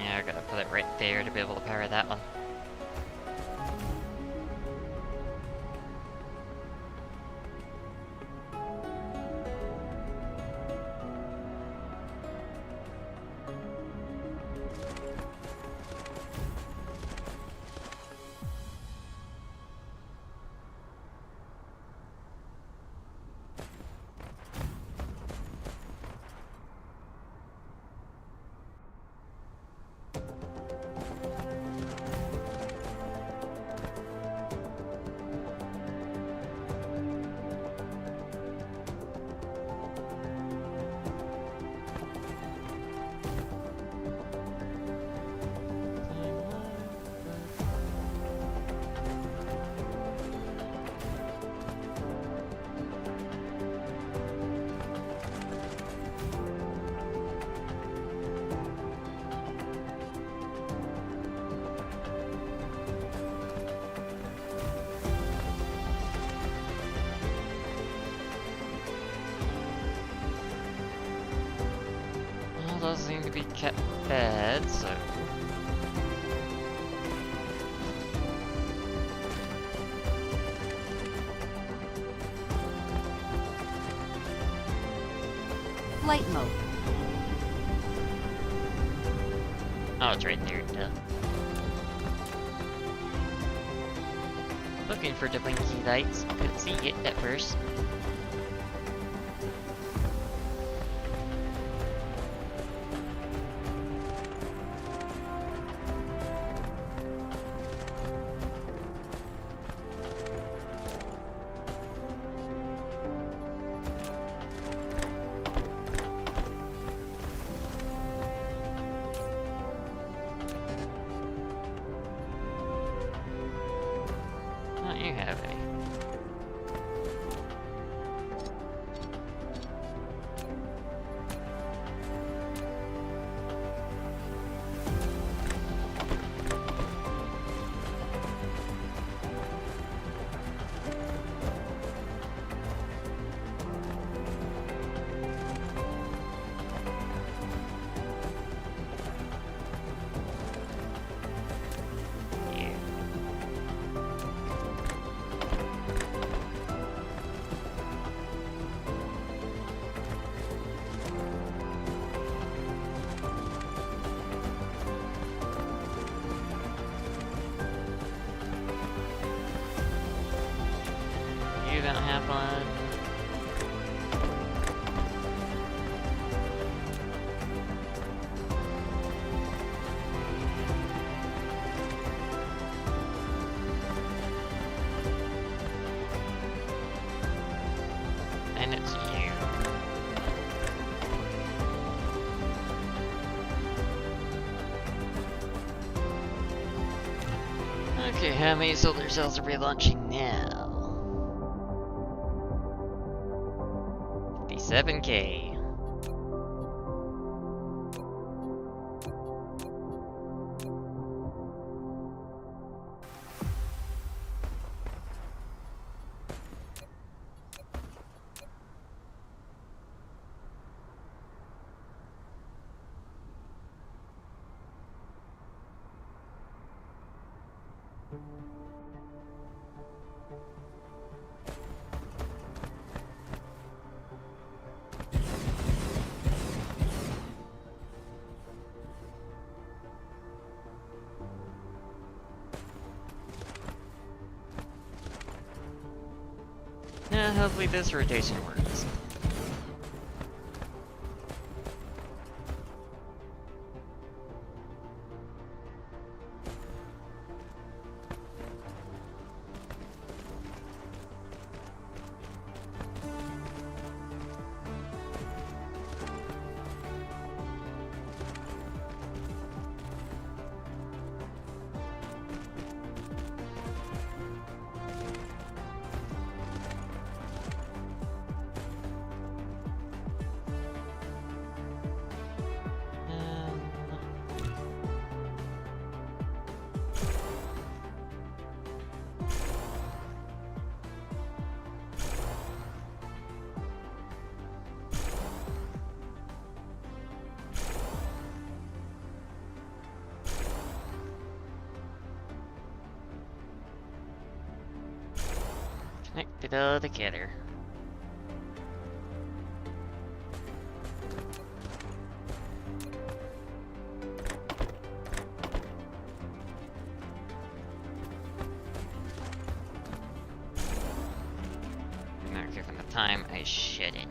Yeah, I gotta put it right there to be able to power that one. cells need to be kept fed, so... Flight mode. Oh, it's right there, duh. Looking for the blinky lights. Couldn't see it at first. Not you have any. Yeah. You don't have one. And it's you. Okay, how many solar cells are we launching now? 57K. Yeah, hopefully this rotation works. Connect it all together. Not given the time, I shouldn't.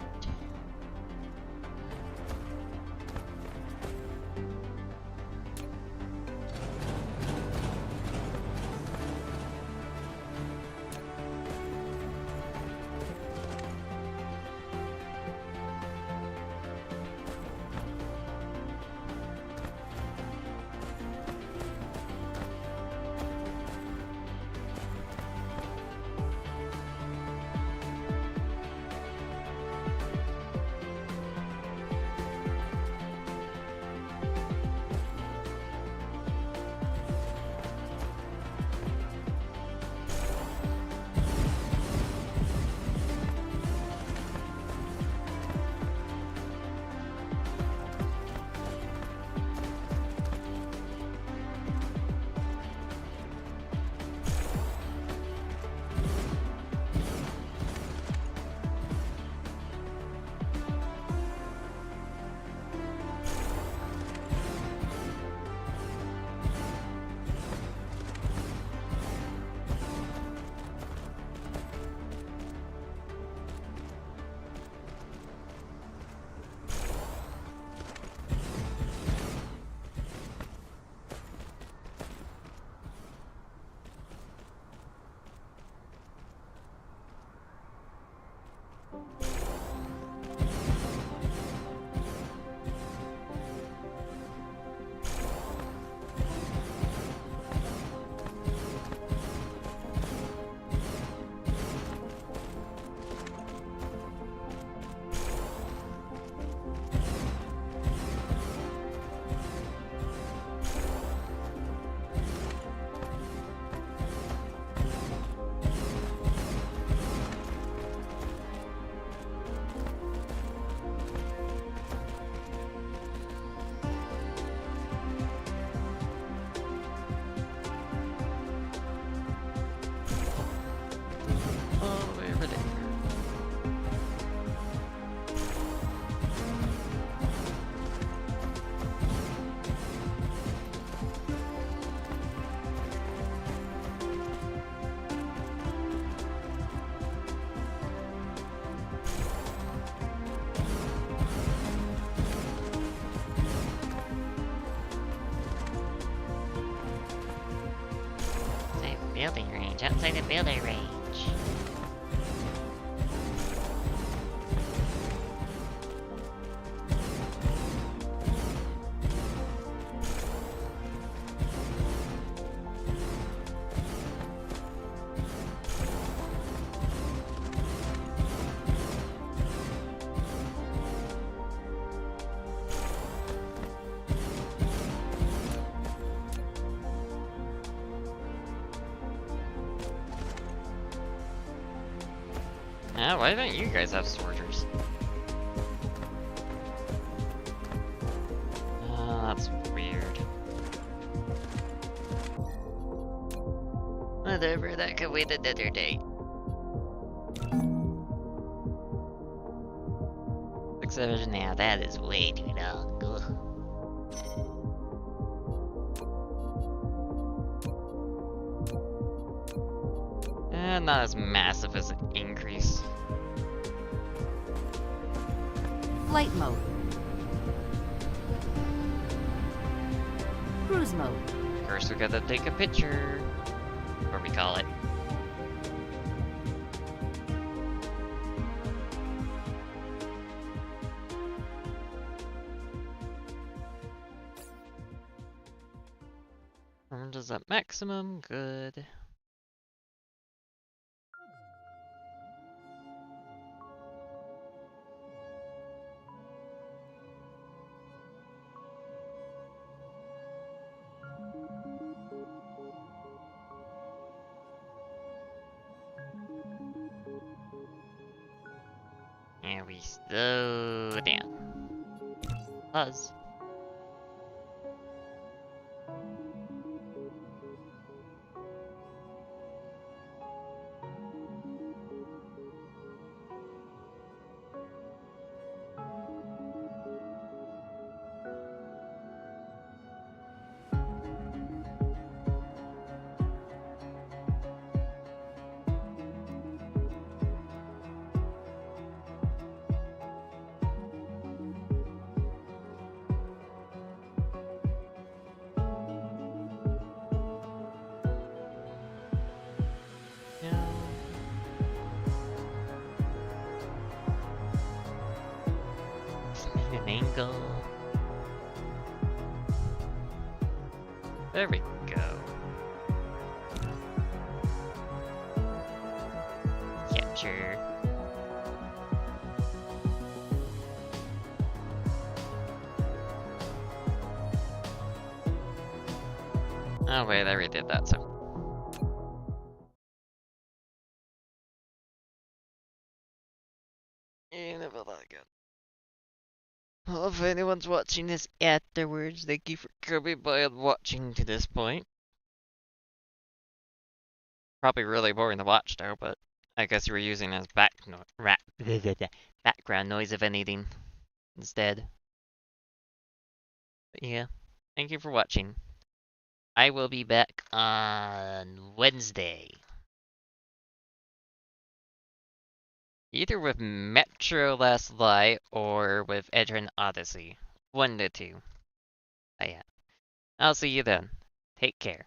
Building range, outside the building range. Why don't you guys have soldiers? That's weird. Whatever, that could wait another day. 6 hours now, that is way too long. Ugh. Not as massive as an increase. Flight mode. Cruise mode. First we gotta take a picture. Or we call it. Does that maximum? Good. And we slow down. Pause. An angle. There we go. Capture. Oh wait, I already did that, so. Never that good. Well, if anyone's watching this afterwards, thank you for coming by and watching to this point. Probably really boring to watch though, but I guess you were using it as background noise if anything instead. But yeah, thank you for watching. I will be back on Wednesday. Either with Metro Last Light or with Edron Odyssey. One to two. Oh yeah. I'll see you then. Take care.